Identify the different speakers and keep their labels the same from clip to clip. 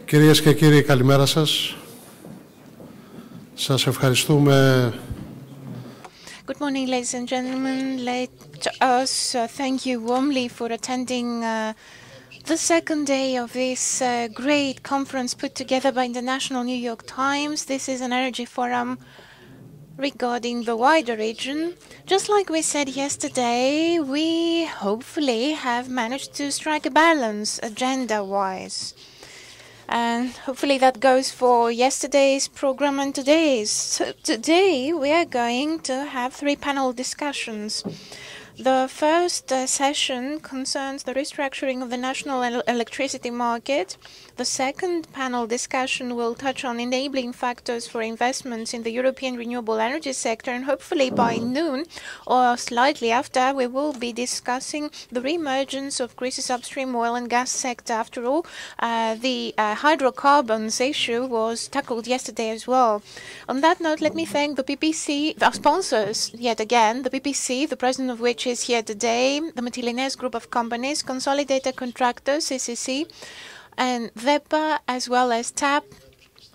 Speaker 1: Κυρίες και κύριοι, καλημέρα σας. Σας ευχαριστούμε.
Speaker 2: Good morning, ladies and gentlemen. Let us thank you warmly for attending the second day of this great conference put together by International New York Times. This is an energy forum regarding the wider region. Just like we said yesterday, we hopefully have managed to strike a balance agenda-wise. And hopefully that goes for yesterday's program and today's. So today we are going to have 3 panel discussions. The first session concerns the restructuring of the national electricity market. The second panel discussion will touch on enabling factors for investments in the European renewable energy sector, and hopefully by noon or slightly after, we will be discussing the re-emergence of Greece's upstream oil and gas sector. After all, the hydrocarbons issue was tackled yesterday as well. On that note, let me thank the PPC, our sponsors yet again, the PPC, the president of which is here today, the Mytilines group of companies, Consolidated Contractors, CCC, and VEPA, as well as TAP,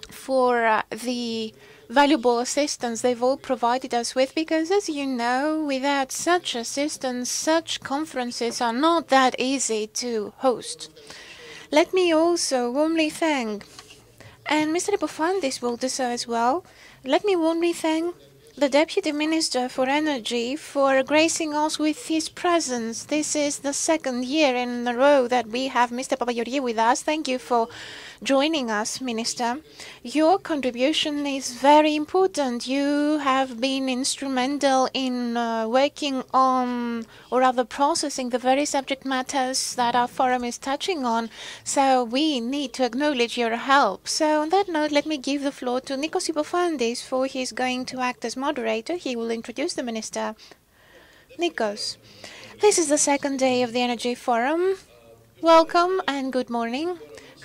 Speaker 2: for the valuable assistance they've all provided us with, because as you know, without such assistance, such conferences are not that easy to host. Let me also warmly thank, and Mr. Epofandis will do so as well, let me warmly thank the Deputy Minister for Energy for gracing us with his presence. This is the second year in a row that we have Mr. Papageorgiou with us. Thank you for joining us, Minister. Your contribution is very important. You have been instrumental in working on, or rather processing, the very subject matters that our forum is touching on. So we need to acknowledge your help. So on that note, let me give the floor to Nikos Epofandis, for he's going to act as moderator. He will introduce the Minister. Nikos, this is the second day of the Energy Forum. Welcome and good morning.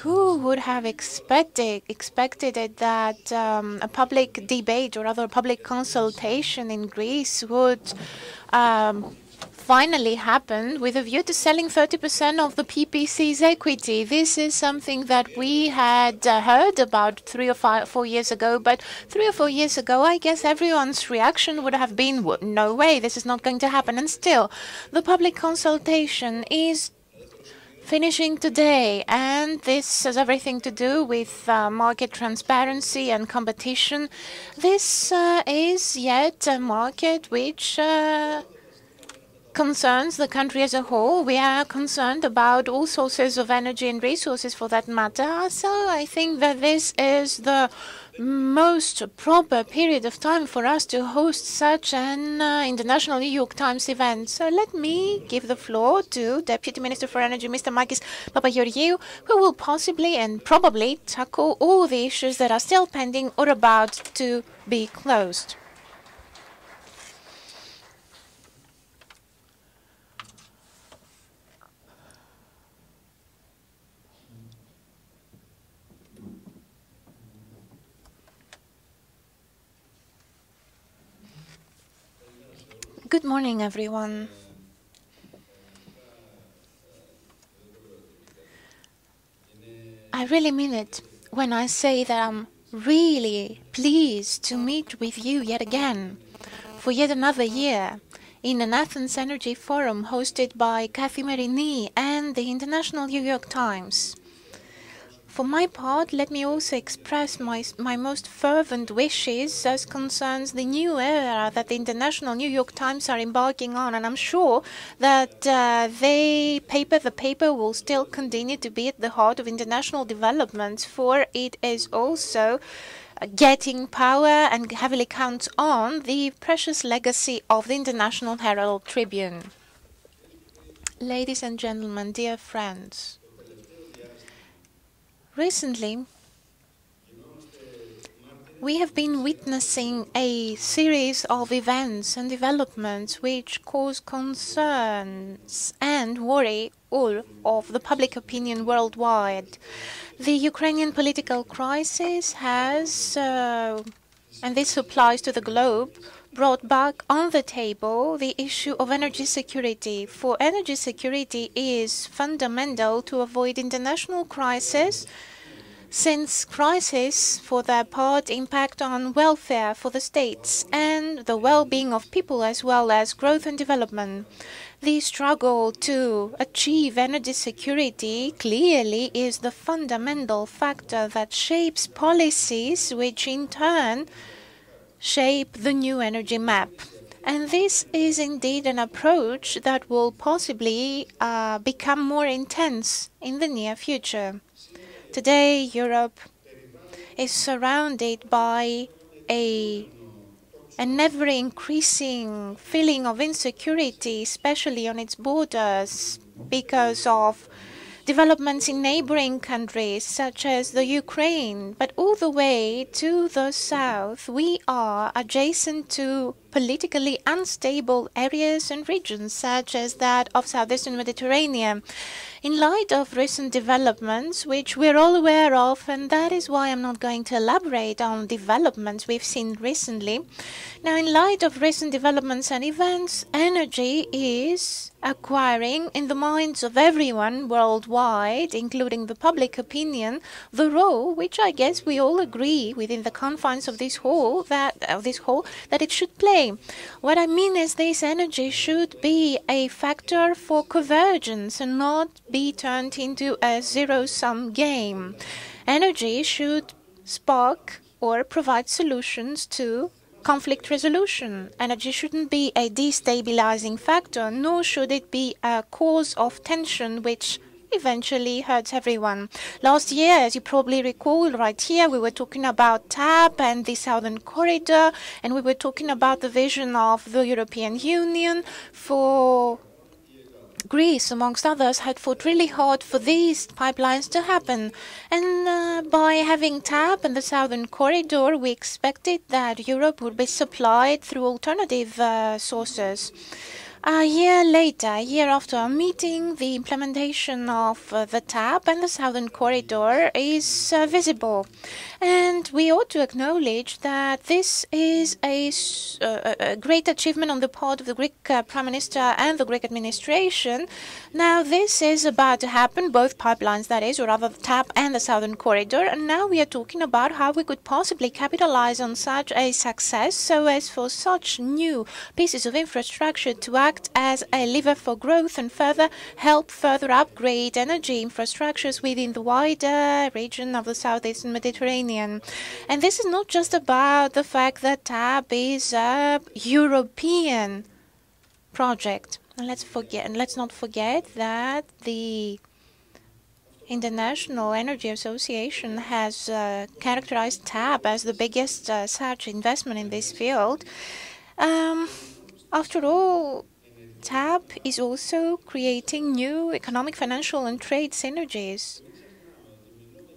Speaker 2: Who would have expected that a public debate, or rather a public consultation in Greece would finally happen with a view to selling 30% of the PPC's equity? This is something that we had heard about 3 or 4 years ago, but 3 or 4 years ago, I guess everyone's reaction would have been, no way, this is not going to happen. And still, the public consultation is finishing today, and this has everything to do with market transparency and competition. This is yet a market which concerns the country as a whole. We are concerned about all sources of energy and resources for that matter. So I think that this is the most proper period of time for us to host such an International New York Times event. So let me give the floor to Deputy Minister for Energy, Mr. Makis Papageorgiou, who will possibly and probably tackle all the issues that are still pending or about to be closed. Good morning, everyone. I really mean it when I say that I'm really pleased to meet with you yet again for yet another year in an Athens Energy Forum hosted by Kathimerini and the International New York Times. For my part, let me also express my most fervent wishes as concerns the new era that the International New York Times are embarking on, and I'm sure that the paper will still continue to be at the heart of international developments, for it is also getting power and heavily counts on the precious legacy of the International Herald Tribune. Ladies and gentlemen, dear friends, recently, we have been witnessing a series of events and developments which cause concerns and worry all of the public opinion worldwide. The Ukrainian political crisis has, and this applies to the globe, brought back on the table the issue of energy security. For energy security is fundamental to avoid international crisis since crises, for their part, impact on welfare for the states and the well-being of people as well as growth and development. The struggle to achieve energy security clearly is the fundamental factor that shapes policies, which in turn shape the new energy map. And this is indeed an approach that will possibly become more intense in the near future. Today, Europe is surrounded by an ever-increasing feeling of insecurity, especially on its borders, because of developments in neighboring countries such as the Ukraine. But all the way to the south, we are adjacent to politically unstable areas and regions such as that of southeastern Mediterranean. In light of recent developments, which we're all aware of, and that is why I'm not going to elaborate on developments we've seen recently. Now, in light of recent developments and events, energy is acquiring in the minds of everyone worldwide, including the public opinion, the role which I guess we all agree within the confines of this hall that it should play. What I mean is this energy should be a factor for convergence and not be turned into a zero-sum game. Energy should spark or provide solutions to conflict resolution. Energy shouldn't be a destabilizing factor, nor should it be a cause of tension which eventually hurts everyone. Last year, as you probably recall, right here, we were talking about TAP and the Southern Corridor, and we were talking about the vision of the European Union for Greece, amongst others, had fought really hard for these pipelines to happen. And by having TAP and the Southern Corridor, we expected that Europe would be supplied through alternative sources. A year later, a year after our meeting, the implementation of the TAP and the Southern Corridor is visible. And we ought to acknowledge that this is a great achievement on the part of the Greek Prime Minister and the Greek administration. Now, this is about to happen, both pipelines, that is, or rather the TAP and the Southern Corridor. And now we are talking about how we could possibly capitalize on such a success so as for such new pieces of infrastructure to act as a lever for growth and help further upgrade energy infrastructures within the wider region of the southeastern Mediterranean. And this is not just about the fact that TAP is a European project. And let's not forget that the International Energy Association has characterized TAP as the biggest such investment in this field. After all, TAP is also creating new economic, financial and trade synergies,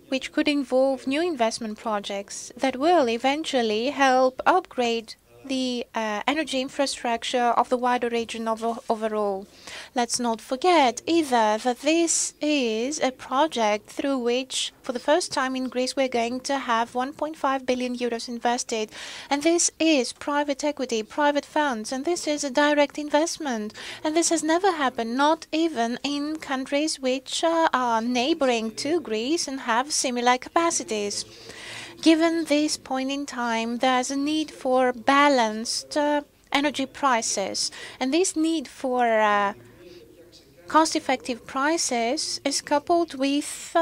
Speaker 2: which could involve new investment projects that will eventually help upgrade the energy infrastructure of the wider region overall. Let's not forget either that this is a project through which, for the first time in Greece, we're going to have 1.5 billion euros invested. And this is private equity, private funds, and this is a direct investment. And this has never happened, not even in countries which are neighboring to Greece and have similar capacities. Given this point in time, there's a need for balanced energy prices. And this need for cost-effective prices is coupled with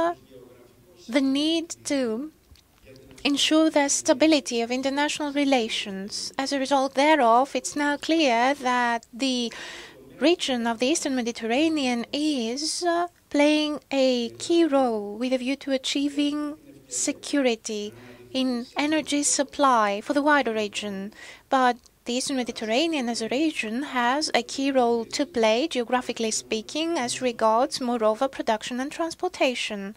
Speaker 2: the need to ensure the stability of international relations. As a result thereof, it's now clear that the region of the Eastern Mediterranean is playing a key role with a view to achieving security in energy supply for the wider region. But the Eastern Mediterranean as a region has a key role to play, geographically speaking, as regards, moreover, production and transportation.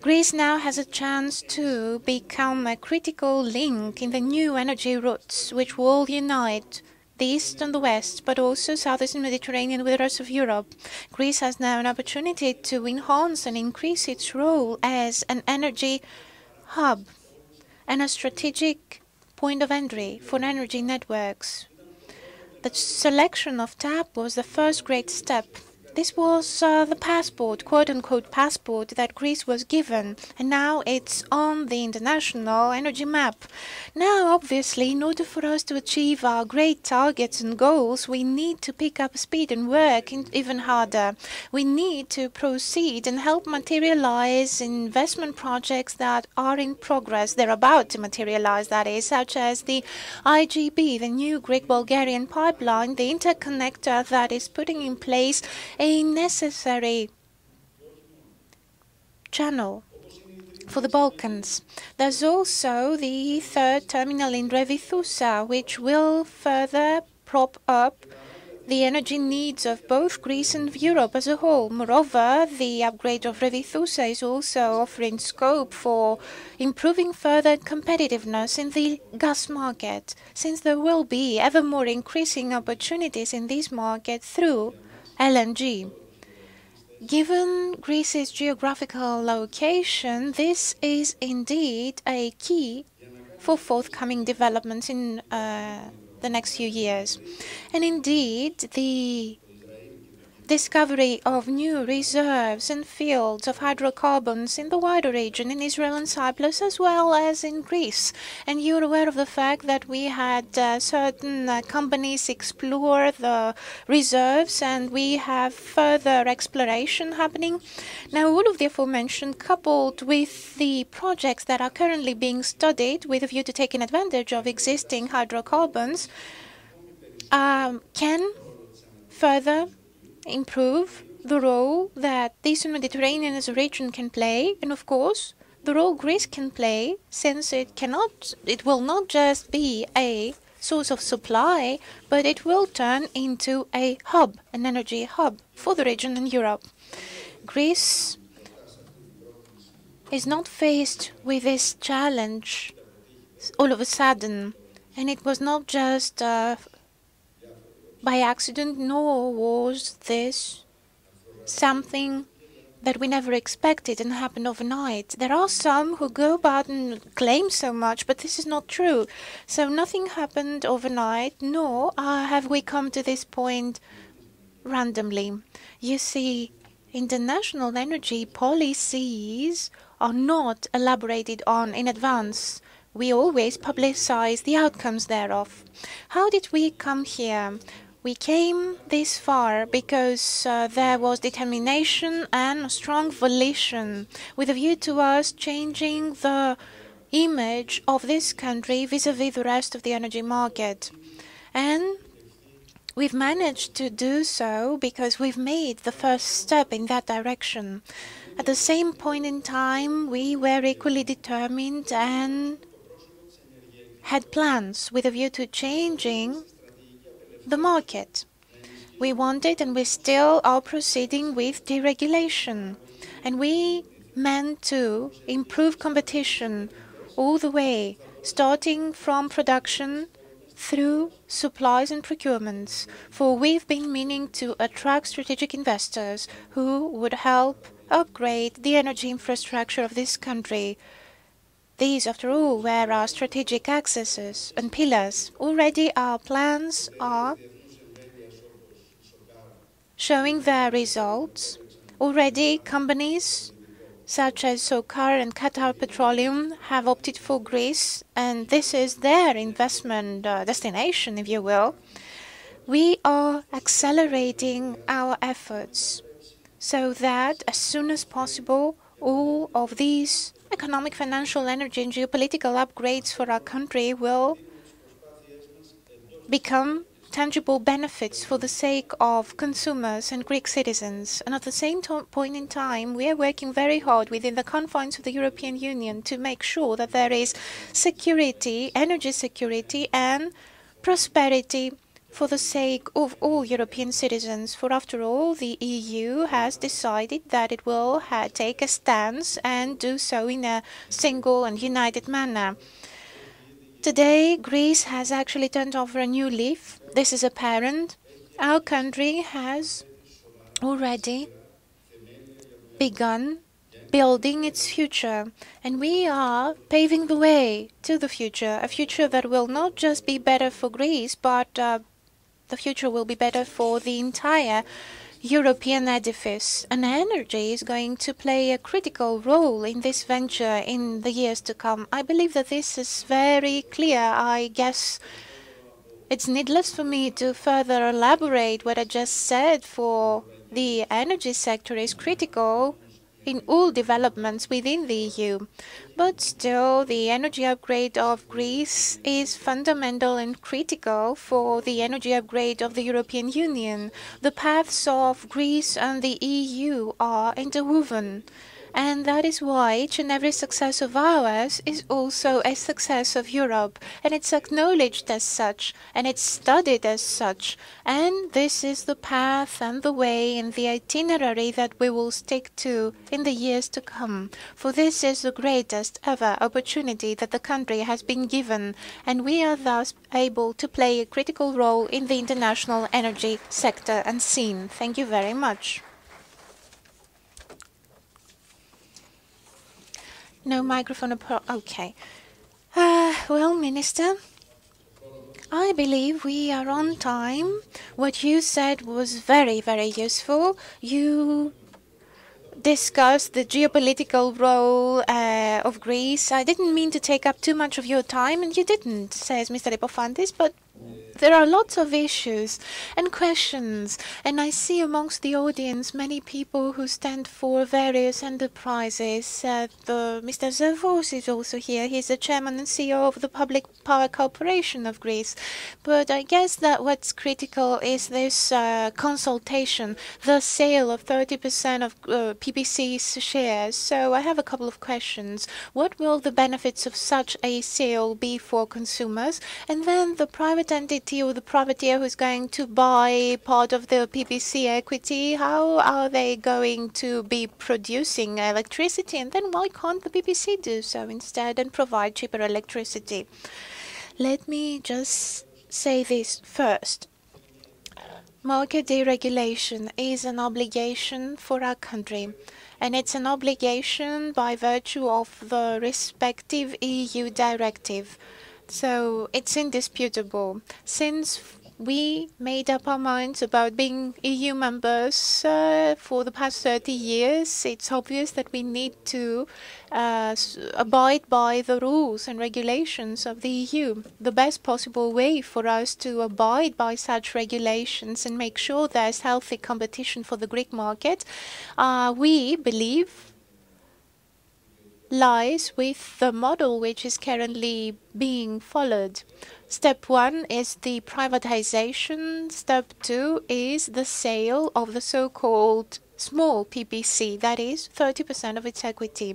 Speaker 2: Greece now has a chance to become a critical link in the new energy routes, which will unite the East and the West, but also Southeastern Mediterranean with the rest of Europe. Greece has now an opportunity to enhance and increase its role as an energy hub and a strategic point of entry for energy networks. The selection of TAP was the first great step This was the passport, quote-unquote passport, that Greece was given, and now it's on the international energy map. Now, obviously, in order for us to achieve our great targets and goals, we need to pick up speed and work even harder. We need to proceed and help materialize investment projects that are in progress. They're about to materialize, that is, such as the IGB, the new Greek-Bulgarian pipeline, the interconnector that is putting in place a necessary channel for the Balkans. There's also the third terminal in Revithoussa, which will further prop up the energy needs of both Greece and Europe as a whole. Moreover, the upgrade of Revithoussa is also offering scope for improving further competitiveness in the gas market, since there will be ever more increasing opportunities in this market through LNG. Given Greece's geographical location, this is indeed a key for forthcoming developments in the next few years. And indeed, the discovery of new reserves and fields of hydrocarbons in the wider region, in Israel and Cyprus, as well as in Greece. And you're aware of the fact that we had certain companies explore the reserves, and we have further exploration happening. Now, all of the aforementioned, coupled with the projects that are currently being studied with a view to taking advantage of existing hydrocarbons, can further improve the role that the Eastern Mediterranean as a region can play, and of course the role Greece can play, since it will not just be a source of supply, but it will turn into a hub, an energy hub for the region and Europe. Greece is not faced with this challenge all of a sudden, and it was not just by accident, nor was this something that we never expected and happened overnight. There are some who go about and claim so much, but this is not true. So nothing happened overnight, nor have we come to this point randomly. You see, international energy policies are not elaborated on in advance. We always publicize the outcomes thereof. How did we come here? We came this far because there was determination and strong volition with a view to us changing the image of this country vis-à-vis the rest of the energy market. And we've managed to do so because we've made the first step in that direction. At the same point in time, we were equally determined and had plans with a view to changing the market. We wanted, and we still are proceeding with, deregulation. And we meant to improve competition all the way, starting from production through supplies and procurements. For we've been meaning to attract strategic investors who would help upgrade the energy infrastructure of this country. These, after all, were our strategic axes and pillars. Already our plans are showing their results. Already companies such as SKAI and Qatar Petroleum have opted for Greece, and this is their investment destination, if you will. We are accelerating our efforts so that as soon as possible all of these economic, financial, energy and geopolitical upgrades for our country will become tangible benefits for the sake of consumers and Greek citizens. And at the same point in time, we are working very hard within the confines of the European Union to make sure that there is security, energy security and prosperity for the sake of all European citizens. For after all, the EU has decided that it will take a stance and do so in a single and united manner. Today, Greece has actually turned over a new leaf. This is apparent. Our country has already begun building its future, and we are paving the way to the future, a future that will not just be better for Greece, but the future will be better for the entire European edifice, and energy is going to play a critical role in this venture in the years to come. I believe that this is very clear. I guess it's needless for me to further elaborate what I just said, for the energy sector is critical in all developments within the EU. But still, the energy upgrade of Greece is fundamental and critical for the energy upgrade of the European Union. The paths of Greece and the EU are interwoven. And that is why each and every success of ours is also a success of Europe. And it's acknowledged as such, and it's studied as such. And this is the path and the way and the itinerary that we will stick to in the years to come. For this is the greatest ever opportunity that the country has been given, and we are thus able to play a critical role in the international energy sector and scene. Thank you very much. No microphone. Okay. Well, Minister, I believe we are on time. What you said was very, very useful. You discussed the geopolitical role of Greece. I didn't mean to take up too much of your time, and you didn't, says Mr. Epophantis, but there are lots of issues and questions, and I see amongst the audience many people who stand for various enterprises. Mr. Zervos is also here. He's the chairman and CEO of the Public Power Corporation of Greece. But I guess that what's critical is this consultation, the sale of 30% of PPC's shares. So I have a couple of questions. What will the benefits of such a sale be for consumers? And then the private entity or the privateer who's going to buy part of the PPC equity, how are they going to be producing electricity? And then why can't the PPC do so instead and provide cheaper electricity? Let me just say this first. Market deregulation is an obligation for our country, and it's an obligation by virtue of the respective EU directive. So it's indisputable. Since we made up our minds about being EU members for the past 30 years, it's obvious that we need to abide by the rules and regulations of the EU. The best possible way for us to abide by such regulations and make sure there's healthy competition for the Greek market, we believe, lies with the model which is currently being followed. Step 1 is the privatization. Step 2 is the sale of the so-called small PPC, that is 30% of its equity.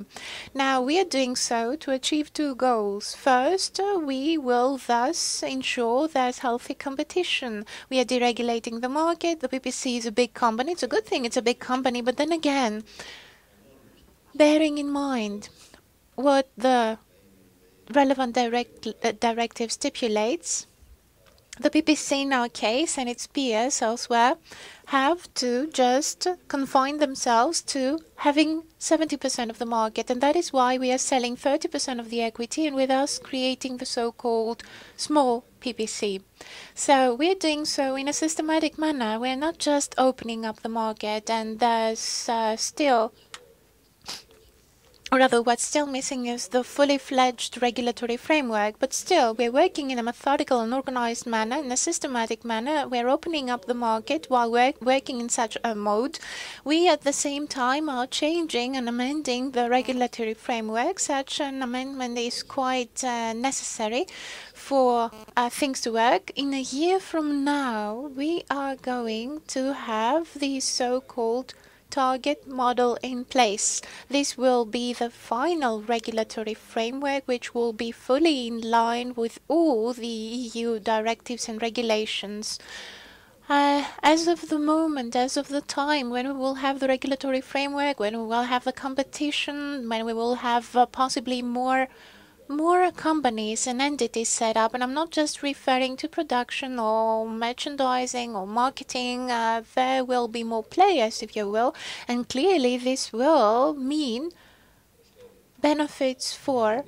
Speaker 2: Now, we are doing so to achieve two goals. First, we will thus ensure there's healthy competition. We are deregulating the market. The PPC is a big company. It's a good thing it's a big company, but then again, bearing in mind what the relevant directive stipulates, the PPC in our case and its peers elsewhere have to just confine themselves to having 70% of the market, and that is why we are selling 30% of the equity and with us creating the so-called small PPC. So we are doing so in a systematic manner. We are not just opening up the market, and there's still, or rather, what's still missing is the fully fledged regulatory framework. But still, we're working in a methodical and organized manner, in a systematic manner. We're opening up the market while we're working in such a mode. We, at the same time, are changing and amending the regulatory framework. Such an amendment is quite necessary for things to work. In a year from now, we are going to have the so-called target model in place. This will be the final regulatory framework which will be fully in line with all the EU directives and regulations. As of the moment, as of the time when we will have the regulatory framework, when we will have the competition, when we will have possibly more companies and entities set up, and I'm not just referring to production or merchandising or marketing, there will be more players, if you will, and clearly this will mean benefits for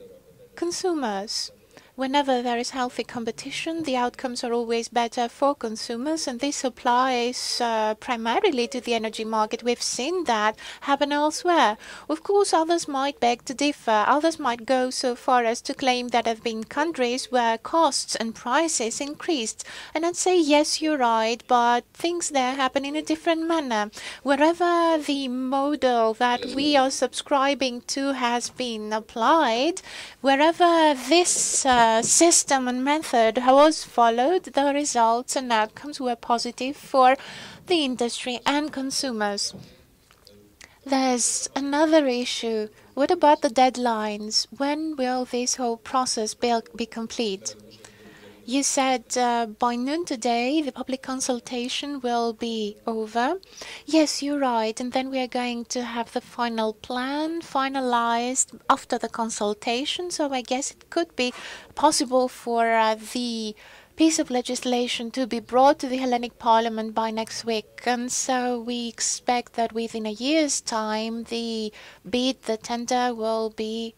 Speaker 2: consumers. Whenever there is healthy competition, the outcomes are always better for consumers, and this applies primarily to the energy market. We've seen that happen elsewhere. Of course, others might beg to differ. Others might go so far as to claim that there have been countries where costs and prices increased. And I'd say, yes, you're right, but things there happen in a different manner. Wherever the model that we are subscribing to has been applied, wherever this system and method was followed, the results and outcomes were positive for the industry and consumers. There's another issue. What about the deadlines? When will this whole process be complete? You said by noon today the public consultation will be over. Yes, you're right. And then we are going to have the final plan finalized after the consultation. So I guess it could be possible for the piece of legislation to be brought to the Hellenic Parliament by next week. And so we expect that within a year's time the bid, the tender will be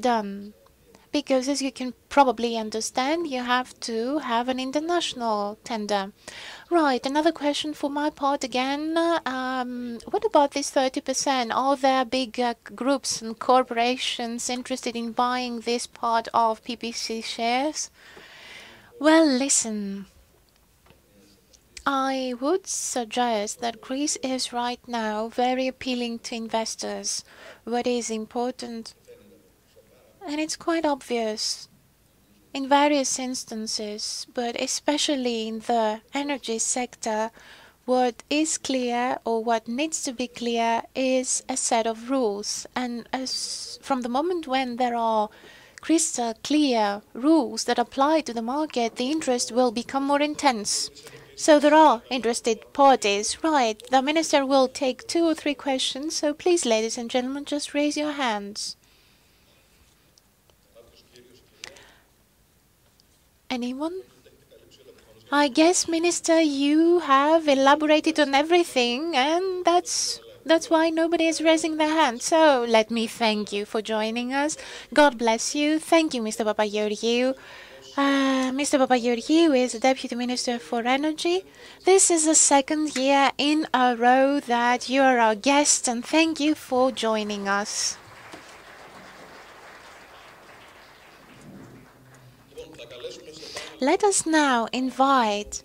Speaker 2: done. Because as you can probably understand, you have to have an international tender. Right, another question for my part again. What about this 30%? Are there big groups and corporations interested in buying this part of PPC shares? Well, listen. I would suggest that Greece is right now very appealing to investors. What is important, and it's quite obvious in various instances, but especially in the energy sector, what is clear or what needs to be clear is a set of rules. And as from the moment when there are crystal clear rules that apply to the market, the interest will become more intense. So there are interested parties. Right, the minister will take 2 or 3 questions, so please, ladies and gentlemen, just raise your hands. Anyone? I guess, Minister, you have elaborated on everything, and that's why nobody is raising their hand. So let me thank you for joining us. God bless you. Thank you, Mr. Papageorgiou. Mr. Papageorgiou is the Deputy Minister for Energy. This is the 2nd year in a row that you are our guest, and thank you for joining us. Let us now invite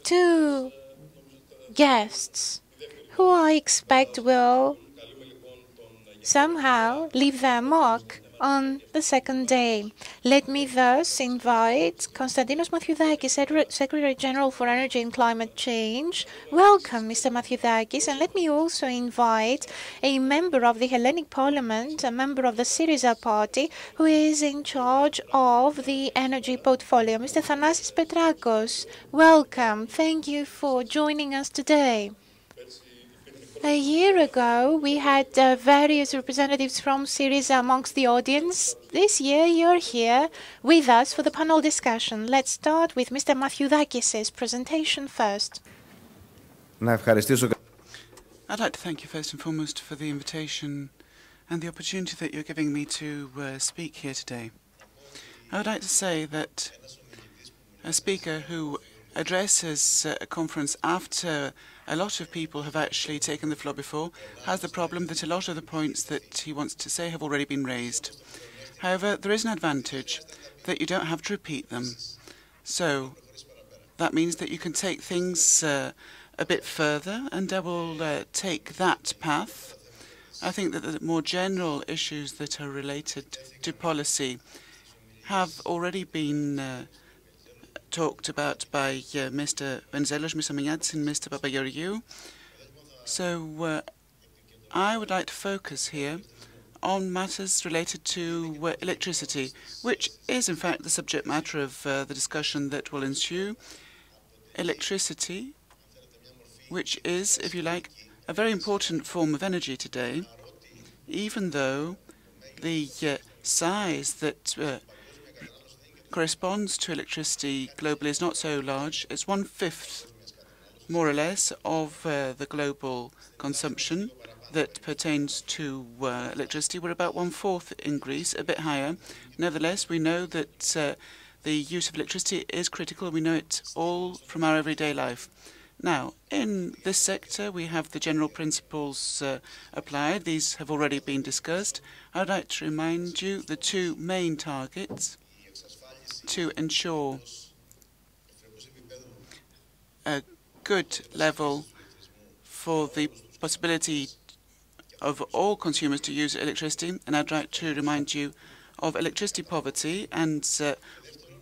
Speaker 2: 2 guests who I expect will somehow leave their mark on the 2nd day. Let me thus invite Konstantinos Mathiudakis, Secretary General for Energy and Climate Change. Welcome, Mr. Mathiudakis. And let me also invite a member of the Hellenic Parliament, a member of the Syriza party, who is in charge of the energy portfolio, Mr. Thanasis Petrakos. Welcome. Thank you for joining us today. A year ago, we had various representatives from Syriza amongst the audience. This year, you're here with us for the panel discussion. Let's start with Mr. Mathiudakis' presentation first.
Speaker 3: I'd like to thank you first and foremost for the invitation and the opportunity that you're giving me to speak here today. I would like to say that a speaker who addresses a conference after a lot of people have actually taken the floor before has the problem that a lot of the points that he wants to say have already been raised. However, there is an advantage that you don't have to repeat them. So that means that you can take things a bit further, and I will take that path. I think that the more general issues that are related to policy have already been talked about by Mr. Venizelos, Mr. Miniatis, and Mr. Papageorgiou. So I would like to focus here on matters related to electricity, which is in fact the subject matter of the discussion that will ensue. Electricity, which is, if you like, a very important form of energy today, even though the size that corresponds to electricity globally is not so large. It's 1/5 more or less, of the global consumption that pertains to electricity. We're about 1/4 in Greece, a bit higher. Nevertheless, we know that the use of electricity is critical. We know it all from our everyday life. Now, in this sector, we have the general principles applied. These have already been discussed. I'd like to remind you the two main targets to ensure a good level for the possibility of all consumers to use electricity. And I'd like to remind you of electricity poverty, and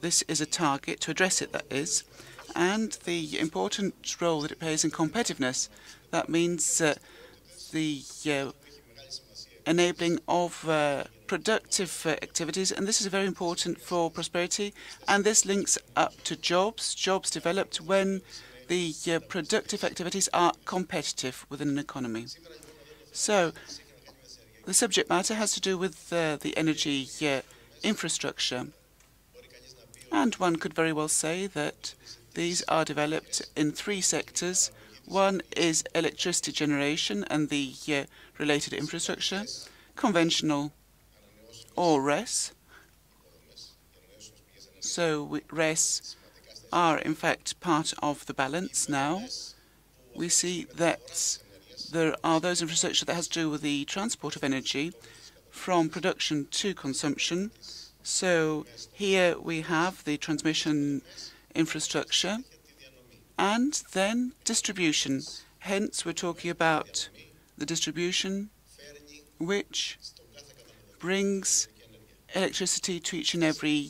Speaker 3: this is a target to address it, that is, and the important role that it plays in competitiveness. That means the enabling of productive activities, and this is very important for prosperity, and this links up to jobs developed when the productive activities are competitive within an economy. So the subject matter has to do with the energy infrastructure, and one could very well say that these are developed in three sectors. One is electricity generation and the related infrastructure, conventional or RES. So RES are in fact part of the balance now. We see that there are those infrastructure that has to do with the transport of energy from production to consumption. So here we have the transmission infrastructure and then distribution. Hence, we're talking about the distribution which brings electricity to each and every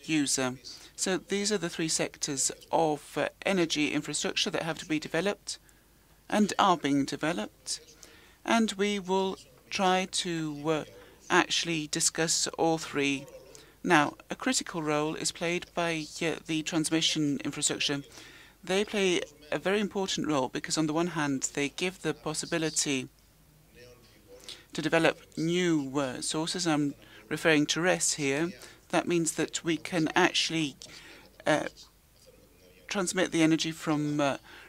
Speaker 3: user. So these are the three sectors of energy infrastructure that have to be developed and are being developed. And we will try to actually discuss all three. Now, a critical role is played by the transmission infrastructure. They play a very important role because, on the one hand, they give the possibility to develop new sources. I'm referring to RES here. That means that we can actually transmit the energy from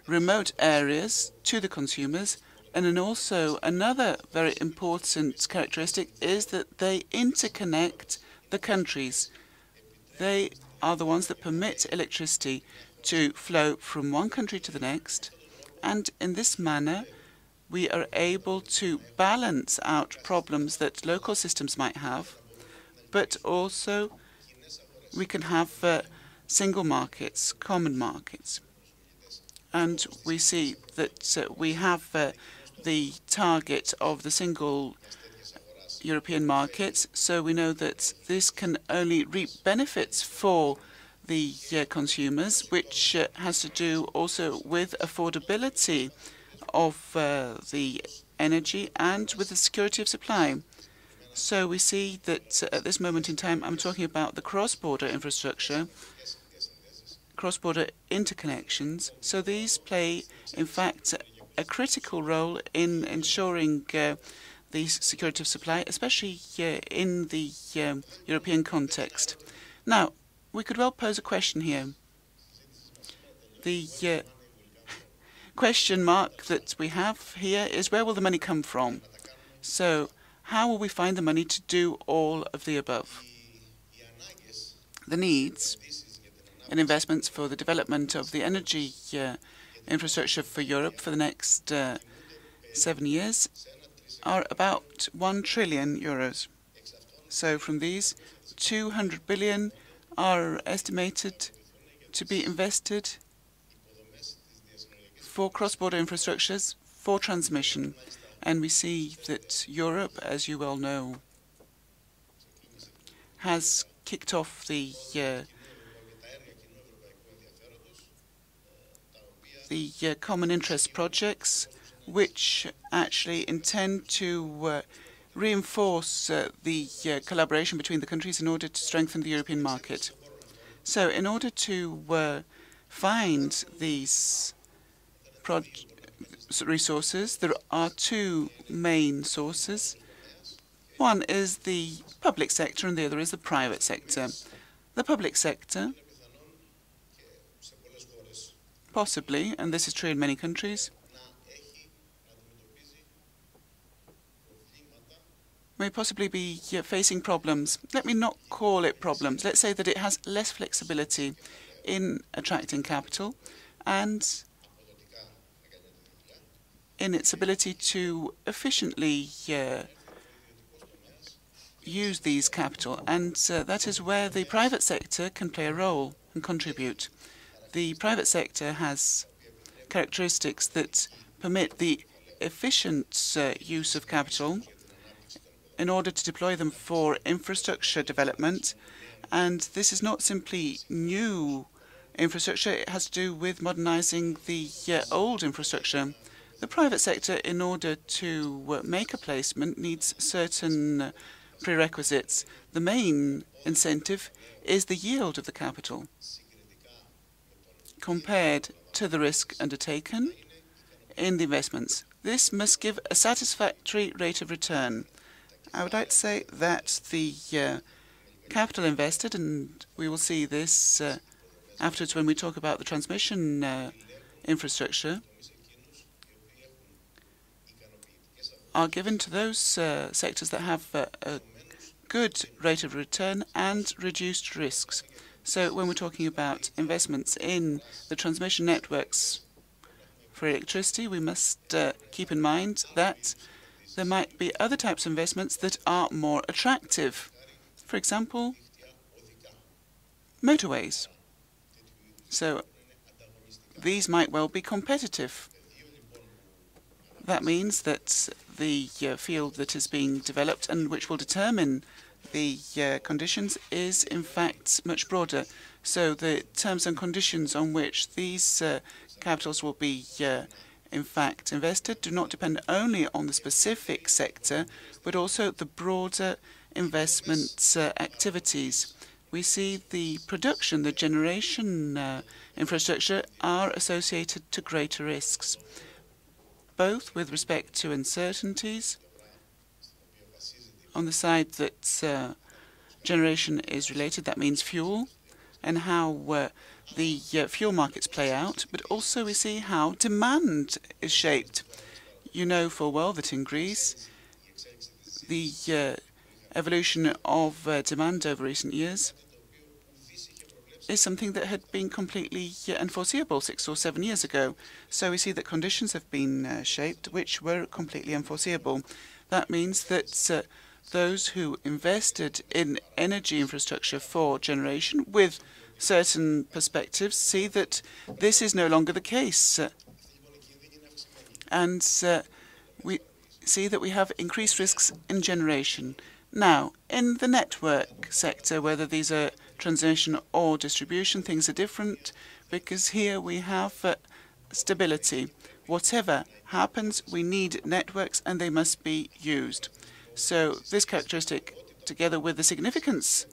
Speaker 3: remote areas to the consumers. And then also another very important characteristic is that they interconnect the countries. They are the ones that permit electricity to flow from one country to the next, and in this manner we are able to balance out problems that local systems might have, but also we can have single markets, common markets. And we see that we have the target of the single European market, so we know that this can only reap benefits for the consumers, which has to do also with affordability of the energy and with the security of supply. So we see that at this moment in time, I'm talking about the cross-border infrastructure, cross-border interconnections. So these play, in fact, a critical role in ensuring the security of supply, especially in the European context. Now, we could well pose a question here. The question mark that we have here is, where will the money come from? So how will we find the money to do all of the above? The needs and investments for the development of the energy infrastructure for Europe for the next 7 years are about 1 trillion euros. So from these, 200 billion are estimated to be invested for cross-border infrastructures for transmission. And we see that Europe, as you well know, has kicked off the common interest projects, which actually intend to reinforce the collaboration between the countries in order to strengthen the European market. So in order to find these resources, there are two main sources. One is the public sector and the other is the private sector. The public sector, possibly, and this is true in many countries, may possibly be facing problems. Let me not call it problems. Let's say that it has less flexibility in attracting capital and in its ability to efficiently use these capital. And that is where the private sector can play a role and contribute. The private sector has characteristics that permit the efficient use of capital in order to deploy them for infrastructure development. And this is not simply new infrastructure, it has to do with modernizing the old infrastructure. The private sector, in order to make a placement, needs certain prerequisites. The main incentive is the yield of the capital compared to the risk undertaken in the investments. This must give a satisfactory rate of return. I would like to say that the capital invested, and we will see this afterwards when we talk about the transmission infrastructure, are given to those sectors that have a good rate of return and reduced risks. So when we're talking about investments in the transmission networks for electricity, we must keep in mind that there might be other types of investments that are more attractive. For example, motorways. So these might well be competitive. That means that the field that is being developed and which will determine the conditions is in fact much broader. So the terms and conditions on which these capitals will be in fact invested do not depend only on the specific sector, but also the broader investment activities. We see the production, the generation infrastructure are associated to greater risks, both with respect to uncertainties on the side that generation is related, that means fuel, and how the fuel markets play out, but also we see how demand is shaped. You know full well that in Greece, the evolution of demand over recent years is something that had been completely unforeseeable 6 or 7 years ago. So we see that conditions have been shaped which were completely unforeseeable. That means that those who invested in energy infrastructure for generation with certain perspectives see that this is no longer the case. And we see that we have increased risks in generation. Now, in the network sector, whether these are transmission or distribution, things are different because here we have stability. Whatever happens, we need networks and they must be used. So this characteristic, together with the significance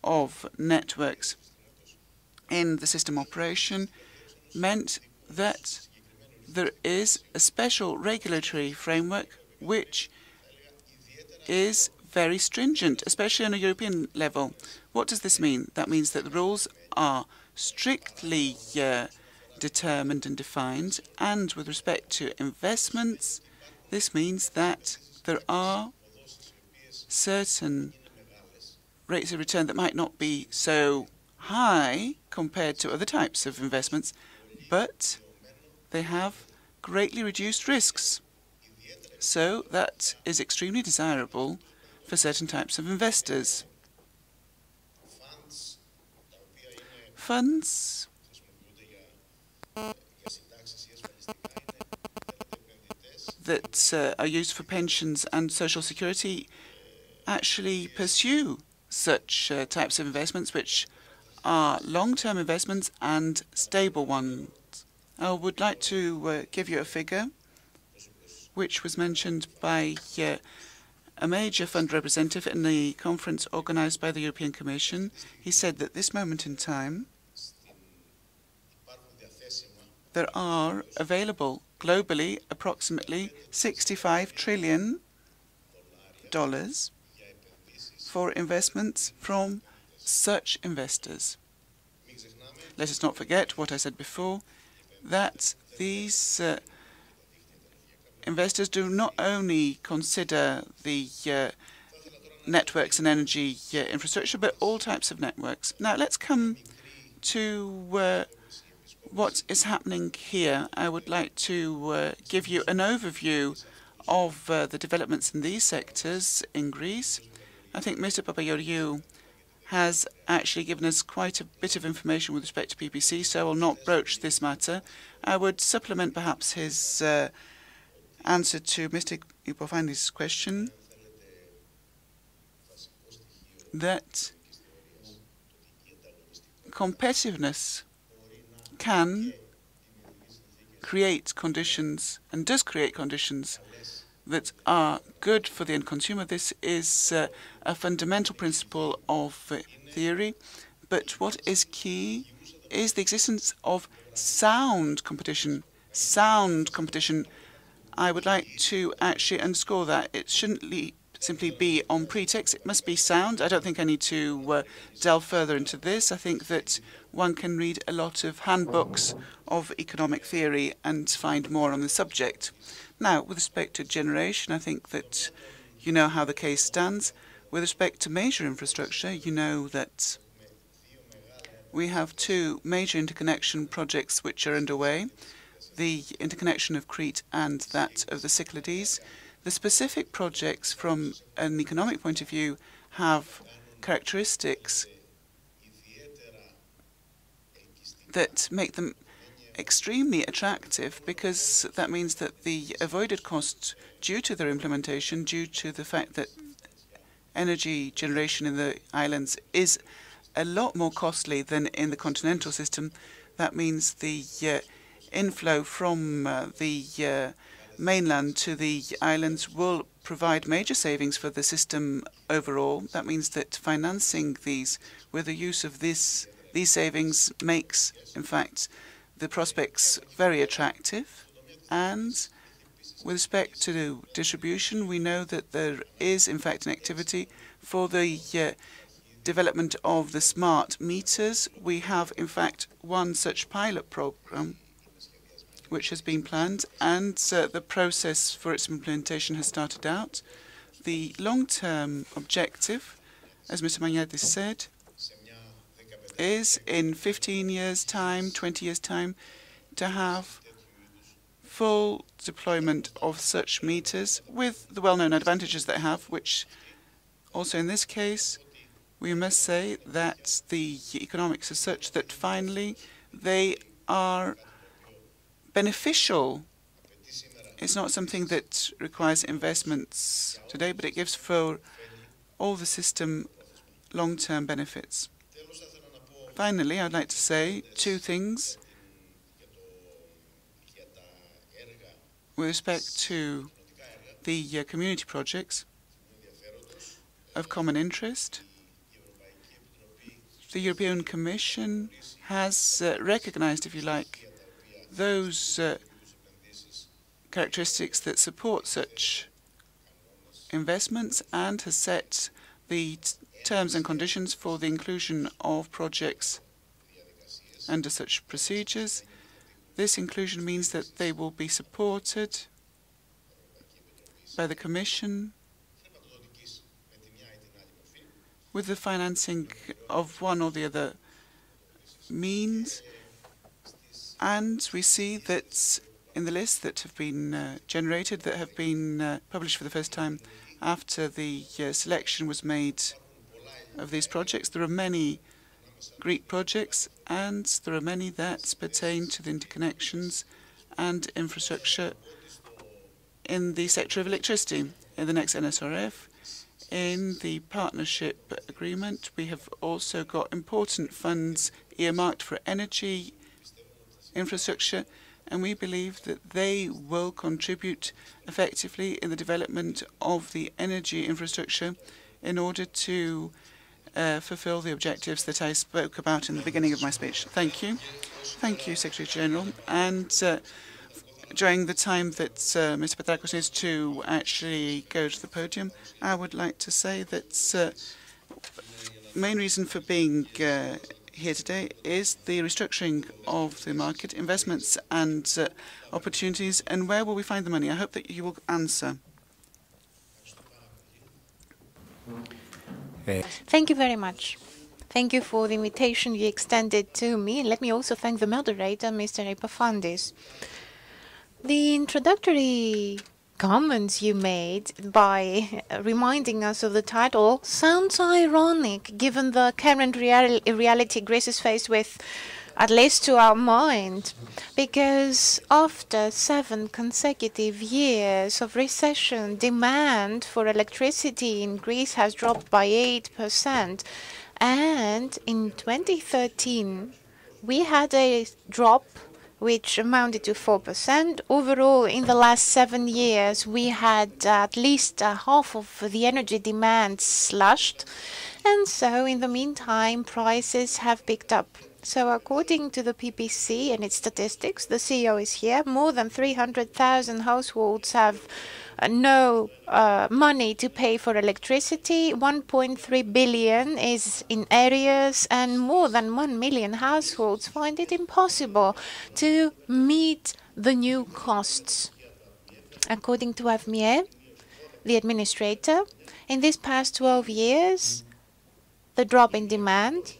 Speaker 3: of networks in the system operation, meant that there is a special regulatory framework which is very stringent, especially on a European level. What does this mean? That means that the rules are strictly determined and defined, and with respect to investments, this means that there are certain rates of return that might not be so high compared to other types of investments, but they have greatly reduced risks. So that is extremely desirable for certain types of investors. Funds that are used for pensions and social security actually pursue such types of investments which are long-term investments and stable ones. I would like to give you a figure which was mentioned by a major fund representative in the conference organized by the European Commission. He said that at this moment in time there are available globally approximately $65 trillion for investments from such investors. Let us not forget what I said before. that these investors do not only consider the networks and energy infrastructure, but all types of networks. Now, let's come to what is happening here. I would like to give you an overview of the developments in these sectors in Greece. I think Mr. Papageorgiou has actually given us quite a bit of information with respect to PPC, so I will not broach this matter. I would supplement perhaps his answer to Mr. Ipofani's question that competitiveness can create conditions and does create conditions that are good for the end consumer. This is a fundamental principle of theory, but what is key is the existence of sound competition. Sound competition. I would like to actually underscore that. It shouldn't simply be on pretext. It must be sound. I don't think I need to delve further into this. I think that one can read a lot of handbooks of economic theory and find more on the subject. Now, with respect to generation, I think that you know how the case stands. With respect to major infrastructure, you know that we have two major interconnection projects which are underway, the interconnection of Crete and that of the Cyclades. The specific projects from an economic point of view have characteristics that make them extremely attractive, because that means that the avoided costs due to their implementation, due to the fact that energy generation in the islands is a lot more costly than in the continental system. That means the inflow from the mainland to the islands will provide major savings for the system overall. That means that financing these with the use of these savings makes, in fact, the prospects very attractive. And with respect to distribution, we know that there is, in fact, an activity for the development of the smart meters. We have, in fact, one such pilot program which has been planned, and the process for its implementation has started out. The long-term objective, as Mr. Maniatis said, is in 15 years' time, 20 years' time, to have full deployment of such meters with the well-known advantages they have, which also in this case, we must say that the economics are such that finally they are beneficial. It's not something that requires investments today, but it gives for all the system long-term benefits. Finally, I'd like to say two things with respect to the community projects of common interest. The European Commission has recognized, if you like, those characteristics that support such investments and has set the terms and conditions for the inclusion of projects under such procedures. This inclusion means that they will be supported by the Commission with the financing of one or the other means. And we see that in the lists that have been generated, that have been published for the first time after the selection was made of these projects, there are many Greek projects, and there are many that pertain to the interconnections and infrastructure in the sector of electricity. In the next NSRF, in the partnership agreement, we have also got important funds earmarked for energy infrastructure, and we believe that they will contribute effectively in the development of the energy infrastructure in order to fulfill the objectives that I spoke about in the beginning of my speech. Thank you. Thank you, Secretary General. And during the time that Mr. Petrakos needs to actually go to the podium, I would like to say that the main reason for being here today is the restructuring of the market, investments and opportunities, and where will we find the money? I hope that you will answer.
Speaker 2: Thank you very much. Thank you for the invitation you extended to me. Let me also thank the moderator, Mr. Epafandis. The introductory comments you made by reminding us of the title sounds ironic given the current reality Greece is faced with, at least to our mind, because after 7 consecutive years of recession, demand for electricity in Greece has dropped by 8%. And in 2013, we had a drop which amounted to 4%. Overall, in the last 7 years, we had at least half of the energy demand slashed. And so, in the meantime, prices have picked up. So, according to the PPC and its statistics, the CEO is here, more than 300,000 households have no money to pay for electricity. 1.3 billion is in arrears, and more than 1 million households find it impossible to meet the new costs. According to AFMIE, the administrator, in these past 12 years, the drop in demand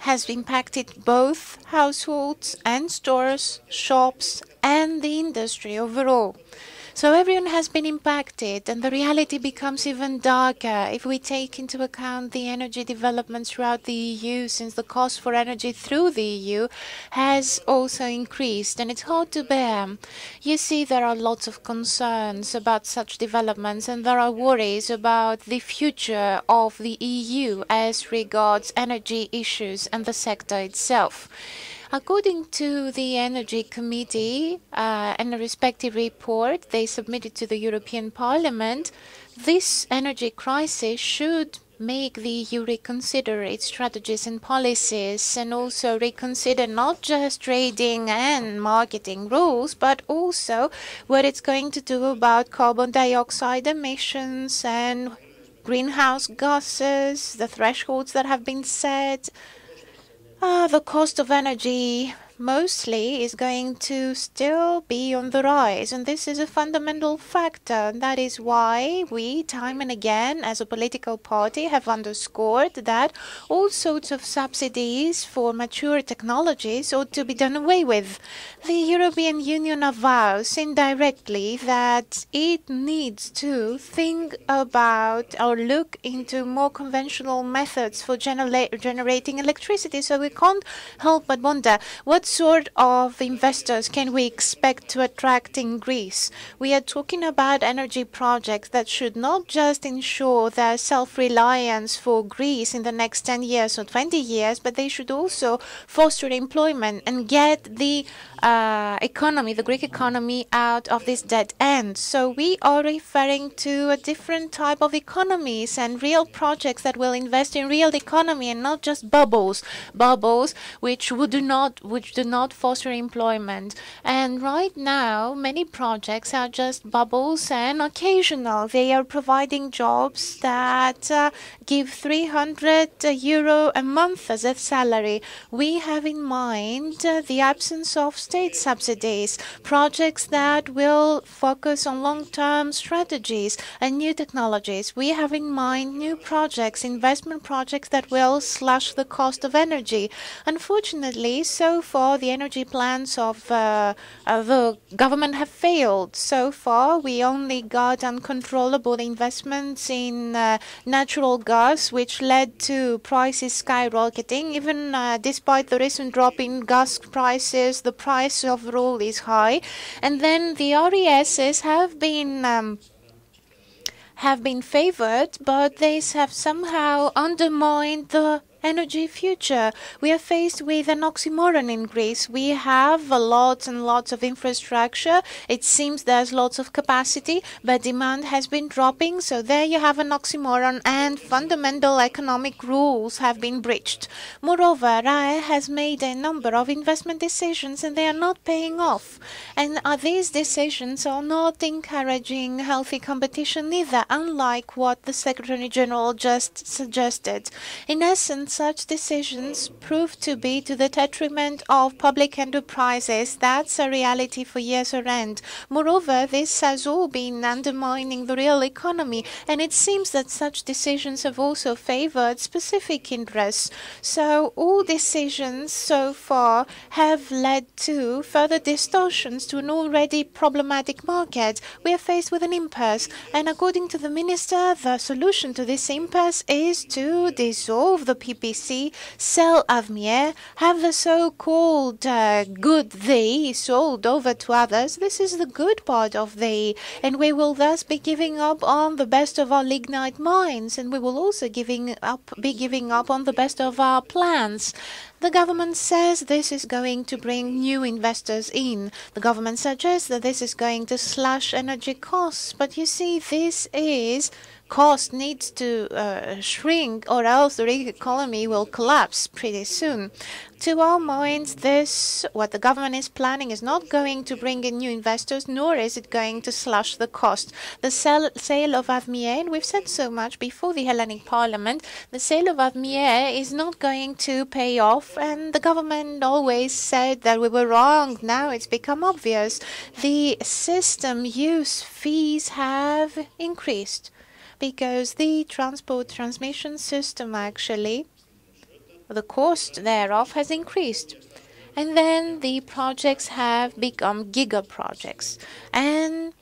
Speaker 2: has impacted both households and stores, shops, and the industry overall. So everyone has been impacted, and the reality becomes even darker if we take into account the energy developments throughout the EU, since the cost for energy through the EU has also increased, and it's hard to bear. You see, there are lots of concerns about such developments, and there are worries about the future of the EU as regards energy issues and the sector itself. According to the Energy Committee and a respective report they submitted to the European Parliament, this energy crisis should make the EU reconsider its strategies and policies, and also reconsider not just trading and marketing rules, but also what it's going to do about carbon dioxide emissions and greenhouse gases, the thresholds that have been set. The cost of energy mostly is going to still be on the rise, and this is a fundamental factor. And that is why we, time and again, as a political party, have underscored that all sorts of subsidies for mature technologies ought to be done away with. The European Union avows indirectly that it needs to think about or look into more conventional methods for generating electricity. So we can't help but wonder, what sort of investors can we expect to attract in Greece? We are talking about energy projects that should not just ensure their self-reliance for Greece in the next 10 years or 20 years, but they should also foster employment and get the economy, the Greek economy, out of this dead end. So we are referring to a different type of economies and real projects that will invest in real economy and not just bubbles which do not foster employment. And right now, many projects are just bubbles and occasional. They are providing jobs that give 300 euro a month as a salary. We have in mind the absence of state subsidies, projects that will focus on long-term strategies and new technologies. We have in mind new projects, investment projects that will slash the cost of energy. Unfortunately, so far the energy plans of the government have failed. So far, we only got uncontrollable investments in natural gas, which led to prices skyrocketing. Even despite the recent drop in gas prices, the price overall is high. And then the RESs have been favored, but they have somehow undermined the energy future. We are faced with an oxymoron in Greece. We have lots and lots of infrastructure. It seems there's lots of capacity, but demand has been dropping. So there you have an oxymoron, and fundamental economic rules have been breached. Moreover, RAE has made a number of investment decisions, and they are not paying off. And these decisions are not encouraging healthy competition either, unlike what the Secretary General just suggested. In essence, such decisions prove to be to the detriment of public enterprises. That's a reality for years on end. Moreover, this has all been undermining the real economy, and it seems that such decisions have also favored specific interests. So all decisions so far have led to further distortions to an already problematic market. We are faced with an impasse, and according to the minister, the solution to this impasse is to dissolve the PPC, sell Avmier, have the so-called good they sold over to others. This is the good part of they, and we will thus be giving up on the best of our lignite mines, and we will also be giving up on the best of our plants. The government says this is going to bring new investors in. The government suggests that this is going to slash energy costs, but you see, cost needs to shrink, or else the real economy will collapse pretty soon. To our minds, what the government is planning is not going to bring in new investors, nor is it going to slash the cost. The sale of Avmier, and we've said so much before the Hellenic Parliament, the sale of Avmier is not going to pay off, and the government always said that we were wrong. Now it's become obvious. The system use fees have increased, because the transmission system actually, the cost thereof has increased. And then the projects have become giga projects. And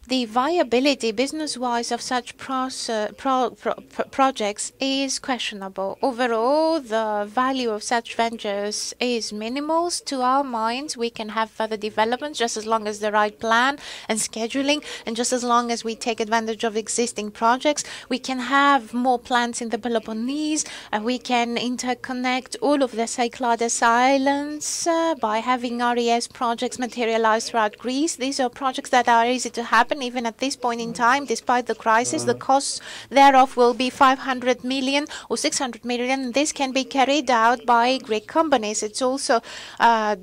Speaker 2: the viability business-wise of such projects is questionable. Overall, the value of such ventures is minimal. To our minds, we can have further developments just as long as the right plan and scheduling, and just as long as we take advantage of existing projects. We can have more plants in the Peloponnese, and we can interconnect all of the Cyclades Islands by having RES projects materialized throughout Greece. These are projects that are easy to happen even at this point in time, despite the crisis. The costs thereof will be 500 million or 600 million. This can be carried out by Greek companies. It's also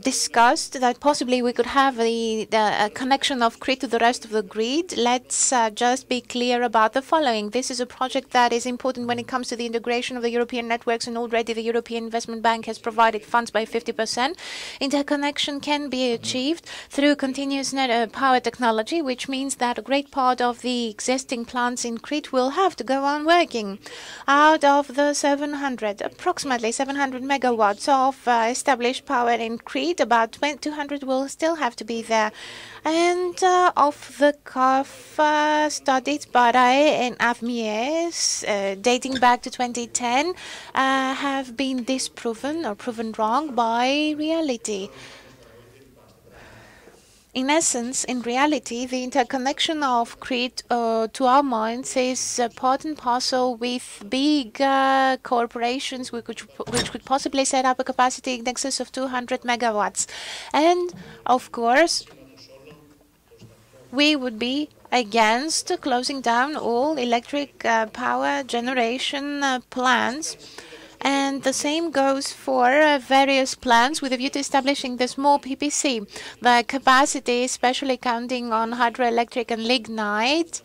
Speaker 2: discussed that possibly we could have the connection of Crete to the rest of the grid. Let's just be clear about the following. This is a project that is important when it comes to the integration of the European networks, and already the European Investment Bank has provided funds by 50%. Interconnection can be achieved through continuous power technology, which means that a great part of the existing plants in Crete will have to go on working. Out of the approximately 700 megawatts of established power in Crete, about 200 will still have to be there. And of the CAF studies, Barae and Avmier, dating back to 2010, have been disproven or proven wrong by reality. In essence, in reality, the interconnection of Crete, to our minds, is part and parcel with big corporations which could possibly set up a capacity in excess of 200 megawatts. And, of course, we would be against closing down all electric power generation plants. And the same goes for various plants with a view to establishing the small PPC. The capacity, especially counting on hydroelectric and lignite,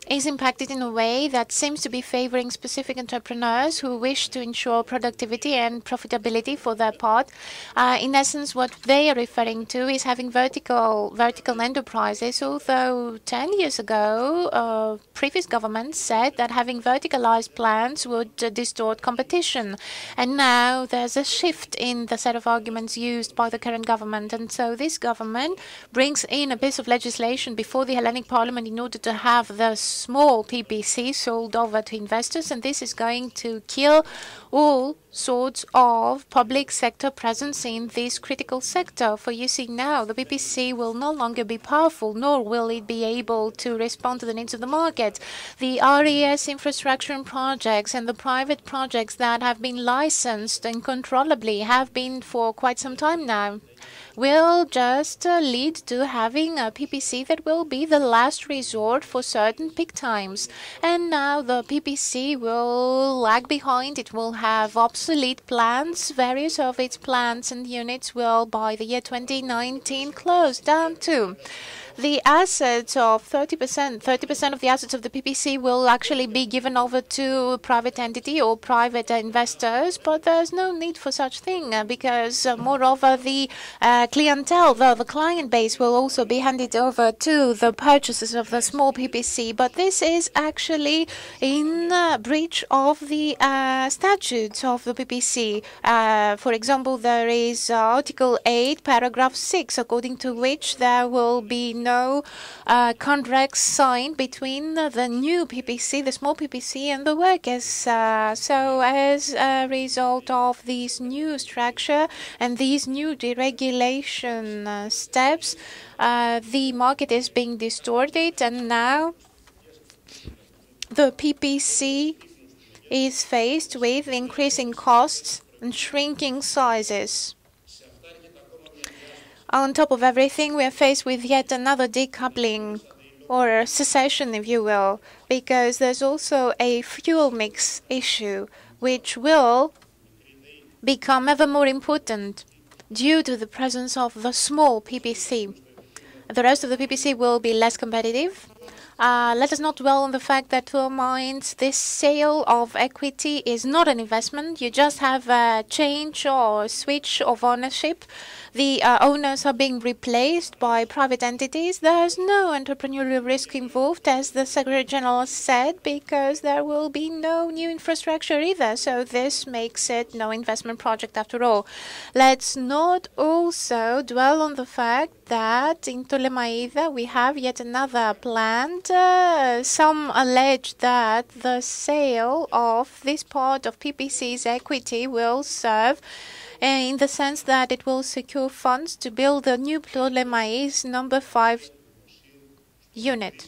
Speaker 2: is impacted in a way that seems to be favoring specific entrepreneurs who wish to ensure productivity and profitability for their part. In essence, what they are referring to is having vertical enterprises, although 10 years ago, previous governments said that having verticalized plants would distort competition. And now there's a shift in the set of arguments used by the current government. And so this government brings in a piece of legislation before the Hellenic Parliament in order to have the small PPC sold over to investors, and this is going to kill all sorts of public sector presence in this critical sector. For you see now, the PPC will no longer be powerful, nor will it be able to respond to the needs of the market. The RES infrastructure and projects and the private projects that have been licensed uncontrollably have been for quite some time now, will just lead to having a PPC that will be the last resort for certain peak times. And now the PPC will lag behind. It will have obsolete plants. Various of its plants and units will, by the year 2019, close down too. the assets of 30% of the assets of the PPC will actually be given over to private entity or private investors, but there's no need for such thing because moreover the clientele, the client base will also be handed over to the purchasers of the small PPC, but this is actually in breach of the statutes of the PPC. For example, there is Article 8, Paragraph 6, according to which there will be no contracts signed between the new PPC, the small PPC, and the workers. So as a result of this new structure and these new deregulation steps, the market is being distorted, and now the PPC is faced with increasing costs and shrinking sizes. On top of everything, we are faced with yet another decoupling or cessation, if you will, because there's also a fuel mix issue, which will become ever more important due to the presence of the small PPC. The rest of the PPC will be less competitive. Let us not dwell on the fact that to our minds, this sale of equity is not an investment. You just have a change or switch of ownership. The owners are being replaced by private entities. There's no entrepreneurial risk involved, as the Secretary General said, because there will be no new infrastructure either. So this makes it no investment project after all. Let's not also dwell on the fact that in Ptolemaida we have yet another plant. Some allege that the sale of this part of PPC's equity will serve in the sense that it will secure funds to build the new Ptolemais number 5 unit.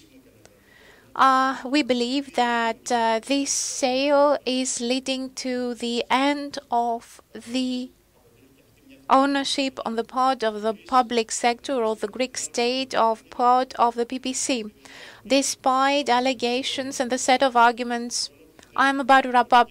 Speaker 2: We believe that this sale is leading to the end of the ownership on the part of the public sector or the Greek state of part of the PPC. Despite allegations and the set of arguments, I'm about to wrap up.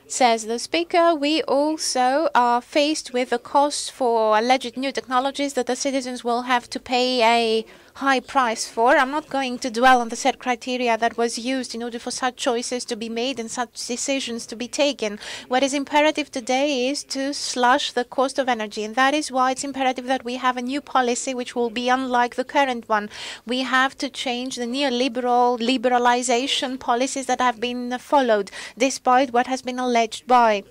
Speaker 2: Says the speaker, we also are faced with the costs for alleged new technologies that the citizens will have to pay a high price for. I'm not going to dwell on the set criteria that was used in order for such choices to be made and such decisions to be taken. What is imperative today is to slash the cost of energy, and that is why it's imperative that we have a new policy which will be unlike the current one. We have to change the neoliberal liberalization policies that have been followed, despite what has been alleged by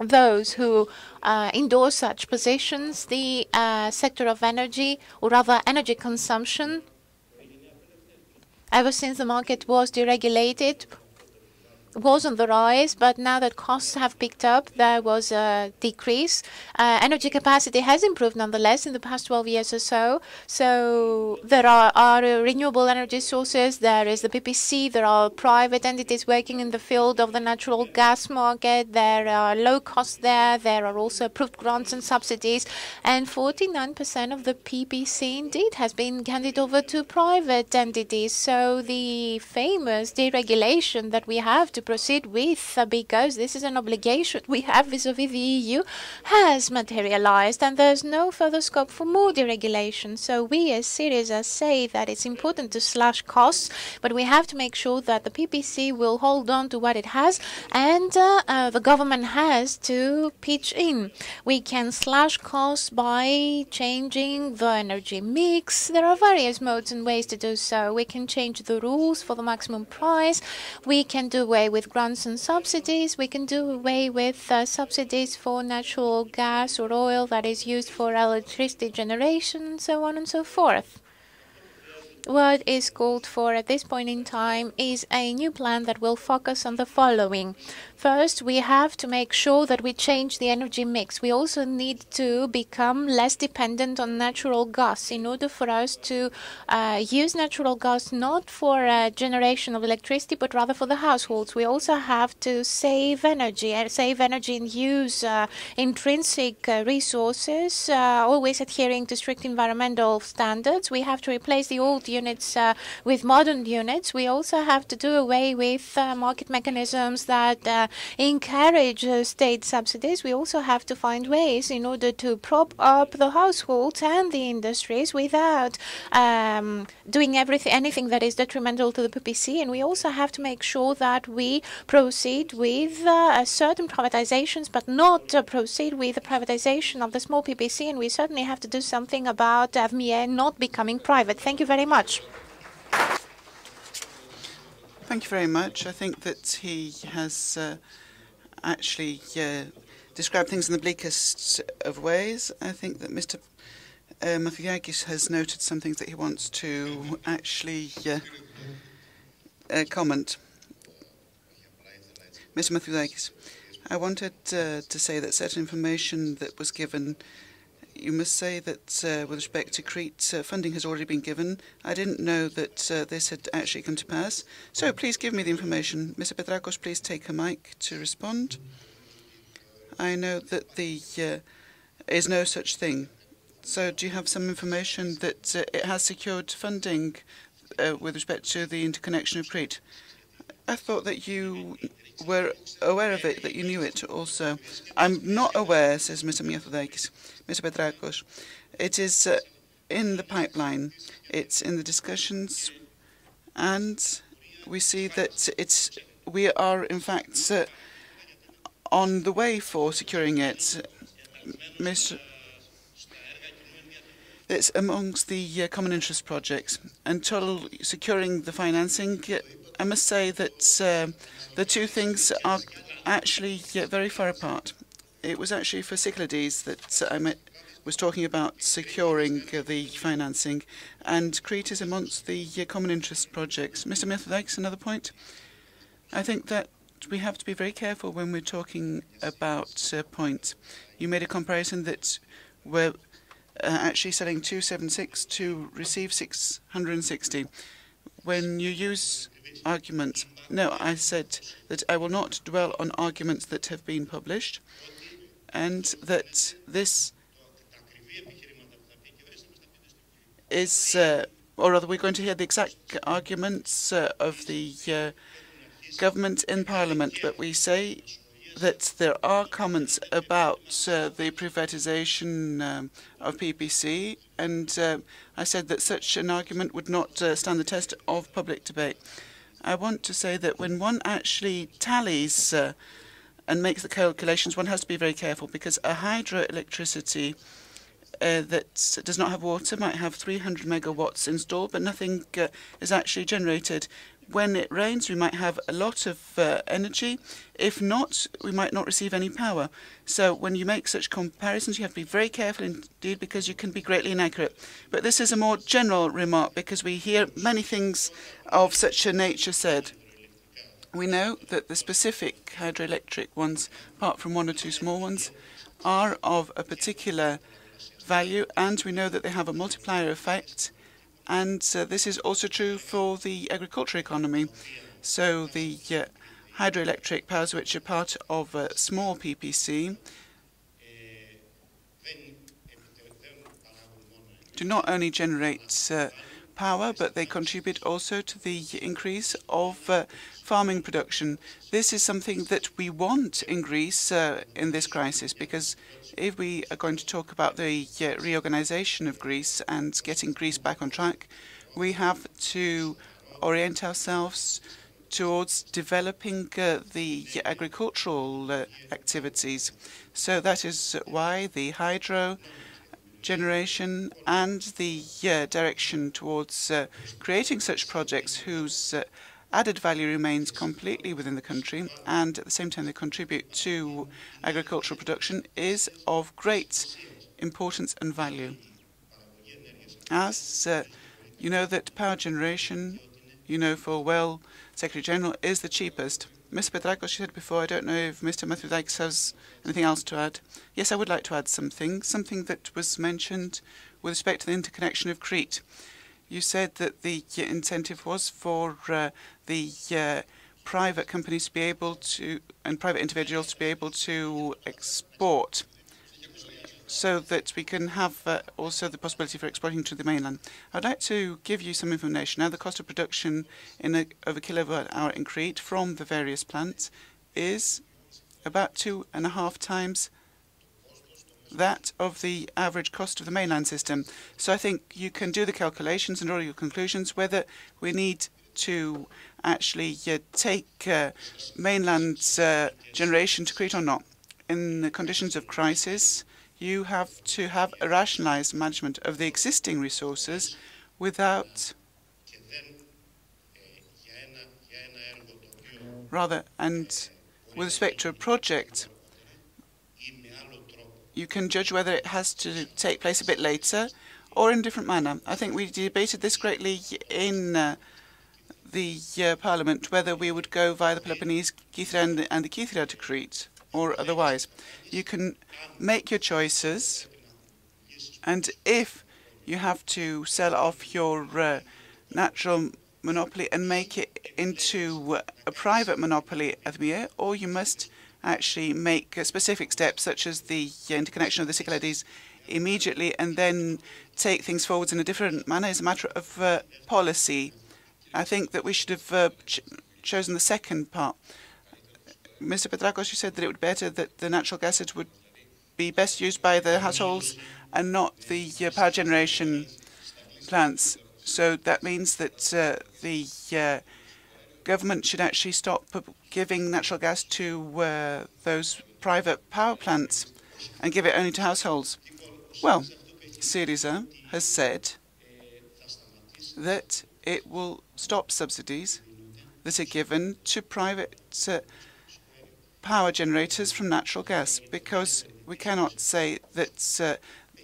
Speaker 2: those who endorse such positions. The sector of energy, or rather energy consumption, ever since the market was deregulated, was on the rise, but now that costs have picked up, there was a decrease. Energy capacity has improved nonetheless in the past 12 years or so. So there are renewable energy sources, there is the PPC, there are private entities working in the field of the natural gas market, there are low costs there are also approved grants and subsidies, and 49% of the PPC indeed has been handed over to private entities. So the famous deregulation that we have to proceed with, because this is an obligation we have vis-à-vis the EU, has materialized, and there's no further scope for more deregulation. So we as Syriza say that it's important to slash costs, but we have to make sure that the PPC will hold on to what it has, and the government has to pitch in. We can slash costs by changing the energy mix. There are various modes and ways to do so. We can change the rules for the maximum price. We can do away with grants and subsidies. We can do away with subsidies for natural gas or oil that is used for electricity generation, and so on and so forth. What is called for at this point in time is a new plan that will focus on the following. First, we have to make sure that we change the energy mix. We also need to become less dependent on natural gas in order for us to use natural gas not for generation of electricity, but rather for the households. We also have to save energy and use intrinsic resources, always adhering to strict environmental standards. We have to replace the old units with modern units. We also have to do away with market mechanisms that encourage state subsidies, we also have to find ways in order to prop up the households and the industries without doing anything that is detrimental to the PPC. And we also have to make sure that we proceed with certain privatizations, but not proceed with the privatization of the small PPC. And we certainly have to do something about AVMIE not becoming private. Thank you very much.
Speaker 3: Thank you very much. I think that he has actually described things in the bleakest of ways. I think that Mr. Mathiakis has noted some things that he wants to actually comment. Mr. Mathiakis, I wanted to say that certain information that was given, you must say that with respect to Crete, funding has already been given. I didn't know that this had actually come to pass. So please give me the information. Mr. Petrakos, please take a mic to respond. I know that there is no such thing. So do you have some information that it has secured funding with respect to the interconnection of Crete? I thought that you were aware of it, that you knew it also. I'm not aware, says Mr. Mitsotakis. Mr. Petrakos, it is in the pipeline. It's in the discussions, and we see that we are in fact on the way for securing it. It's amongst the common interest projects. Until securing the financing, I must say that the two things are actually very far apart. It was actually for Cyclades that I was talking about securing the financing, and Crete is amongst the common interest projects. Mr. Mitsotakis, another point. I think that we have to be very careful when we're talking about points. You made a comparison that we're actually selling 276 to receive 660. When you use arguments, no, I said that I will not dwell on arguments that have been published, and that this is, or rather, we're going to hear the exact arguments of the government in Parliament, but we say that there are comments about the privatization of PPC, and I said that such an argument would not stand the test of public debate. I want to say that when one actually tallies and makes the calculations, one has to be very careful, because a hydroelectricity that does not have water might have 300 megawatts installed, but nothing is actually generated. When it rains, we might have a lot of energy. If not, we might not receive any power. So when you make such comparisons, you have to be very careful indeed, because you can be greatly inaccurate. But this is a more general remark, because we hear many things of such a nature said. We know that the specific hydroelectric ones, apart from one or two small ones, are of a particular value, and we know that they have a multiplier effect. And this is also true for the agriculture economy. So the hydroelectric powers, which are part of a small PPC, do not only generate power, but they contribute also to the increase of farming production. This is something that we want in Greece in this crisis, because if we are going to talk about the reorganization of Greece and getting Greece back on track, we have to orient ourselves towards developing the agricultural activities. So that is why the hydro generation and the direction towards creating such projects whose added value remains completely within the country, and at the same time they contribute to agricultural production, is of great importance and value. As you know, that power generation, you know full well, Secretary General, is the cheapest. Mr. Petrakos, you said before, I don't know if Mr. Mathiakis has anything else to add. Yes, I would like to add something that was mentioned with respect to the interconnection of Crete. You said that the incentive was for the private companies to be able to, and private individuals to be able to export, so that we can have also the possibility for exporting to the mainland. I'd like to give you some information. Now, the cost of production of a kilowatt hour in Crete from the various plants is about 2.5 times that of the average cost of the mainland system. So I think you can do the calculations and draw your conclusions whether we need to actually take mainland generation to Crete or not. In the conditions of crisis, you have to have a rationalized management of the existing resources without and with respect to a project, you can judge whether it has to take place a bit later or in a different manner. I think we debated this greatly in the Parliament, whether we would go via the Peloponnese, Kythera and the Kythera to Crete or otherwise. You can make your choices, and if you have to sell off your natural monopoly and make it into a private monopoly at the year, or you must actually make specific steps such as the interconnection of the Cyclades immediately and then take things forwards in a different manner is a matter of policy. I think that we should have chosen the second part. Mr. Petrakos, you said that it would be better that the natural gases would be best used by the households and not the power generation plants. So that means that the government should actually stop giving natural gas to those private power plants and give it only to households. Well, Syriza has said that it will stop subsidies that are given to private power generators from natural gas, because we cannot say that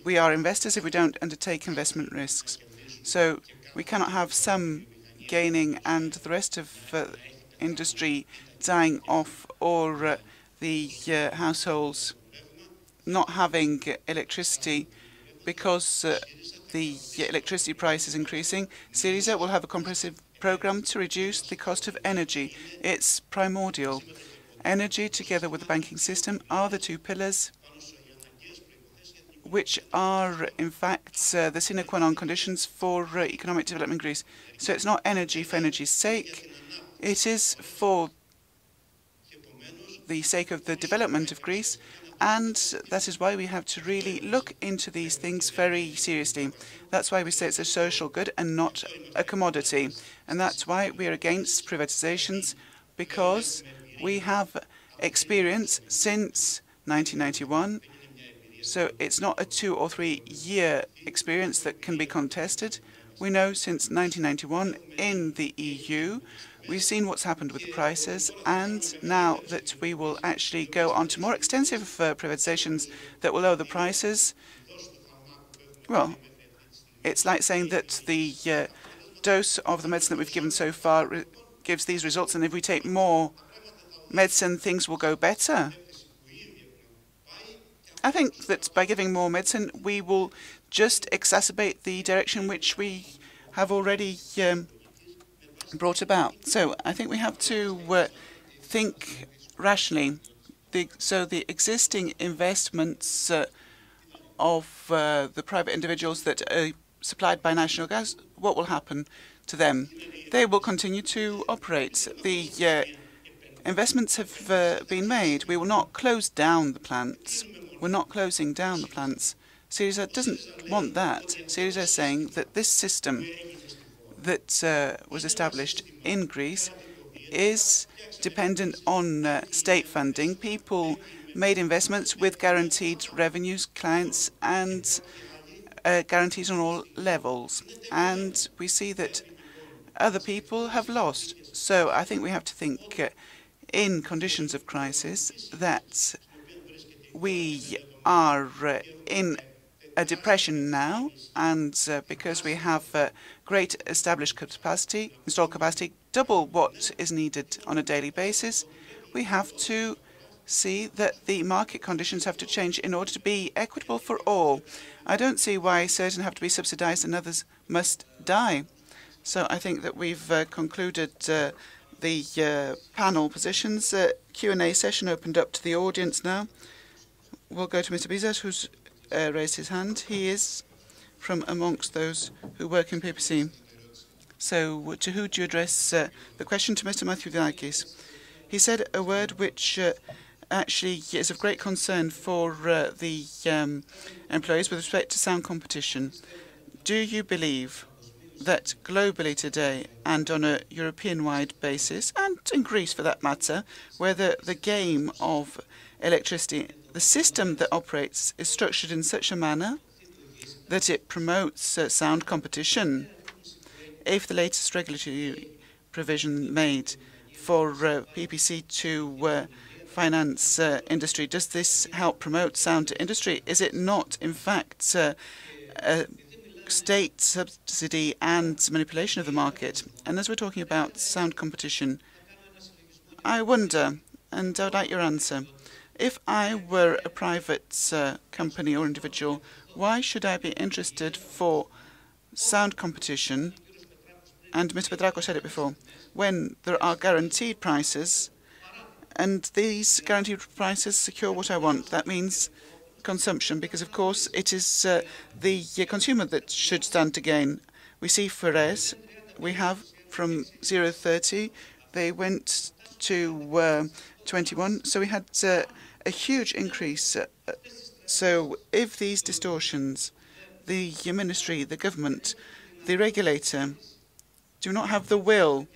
Speaker 3: we are investors if we don't undertake investment risks. So we cannot have some gaining and the rest of industry dying off, or the households not having electricity because the electricity price is increasing. Syriza will have a comprehensive programme to reduce the cost of energy. It's primordial. Energy, together with the banking system, are the two pillars which are, in fact, the sine qua non conditions for economic development in Greece. So it's not energy for energy's sake. It is for the sake of the development of Greece, and that is why we have to really look into these things very seriously. That's why we say it's a social good and not a commodity. And that's why we are against privatizations, because we have experience since 1991. So it's not a 2 or 3 year experience that can be contested. We know since 1991 in the EU, we've seen what's happened with the prices, and now that we will actually go on to more extensive privatizations that will lower the prices, well, it's like saying that the dose of the medicine that we've given so far gives these results, and if we take more medicine, things will go better. I think that by giving more medicine, we will just exacerbate the direction which we have already brought about. So I think we have to think rationally. So the existing investments of the private individuals that are supplied by national gas, what will happen to them? They will continue to operate. The investments have been made. We will not close down the plants. We're not closing down the plants. Syriza doesn't want that. Syriza is saying that this system that was established in Greece is dependent on state funding. People made investments with guaranteed revenues, clients, and guarantees on all levels. And we see that other people have lost. So I think we have to think in conditions of crisis that we are in a depression now, and because we have great established capacity, installed capacity, double what is needed on a daily basis, we have to see that the market conditions have to change in order to be equitable for all. I don't see why certain have to be subsidized and others must die. So I think that we've concluded the panel positions. Q&A session opened up to the audience now. We'll go to Mr. Bizas, who's raised his hand. He is from amongst those who work in PPC. So to who do you address the question? To Mr. Matthew Vilakis. he said a word which actually is of great concern for the employees with respect to sound competition. Do you believe that globally today and on a European-wide basis, and in Greece for that matter, whether the game of electricity, the system that operates, is structured in such a manner that it promotes sound competition? If the latest regulatory provision made for PPC to finance industry, does this help promote sound industry? Is it not, in fact, a state subsidy and manipulation of the market? And as we're talking about sound competition, I wonder, and I would like your answer, if I were a private company or individual, why should I be interested for sound competition? And Mr. Petrakos said it before, when there are guaranteed prices, and these guaranteed prices secure what I want. That means consumption, because of course it is the consumer that should stand to gain. We see for RES, we have from 0.30, they went to 21, so we had a huge increase. So if these distortions, the ministry, the government, the regulator, do not have the will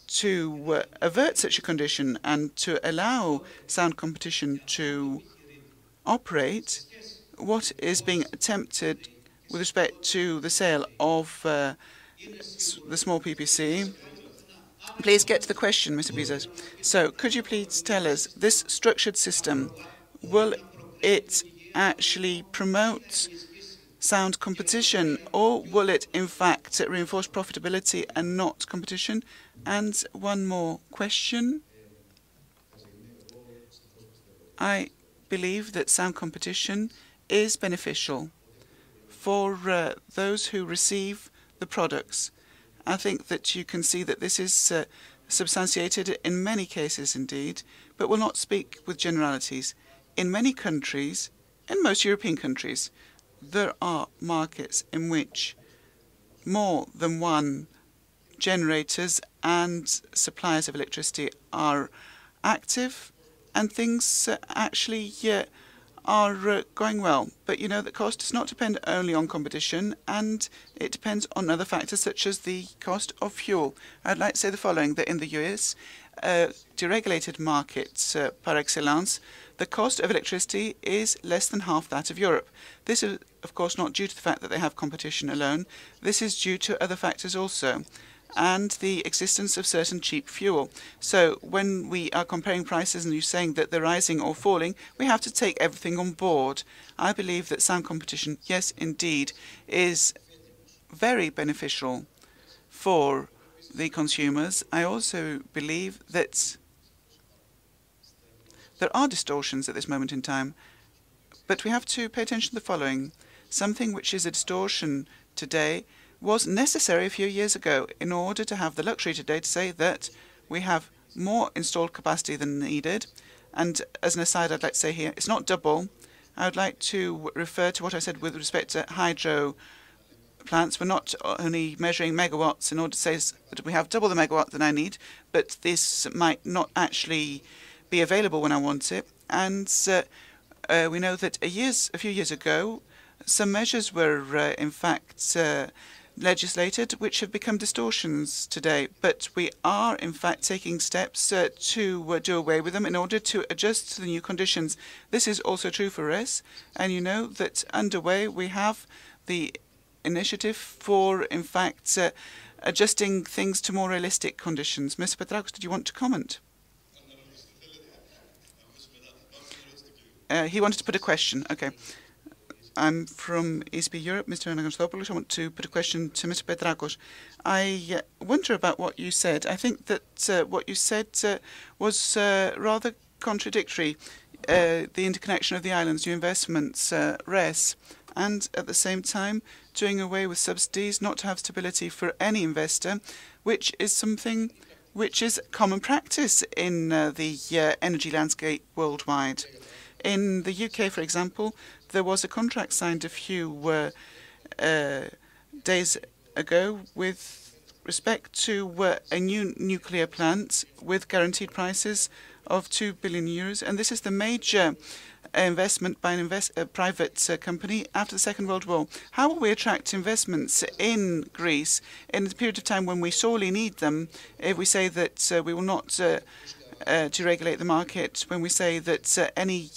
Speaker 3: to avert such a condition and to allow sound competition to operate, what is being attempted with respect to the sale of the small PPC? Please get to the question, Mr. Bezos. So could you please tell us, this structured system, will it actually promote sound competition, or will it in fact reinforce profitability and not competition? And one more question. I believe that sound competition is beneficial for those who receive the products. I think that you can see that this is substantiated in many cases indeed, but will not speak with generalities. In many countries, in most European countries, there are markets in which more than one generators and suppliers of electricity are active, and things actually are going well. But you know that cost does not depend only on competition, and it depends on other factors such as the cost of fuel. I'd like to say the following, that in the US, deregulated markets par excellence, the cost of electricity is less than half that of Europe. This is, of course, not due to the fact that they have competition alone. This is due to other factors also, and the existence of certain cheap fuel. So when we are comparing prices and you're saying that they're rising or falling, we have to take everything on board. I believe that sound competition, yes, indeed, is very beneficial for the consumers. I also believe that there are distortions at this moment in time, but we have to pay attention to the following. Something which is a distortion today was necessary a few years ago in order to have the luxury today to say that we have more installed capacity than needed. And as an aside, I'd like to say here, it's not double. I would like to refer to what I said with respect to hydro plants. We're not only measuring megawatts in order to say that we have double the megawatt that I need, but this might not actually be available when I want it. And we know that a few years ago, some measures were in fact legislated which have become distortions today. But we are in fact taking steps to do away with them in order to adjust to the new conditions. This is also true for us. And you know that underway we have the initiative for in fact adjusting things to more realistic conditions. Mr. Petrakos, did you want to comment? He wanted to put a question. Okay. I'm from ECB Europe, Mr. Anagostopoulos. I want to put a question to Mr. Petrakos. I wonder about what you said. I think that what you said was rather contradictory. The interconnection of the islands, new investments, RES, and at the same time doing away with subsidies, not to have stability for any investor, which is something which is common practice in the energy landscape worldwide. In the UK, for example, there was a contract signed a few days ago with respect to a new nuclear plant with guaranteed prices of 2 billion euros. And this is the major investment by a private company after the Second World War. How will we attract investments in Greece in a period of time when we sorely need them if we say that we will not deregulate the market, when we say that any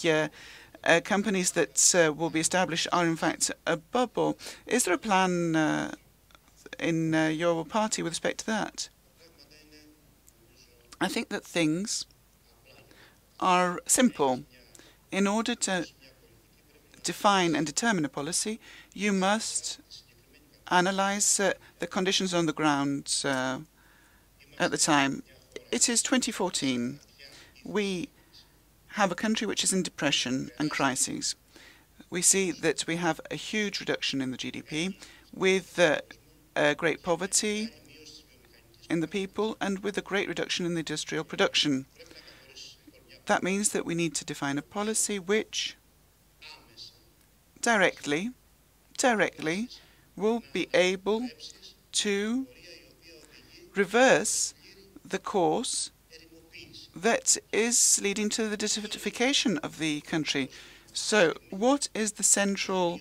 Speaker 3: companies that will be established are in fact a bubble? Is there a plan in your party with respect to that? I think that things are simple. In order to define and determine a policy, you must analyze the conditions on the ground at the time. It is 2014. We have a country which is in depression and crises. We see that we have a huge reduction in the GDP, with great poverty in the people and with a great reduction in the industrial production. That means that we need to define a policy which directly will be able to reverse the course that is leading to the desertification of the country. So what is the central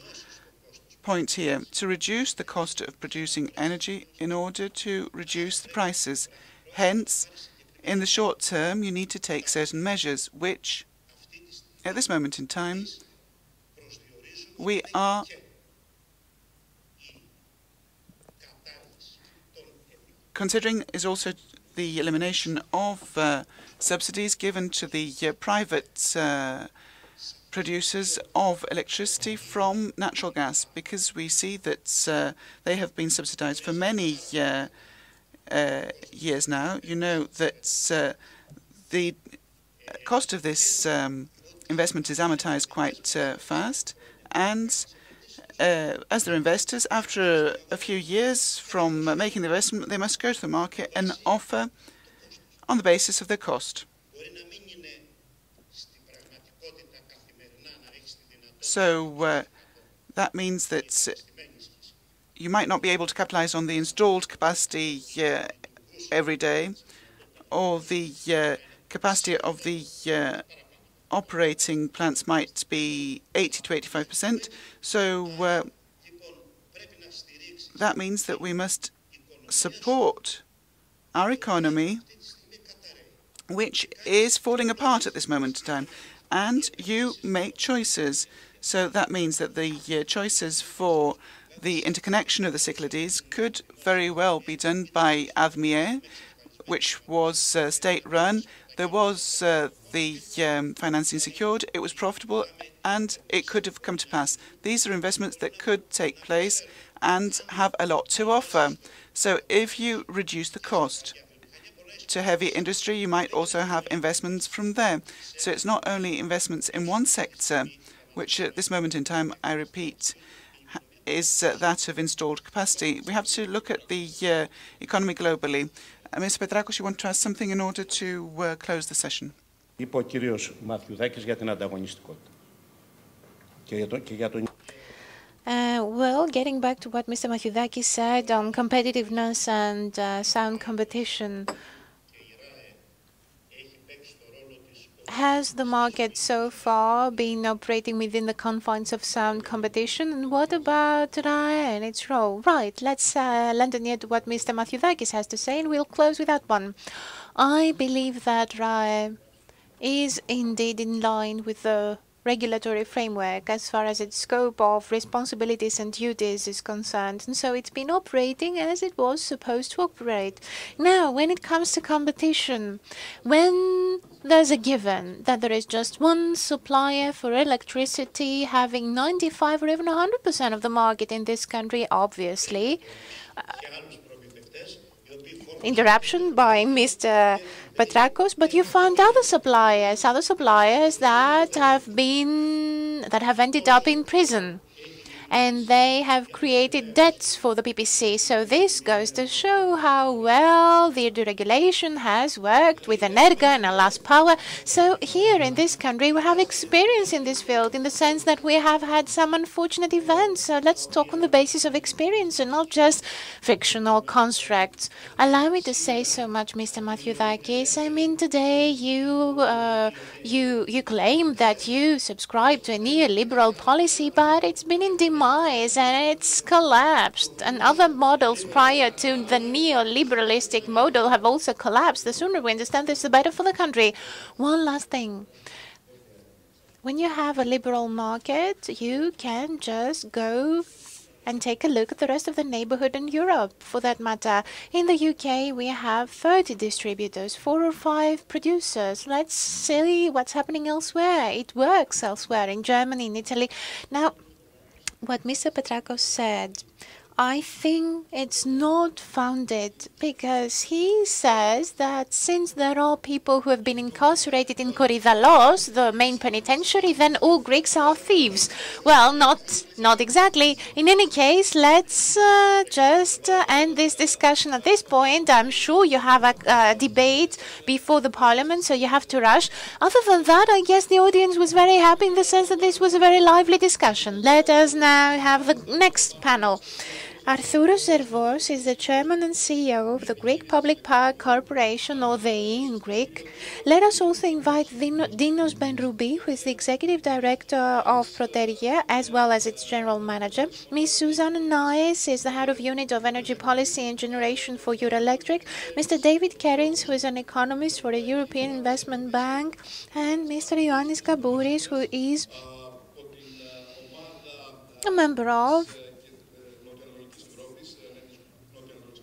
Speaker 3: point here? To reduce the cost of producing energy in order to reduce the prices. Hence, in the short term, you need to take certain measures, which, at this moment in time, we are considering is also the elimination of subsidies given to the private producers of electricity from natural gas, because we see that they have been subsidized for many years now. You know that the cost of this investment is amortized quite fast, and as they're investors, after a few years from making the investment, they must go to the market and offer on the basis of their cost. So that means that you might not be able to capitalize on the installed capacity every day, or the capacity of the operating plants might be 80 to 85%. So that means that we must support our economy, which is falling apart at this moment in time. And you make choices. So that means that the choices for the interconnection of the Cyclades could very well be done by ADMIE, which was state-run. There was the financing secured, it was profitable, and it could have come to pass. These are investments that could take place and have a lot to offer. So if you reduce the cost to heavy industry, you might also have investments from there. So it's not only investments in one sector, which at this moment in time, I repeat, is that of installed capacity. We have to look at the economy globally. Mr. Petrakos, you want to ask something in order to close the session?
Speaker 4: Είπε ο κύριος Μαθιουδάκης για την ανταγωνιστικότητα.
Speaker 2: Well, getting back to what Mr. Mathiudakis said on competitiveness and sound competition, has the market so far been operating within the confines of sound competition? And what about RAE and its role? Right, let's lend an ear to what Mr. Mathiudakis has to say, and we'll close with that one. I believe that RAE is indeed in line with the regulatory framework as far as its scope of responsibilities and duties is concerned. And so it's been operating as it was supposed to operate. Now, when it comes to competition, when there's a given that there is just one supplier for electricity having 95 or even 100% of the market in this country, obviously, interruption by Mr. Petrakos, but you found other suppliers that have ended up in prison. and they have created debts for the PPC. So this goes to show how well the deregulation has worked with Energa and Alas Power. So here in this country, we have experience in this field in the sense that we have had some unfortunate events. So let's talk on the basis of experience and not just fictional constructs. Allow me to say so much, Mr. Mathiodakis. I mean, today you claim that you subscribe to a neoliberal policy, but it's been in demise and it's collapsed. And other models prior to the neoliberalistic model have also collapsed. The sooner we understand this, the better for the country. One last thing. When you have a liberal market, you can just go and take a look at the rest of the neighborhood in Europe, for that matter. In the UK, we have 30 distributors, 4 or 5 producers. Let's see what's happening elsewhere. It works elsewhere, in Germany, in Italy. Now, what Mr. Petrakos said, I think it's not founded, because he says that since there are people who have been incarcerated in Korydallos, the main penitentiary, then all Greeks are thieves. Well, not exactly. In any case, let's just end this discussion at this point. I'm sure you have a debate before the parliament, so you have to rush. Other than that, I guess the audience was very happy in the sense that this was a very lively discussion. Let us now have the next panel. Arthouros Zervos is the chairman and CEO of the Greek Public Power Corporation, or ΔΕΗ in Greek. Let us also invite Dinos Benroubi, who is the executive director of Proteria, as well as its general manager. Ms. Susanne Naes is the head of unit of energy policy and generation for Euroelectric. Mr. David Kerins, who is an economist for the European Investment Bank, and Mr. Ioannis Kabouris, who is a member of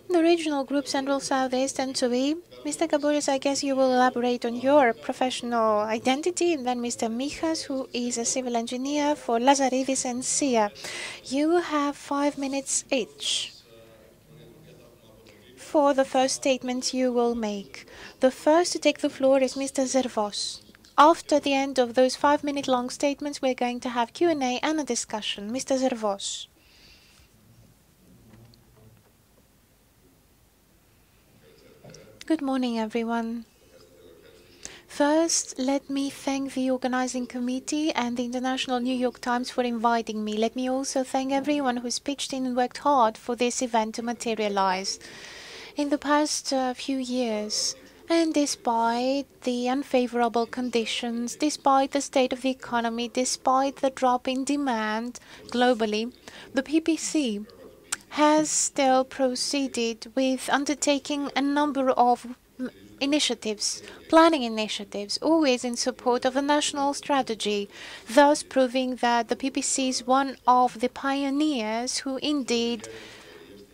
Speaker 2: the regional group Central, Southeast and SOE. Mr. Kabouris, I guess you will elaborate on your professional identity, and then Mr. Michas, who is a civil engineer for Lazaridis and SIA. You have 5 minutes each for the first statement you will make. The first to take the floor is Mr. Zervos. After the end of those 5-minute long statements, we're going to have Q&A and a discussion. Mr. Zervos. Good morning, everyone. First, let me thank the organizing committee and the International New York Times for inviting me. Let me also thank everyone who's pitched in and worked hard for this event to materialize. In the past few years, and despite the unfavorable conditions, despite the state of the economy, despite the drop in demand globally, the PPC has still proceeded with undertaking a number of initiatives, planning initiatives, always in support of a national strategy, thus proving that the PPC is one of the pioneers who indeed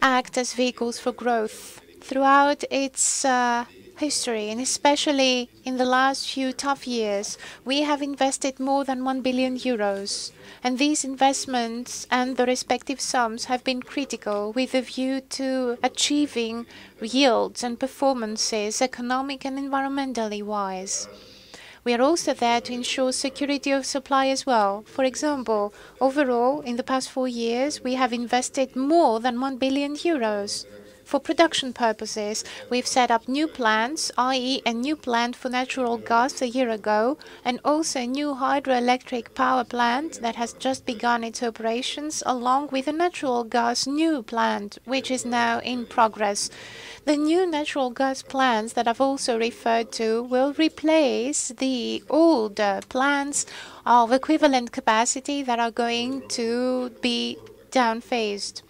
Speaker 2: act as vehicles for growth throughout its history, and especially in the last few tough years. We have invested more than 1 billion euros. And these investments and the respective sums have been critical with a view to achieving yields and performances, economic and environmentally wise. We are also there to ensure security of supply as well. For example, overall, in the past 4 years, we have invested more than 1 billion euros. For production purposes, we've set up new plants, i.e. a new plant for natural gas a year ago, and also a new hydroelectric power plant that has just begun its operations, along with a natural gas new plant, which is now in progress. The new natural gas plants that I've also referred to will replace the older plants of equivalent capacity that are going to be phased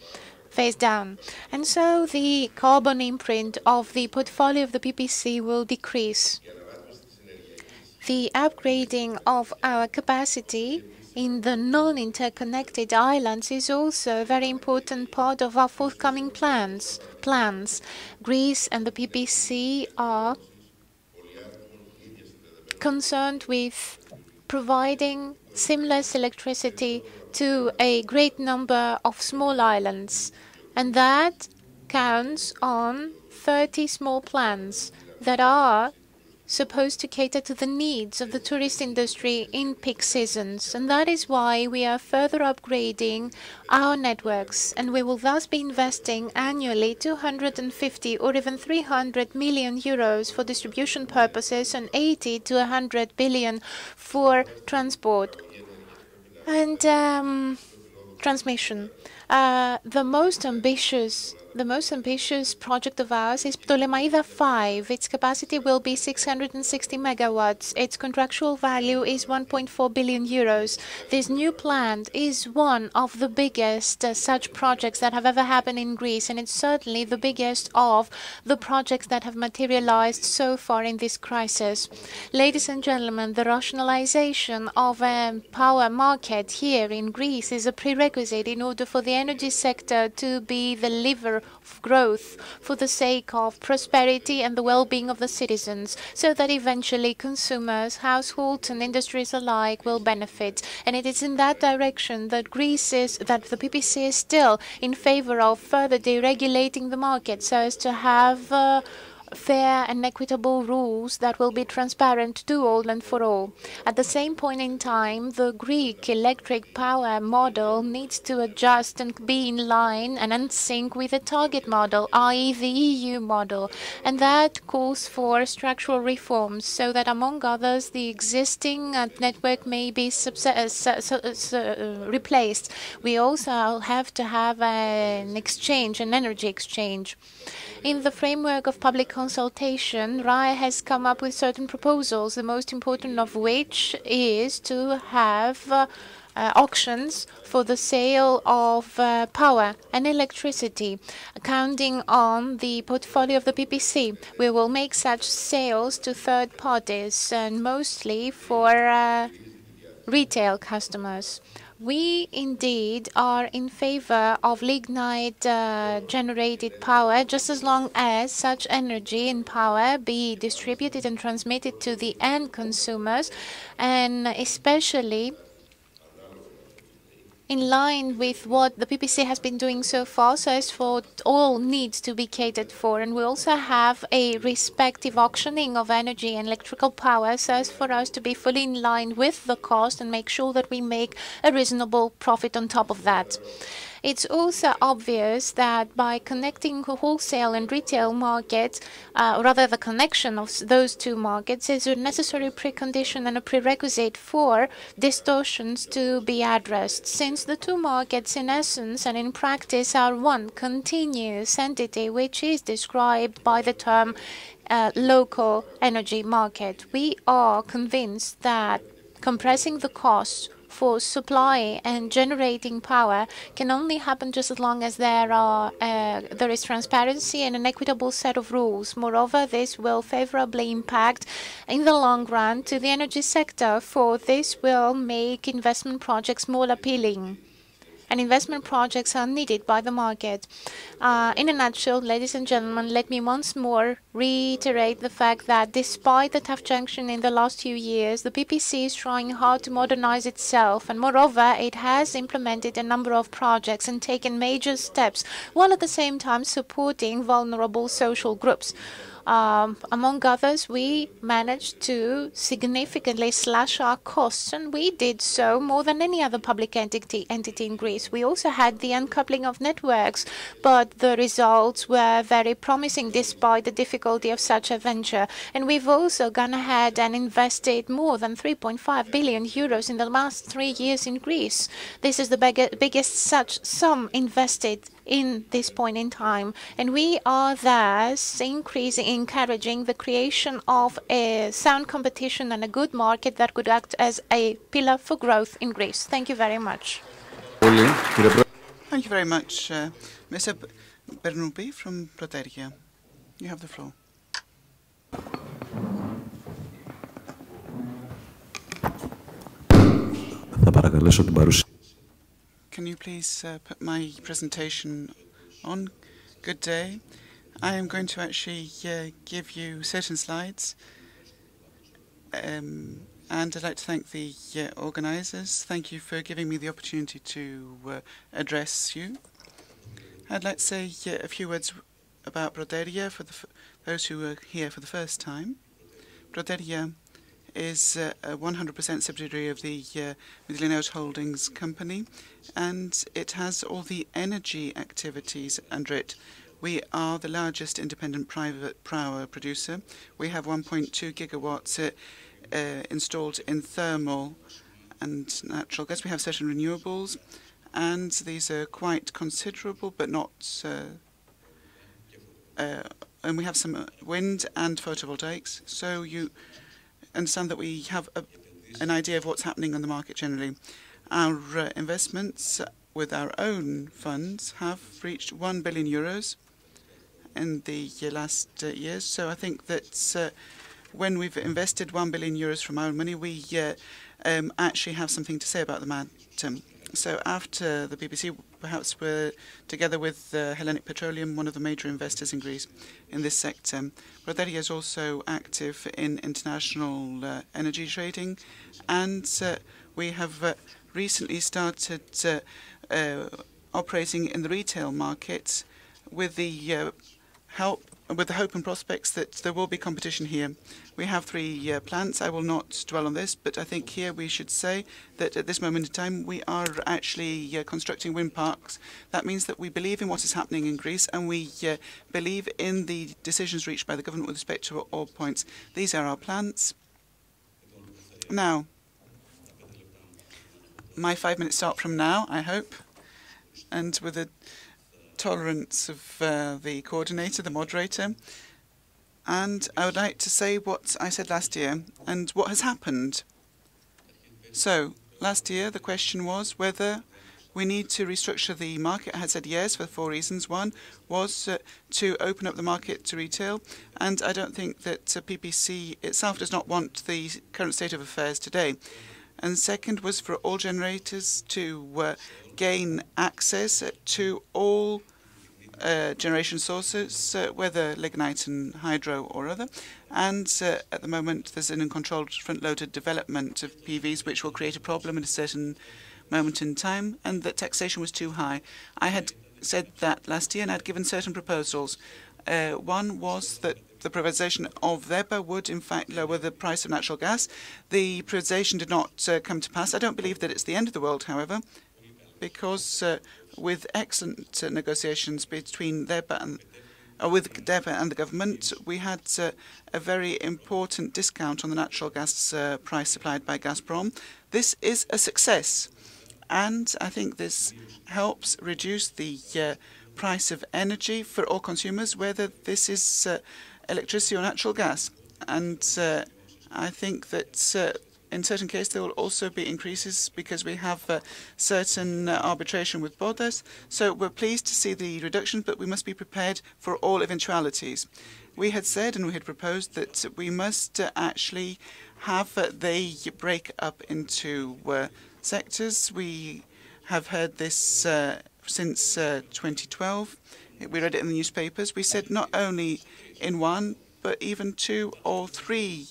Speaker 2: down. And so the carbon imprint of the portfolio of the PPC will decrease. The upgrading of our capacity in the non-interconnected islands is also a very important part of our forthcoming plans. Greece and the PPC are concerned with providing seamless electricity to a great number of small islands, and that counts on 30 small plants that are supposed to cater to the needs of the tourist industry in peak seasons. And that is why we are further upgrading our networks, and we will thus be investing annually 250 or even 300 million euros for distribution purposes and 80 to 100 billion for transport and transmission. The most ambitious project of ours is Ptolemaida 5. Its capacity will be 660 megawatts. Its contractual value is 1.4 billion euros. This new plant is one of the biggest such projects that have ever happened in Greece, and it's certainly the biggest of the projects that have materialized so far in this crisis. Ladies and gentlemen, the rationalization of a power market here in Greece is a prerequisite in order for the energy sector to be the liver of growth for the sake of prosperity and the well-being of the citizens, so that eventually consumers, households and industries alike will benefit. And it is in that direction that the PPC is still in favor of further deregulating the market so as to have fair and equitable rules that will be transparent to all and for all. At the same point in time, the Greek electric power model needs to adjust and be in line and in sync with the target model, i.e. the EU model, and that calls for structural reforms so that, among others, the existing network may be replaced. We also have to have an energy exchange. In the framework of public consultation, RAI has come up with certain proposals, the most important of which is to have auctions for the sale of power and electricity, counting on the portfolio of the PPC. We will make such sales to third parties, and mostly for retail customers. We indeed are in favor of lignite-generated power, just as long as such energy and power be distributed and transmitted to the end consumers, and especially in line with what the PPC has been doing so far, so as for all needs to be catered for. And we also have a respective auctioning of energy and electrical power, so as for us to be fully in line with the cost and make sure that we make a reasonable profit on top of that. It's also obvious that by connecting wholesale and retail markets, rather the connection of those two markets, is a necessary precondition and a prerequisite for distortions to be addressed, since the two markets in essence and in practice are one continuous entity which is described by the term local energy market. We are convinced that compressing the costs for supply and generating power can only happen just as long as there is transparency and an equitable set of rules. Moreover, this will favorably impact in the long run to the energy sector, for this will make investment projects more appealing. And investment projects are needed by the market. In a nutshell, ladies and gentlemen, let me once more reiterate the fact that despite the tough junction in the last few years, the PPC is trying hard to modernize itself, and moreover, it has implemented a number of projects and taken major steps, while at the same time supporting vulnerable social groups. Among others, we managed to significantly slash our costs, and we did so more than any other public entity in Greece. We also had the uncoupling of networks, but the results were very promising despite the difficulty of such a venture. And we've also gone ahead and invested more than 3.5 billion euros in the last 3 years in Greece. This is the biggest such sum invested in this point in time, and we are thus encouraging the creation of a sound competition and a good market that could act as a pillar for growth in Greece. Thank you very much.
Speaker 3: Thank you very much, Mr. Bernoubi from Proteria. You have the floor. Can you please put my presentation on? Good day. I am going to actually give you certain slides, and I'd like to thank the organisers. Thank you for giving me the opportunity to address you. I'd like to say a few words about Proteria for those who are here for the first time. Proteria is a 100% subsidiary of the Mytilineos Holdings company, and it has all the energy activities under it. We are the largest independent private power producer. We have 1.2 gigawatts installed in thermal and natural gas. We have certain renewables, and these are quite considerable, but not. And we have some wind and photovoltaics. So you understand that we have an idea of what's happening on the market generally. Our investments with our own funds have reached 1 billion euros in the last years. So I think that when we've invested 1 billion euros from our own money, we actually have something to say about the matter. So after the BBC, perhaps we're together with Hellenic Petroleum, one of the major investors in Greece in this sector. Proteria is also active in international energy trading, and we have recently started operating in the retail market with the hope and prospects that there will be competition here. We have 3 plants. I will not dwell on this, but I think here we should say that at this moment in time we are actually constructing wind parks. That means that we believe in what is happening in Greece, and we believe in the decisions reached by the government with respect to all points. These are our plans. Now, my 5 minutes start from now, I hope, and with a tolerance of the coordinator, the moderator. And I would like to say what I said last year and what has happened. So, last year the question was whether we need to restructure the market. I had said yes for 4 reasons. One was to open up the market to retail, and I don't think that PPC itself does not want the current state of affairs today. And second was for all generators to gain access to all generation sources, whether lignite and hydro or other. And at the moment, there's an uncontrolled front-loaded development of PVs, which will create a problem at a certain moment in time, and that taxation was too high. I had said that last year, and I'd given certain proposals. One was that the privatization of DEPA would, in fact, lower the price of natural gas. The privatization did not come to pass. I don't believe that it's the end of the world, however, because with excellent negotiations between DEPA and the government, we had a very important discount on the natural gas price supplied by Gazprom. This is a success, and I think this helps reduce the price of energy for all consumers, whether this is electricity or natural gas. And I think that in certain cases there will also be increases because we have certain arbitration with borders. So we're pleased to see the reduction, but we must be prepared for all eventualities. We had said and we had proposed that we must actually have the break up into sectors. We have heard this since 2012. We read it in the newspapers. We said not only in 1, but even 2 or 3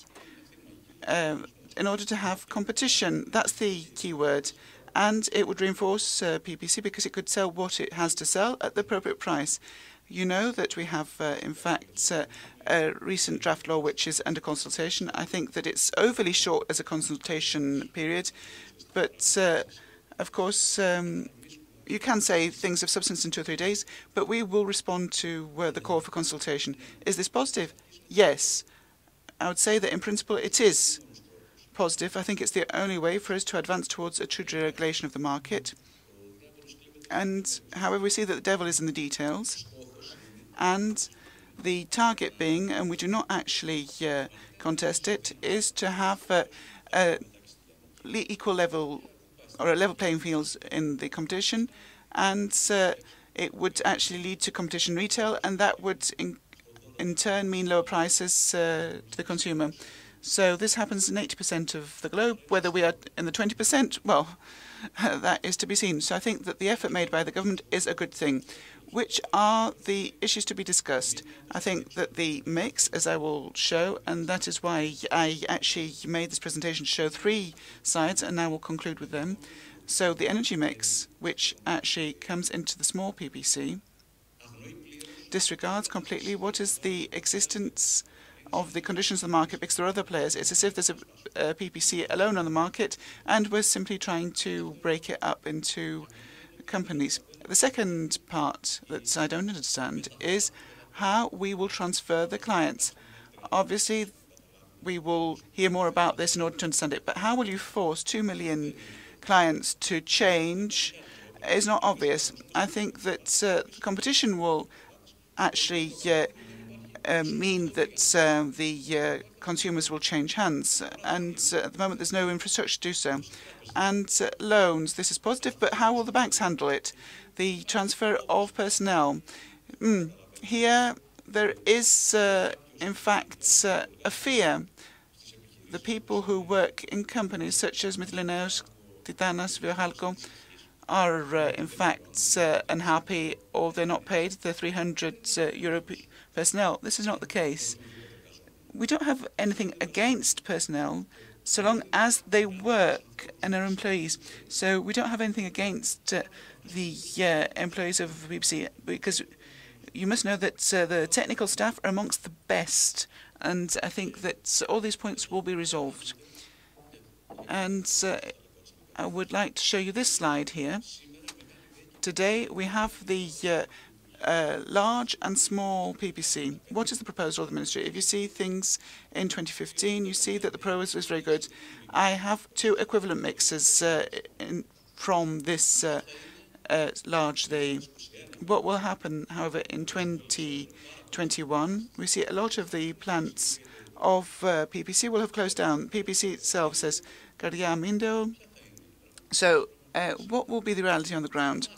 Speaker 3: in order to have competition. That's the key word. And it would reinforce PPC because it could sell what it has to sell at the appropriate price. You know that we have, in fact, a recent draft law which is under consultation. I think that it's overly short as a consultation period, but of course you can say things of substance in 2 or 3 days, but we will respond to the call for consultation. Is this positive? Yes. I would say that in principle it is positive. I think it's the only way for us to advance towards a true deregulation of the market. And however, we see that the devil is in the details. And the target being, and we do not actually contest it, is to have a equal level or a level playing field in the competition, and it would actually lead to competition retail, and that would in turn mean lower prices to the consumer. So this happens in 80% of the globe. Whether we are in the 20%, well, that is to be seen. So I think that the effort made by the government is a good thing. Which are the issues to be discussed? I think that the mix, as I will show, and that is why I actually made this presentation to show 3 sides, and I will conclude with them. So the energy mix, which actually comes into the small PPC, disregards completely what is the existence of the conditions of the market because there are other players. It's as if there's a PPC alone on the market, and we're simply trying to break it up into companies. The second part that I don't understand is how we will transfer the clients. Obviously, we will hear more about this in order to understand it, but how will you force 2 million clients to change is not obvious. I think that competition will actually mean that the consumers will change hands, and at the moment there's no infrastructure to do so. And loans, this is positive, but how will the banks handle it? The transfer of personnel. Here there is, in fact, a fear. The people who work in companies such as Mytilineos, Titanas, Viohalco are, in fact, unhappy, or they're not paid the 300 euro personnel. This is not the case. We don't have anything against personnel so long as they work and are employees. So we don't have anything against the employees of the BBC, because you must know that the technical staff are amongst the best, and I think that all these points will be resolved. And I would like to show you this slide here. Today we have the large and small PPC. What is the proposal of the Ministry? If you see things in 2015, you see that the proposal is very good. I have two equivalent mixes from this large. What will happen, however, in 2021, we see a lot of the plants of PPC will have closed down. PPC itself says Cardia Mindo. So what will be the reality on the ground?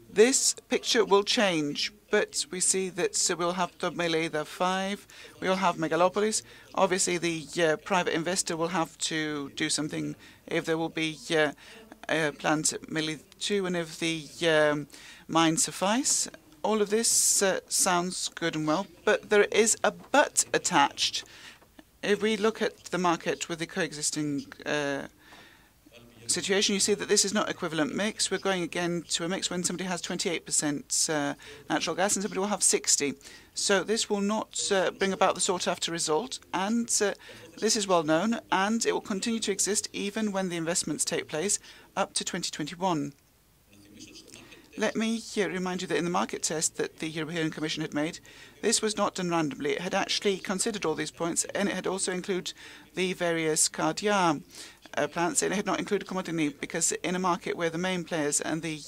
Speaker 3: This picture will change, but we see that we'll have Meleda 5, we'll have Megalopolis. Obviously, the private investor will have to do something if there will be plants at Meleda 2 and if the mines suffice. All of this sounds good and well, but there is a but attached. If we look at the market with the coexisting situation, you see that this is not equivalent mix. We're going again to a mix when somebody has 28% natural gas and somebody will have 60. So this will not bring about the sought-after result, and this is well known, and it will continue to exist even when the investments take place up to 2021. Let me remind you that in the market test that the European Commission had made, this was not done randomly. It had actually considered all these points, and it had also included the various SKAI.gr plants, and it had not included commodity, because in a market where the main players and the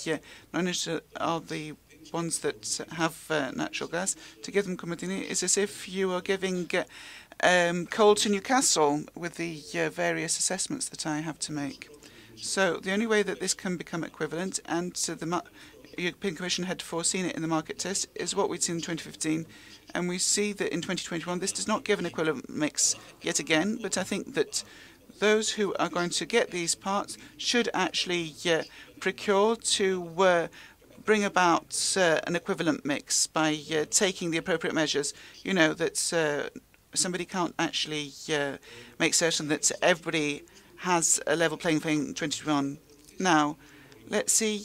Speaker 3: non-industry are the ones that have natural gas, to give them commodity is as if you are giving coal to Newcastle with the various assessments that I have to make. So the only way that this can become equivalent, and the European Commission had foreseen it in the market test, is what we'd seen in 2015. And we see that in 2021 this does not give an equivalent mix yet again, but I think that those who are going to get these parts should actually procure to bring about an equivalent mix by taking the appropriate measures. You know that somebody can't actually make certain that everybody has a level playing field in 2021. Now, let's see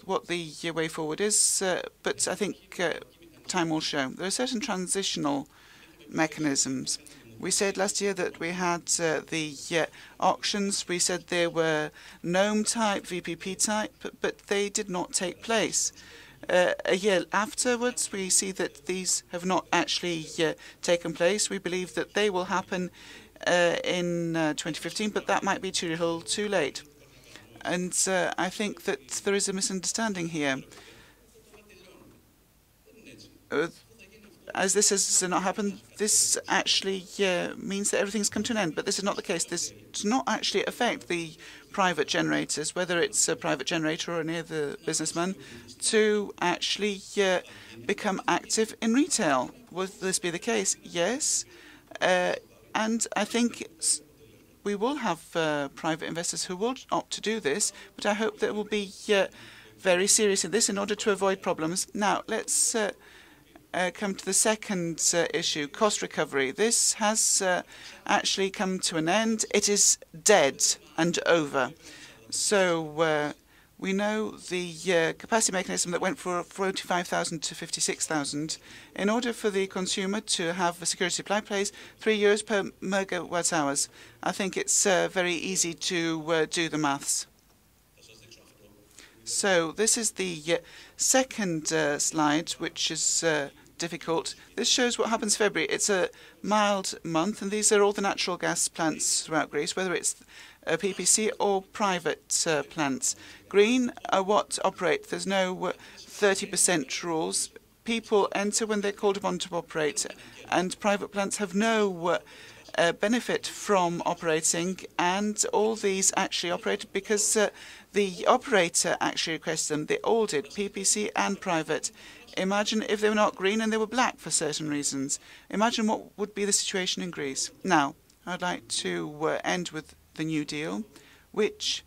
Speaker 3: what the way forward is, but I think time will show. There are certain transitional mechanisms. We said last year that we had the auctions. We said there were NOM type, VPP type, but they did not take place. A year afterwards, we see that these have not actually taken place. We believe that they will happen in 2015, but that might be too little, too late. And I think that there is a misunderstanding here. As this has not happened, this actually means that everything's come to an end. But this is not the case. This does not actually affect the private generators, whether it's a private generator or any other businessman, to actually become active in retail. Will this be the case? Yes. And I think we will have private investors who will opt to do this, but I hope that we'll be very serious in this in order to avoid problems. Now, let's come to the second issue, cost recovery. This has actually come to an end. It is dead and over. So We know the capacity mechanism that went from 45,000 to 56,000. In order for the consumer to have a security supply place, €3 per megawatt hours. I think it's very easy to do the maths. So this is the second slide, which is difficult. This shows what happens in February. It's a mild month, and these are all the natural gas plants throughout Greece, whether it's PPC or private plants. Green are what operate. There's no 30% rules. People enter when they're called upon to operate, and private plants have no benefit from operating, and all these actually operate because the operator actually requests them. They all did, PPC and private. Imagine if they were not green and they were black for certain reasons. Imagine what would be the situation in Greece. Now, I'd like to end with the New Deal, which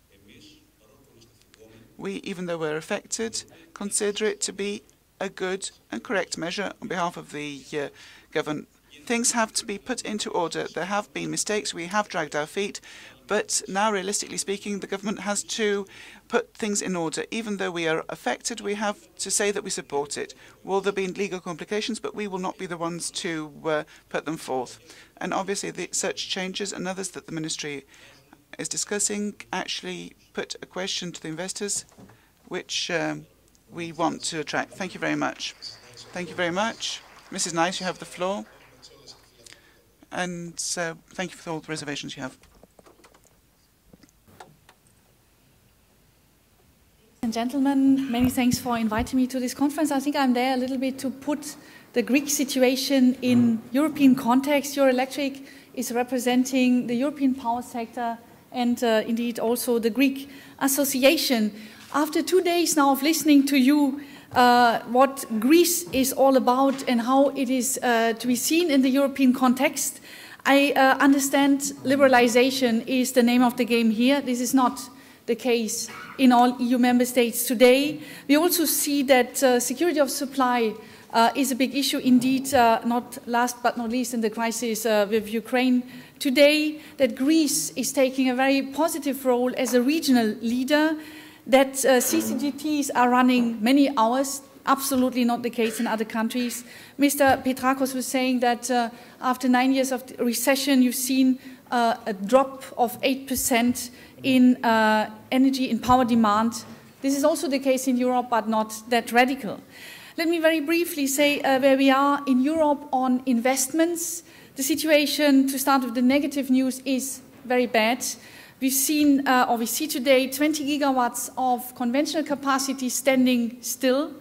Speaker 3: we, even though we're affected, consider it to be a good and correct measure on behalf of the government. Things have to be put into order. There have been mistakes. We have dragged our feet. But now, realistically speaking, the government has to put things in order. Even though we are affected, we have to say that we support it. Will there be legal complications? But we will not be the ones to put them forth. And obviously, such changes and others that the ministry is discussing actually put a question to the investors, which we want to attract. Thank you very much. Thank you very much. Mrs. Nice, you have the floor. And thank you for all the reservations you have.
Speaker 5: Ladies and gentlemen, many thanks for inviting me to this conference. I think I'm there a little bit to put the Greek situation in European context. Eurelectric is representing the European power sector and indeed also the Greek Association. After 2 days now of listening to you, what Greece is all about and how it is to be seen in the European context, I understand liberalization is the name of the game here. This is not the case in all EU member states today. We also see that security of supply is a big issue indeed, not last but not least in the crisis with Ukraine today, that Greece is taking a very positive role as a regional leader, that CCGTs are running many hours, absolutely not the case in other countries. Mr. Petrakos was saying that after 9 years of recession, you've seen a drop of 8% in energy, in power demand. This is also the case in Europe, but not that radical. Let me very briefly say where we are in Europe on investments. The situation, to start with the negative news, is very bad. We've seen, or we see today, 20 gigawatts of conventional capacity standing still.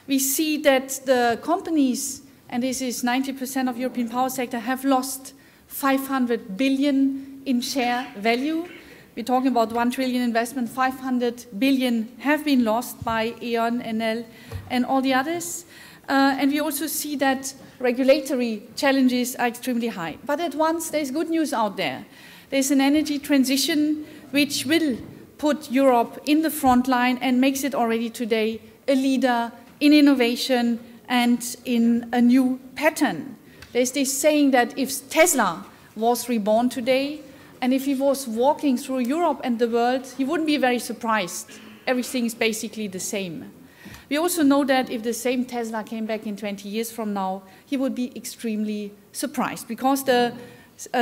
Speaker 5: We see that the companies, and this is 90% of European power sector, have lost 500 billion in share value. We're talking about 1 trillion investment, 500 billion have been lost by E.ON, Enel, and all the others. And we also see that regulatory challenges are extremely high. But at once, there's good news out there. There's an energy transition which will put Europe in the front line and makes it already today a leader in innovation and in a new pattern. There's this saying that if Tesla was reborn today, and if he was walking through Europe and the world, he wouldn't be very surprised. Everything is basically the same. We also know that if the same Tesla came back in 20 years from now, he would be extremely surprised, because the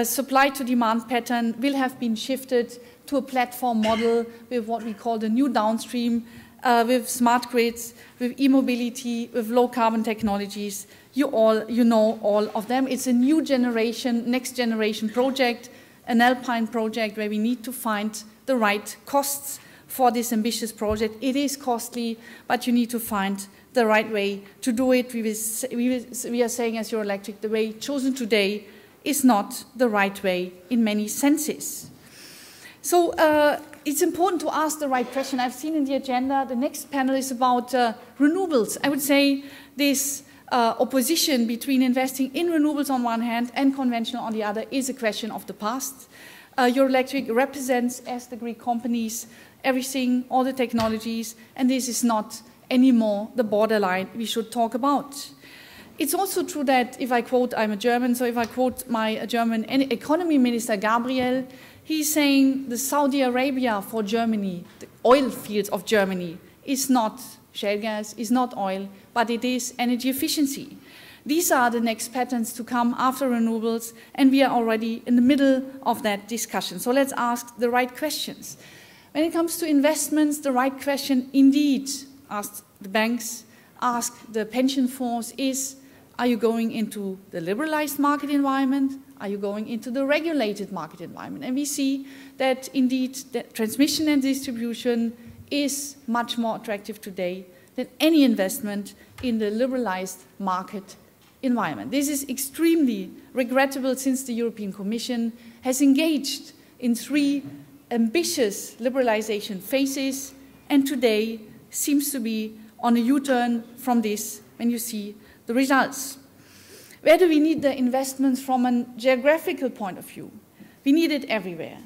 Speaker 5: supply to demand pattern will have been shifted to a platform model with what we call the new downstream, with smart grids, with e-mobility, with low carbon technologies. You know all of them. It's a new generation, next generation project, an alpine project where we need to find the right costs for this ambitious project. It is costly, but you need to find the right way to do it. We are saying as Eurelectric, the way chosen today is not the right way in many senses. So it's important to ask the right question. I've seen in the agenda, the next panel is about renewables. I would say this opposition between investing in renewables on one hand and conventional on the other is a question of the past. Eurelectric represents, as the Greek companies, everything, all the technologies, and this is not anymore the borderline we should talk about. It's also true that if I quote, I'm a German, so if I quote my German economy minister, Gabriel, he's saying the Saudi Arabia for Germany, the oil fields of Germany is not shale gas, is not oil, but it is energy efficiency. These are the next patterns to come after renewables, and we are already in the middle of that discussion. So let's ask the right questions. When it comes to investments, the right question indeed, ask the banks, ask the pension funds is, are you going into the liberalized market environment? Are you going into the regulated market environment? And we see that indeed the transmission and distribution is much more attractive today than any investment in the liberalized market environment. This is extremely regrettable since the European Commission has engaged in 3 ambitious liberalization phases and today seems to be on a U-turn from this when you see the results. Where do we need the investments from a geographical point of view? We need it everywhere.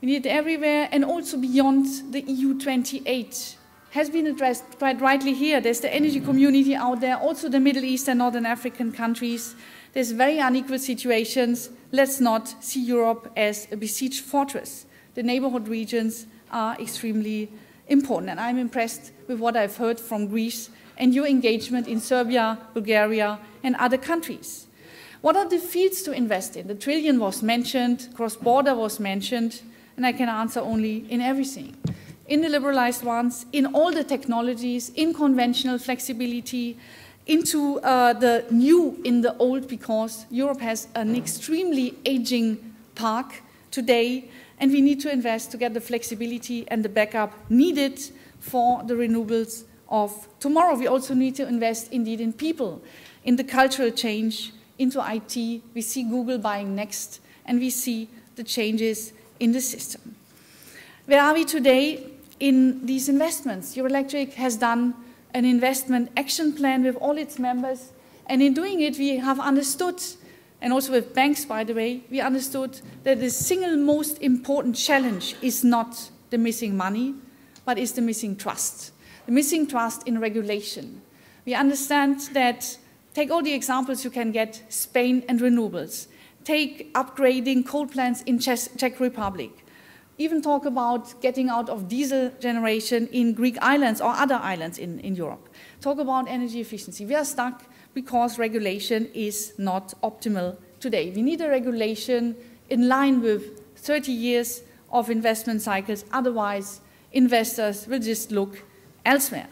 Speaker 5: We need it everywhere and also beyond the EU 28. Has been addressed quite rightly here. There's the energy community out there, also the Middle East and Northern African countries. There's very unequal situations. Let's not see Europe as a besieged fortress. The neighborhood regions are extremely important, and I'm impressed with what I've heard from Greece and your engagement in Serbia, Bulgaria, and other countries. What are the fields to invest in? The trillion was mentioned, cross-border was mentioned, and I can answer only in everything. In the liberalized ones, in all the technologies, in conventional flexibility, into the new in the old, because Europe has an extremely aging park today, and we need to invest to get the flexibility and the backup needed for the renewables of tomorrow. We also need to invest indeed in people, in the cultural change, into IT. We see Google buying Next, and we see the changes in the system. Where are we today in these investments? Eurelectric has done an investment action plan with all its members, and in doing it we have understood, and also with banks by the way, we understood that the single most important challenge is not the missing money, but is the missing trust. The missing trust in regulation. We understand that, take all the examples you can get, Spain and renewables, take upgrading coal plants in Czech Republic, even talk about getting out of diesel generation in Greek islands or other islands in Europe. Talk about energy efficiency. We are stuck because regulation is not optimal today. We need a regulation in line with 30 years of investment cycles, otherwise investors will just look elsewhere.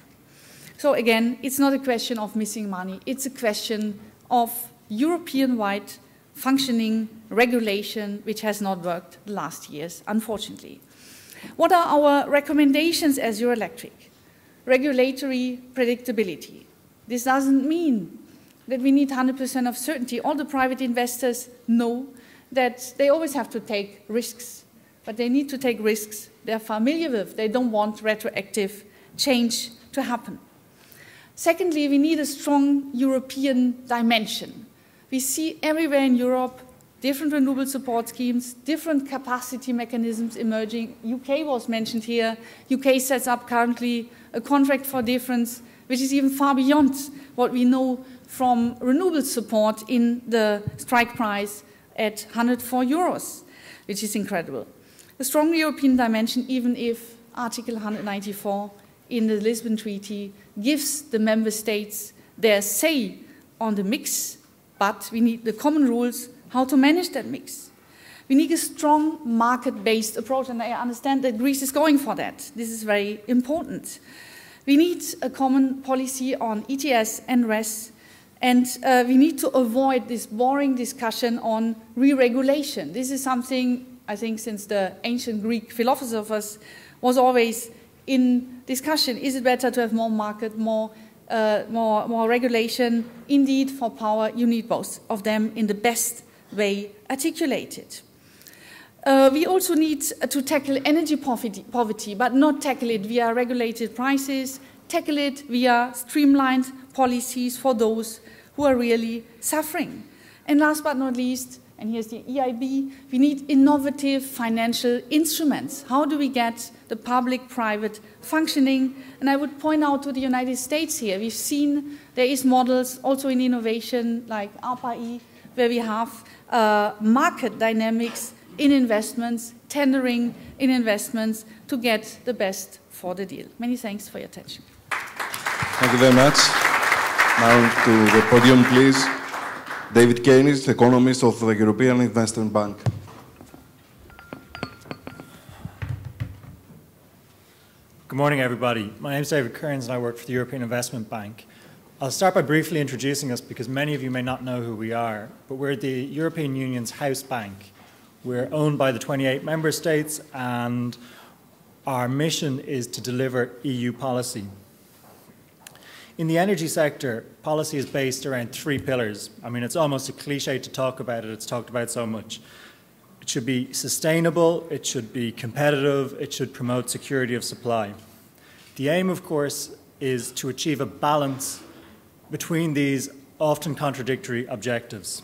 Speaker 5: So again, it's not a question of missing money, it's a question of European-wide functioning regulation, which has not worked the last years, unfortunately. What are our recommendations as Eurelectric? Regulatory predictability. This doesn't mean that we need 100% of certainty. All the private investors know that they always have to take risks, but they need to take risks they're familiar with. They don't want retroactive change to happen. Secondly, we need a strong European dimension. We see everywhere in Europe different renewable support schemes, different capacity mechanisms emerging. UK was mentioned here. UK sets up currently a contract for difference, which is even far beyond what we know from renewable support in the strike price at 104 euros, which is incredible. A strong European dimension, even if Article 194 in the Lisbon Treaty gives the member states their say on the mix, but we need the common rules how to manage that mix. We need a strong market-based approach, and I understand that Greece is going for that. This is very important. We need a common policy on ETS and RES, and we need to avoid this boring discussion on re-regulation. This is something, I think, since the ancient Greek philosophers was always in discussion. Is it better to have more market, more regulation? Indeed, for power, you need both of them in the best way articulated. We also need to tackle energy poverty, but not tackle it via regulated prices, tackle it via streamlined policies for those who are really suffering. And last but not least, and here's the EIB, we need innovative financial instruments. How do we get the public-private functioning? And I would point out to the United States here. We've seen there is models also in innovation like APAI, where we have market dynamics in investments, tendering in investments to get the best for the deal. Many thanks for your attention.
Speaker 6: Thank you very much. Now to the podium, please. David Keynes, economist of the European Investment Bank.
Speaker 7: Good morning, everybody. My name is David Kearns and I work for the European Investment Bank. I'll start by briefly introducing us because many of you may not know who we are, but we're the European Union's house bank. We're owned by the 28 member states and our mission is to deliver EU policy. In the energy sector, policy is based around 3 pillars. I mean, it's almost a cliche to talk about it. It's talked about so much. It should be sustainable, it should be competitive, it should promote security of supply. The aim, of course, is to achieve a balance between these often contradictory objectives.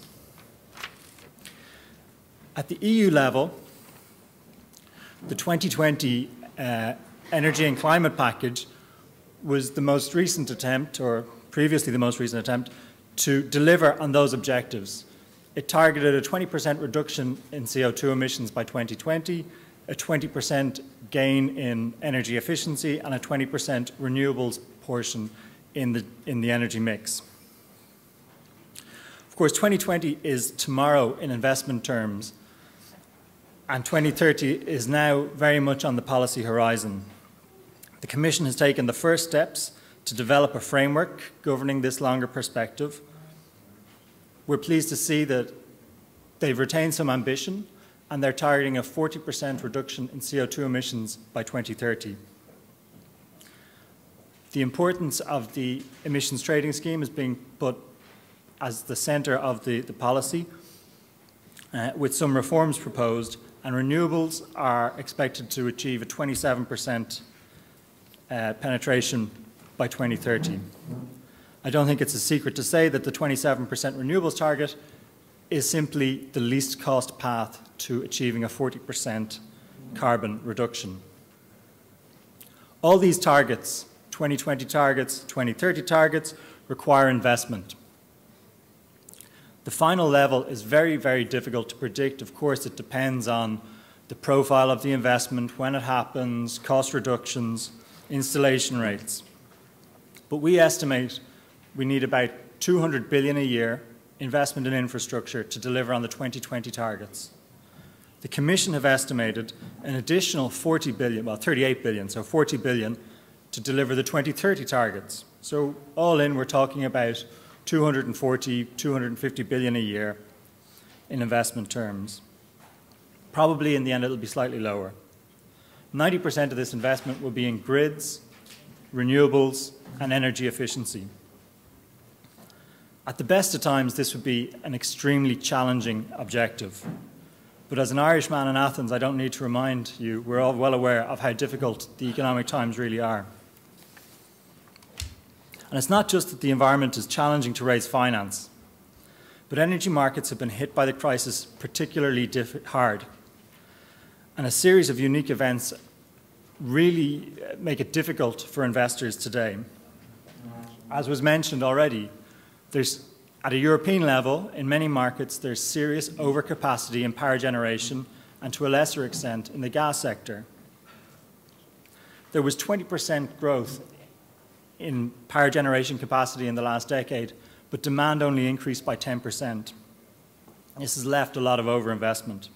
Speaker 7: At the EU level, the 2020 Energy and Climate Package was the most recent attempt, or previously the most recent attempt, to deliver on those objectives. It targeted a 20% reduction in CO2 emissions by 2020, a 20% gain in energy efficiency, and a 20% renewables portion in the energy mix. Of course, 2020 is tomorrow in investment terms, and 2030 is now very much on the policy horizon. The Commission has taken the first steps to develop a framework governing this longer perspective. We're pleased to see that they've retained some ambition and they're targeting a 40% reduction in CO2 emissions by 2030. The importance of the emissions trading scheme is being put as the centre of the policy, with some reforms proposed, and renewables are expected to achieve a 27% penetration by 2030. I don't think it's a secret to say that the 27% renewables target is simply the least cost path to achieving a 40% carbon reduction. All these targets, 2020 targets, 2030 targets, require investment. The final level is very, very difficult to predict. Of course, it depends on the profile of the investment, when it happens, cost reductions, installation rates. But we estimate we need about 200 billion a year investment in infrastructure to deliver on the 2020 targets. The Commission have estimated an additional 40 billion, well 38 billion, so 40 billion to deliver the 2030 targets. So all in, we're talking about 240, 250 billion a year in investment terms. Probably in the end it'll be slightly lower. 90% of this investment will be in grids, renewables, and energy efficiency. At the best of times, this would be an extremely challenging objective. But as an Irishman in Athens, I don't need to remind you, we're all well aware of how difficult the economic times really are. And it's not just that the environment is challenging to raise finance, but energy markets have been hit by the crisis particularly hard. And a series of unique events really make it difficult for investors today. As was mentioned already, at a European level, in many markets, there's serious overcapacity in power generation and to a lesser extent in the gas sector. There was 20% growth in power generation capacity in the last decade, but demand only increased by 10%. This has left a lot of overinvestment.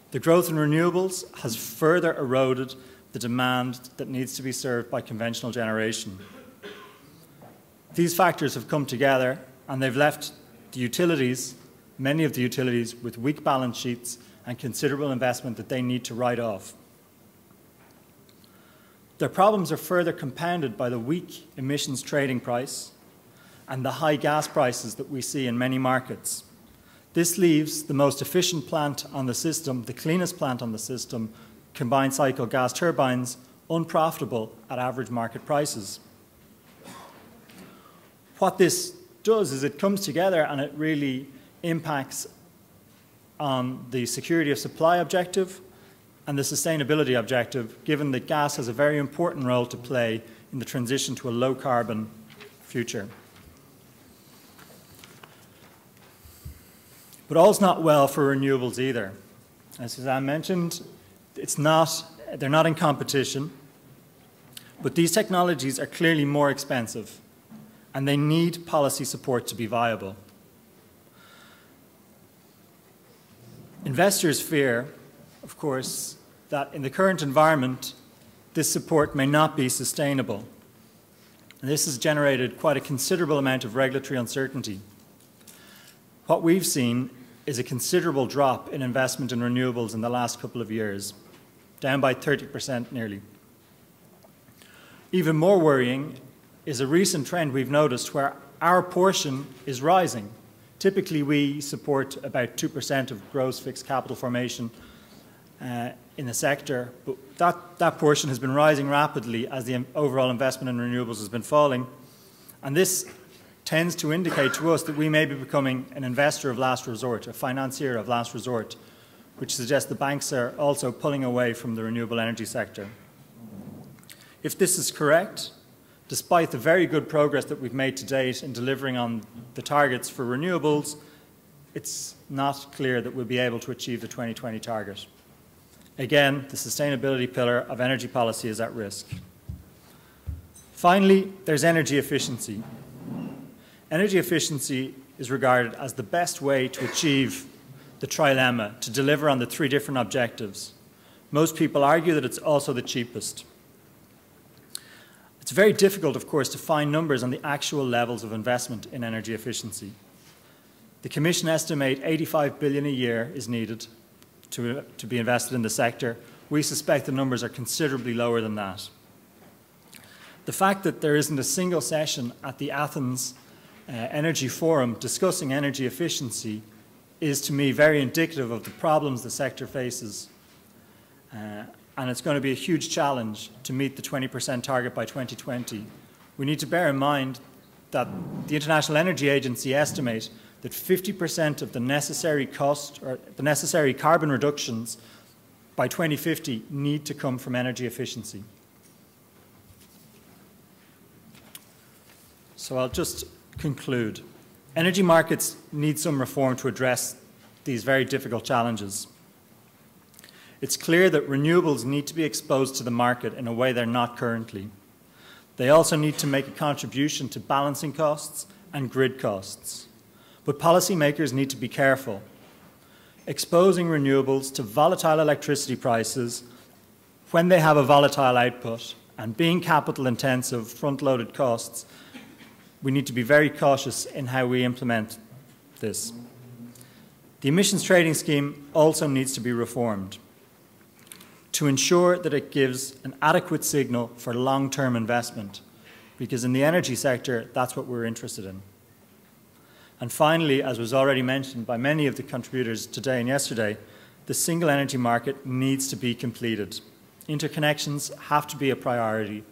Speaker 7: The growth in renewables has further eroded the demand that needs to be served by conventional generation. These factors have come together and they've left the utilities, many of the utilities, with weak balance sheets and considerable investment that they need to write off. Their problems are further compounded by the weak emissions trading price and the high gas prices that we see in many markets. This leaves the most efficient plant on the system, the cleanest plant on the system, combined cycle gas turbines, unprofitable at average market prices. What this does is it comes together and it really impacts on the security of supply objective and the sustainability objective, given that gas has a very important role to play in the transition to a low-carbon future. But all's not well for renewables either. As Suzanne mentioned, they're not in competition. But these technologies are clearly more expensive, and they need policy support to be viable. Investors fear, of course, that in the current environment, this support may not be sustainable. And this has generated quite a considerable amount of regulatory uncertainty. What we've seen is a considerable drop in investment in renewables in the last couple of years, down by 30% nearly. Even more worrying is a recent trend we've noticed where our portion is rising. Typically, we support about 2% of gross fixed capital formation in the sector, but that portion has been rising rapidly as the overall investment in renewables has been falling. And this tends to indicate to us that we may be becoming an investor of last resort, a financier of last resort, which suggests the banks are also pulling away from the renewable energy sector. If this is correct, despite the very good progress that we've made to date in delivering on the targets for renewables, it's not clear that we'll be able to achieve the 2020 target. Again, the sustainability pillar of energy policy is at risk. Finally, there's energy efficiency. Energy efficiency is regarded as the best way to achieve the trilemma, to deliver on the three different objectives. Most people argue that it's also the cheapest. It's very difficult, of course, to find numbers on the actual levels of investment in energy efficiency. The Commission estimate 85 billion a year is needed to be invested in the sector. We suspect the numbers are considerably lower than that. The fact that there isn't a single session at the Athens Energy Forum discussing energy efficiency is, to me, very indicative of the problems the sector faces. And it's going to be a huge challenge to meet the 20% target by 2020. We need to bear in mind that the International Energy Agency estimates that 50% of the necessary cost or the necessary carbon reductions by 2050 need to come from energy efficiency. So I'll just conclude. Energy markets need some reform to address these very difficult challenges. It's clear that renewables need to be exposed to the market in a way they're not currently. They also need to make a contribution to balancing costs and grid costs. But policymakers need to be careful. Exposing renewables to volatile electricity prices when they have a volatile output and being capital intensive, front-loaded costs, we need to be very cautious in how we implement this. The emissions trading scheme also needs to be reformed to ensure that it gives an adequate signal for long-term investment, because in the energy sector, that's what we're interested in. And finally, as was already mentioned by many of the contributors today and yesterday, the single energy market needs to be completed. Interconnections have to be a priority.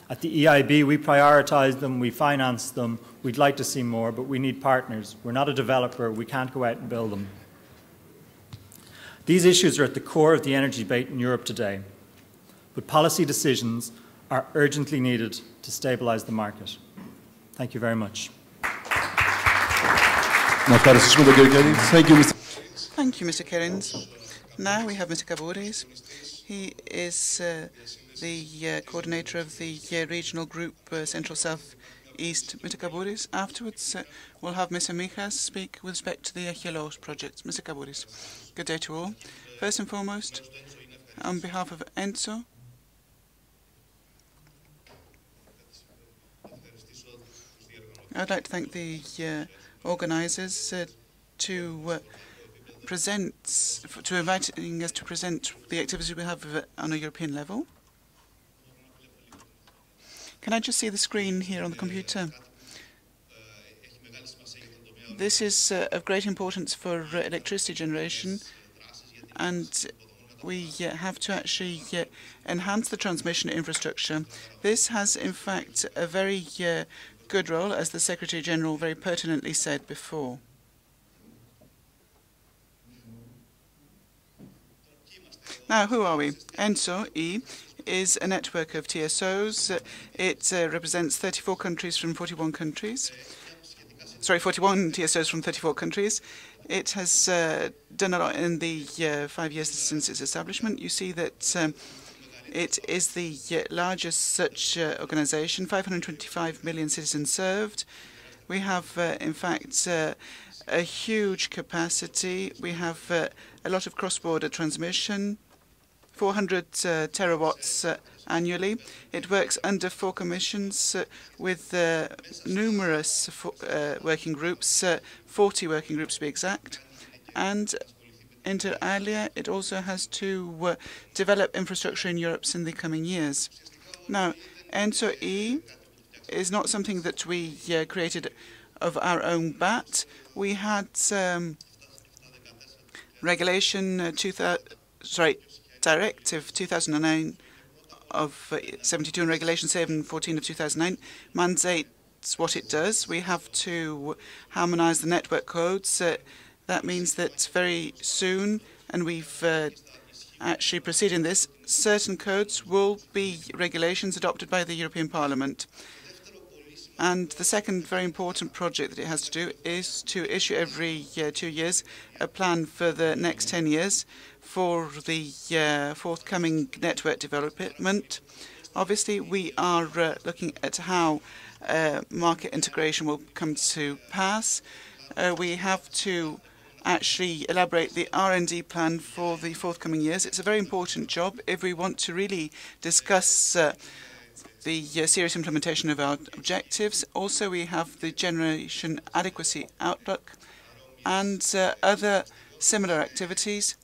Speaker 7: At the EIB, we prioritise them, we finance them, we'd like to see more, but we need partners. We're not a developer, we can't go out and build them. These issues are at the core of the energy debate in Europe today, but policy decisions are urgently needed to stabilise the market. Thank you very much.
Speaker 6: Thank you, Mr.
Speaker 3: Thank you, Mr. Kerins. Now we have Mr. Kabouris. He is the coordinator of the regional group Central South East. Mr. Kabouris. Afterwards, we'll have Mr. Michas speak with respect to the Echelos project. Mr. Kabouris. Good day to all. First and foremost, on behalf of ENSO, I'd like to thank the organisers to inviting us to present the activities we have on a European level. Can I just see the screen here on the computer? This is of great importance for electricity generation, and we have to actually enhance the transmission infrastructure. This has, in fact, a very good role, as the Secretary General very pertinently said before. Now, who are we? ENSO-E is a network of TSOs. It represents 34 countries from 41 countries. Sorry, 41 TSOs from 34 countries. It has done a lot in the 5 years since its establishment. You see that It is the largest such organization, 525 million citizens served. We have, in fact, a huge capacity. We have a lot of cross-border transmission, 400 terawatts annually. It works under 4 commissions with numerous working groups, 40 working groups to be exact. And inter alia, it also has to develop infrastructure in Europe in the coming years. Now, ENTSO-E is not something that we created of our own bat. We had Directive 2009 of 72 and Regulation 714 of 2009 mandates what it does. We have to harmonise the network codes. That means that very soon, and we've actually proceeded in this, certain codes will be regulations adopted by the European Parliament. And the second very important project that it has to do is to issue every 2 years a plan for the next 10 years for the forthcoming network development. Obviously, we are looking at how market integration will come to pass. We have to actually elaborate the R&D plan for the forthcoming years. It's a very important job if we want to really discuss the serious implementation of our objectives. Also, we have the generation adequacy outlook and other similar activities.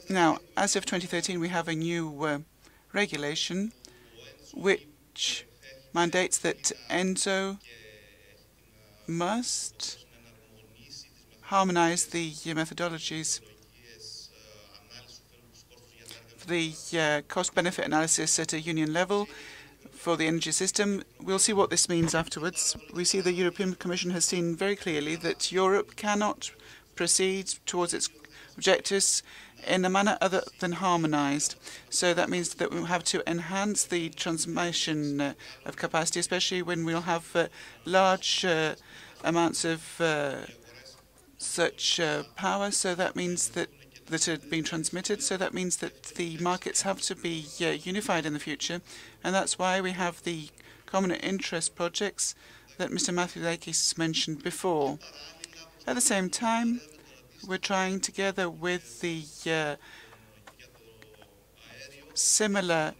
Speaker 3: Now, as of 2013, we have a new regulation which mandates that ENTSO must harmonize the methodologies for the cost-benefit analysis at a union level for the energy system. We'll see what this means afterwards. We see the European Commission has seen very clearly that Europe cannot proceed towards its objectives in a manner other than harmonized. So that means that we'll have to enhance the transmission of capacity, especially when we'll have large amounts of such power. So that means that are being transmitted. So that means that the markets have to be unified in the future. And that's why we have the common interest projects that Mr. Mathiolakis mentioned before. At the same time, we're trying together with the similar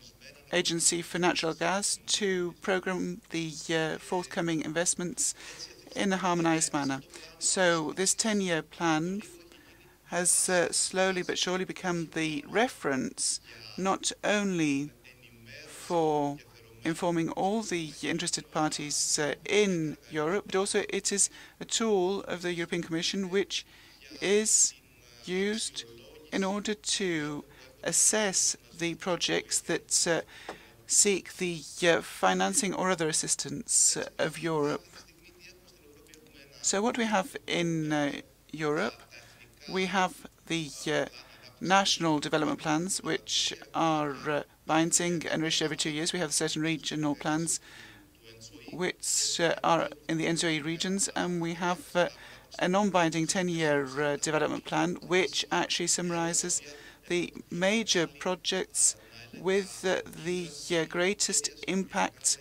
Speaker 3: agency for natural gas to program the forthcoming investments in a harmonized manner. So this 10-year plan has slowly but surely become the reference not only for informing all the interested parties in Europe, but also it is a tool of the European Commission which is used in order to assess the projects that seek the financing or other assistance of Europe. So what we have in Europe, we have the national development plans, which are binding and issued every 2 years. We have certain regional plans, which are in the ENTSO-E regions, and we have a non-binding 10-year development plan, which actually summarizes the major projects with the greatest impact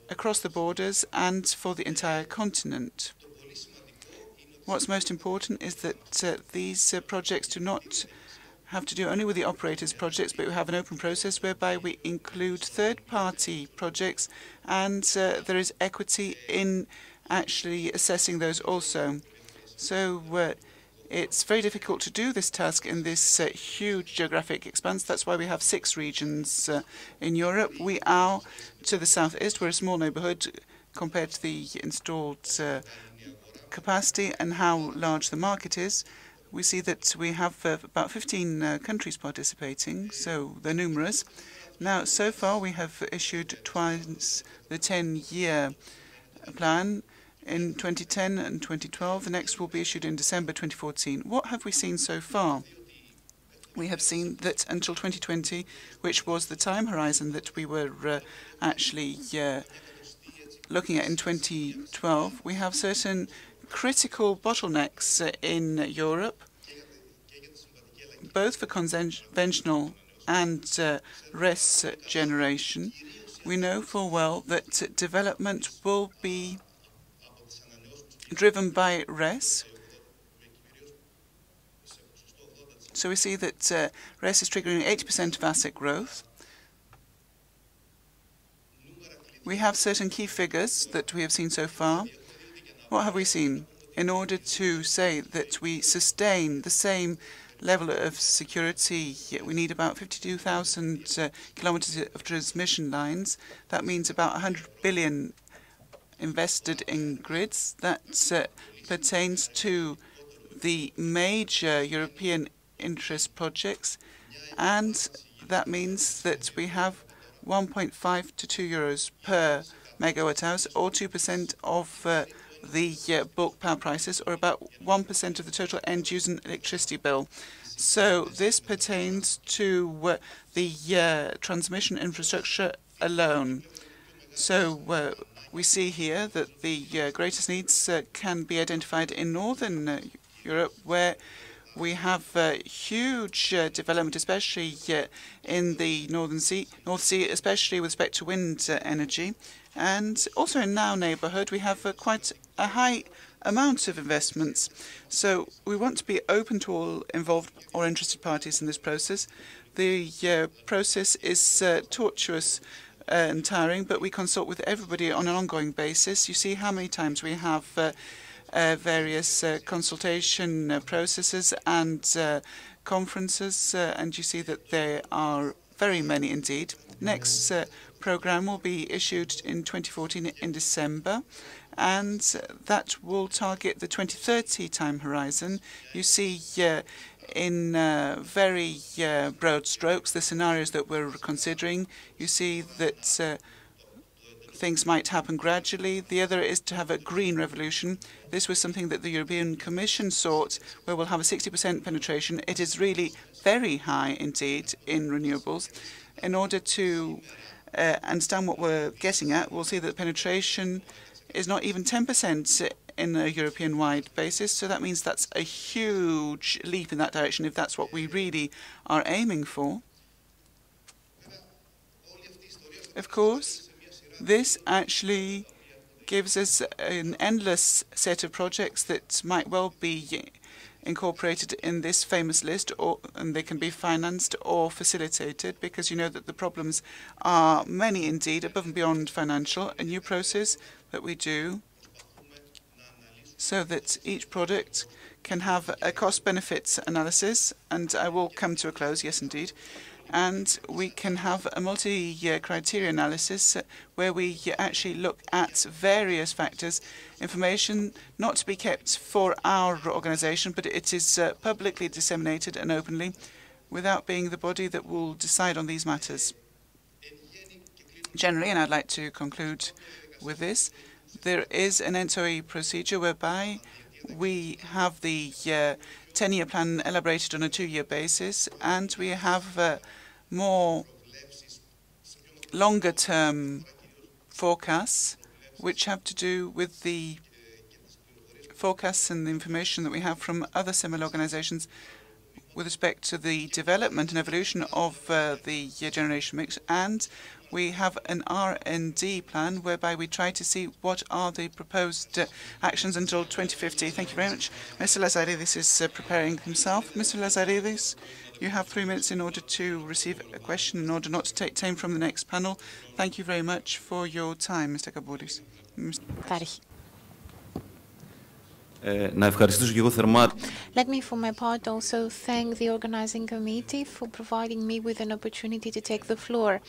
Speaker 3: across the borders and for the entire continent. What's most important is that these projects do not have to do only with the operators' projects, but we have an open process whereby we include third-party projects, and there is equity in actually assessing those also. So it's very difficult to do this task in this huge geographic expanse. That's why we have 6 regions in Europe. We are to the southeast. We're a small neighborhood compared to the installed capacity and how large the market is. We see that we have about 15 countries participating, so they're numerous. Now, so far, we have issued twice the 10-year plan in 2010 and 2012. The next will be issued in December 2014. What have we seen so far? We have seen that until 2020, which was the time horizon that we were actually looking at in 2012, we have certain critical bottlenecks in Europe, both for conventional and RES generation, we know full well that development will be driven by RES. So we see that RES is triggering 80% of asset growth. We have certain key figures that we have seen so far. What have we seen? In order to say that we sustain the same level of security, we need about 52,000 kilometers of transmission lines. That means about 100 billion invested in grids. That pertains to the major European interest projects, and that means that we have 1.5 to 2 euros per megawatt hours, or 2% of the bulk power prices, or about 1% of the total end-user electricity bill. So this pertains to the transmission infrastructure alone. So we see here that the greatest needs can be identified in northern Europe, where we have huge development, especially in the North Sea, especially with respect to wind energy. And also in our neighbourhood, we have quite a high amount of investments. So we want to be open to all involved or interested parties in this process. The process is tortuous and tiring, but we consult with everybody on an ongoing basis. You see how many times we have various consultation processes and conferences, and you see that there are very many indeed. Next programme will be issued in 2014 in December, and that will target the 2030 time horizon. You see in very broad strokes the scenarios that we're considering. You see that things might happen gradually. The other is to have a green revolution. This was something that the European Commission sought, where we'll have a 60% penetration. It is really very high indeed in renewables. In order to understand what we're getting at, we'll see that penetration is not even 10% in a European-wide basis. So that means that's a huge leap in that direction if that's what we really are aiming for. Of course, this actually gives us an endless set of projects that might well be incorporated in this famous list, and they can be financed or facilitated, because you know that the problems are many indeed, above and beyond financial. A new process that we do so that each product can have a cost-benefits analysis, and I will come to a close, yes indeed. And we can have a multi-criteria analysis where we actually look at various factors, information not to be kept for our organisation, but it is publicly disseminated and openly, without being the body that will decide on these matters. Generally, and I'd like to conclude with this, there is an NTOE procedure whereby we have the 10-year plan elaborated on a 2-year basis, and we have more longer-term forecasts, which have to do with the forecasts and the information that we have from other similar organizations with respect to the development and evolution of the generation mix. And we have an R&D plan whereby we try to see what are the proposed actions until 2050. Thank you very much. Mr. Lazaridis is preparing himself. Mr. Lazaridis, you have 3 minutes in order to receive a question, in order not to take time from the next panel. Thank you very much for your time, Mr. Kabouris.
Speaker 2: Let me, for my part, also thank the organizing committee for providing me with an opportunity to take the floor.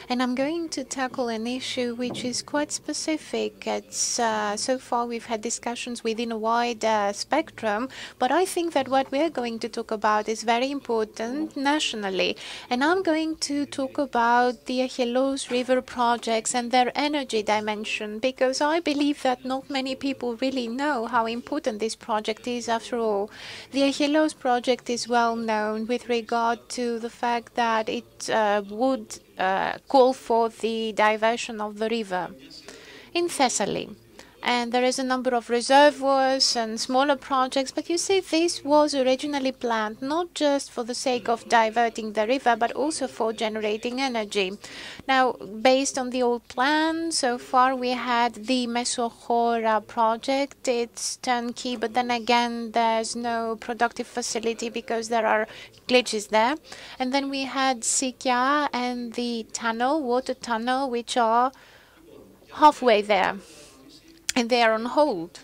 Speaker 2: And I'm going to tackle an issue which is quite specific. So far we've had discussions within a wide spectrum, but I think that what we're going to talk about is very important nationally. And I'm going to talk about the Achelos River projects and their energy dimension, because I believe that not many people really know how important this project is after all. The Achelos project is well known with regard to the fact that it would call for the diversion of the river. In Thessaly, And there is a number of reservoirs and smaller projects. But you see, this was originally planned not just for the sake of diverting the river, but also for generating energy. Now, based on the old plan, so far we had the Mesochora project. It's turnkey, but then again, there's no productive facility because there are glitches there. And then we had SKAI and the tunnel, water tunnel, which are halfway there. And they are on hold.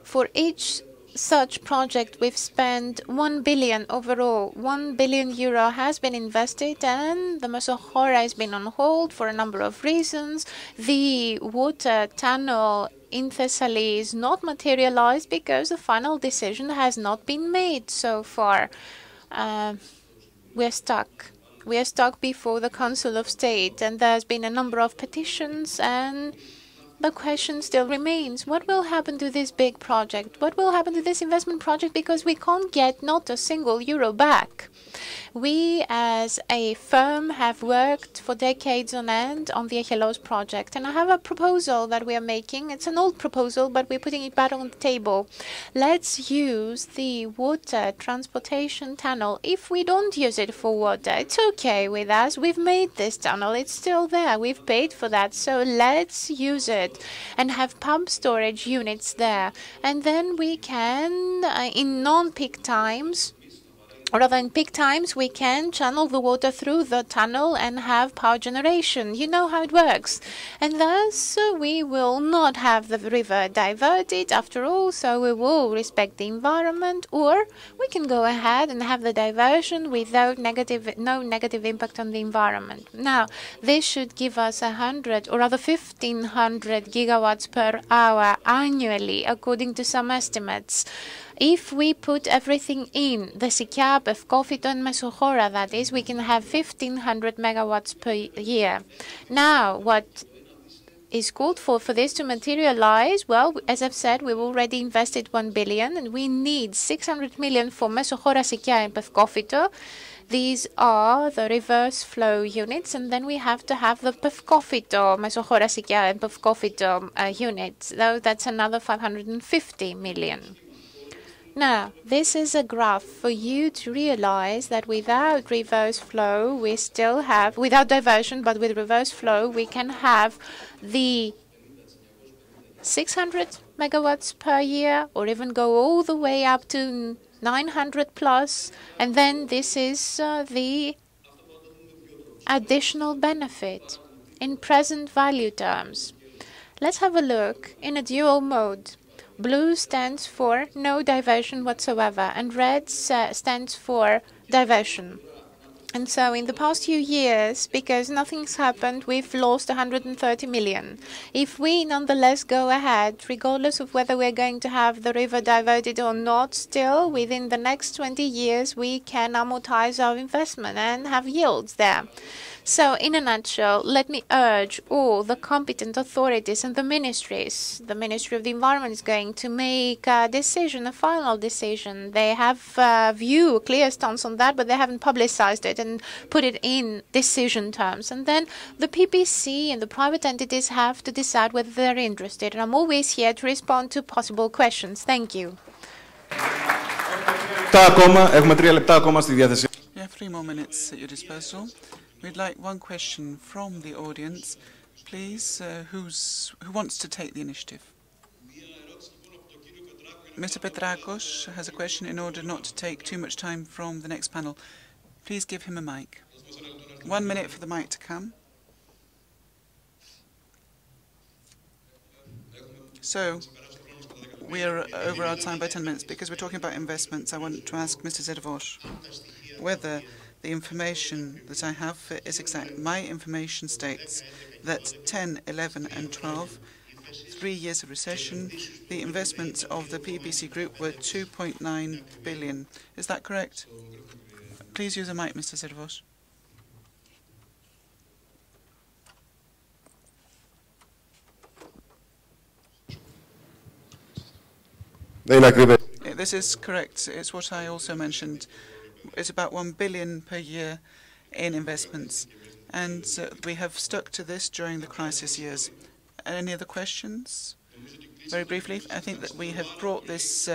Speaker 2: For each such project, we've spent 1 billion overall. 1 billion euro has been invested, and the Mesochora has been on hold for a number of reasons. The water tunnel in Thessaly is not materialized because the final decision has not been made so far. We're stuck. We are stuck before the Council of State, and there's been a number of petitions, and the question still remains, what will happen to this big project? What will happen to this investment project? Because we can't get not a single euro back. We, as a firm, have worked for decades on end on the Echelos project. And I have a proposal that we are making. It's an old proposal, but we're putting it back on the table. Let's use the water transportation tunnel. If we don't use it for water, it's okay with us. We've made this tunnel. It's still there. We've paid for that. So let's use it and have pump storage units there. And then we can, in non-peak times, or rather in peak times, we can channel the water through the tunnel and have power generation. You know how it works. And thus, we will not have the river diverted after all, so we will respect the environment, or we can go ahead and have the diversion without no negative impact on the environment. Now, this should give us 100, or rather 1,500 gigawatts per hour annually, according to some estimates. If we put everything in, the SKAI, Pefkofito and Mesochora, that is, we can have 1,500 megawatts per year. Now, what is called for this to materialize? Well, as I've said, we've already invested 1 billion, and we need 600 million for Mesochora, SKAI and Pefkofito. These are the reverse flow units, and then we have to have the Pefkofito, Mesochora, SKAI and Pefkofito units, though that's another 550 million. Now, this is a graph for you to realize that without reverse flow, we still have, without diversion, but with reverse flow, we can have the 600 megawatts per year, or even go all the way up to 900 plus. And then this is the additional benefit in present value terms. Let's have a look in a dual mode. Blue stands for no diversion whatsoever, and red stands for diversion. And so in the past few years, because nothing's happened, we've lost 130 million. If we nonetheless go ahead, regardless of whether we're going to have the river diverted or not, still within the next 20 years, we can amortize our investment and have yields there. So, in a nutshell, let me urge all the competent authorities and the ministries. The Ministry of the Environment is going to make a decision, a final decision. They have a clear stance on that, but they haven't publicized it and put it in decision terms. And then the PPC and the private entities have to decide whether they're interested. And I'm always here to respond to possible questions. Thank you.
Speaker 3: You have 3 more minutes at your disposal. We'd like one question from the audience. Please, who wants to take the initiative? Mr. Petrakos has a question in order not to take too much time from the next panel. Please give him a mic. 1 minute for the mic to come. So, we are over our time by 10 minutes. Because we're talking about investments, I want to ask Mr. Zervos whether the information that I have is exact. My information states that 10, 11 and 12, 3 years of recession, the investments of the PPC group were 2.9 billion. Is that correct? Please use a mic, Mr. Zervos. This is correct. It's what I also mentioned. It's about 1 billion per year in investments, and we have stuck to this during the crisis years. Any other questions? very briefly, I think that we have brought this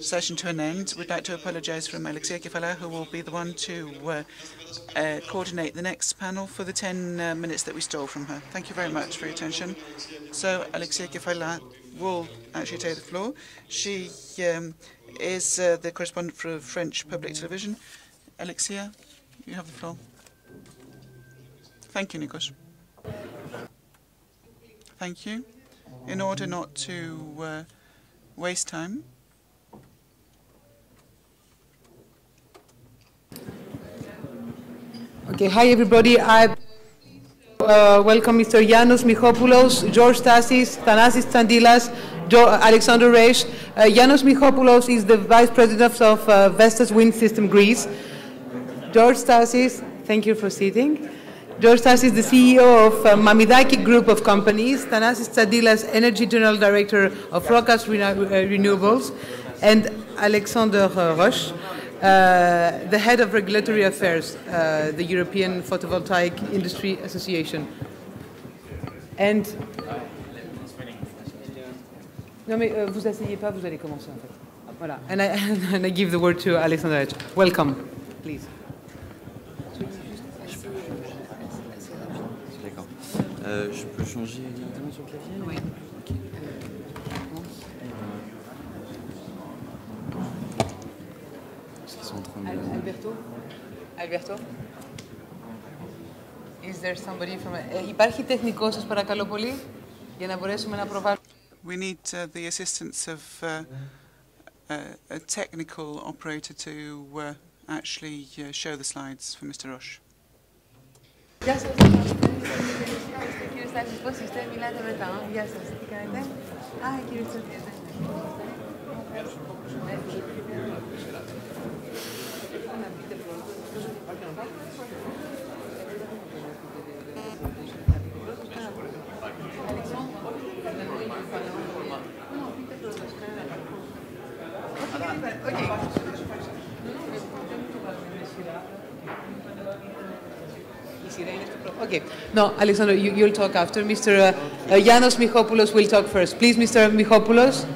Speaker 3: session to an end. We'd like to apologise from Alexia Kefala, who will be the one to coordinate the next panel for the 10 minutes that we stole from her. Thank you very much for your attention. So Alexia Kefala will actually take the floor. She is the correspondent for French public television. Alexia, you have the floor. Thank you, Nikos. Thank you. In order not to waste time,
Speaker 8: okay, hi everybody. I welcome Mr. Yanos Michopoulos, George Tassis, Thanasis Tsandilas, Alexander Resch. Yanos Michopoulos is the Vice President of Vestas Wind System Greece. George Tassis, thank you for sitting. George Tassis is the CEO of Mamidaki Group of Companies. Thanasis Tsandilas, Energy General Director of Rokas Renewables. And Alexander Roche, the Head of Regulatory Affairs, the European Photovoltaic Industry Association. And non mais vous asseyez pas, vous allez commencer en fait. Voilà. And I give the word to Alexander Roche. Welcome, please.
Speaker 9: Je peux changer directement sur le clavier?
Speaker 8: Oui.
Speaker 9: Okay. Ils sont en train de...
Speaker 8: Alberto? Is there somebody from... Υπάρχει τεχνικός σας παρακαλώ πολύ για να μπορέσουμε να προβάλλουμε...
Speaker 3: we need the assistance of a technical operator to actually show the slides for Mr. Roche.
Speaker 8: Γεια σας. Κύριε Στάκης, πώς είστε, μιλάτε μετά. Γεια σας, τι κάνετε. Κύριε Στάκης. Okay. No, Alexander, you'll talk after. Mr. Yanos Michopoulos will talk first. Please, Mr. Michopoulos.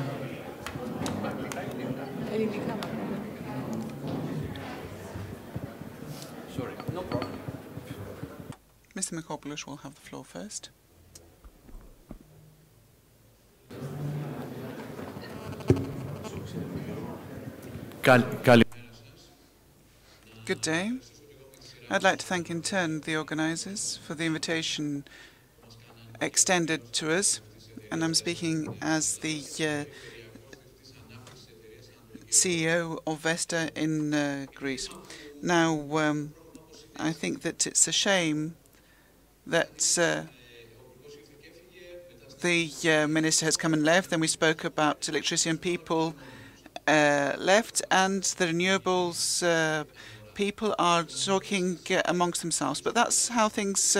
Speaker 9: Sorry, no problem.
Speaker 3: Mr. Michopoulos will have the floor first. Good day. I'd like to thank in turn the organisers for the invitation extended to us, and I'm speaking as the CEO of Vesta in Greece. Now, I think that it's a shame that the minister has come and left. Then we spoke about electricity and people left, and the renewables people are talking amongst themselves. But that's how things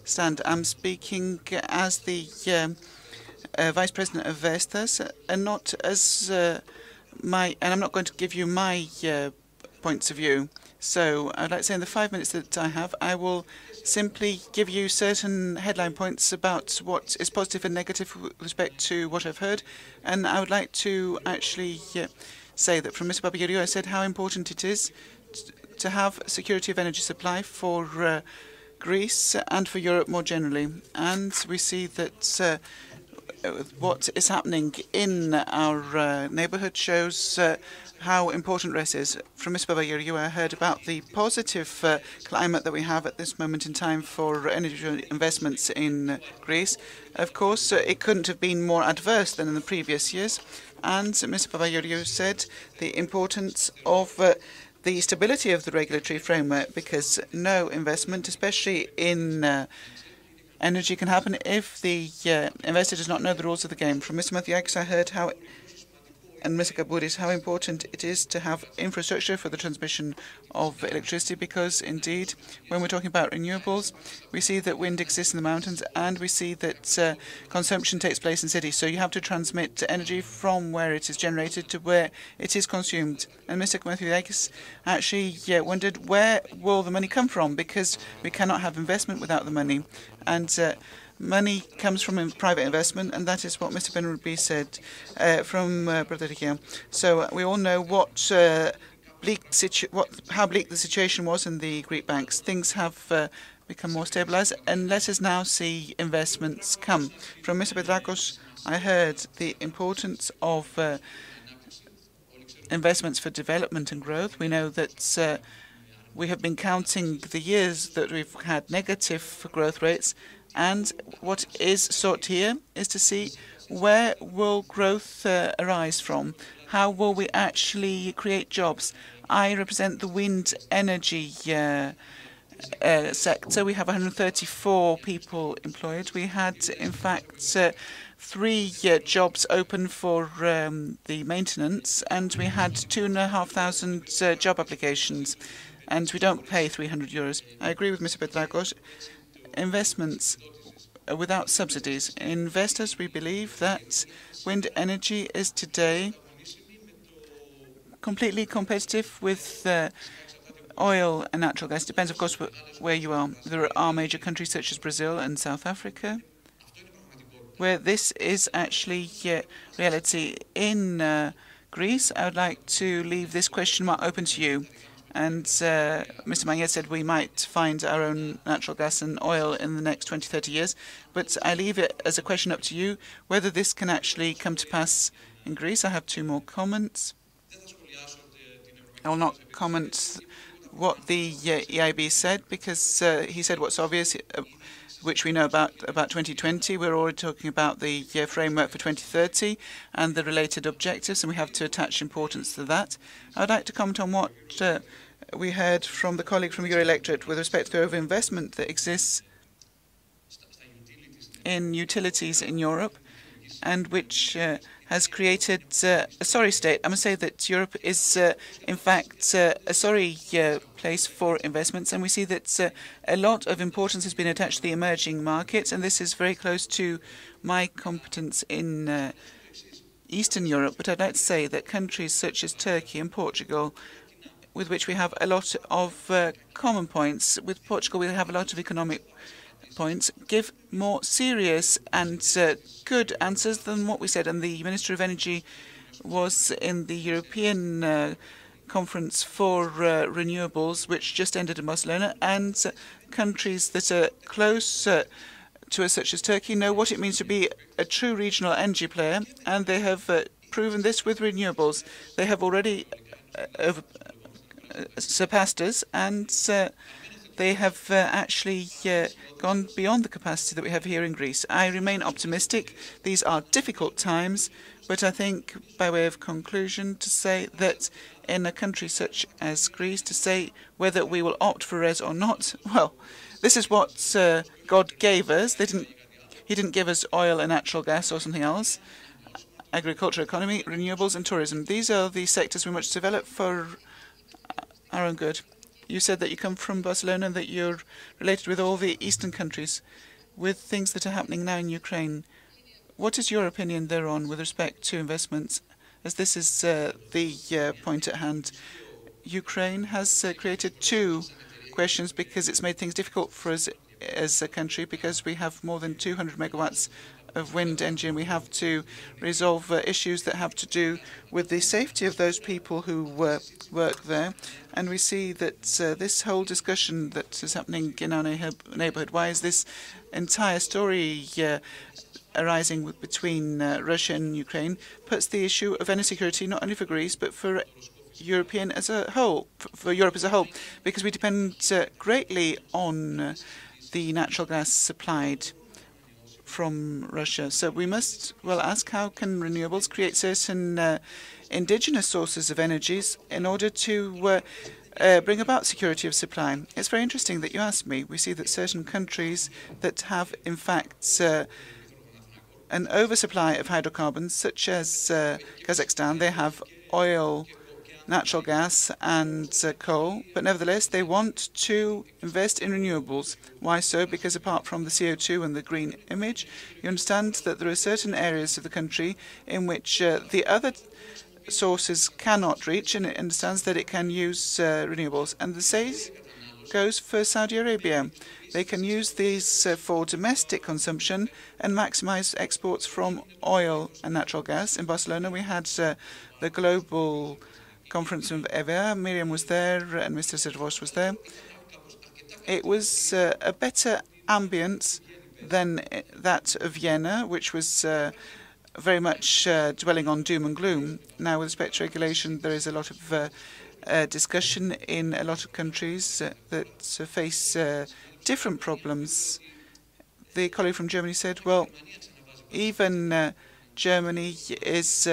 Speaker 3: stand. I'm speaking as the Vice President of Vestas, and not as and I'm not going to give you my points of view. So I'd like to say in the 5 minutes that I have, I will simply give you certain headline points about what is positive and negative with respect to what I've heard. And I would like to actually say that from Mr. Papageorgiou, I said how important it is to have security of energy supply for Greece and for Europe more generally. And we see that what is happening in our neighbourhood shows how important RES is. From Mr. Papageorgiou, I heard about the positive climate that we have at this moment in time for energy investments in Greece. Of course, it couldn't have been more adverse than in the previous years. And Mr. Papageorgiou said the importance of the stability of the regulatory framework, because no investment, especially in energy, can happen if the investor does not know the rules of the game. From Mr. Mathiakis, I heard how, and Mr. Kabouris, how important it is to have infrastructure for the transmission of electricity, because indeed, when we're talking about renewables, we see that wind exists in the mountains, and we see that consumption takes place in cities. So you have to transmit energy from where it is generated to where it is consumed. And Mr. Mathiakis actually wondered, where will the money come from? Because we cannot have investment without the money. And money comes from private investment, and that is what Mr. Benrubi said from Brother Riquelme. So we all know how bleak the situation was in the Greek banks. Things have become more stabilized, and let us now see investments come. From Mr. Pedrakos, I heard the importance of investments for development and growth. We know that we have been counting the years that we've had negative growth rates, and what is sought here is to see where will growth arise from. How will we actually create jobs? I represent the wind energy sector. We have 134 people employed. We had, in fact, 3 jobs open for the maintenance, and we had 2,500 job applications, and we don't pay €300. I agree with Mr. Petrakos. Investments without subsidies. Investors, we believe that wind energy is today completely competitive with oil and natural gas. It depends, of course, where you are. There are major countries such as Brazil and South Africa, where this is actually reality. In Greece, I would like to leave this question mark open to you. And Mr. Magnet said we might find our own natural gas and oil in the next 20, 30 years. But I leave it as a question up to you, whether this can actually come to pass in Greece. I have 2 more comments. I will not comment what the EIB said, because he said what's obvious, which we know about 2020. We're already talking about the framework for 2030 and the related objectives, and we have to attach importance to that. I'd like to comment on what we heard from the colleague from your electorate with respect to the overinvestment that exists in utilities in Europe, and which has created a sorry state. I must say that Europe is, in fact, a sorry place for investments, and we see that a lot of importance has been attached to the emerging markets, and this is very close to my competence in Eastern Europe. But I'd like to say that countries such as Turkey and Portugal, with which we have a lot of common points, with Portugal we have a lot of economic points, give more serious and good answers than what we said. And the Minister of Energy was in the European conference for renewables, which just ended in Barcelona, and countries that are close to us, such as Turkey, know what it means to be a true regional energy player, and they have proven this with renewables. They have already surpassed us, and they have actually gone beyond the capacity that we have here in Greece. I remain optimistic. These are difficult times, but I think, by way of conclusion, to say that in a country such as Greece, to say whether we will opt for RES or not, well, this is what God gave us. He didn't give us oil and natural gas or something else. Agriculture, economy, renewables, and tourism. These are the sectors we must develop for our own good. You said that you come from Barcelona and that you're related with all the eastern countries, with things that are happening now in Ukraine. What is your opinion thereon with respect to investments, as this is the point at hand? Ukraine has created 2 questions, because it's made things difficult for us as a country, because we have more than 200 megawatts of wind engine. We have to resolve issues that have to do with the safety of those people who work there. And we see that this whole discussion that is happening in our neighborhood, why is this entire story arising between Russia and Ukraine, puts the issue of energy security not only for Greece, but for Europe as a whole, because we depend greatly on the natural gas supplied from Russia. So we must ask, how can renewables create certain indigenous sources of energies in order to bring about security of supply? It's very interesting that you asked me. We see that certain countries that have, in fact, an oversupply of hydrocarbons, such as Kazakhstan, they have oil, natural gas and coal, but nevertheless they want to invest in renewables. Why so? Because apart from the CO2 and the green image, you understand that there are certain areas of the country in which the other sources cannot reach, and it understands that it can use renewables. And the same goes for Saudi Arabia. They can use these for domestic consumption and maximize exports from oil and natural gas. In Barcelona, we had the global conference of EVA. Miriam was there and Mr. Servos was there. It was a better ambience than that of Vienna, which was very much dwelling on doom and gloom. Now, with respect to regulation, there is a lot of discussion in a lot of countries that face different problems. The colleague from Germany said, well, even Germany is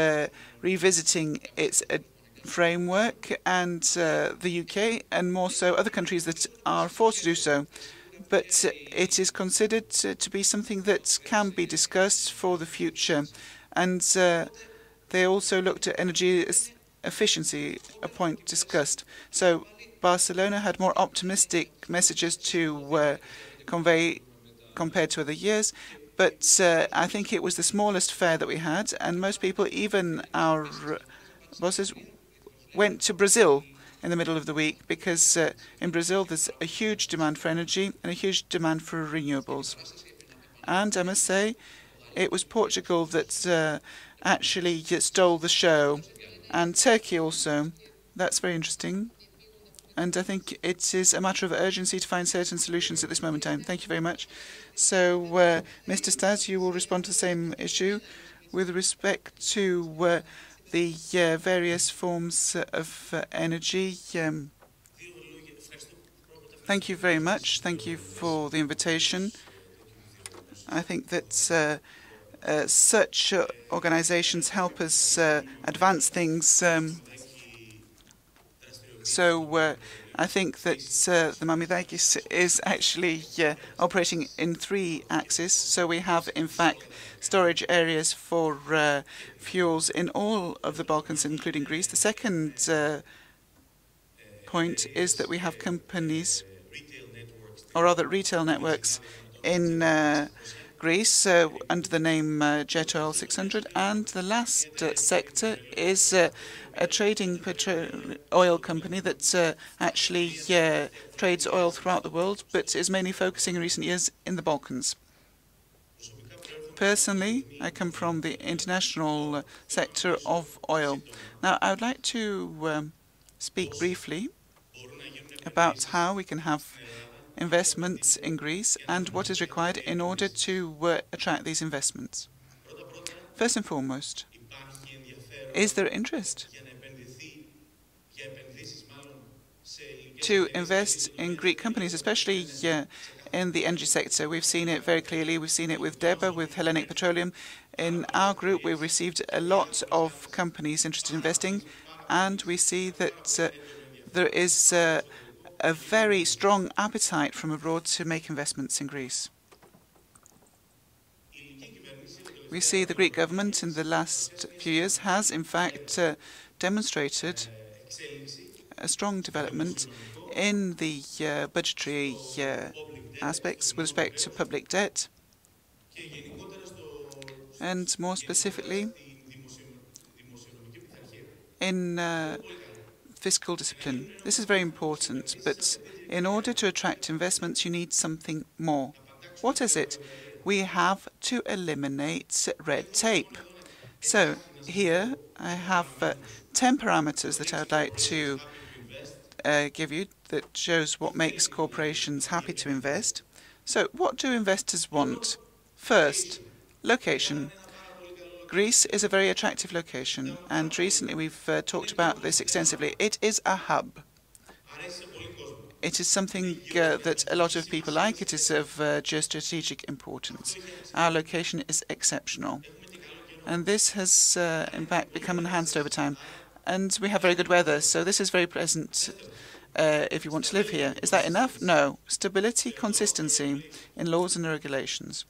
Speaker 3: revisiting its framework, and the UK, and more so other countries that are forced to do so. But it is considered to be something that can be discussed for the future. And they also looked at energy efficiency, a point discussed. So Barcelona had more optimistic messages to convey compared to other years. But I think it was the smallest fair that we had, and most people, even our bosses, went to Brazil in the middle of the week because in Brazil there's a huge demand for energy and a huge demand for renewables. And I must say, it was Portugal that actually stole the show, and Turkey also. That's very interesting. And I think it is a matter of urgency to find certain solutions at this moment in time. Thank you very much. So, Mr. Stas, you will respond to the same issue with respect to the various forms of energy. Thank you very much. Thank you for the invitation. I think that such organizations help us advance things. So I think that the Mamidakis is actually operating in 3 axes. So we have, in fact, storage areas for fuels in all of the Balkans, including Greece. The second point is that we have companies, or rather retail networks, in Greece under the name Jet Oil 600. And the last sector is a trading oil company that actually trades oil throughout the world, but is mainly focusing in recent years in the Balkans. Personally, I come from the international sector of oil. Now, I would like to speak briefly about how we can have investments in Greece and what is required in order to attract these investments. First and foremost, is there interest to invest in Greek companies, especially in the energy sector? We've seen it very clearly. We've seen it with DEBA, with Hellenic Petroleum. In our group, we've received a lot of companies interested in investing, and we see that there is a very strong appetite from abroad to make investments in Greece. We see the Greek government in the last few years has, in fact, demonstrated a strong development in the budgetary aspects with respect to public debt, and more specifically in fiscal discipline. This is very important, but in order to attract investments, you need something more. What is it? We have to eliminate red tape. So here I have 10 parameters that I would like to give you that shows what makes corporations happy to invest. So what do investors want? First, location. Greece is a very attractive location, and recently we've talked about this extensively. It is a hub. It is something that a lot of people like. It is of geostrategic importance. Our location is exceptional, and this has, in fact, become enhanced over time. And we have very good weather, so this is very pleasant if you want to live here. Is that enough? No. Stability, consistency in laws and regulations.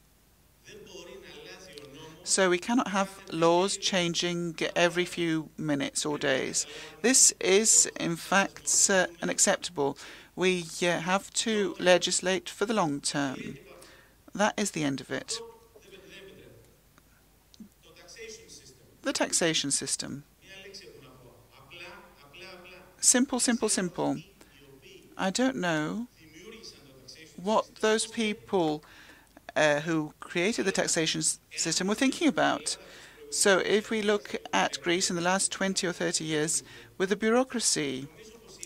Speaker 3: So we cannot have laws changing every few minutes or days. This is, in fact, unacceptable. We have to legislate for the long term. That is the end of it. The taxation system. Simple, simple, simple. I don't know what those people who created the taxation system were thinking about. So if we look at Greece in the last 20 or 30 years, with the bureaucracy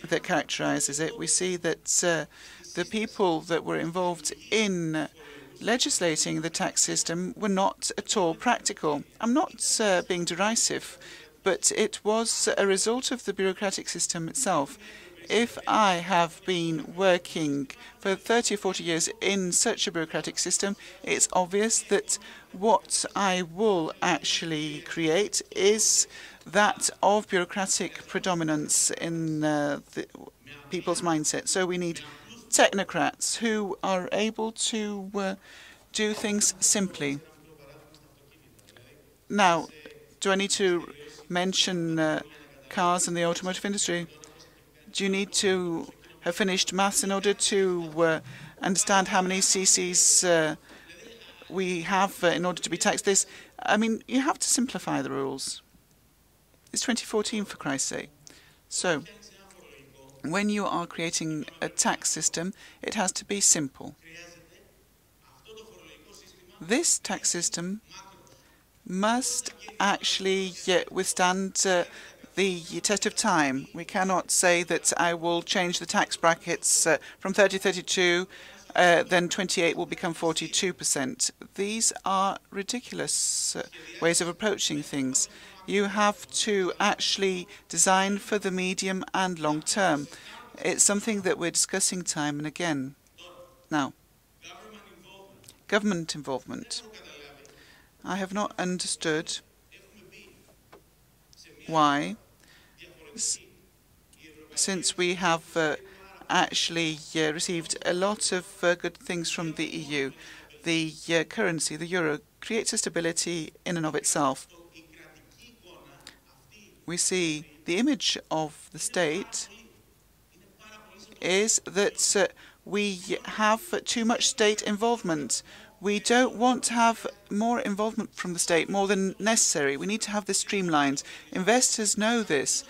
Speaker 3: that characterizes it, we see that the people that were involved in legislating the tax system were not at all practical. I'm not being derisive, but it was a result of the bureaucratic system itself. If I have been working for 30 or 40 years in such a bureaucratic system, it's obvious that what I will actually create is that of bureaucratic predominance in the people's mindset. So we need technocrats who are able to do things simply. Now, do I need to mention cars and the automotive industry? Do you need to have finished maths in order to understand how many cc's we have in order to be taxed this? I mean, you have to simplify the rules. It's 2014, for Christ's sake. So, when you are creating a tax system, it has to be simple. This tax system must actually withstand the test of time. We cannot say that I will change the tax brackets from 30 to 32, then 28 will become 42%. These are ridiculous ways of approaching things. You have to actually design for the medium and long term. It's something that we're discussing time and again. Now, government involvement. I have not understood why, since we have actually received a lot of good things from the EU, the currency, the euro, creates a stability in and of itself. We see the image of the state is that we have too much state involvement. We don't want to have more involvement from the state, more than necessary. We need to have this streamlined. Investors know this.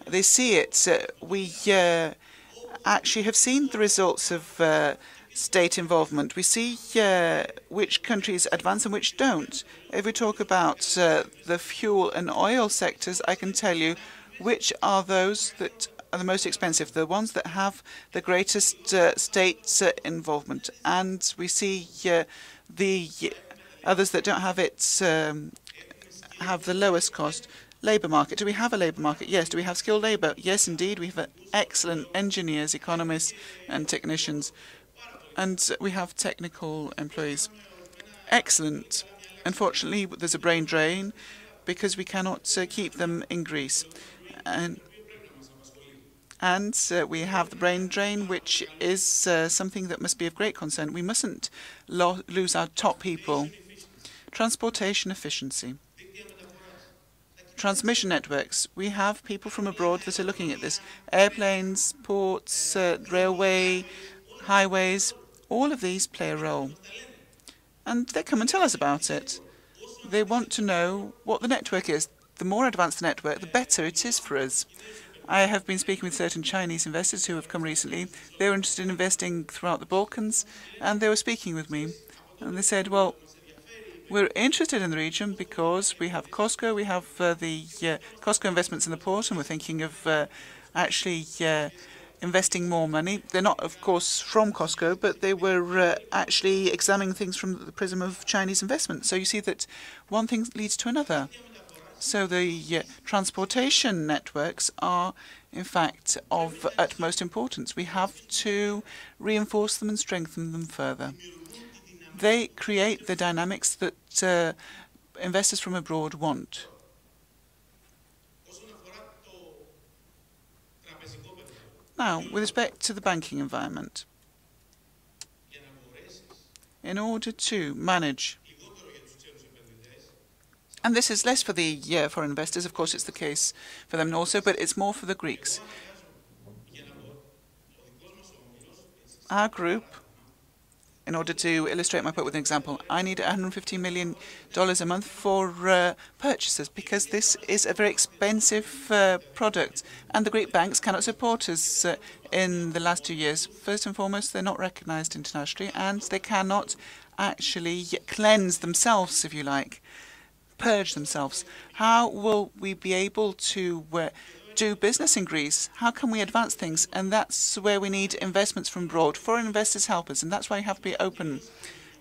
Speaker 3: They see it. We actually have seen the results of state involvement. We see which countries advance and which don't. If we talk about the fuel and oil sectors, I can tell you which are those that are the most expensive, the ones that have the greatest state involvement. And we see the others that don't have it have the lowest cost. Labour market. Do we have a labour market? Yes. Do we have skilled labour? Yes, indeed. We have excellent engineers, economists and technicians. And we have technical employees. Excellent. Unfortunately, there's a brain drain because we cannot keep them in Greece. And we have the brain drain, which is something that must be of great concern. We mustn't lose our top people. Transportation efficiency. Transmission networks. We have people from abroad that are looking at this. Airplanes, ports, railway, highways, all of these play a role. And they come and tell us about it. They want to know what the network is. The more advanced the network, the better it is for us. I have been speaking with certain Chinese investors who have come recently. They were interested in investing throughout the Balkans, and they were speaking with me. And they said, well, we're interested in the region because we have COSCO, we have the COSCO investments in the port, and we're thinking of actually investing more money. They're not, of course, from COSCO, but they were actually examining things from the prism of Chinese investment. So you see that one thing leads to another. So the transportation networks are, in fact, of utmost importance. We have to reinforce them and strengthen them further. They create the dynamics that investors from abroad want. Now, with respect to the banking environment, in order to manage, and this is less for the foreign investors, of course it's the case for them also, but it's more for the Greeks. Our group in order to illustrate my point with an example, I need $150 million a month for purchases because this is a very expensive product, and the Greek banks cannot support us in the last 2 years. First and foremost, they're not recognized internationally, and they cannot actually cleanse themselves, if you like, purge themselves. How will we be able to do business in Greece? How can we advance things? And that's where we need investments from abroad. Foreign investors help us, and that's why we have to be open.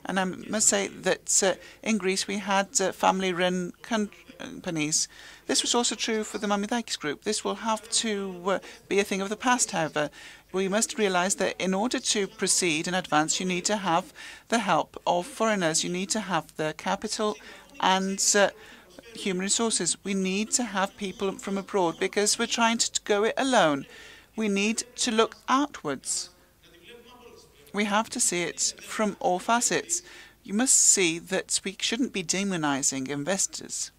Speaker 3: And I must say that in Greece we had family-run companies. This was also true for the Mamidakis Group. This will have to be a thing of the past, however. We must realize that in order to proceed and advance, you need to have the help of foreigners. You need to have the capital and human resources. We need to have people from abroad because we're trying to go it alone. We need to look outwards. We have to see it from all facets. You must see that we shouldn't be demonizing investors.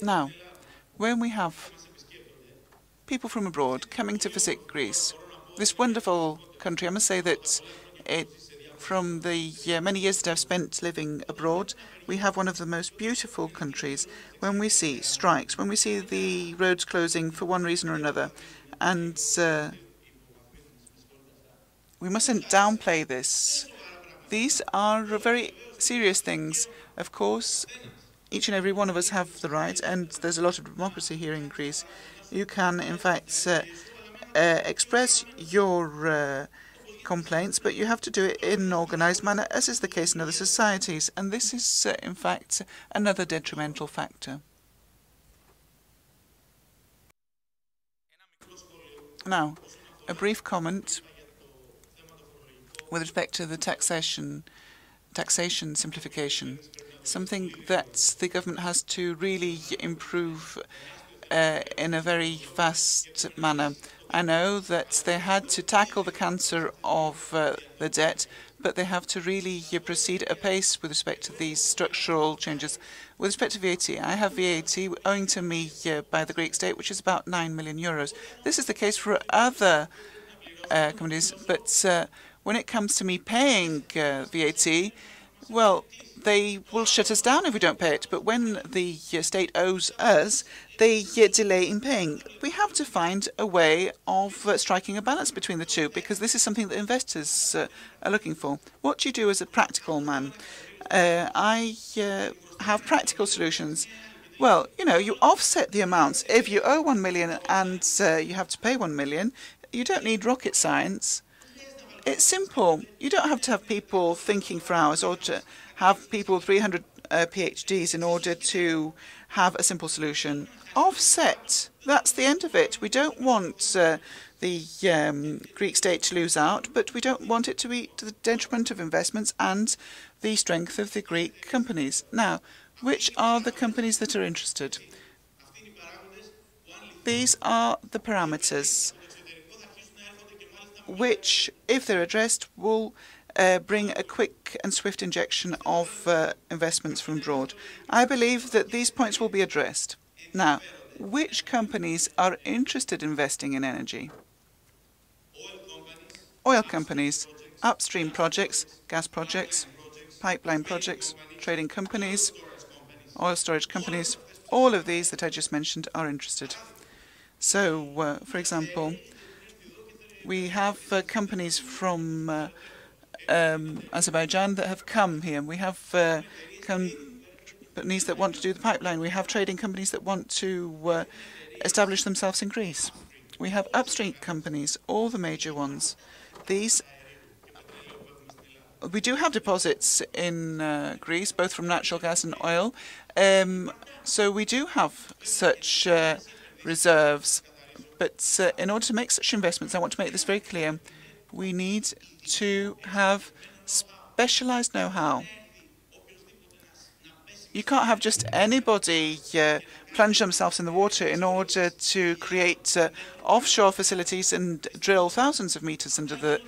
Speaker 3: Now, when we have people from abroad coming to visit Greece, this wonderful country, I must say that from the many years that I've spent living abroad, we have one of the most beautiful countries. When we see strikes, when we see the roads closing for one reason or another, and we mustn't downplay this. These are very serious things. Of course, each and every one of us have the right, and there's a lot of democracy here in Greece. You can, in fact, express your complaints, but you have to do it in an organised manner, as is the case in other societies. And this is, in fact, another detrimental factor. Now, a brief comment with respect to the taxation simplification, something that the government has to really improve in a very fast manner. I know that they had to tackle the cancer of the debt, but they have to really proceed at a pace with respect to these structural changes. With respect to VAT, I have VAT owing to me by the Greek state, which is about €9 million. This is the case for other companies, but when it comes to me paying VAT, well, they will shut us down if we don't pay it. But when the state owes us, they delay in paying. We have to find a way of striking a balance between the two, because this is something that investors are looking for. What do you do as a practical man? I have practical solutions. Well, you offset the amounts. If you owe 1 million and you have to pay 1 million, you don't need rocket science. It's simple. You don't have to have people thinking for hours or to have people 300 PhDs in order to have a simple solution. Offset. That's the end of it. We don't want the Greek state to lose out, but we don't want it to be to the detriment of investments and the strength of the Greek companies. Now, which are the companies that are interested? These are the parameters which, if they're addressed, will bring a quick and swift injection of investments from abroad. I believe that these points will be addressed. Now, which companies are interested in investing in energy? Oil companies, upstream projects, gas projects, pipeline projects, trading companies, oil storage companies. All of these that I just mentioned are interested. So, for example, we have companies from Azerbaijan that have come here. We have companies that want to do the pipeline. We have trading companies that want to establish themselves in Greece. We have upstream companies, all the major ones. We do have deposits in Greece, both from natural gas and oil. So we do have such reserves. But in order to make such investments, I want to make this very clear, we need to have specialized know-how. You can't have just anybody plunge themselves in the water in order to create offshore facilities and drill thousands of meters under the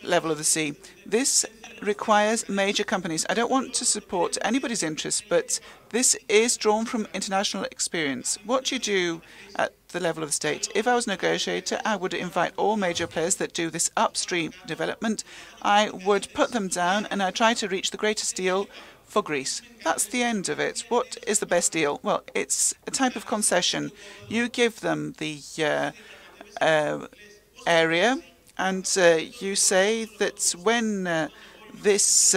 Speaker 3: level of the sea. This requires major companies. I don't want to support anybody's interests, but this is drawn from international experience. What you do at the level of the state. If I was a negotiator, I would invite all major players that do this upstream development. I would put them down and I'd try to reach the greatest deal for Greece. That's the end of it. What is the best deal? Well, it's a type of concession. You give them the area and you say that when this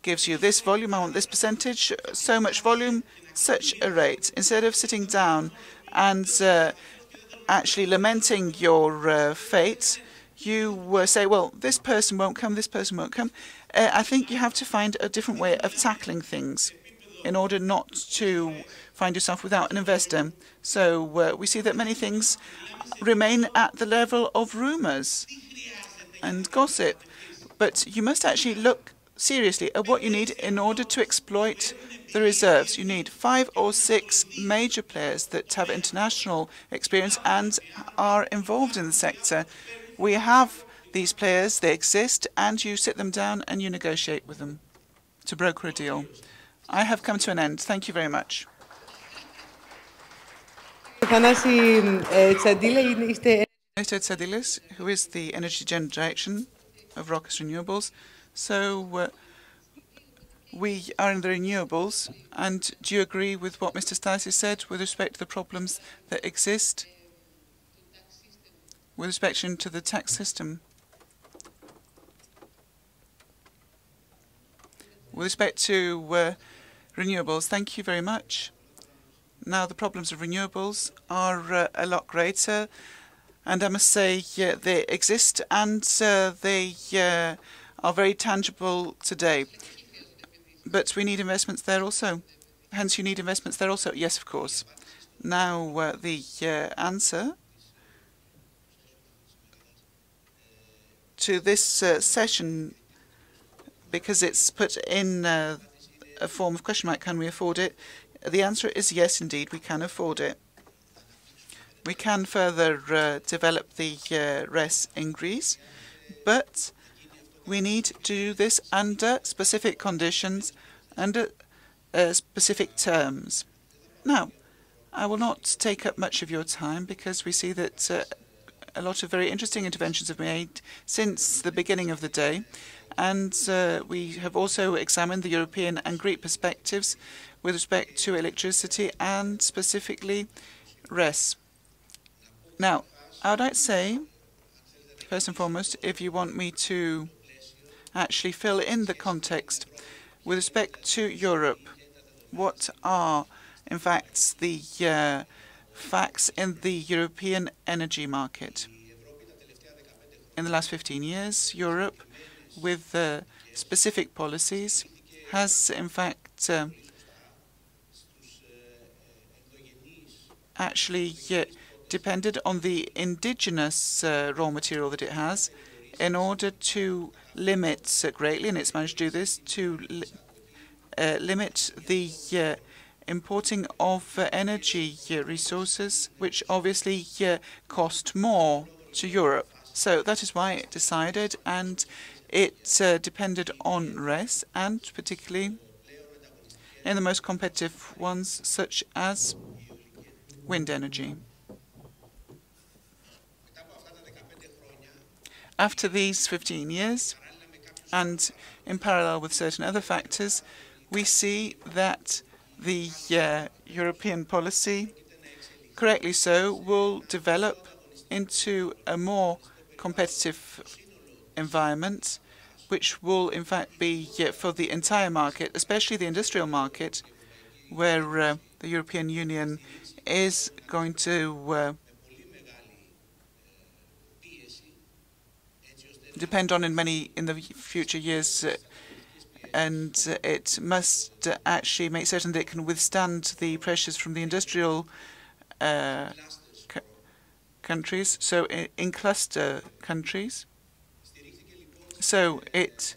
Speaker 3: gives you this volume, I want this percentage, so much volume, such a rate. Instead of sitting down and actually lamenting your fate, you say, well, this person won't come, this person won't come. I think you have to find a different way of tackling things in order not to find yourself without an investor. So we see that many things remain at the level of rumours and gossip. But you must actually look seriously at what you need in order to exploit the reserves. You need 5 or 6 major players that have international experience and are involved in the sector. We have these players, they exist, and you sit them down and you negotiate with them to broker a deal. I have come to an end. Thank you very much. Mr. Tsadilis, who is the Energy Generation of Rockets Renewables. So we are in the renewables, and do you agree with what Mr. Stasis said with respect to the problems that exist with respect to the tax system? With respect to renewables, thank you very much. Now, the problems of renewables are a lot greater, and I must say they exist and they are very tangible today. But we need investments there also. Hence, you need investments there also. Yes, of course. Now, the answer to this session, because it's put in a form of question mark, can we afford it? The answer is yes, indeed, we can afford it. We can further develop the RES in Greece, but we need to do this under specific conditions, under specific terms. Now, I will not take up much of your time because we see that a lot of very interesting interventions have been made since the beginning of the day. And we have also examined the European and Greek perspectives with respect to electricity and specifically RES. Now, I would like to say, first and foremost, if you want me to actually fill in the context with respect to Europe, what are, in fact, the facts in the European energy market? In the last 15 years, Europe, with specific policies, has, in fact, actually depended on the indigenous raw material that it has in order to limit greatly, and it's managed to do this, to limit the importing of energy resources, which obviously cost more to Europe. So that is why it decided, and it depended on RES, and particularly in the most competitive ones, such as wind energy. After these 15 years, and in parallel with certain other factors, we see that the European policy, correctly so, will develop into a more competitive environment, which will in fact be for the entire market, especially the industrial market, where the European Union is going to depend on in the future years, and it must actually make certain that it can withstand the pressures from the industrial countries, so in cluster countries. So it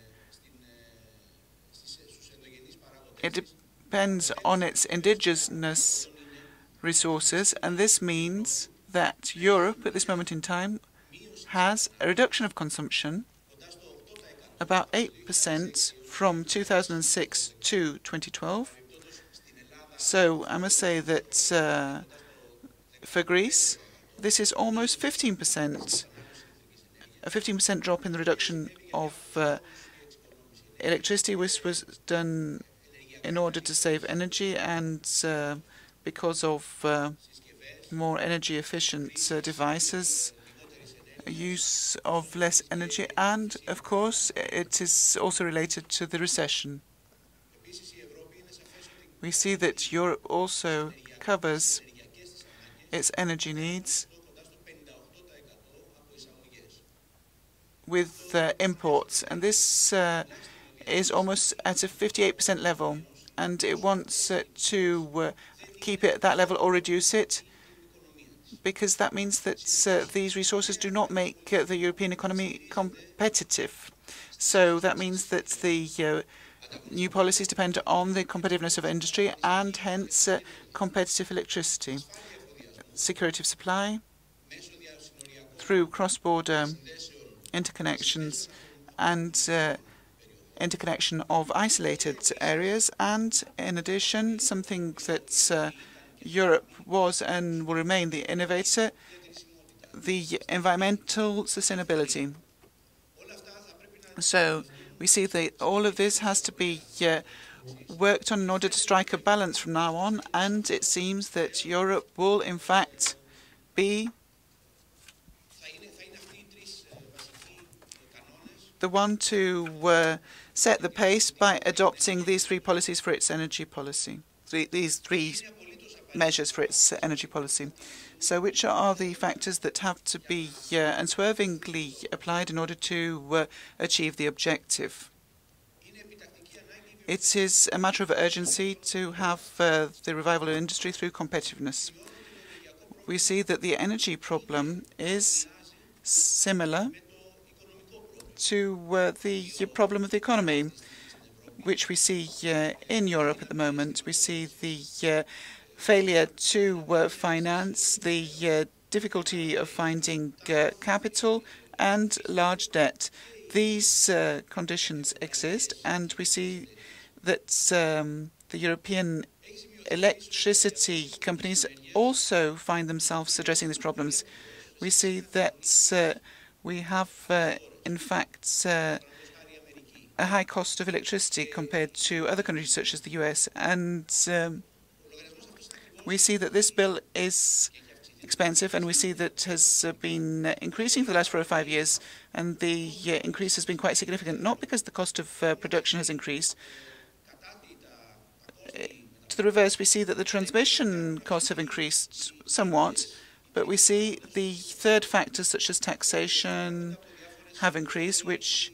Speaker 3: depends on its indigenous resources, and this means that Europe at this moment in time has a reduction of consumption about 8% from 2006 to 2012. So I must say that For Greece, this is almost 15%, a 15% drop in the reduction of electricity, which was done in order to save energy and because of more energy efficient devices, use of less energy, and of course it is also related to the recession. We see that Europe also covers its energy needs with imports, and this is almost at a 58% level, and it wants to keep it at that level or reduce it, because that means that these resources do not make the European economy competitive. So that means that the new policies depend on the competitiveness of industry and hence competitive electricity, security of supply through cross-border interconnections and interconnection of isolated areas, and in addition, something that Europe was and will remain the innovator, the environmental sustainability. So we see that all of this has to be worked on in order to strike a balance from now on, and it seems that Europe will in fact be the one to set the pace by adopting these three policies for its energy policy, these three measures for its energy policy. So which are the factors that have to be unswervingly applied in order to achieve the objective? It is a matter of urgency to have the revival of industry through competitiveness. We see that the energy problem is similar to the problem of the economy, which we see in Europe at the moment. We see the failure to finance, the difficulty of finding capital, and large debt. These conditions exist, and we see that the European electricity companies also find themselves addressing these problems. We see that we have, in fact, a high cost of electricity compared to other countries such as the US, and we see that this bill is expensive, and we see that has been increasing for the last 4 or 5 years, and the increase has been quite significant, not because the cost of production has increased. To the reverse, we see that the transmission costs have increased somewhat, but we see the third factors such as taxation have increased, which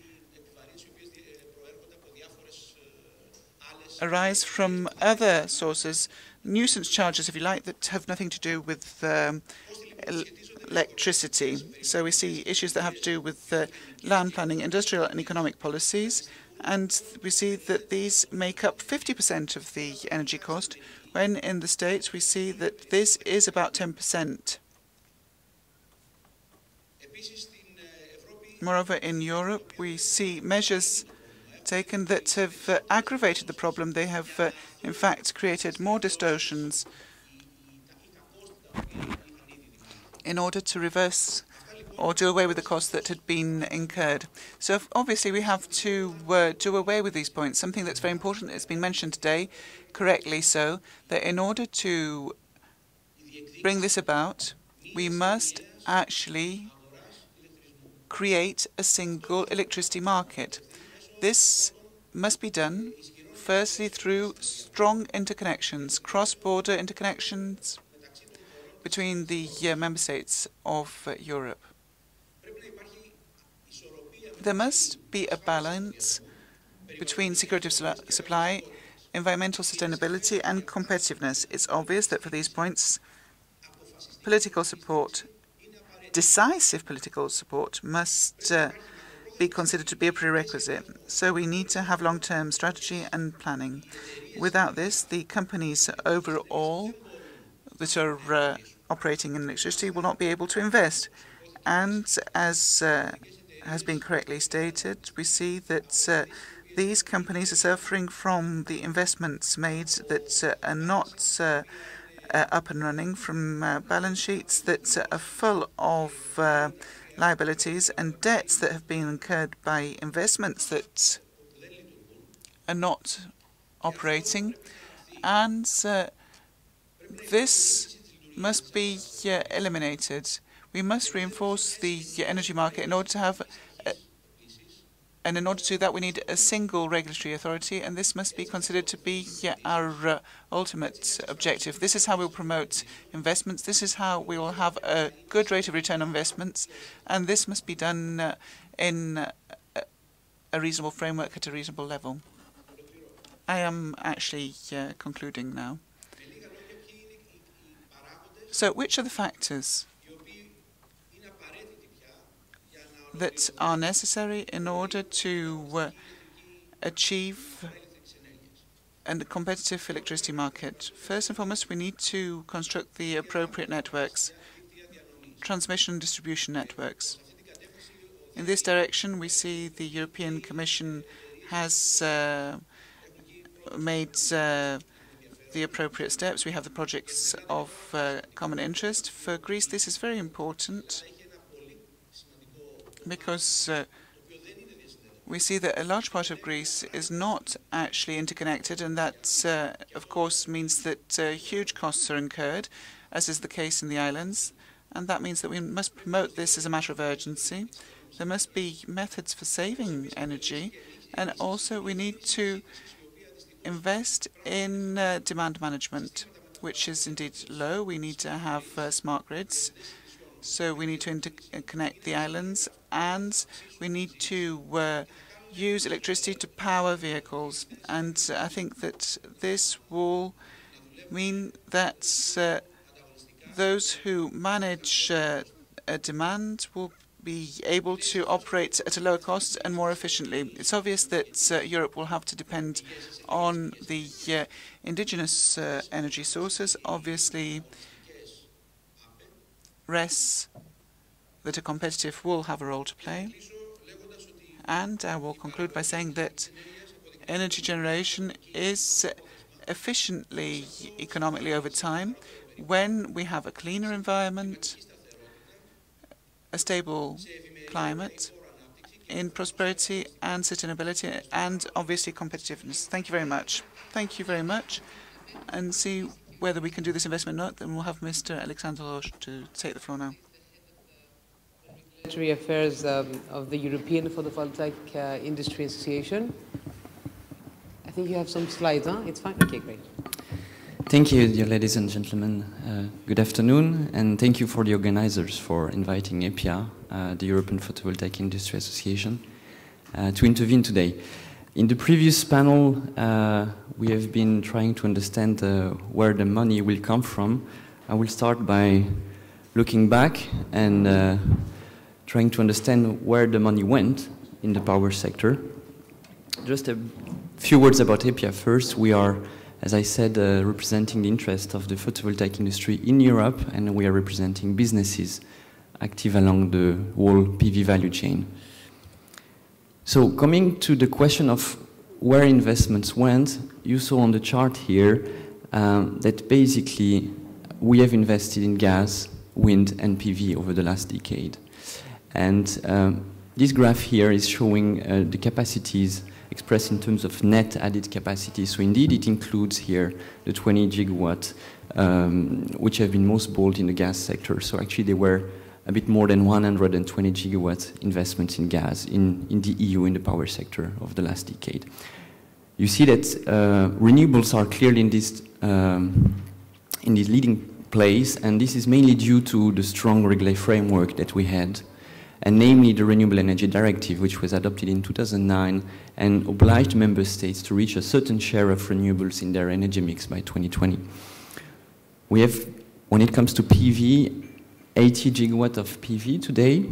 Speaker 3: arise from other sources, nuisance charges, if you like, that have nothing to do with electricity. So we see issues that have to do with land planning, industrial and economic policies, and we see that these make up 50% of the energy cost, when in the States we see that this is about 10%. Moreover, in Europe, we see measures taken that have aggravated the problem. They have, in fact, created more distortions in order to reverse or do away with the costs that had been incurred. So obviously we have to do away with these points. Something that's very important that's been mentioned today, correctly so, that in order to bring this about, we must actually create a single electricity market. This must be done, firstly, through strong interconnections, cross-border interconnections between the member states of Europe. There must be a balance between security of supply, environmental sustainability, and competitiveness. It's obvious that for these points, political support, decisive political support, must be considered to be a prerequisite. So we need to have long-term strategy and planning. Without this, the companies overall that are operating in electricity will not be able to invest. And as has been correctly stated, we see that these companies are suffering from the investments made that are not up and running from balance sheets that are full of liabilities and debts that have been incurred by investments that are not operating. And this must be eliminated. We must reinforce the energy market in order to have, and in order to do that, we need a single regulatory authority, and this must be considered to be our ultimate objective. This is how we'll promote investments. This is how we will have a good rate of return on investments, and this must be done in a reasonable framework at a reasonable level. I am actually concluding now. So, which are the factors that are necessary in order to achieve a competitive electricity market? First and foremost, we need to construct the appropriate networks, transmission and distribution networks. In this direction, we see the European Commission has made the appropriate steps. We have the projects of common interest. For Greece, this is very important because we see that a large part of Greece is not actually interconnected, and that, of course, means that huge costs are incurred, as is the case in the islands, and that means that we must promote this as a matter of urgency. There must be methods for saving energy, and also we need to invest in demand management, which is indeed low. We need to have smart grids. So we need to interconnect the islands, and we need to use electricity to power vehicles. And I think that this will mean that those who manage a demand will be able to operate at a lower cost and more efficiently. It's obvious that Europe will have to depend on the indigenous energy sources. Obviously, RES that are competitive will have a role to play. And I will conclude by saying that energy generation is efficiently, economically over time when we have a cleaner environment, a stable climate, in prosperity and sustainability, and obviously competitiveness. Thank you very much. Thank you very much. And see whether we can do this investment or not, then we'll have Mr. Alexander Roche to take the floor now.
Speaker 8: Regulatory Affairs of the European Photovoltaic Industry Association. I think you have some slides, huh? It's fine? Okay, great.
Speaker 9: Thank you, dear ladies and gentlemen. Good afternoon, and thank you for the organizers for inviting EPIA, the European Photovoltaic Industry Association, to intervene today. In the previous panel, we have been trying to understand where the money will come from. I will start by looking back and trying to understand where the money went in the power sector. Just a few words about EPIA first. We are, as I said, representing the interest of the photovoltaic industry in Europe, and we are representing businesses active along the whole PV value chain. So coming to the question of where investments went, you saw on the chart here that basically we have invested in gas, wind, and PV over the last decade. And this graph here is showing the capacities expressed in terms of net added capacity. So indeed, it includes here the 20 gigawatt, which have been most bold in the gas sector. So actually, there were a bit more than 120 gigawatt investments in gas in the EU in the power sector of the last decade. You see that renewables are clearly in this leading place, and this is mainly due to the strong regulatory framework that we had, and namely the Renewable Energy Directive, which was adopted in 2009 and obliged member states to reach a certain share of renewables in their energy mix by 2020. We have, when it comes to PV, 80 gigawatt of PV today,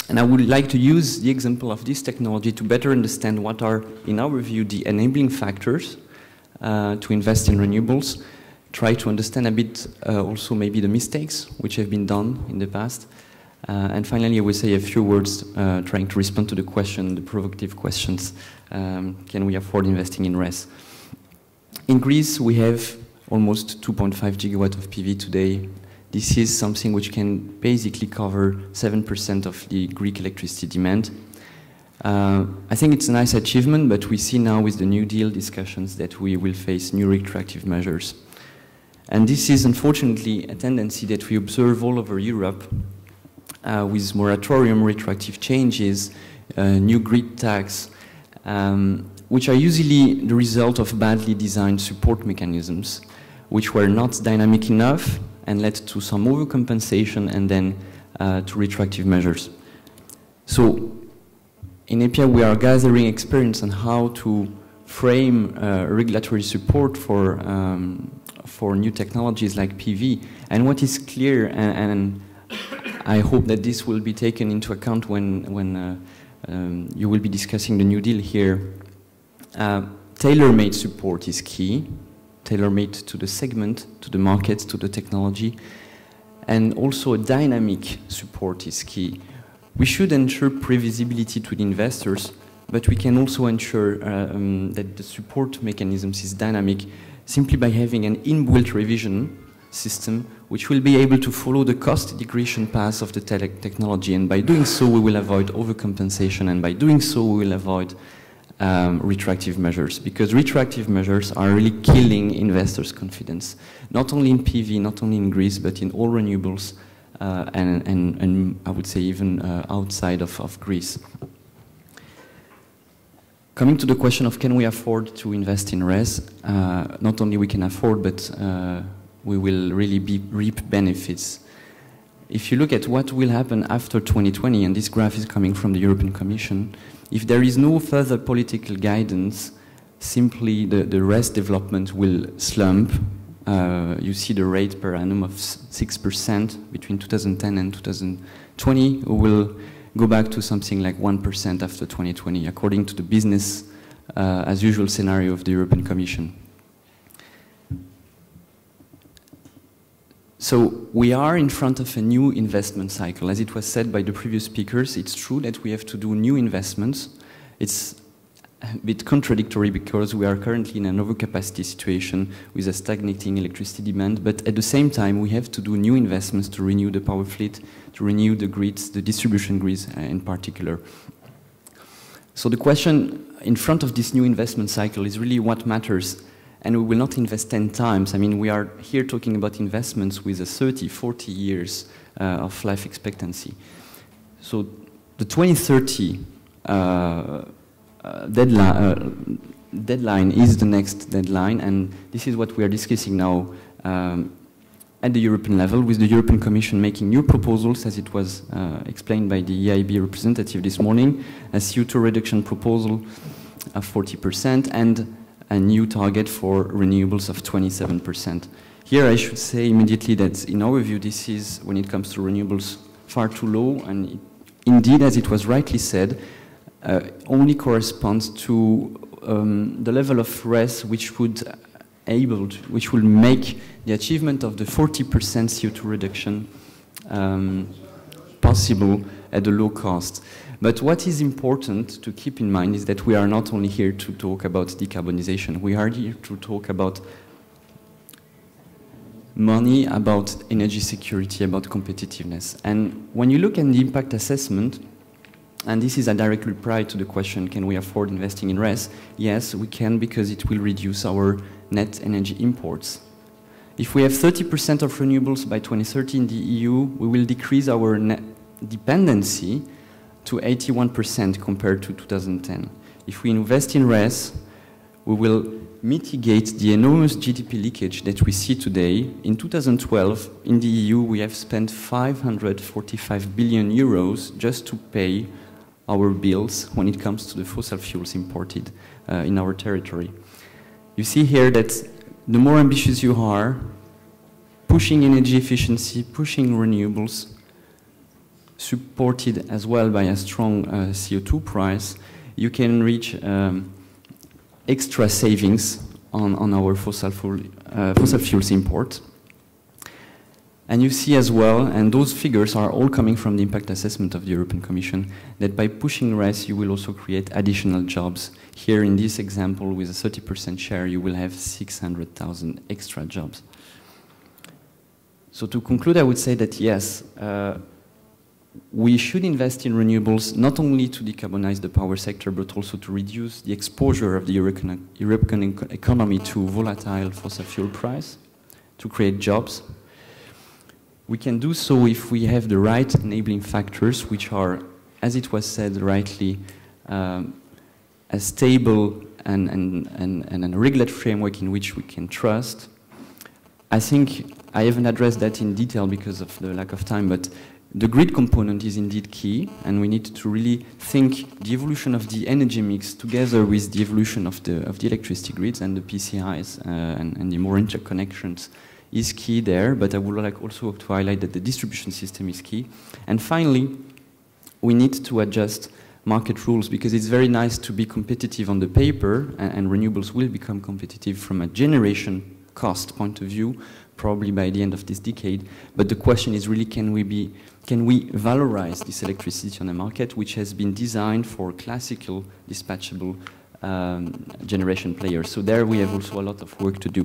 Speaker 9: and I would like to use the example of this technology to better understand what are, in our view, the enabling factors to invest in renewables, try to understand a bit also maybe the mistakes which have been done in the past, and finally I will say a few words trying to respond to the question, the provocative questions, can we afford investing in RES? In Greece we have almost 2.5 gigawatt of PV today. This is something which can basically cover 7% of the Greek electricity demand. I think it's a nice achievement, but we see now with the New Deal discussions that we will face new retroactive measures. And this is unfortunately a tendency that we observe all over Europe with moratorium, retroactive changes, new grid tax, which are usually the result of badly designed support mechanisms, which were not dynamic enough and led to some overcompensation and then to retroactive measures. So in EPIA, we are gathering experience on how to frame regulatory support for new technologies like PV. And what is clear, and I hope that this will be taken into account when you will be discussing the New Deal here, tailor-made support is key, tailor-made to the segment, to the market, to the technology, and also a dynamic support is key. We should ensure previsibility to the investors, but we can also ensure that the support mechanisms is dynamic simply by having an inbuilt revision system which will be able to follow the cost integration path of the technology, and by doing so we will avoid overcompensation, and by doing so we will avoid retroactive measures, because retroactive measures are really killing investors' confidence, not only in PV, not only in Greece, but in all renewables, and I would say even outside of Greece. Coming to the question of can we afford to invest in RES, not only we can afford, but we will really reap benefits. If you look at what will happen after 2020, and this graph is coming from the European Commission, if there is no further political guidance, simply the RES development will slump. You see the rate per annum of 6% between 2010 and 2020. We will go back to something like 1% after 2020, according to the business as usual scenario of the European Commission. So we are in front of a new investment cycle. As it was said by the previous speakers, it's true that we have to do new investments. It's a bit contradictory because we are currently in an overcapacity situation with a stagnating electricity demand, but at the same time we have to do new investments to renew the power fleet, to renew the grids, the distribution grids in particular. So the question in front of this new investment cycle is really what matters, and we will not invest 10 times. I mean, we are here talking about investments with a 30, 40 years of life expectancy. So the 2030 deadline is the next deadline, and this is what we are discussing now at the European level, with the European Commission making new proposals, as it was explained by the EIB representative this morning, a CO2 reduction proposal of 40% and a new target for renewables of 27%. Here I should say immediately that in our view this is, when it comes to renewables, far too low, and indeed, as it was rightly said, only corresponds to the level of RES which would make the achievement of the 40% CO2 reduction possible at a low cost. But what is important to keep in mind is that we are not only here to talk about decarbonization, we are here to talk about money, about energy security, about competitiveness. And when you look at the impact assessment, and this is a direct reply to the question, can we afford investing in RES? Yes, we can, because it will reduce our net energy imports. If we have 30% of renewables by 2030 in the EU, we will decrease our net dependency to 81% compared to 2010. If we invest in RES, we will mitigate the enormous GDP leakage that we see today. In 2012, in the EU, we have spent 545 billion euros just to pay our bills when it comes to the fossil fuels imported in our territory. You see here that the more ambitious you are, pushing energy efficiency, pushing renewables, supported as well by a strong CO2 price, you can reach extra savings on our fossil fuels import. And you see as well, and those figures are all coming from the impact assessment of the European Commission, that by pushing RES, you will also create additional jobs. Here in this example, with a 30% share, you will have 600,000 extra jobs. So to conclude, I would say that yes, we should invest in renewables not only to decarbonize the power sector, but also to reduce the exposure of the European economy to volatile fossil fuel price, to create jobs. We can do so if we have the right enabling factors, which are, as it was said rightly, a stable and a regulatory framework in which we can trust. I think I haven't addressed that in detail because of the lack of time, but the grid component is indeed key, and we need to really think the evolution of the energy mix together with the evolution of the electricity grids and the PCIs and the more interconnections is key there, but I would like also to highlight that the distribution system is key. And finally, we need to adjust market rules, because it's very nice to be competitive on the paper, and renewables will become competitive from a generation cost point of view, probably by the end of this decade. But the question is really, can we valorize this electricity on the market, which has been designed for classical dispatchable generation players? So there we have also a lot of work to do.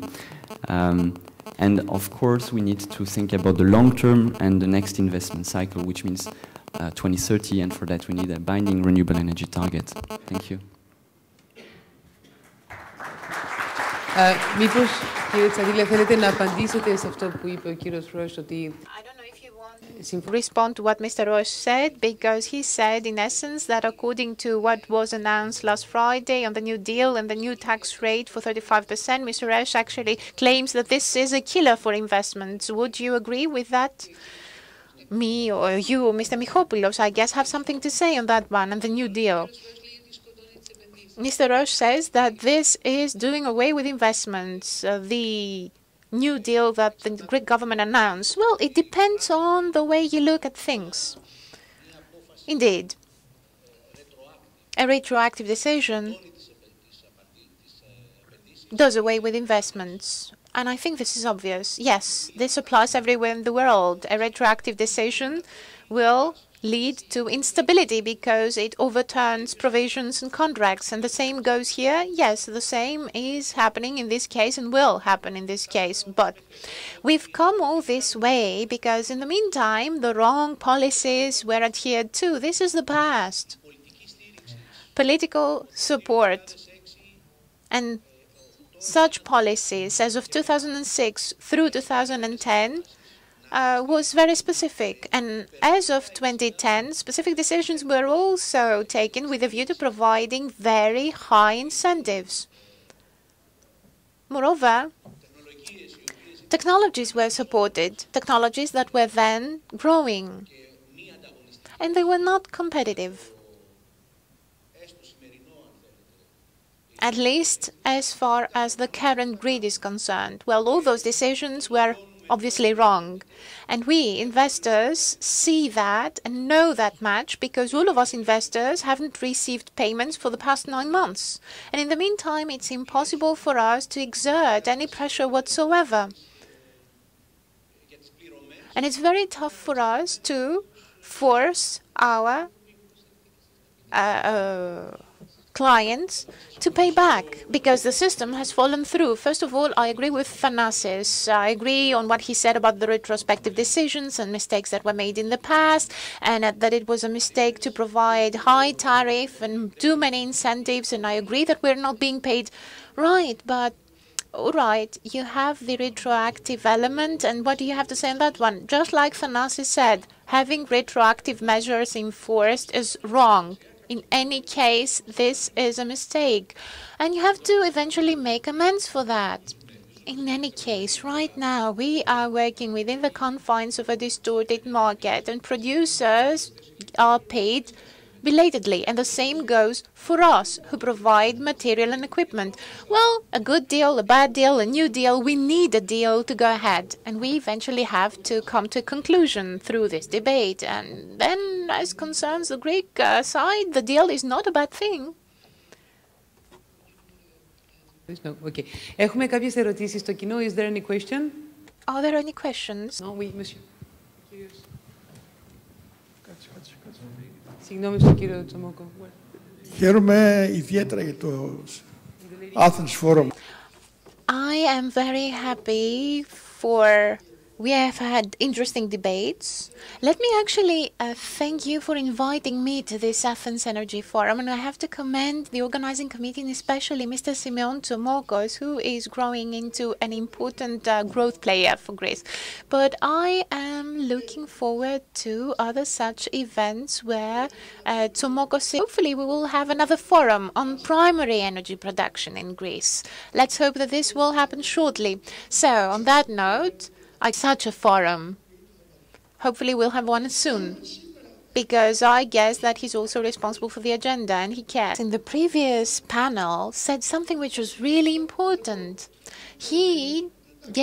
Speaker 9: And of course, we need to think about the long term and the next investment cycle, which means 2030, and for that we need a binding renewable energy target. Thank you.
Speaker 8: Μήπως, κύριε Τσαντήλα, θέλετε να απαντήσετε σε αυτό που είπε ο κύριος Ρος, ότι...
Speaker 2: Respond to what Mr. Roche said, because he said, in essence, that according to what was announced last Friday on the New Deal and the new tax rate for 35%, Mr. Roche actually claims that this is a killer for investments. Would you agree with that? Me or you, or Mr. Michopoulos, I guess, have something to say on that one and the New Deal. Mr. Roche says that this is doing away with investments. The New Deal that the Greek government announced. Well, it depends on the way you look at things. Indeed, a retroactive decision does away with investments. And I think this is obvious. Yes, this applies everywhere in the world. A retroactive decision will lead to instability because it overturns provisions and contracts. And the same goes here. Yes, the same is happening in this case and will happen in this case. But we've come all this way because in the meantime, the wrong policies were adhered to. This is the past. Political support and such policies as of 2006 through 2010 was very specific. And as of 2010, specific decisions were also taken with a view to providing very high incentives. Moreover, technologies were supported, technologies that were then growing, and they were not competitive, at least as far as the current grid is concerned. Well, all those decisions were obviously wrong. And we, investors, see that and know that much because all of us investors haven't received payments for the past 9 months. And in the meantime, it's impossible for us to exert any pressure whatsoever. And it's very tough for us to force our clients to pay back because the system has fallen through. First of all, I agree with Thanasis. I agree on what he said about the retrospective decisions and mistakes that were made in the past, and that it was a mistake to provide high tariff and too many incentives. And I agree that we're not being paid right, but all right, you have the retroactive element, and what do you have to say on that one? Just like Thanasis said, having retroactive measures enforced is wrong. In any case, this is a mistake, and you have to eventually make amends for that. In any case, right now, we are working within the confines of a distorted market, and producers are paid belatedly, and the same goes for us who provide material and equipment. Well, a good deal, a bad deal, a new deal, we need a deal to go ahead, and we eventually have to come to a conclusion through this debate. And then, as concerns the Greek side, the deal is not a bad thing.
Speaker 8: No, okay. Έχουμε κάποιες ερωτήσεις στο κοινό. Is there any question?
Speaker 2: Are there any questions?
Speaker 8: No, oui, monsieur. Συγγνώμη στον κύριο Τσομόκο.
Speaker 10: Χαίρομαι ιδιαίτερα για το Athens Forum.
Speaker 2: I am very happy for we have had interesting debates. Let me actually thank you for inviting me to this Athens Energy Forum, and I have to commend the organizing committee, and especially Mr. Simeon Tsomokos, who is growing into an important growth player for Greece. But I am looking forward to other such events where Tsomokos, hopefully we will have another forum on primary energy production in Greece. Let's hope that this will happen shortly. So, on that note, such a forum. Hopefully we'll have one soon, because I guess that he's also responsible for the agenda and he cares. In the previous panel said something which was really important. He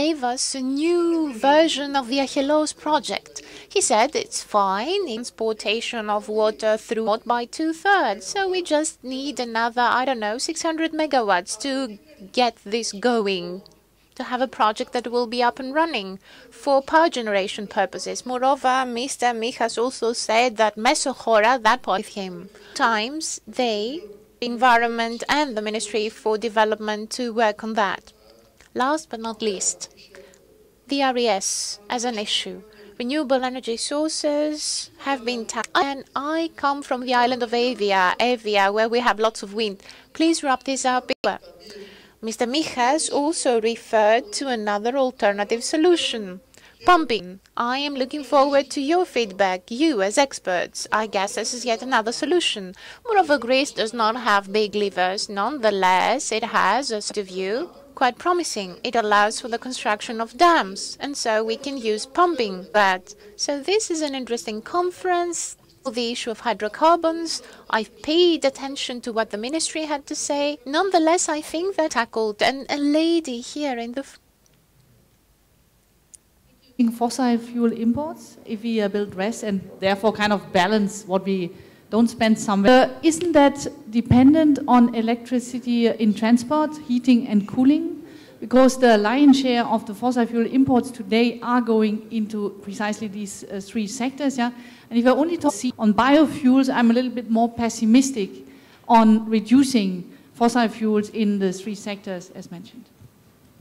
Speaker 2: gave us a new version of the Achelos project. He said it's fine, transportation of water through by 2/3. So we just need another, I don't know, 600 megawatts to get this going, to have a project that will be up and running for power generation purposes. Moreover, Mr. Michas also said that Mesochora, that part with him, times they, environment and the Ministry for Development to work on that. Last but not least, the RES as an issue. Renewable energy sources have been tapped. And I come from the island of Evia, where we have lots of wind. Please wrap this up. Mr. Michas also referred to another alternative solution, pumping. I am looking forward to your feedback, you as experts. I guess this is yet another solution. Moreover, Greece does not have big levers. Nonetheless, it has a view quite promising. It allows for the construction of dams, and so we can use pumping that. So this is an interesting conference. The issue of hydrocarbons. I paid attention to what the ministry had to say. Nonetheless, I think that tackled, and a lady here in the
Speaker 5: fossil fuel imports, if we build RES and therefore kind of balance what we don't spend somewhere. Isn't that dependent on electricity in transport, heating and cooling? Because the lion's share of the fossil fuel imports today are going into precisely these three sectors. Yeah? And if I only talk on biofuels, I'm a little bit more pessimistic on reducing fossil fuels in the three sectors as mentioned.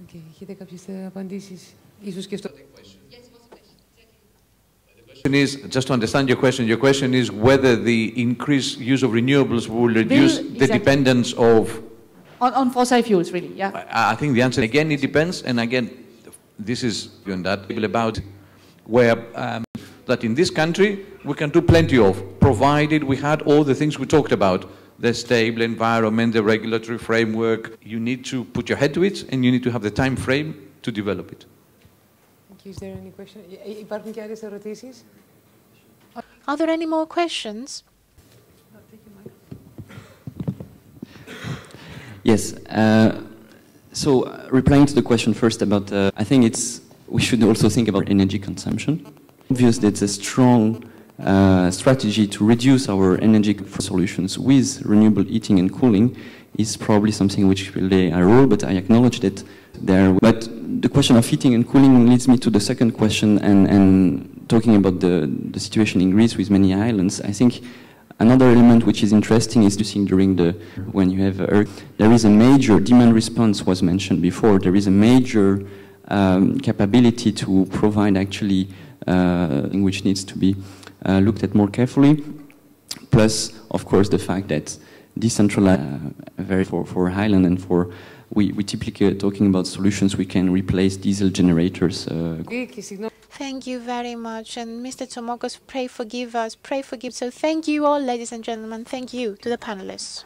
Speaker 8: Okay. Έχετε κάποιες απαντήσεις, ίσως και στο...
Speaker 11: Is, just to understand your question is whether the increased use of renewables will reduce the dependence of...
Speaker 5: On fossil fuels, really, yeah.
Speaker 11: I think the answer, again, it depends, and again, this is beyond that, about where that in this country we can do plenty of, provided we had all the things we talked about, the stable environment, the regulatory framework. You need to put your head to it, and you need to have the time frame to develop it.
Speaker 8: Is there any question? Υπάρχουν και άλλες ερωτήσεις?
Speaker 2: Are there any more questions?
Speaker 9: Yes. So replying to the question first about, I think we should also think about energy consumption. Obviously, it's a strong strategy to reduce our energy solutions with renewable heating and cooling is probably something which will play a role, but I acknowledge that there. But the question of heating and cooling leads me to the second question, and talking about the situation in Greece with many islands. I think another element which is interesting is to see during when you have there is a major demand response was mentioned before. There is a major capability to provide actually which needs to be looked at more carefully. Plus, of course, the fact that decentralized for highland and for we typically are talking about solutions we can replace diesel generators.
Speaker 2: Thank you very much. And Mr. Tsomokos, pray forgive us, pray forgive. So thank you all, ladies and gentlemen. Thank you to the panelists.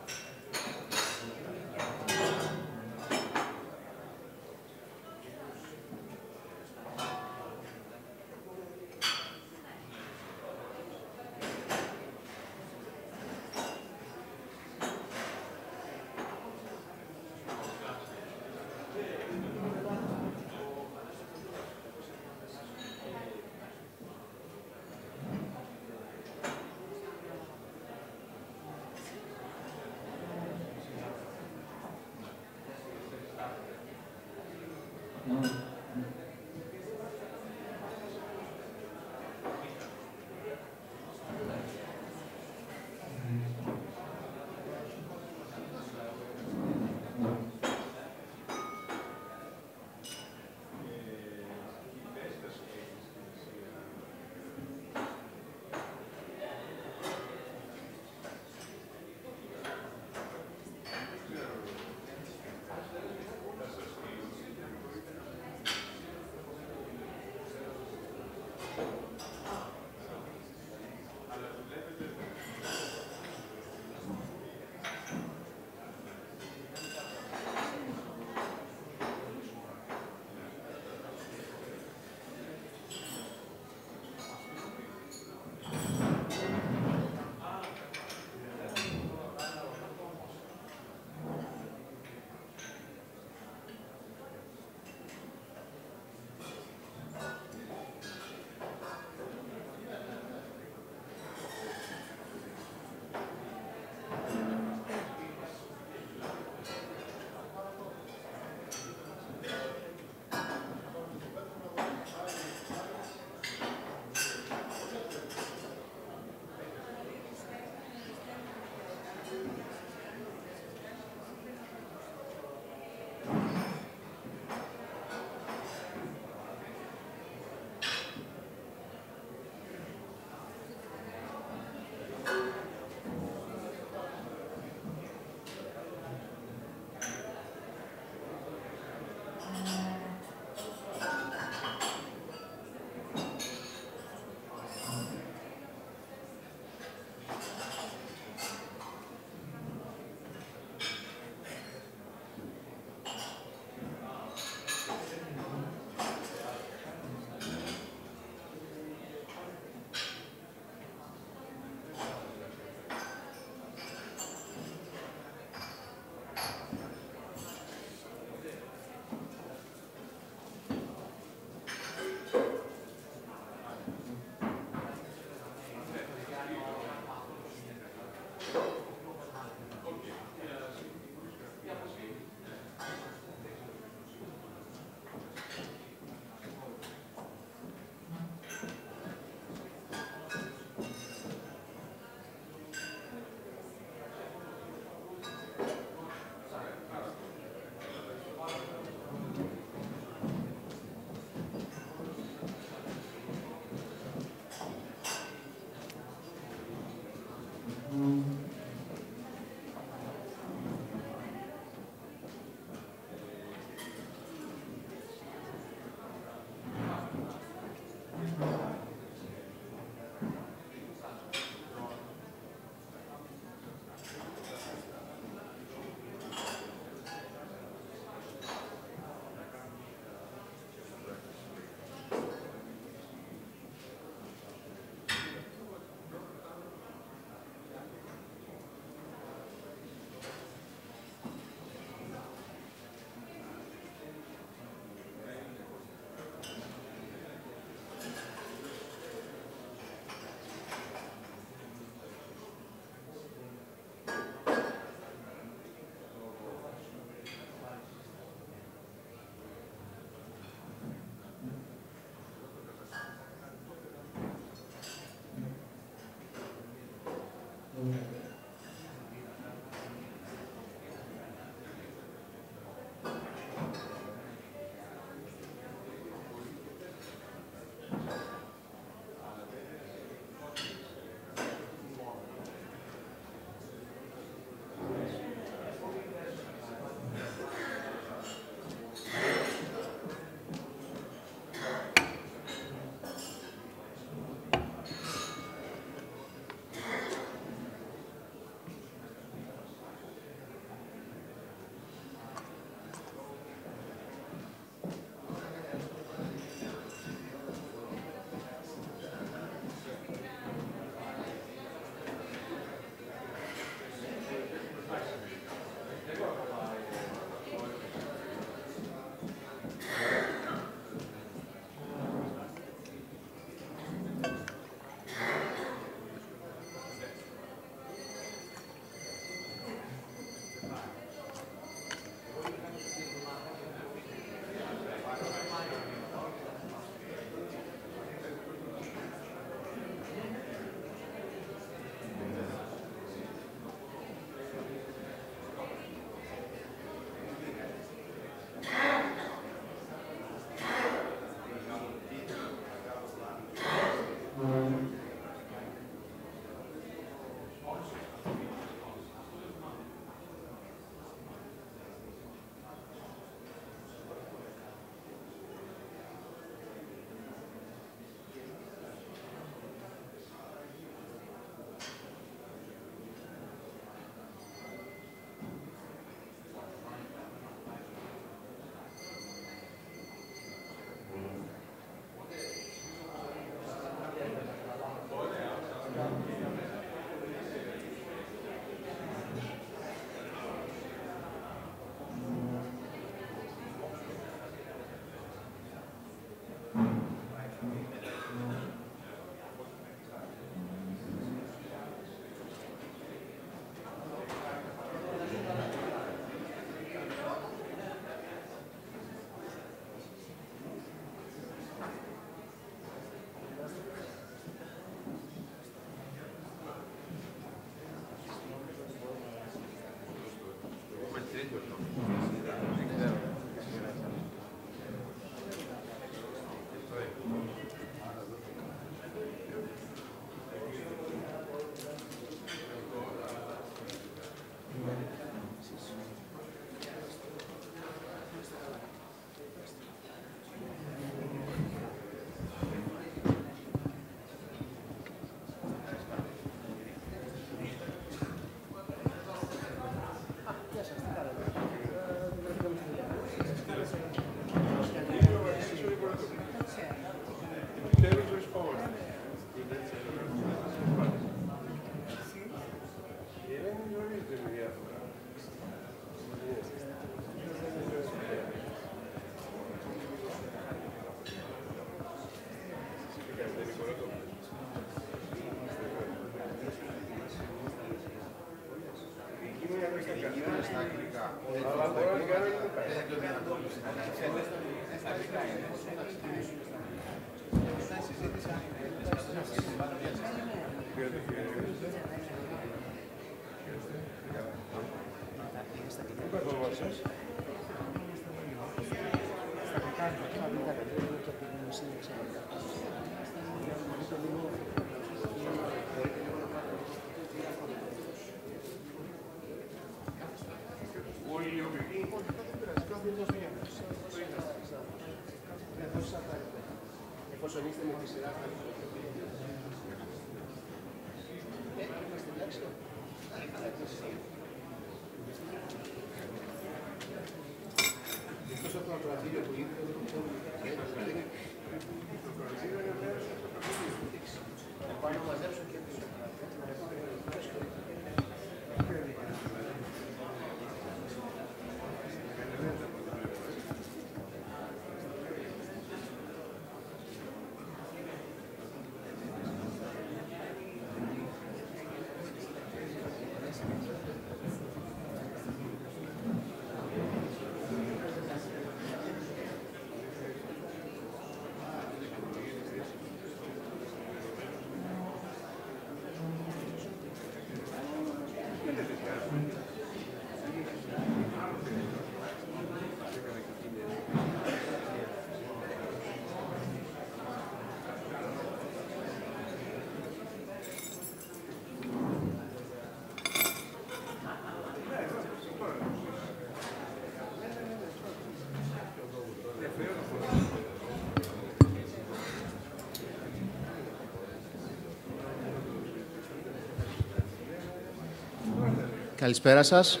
Speaker 12: Καλησπέρα σας.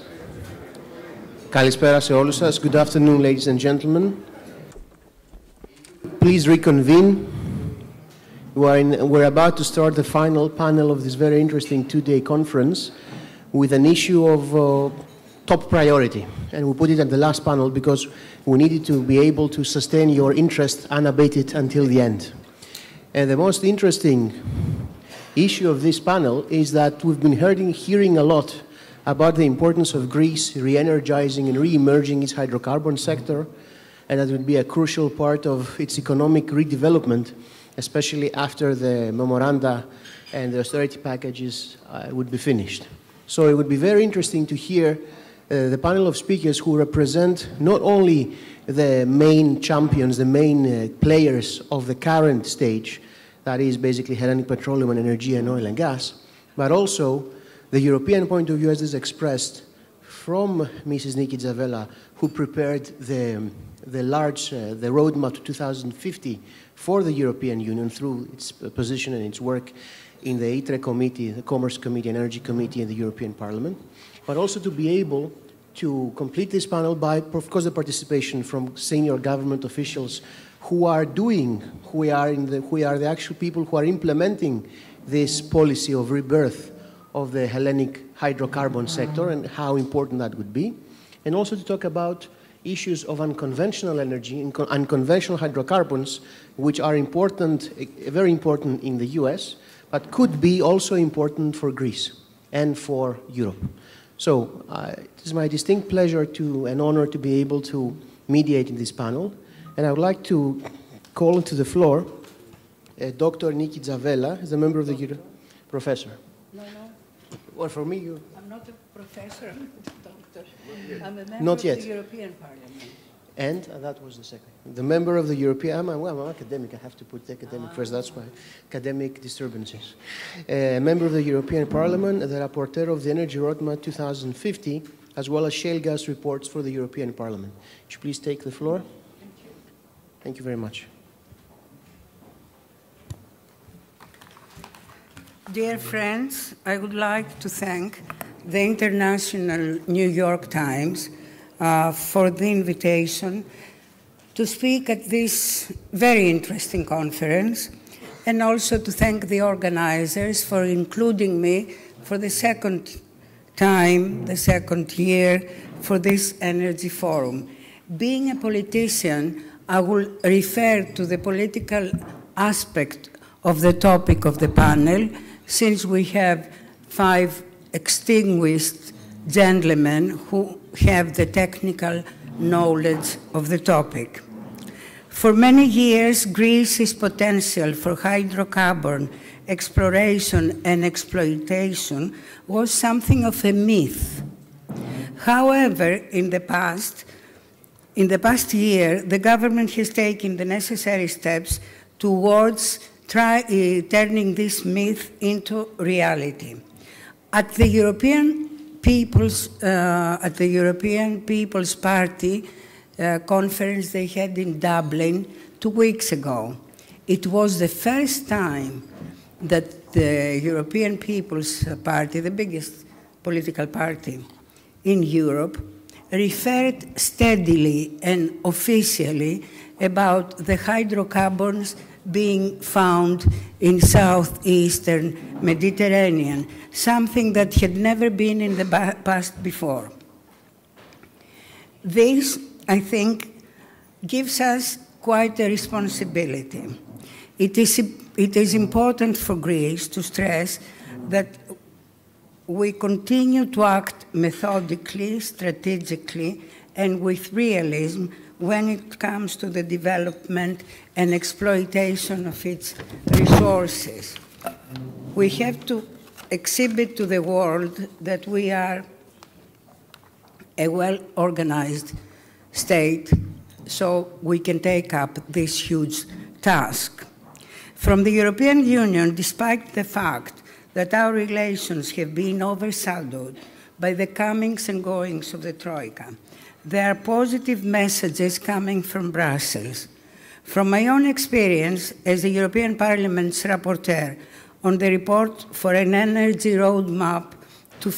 Speaker 12: Καλησπέρα σε όλους σας. Good afternoon, ladies and gentlemen. Please reconvene. We're about to start the final panel of this very interesting two-day conference with an issue of top priority. And we put it at the last panel because we needed to be able to sustain your interest unabated until the end. And the most interesting issue of this panel is that we've been hearing a lot about the importance of Greece re-energizing and re-emerging its hydrocarbon sector, and that would be a crucial part of its economic redevelopment, especially after the memoranda and the austerity packages would be finished. So it would be very interesting to hear the panel of speakers who represent not only the main champions, the main players of the current stage, that is basically Hellenic Petroleum and Energy and Oil and Gas, but also the European point of view as is expressed from Mrs. Niki Tzavela, who prepared the roadmap to 2050 for the European Union through its position and its work in the ITRE Committee, the Commerce Committee, and Energy Committee in the European Parliament, but also to be able to complete this panel by, of course, the participation from senior government officials who are the actual people who are implementing this policy of rebirth of the Hellenic hydrocarbon sector and how important that would be, and also to talk about issues of unconventional energy and unconventional hydrocarbons, which are important, very important in the US, but could be also important for Greece and for Europe. So it is my distinct pleasure and honor to be able to mediate in this panel, and I would like to call to the floor Dr. Niki Tzavela, as a member of the professor. Well, for me,
Speaker 13: I'm not a professor, I'm a doctor. I'm a member
Speaker 12: Not yet.
Speaker 13: of the European Parliament.
Speaker 12: And that was the second. The member of the European, I'm an academic, I have to put the academic first, that's why. Academic disturbances. A member of the European Parliament, the rapporteur of the Energy Roadmap 2050, as well as shale gas reports for the European Parliament. Would you please take the floor?
Speaker 13: Thank you.
Speaker 12: Thank you very much.
Speaker 13: Dear friends, I would like to thank the International New York Times for the invitation to speak at this very interesting conference, and also to thank the organizers for including me for the second time, the second year, for this energy forum. Being a politician, I will refer to the political aspect of the topic of the panel, since we have 5 extinguished gentlemen who have the technical knowledge of the topic. For many years, Greece's potential for hydrocarbon exploration and exploitation was something of a myth. However, in the past year, the government has taken the necessary steps towards turning this myth into reality. At the European People's Party conference they had in Dublin 2 weeks ago, it was the first time that the European People's Party, the biggest political party in Europe, referred steadily and officially about the hydrocarbons being found in southeastern Mediterranean, something that had never been in the past before. This, I think, gives us quite a responsibility. It is important for Greece to stress that we continue to act methodically, strategically, and with realism when it comes to the development and exploitation of its resources. We have to exhibit to the world that we are a well-organized state, so we can take up this huge task. From the European Union, despite the fact that our relations have been overshadowed by the comings and goings of the Troika, there are positive messages coming from Brussels. From my own experience as the European Parliament's rapporteur on the report for an energy roadmap to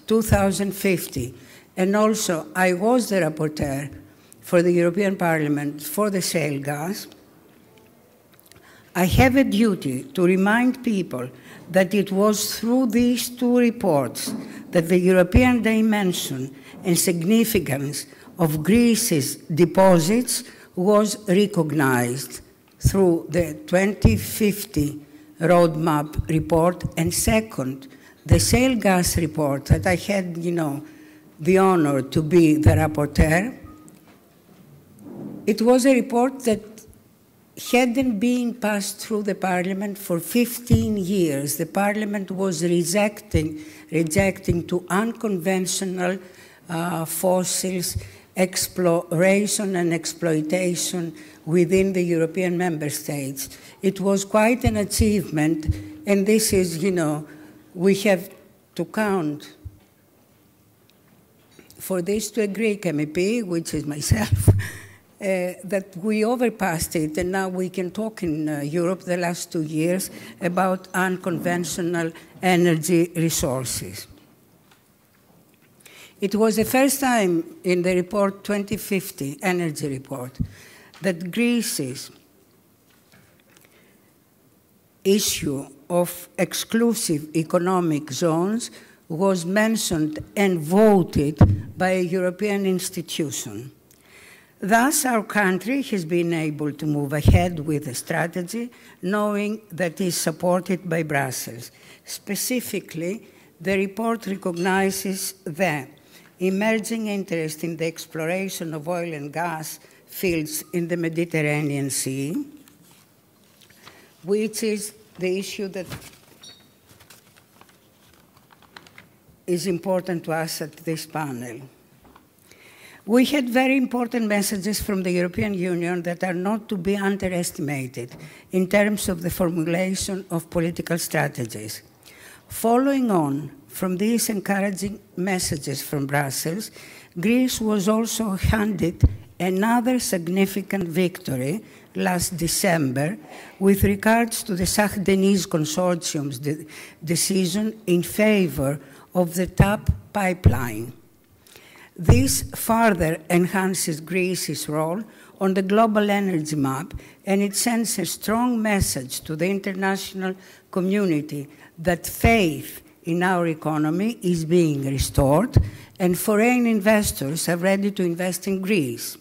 Speaker 13: 2050, and also I was the rapporteur for the European Parliament for the shale gas, I have a duty to remind people that it was through these two reports that the European dimension and significance of Greece's deposits was recognized through the 2050 roadmap report, and second, the shale gas report that I had, the honor to be the rapporteur. It was a report that hadn't been passed through the Parliament for 15 years. The Parliament was rejecting to unconventional fossils exploration and exploitation within the European member states. It was quite an achievement, and this is, we have to count for this to a Greek MEP, which is myself, that we overpassed it, and now we can talk in Europe the last 2 years about unconventional energy resources. It was the first time in the report 2050 energy report that Greece's issue of exclusive economic zones was mentioned and voted by a European institution. Thus, our country has been able to move ahead with a strategy, knowing that it is supported by Brussels. Specifically, the report recognizes the emerging interest in the exploration of oil and gas fields in the Mediterranean Sea, which is the issue that is important to us at this panel. We had very important messages from the European Union that are not to be underestimated in terms of the formulation of political strategies. Following on from these encouraging messages from Brussels, Greece was also handed another significant victory last December with regards to the Saint-Denis Consortium's decision in favor of the TAP pipeline. This further enhances Greece's role on the global energy map, and it sends a strong message to the international community that faith in our economy is being restored, and foreign investors are ready to invest in Greece.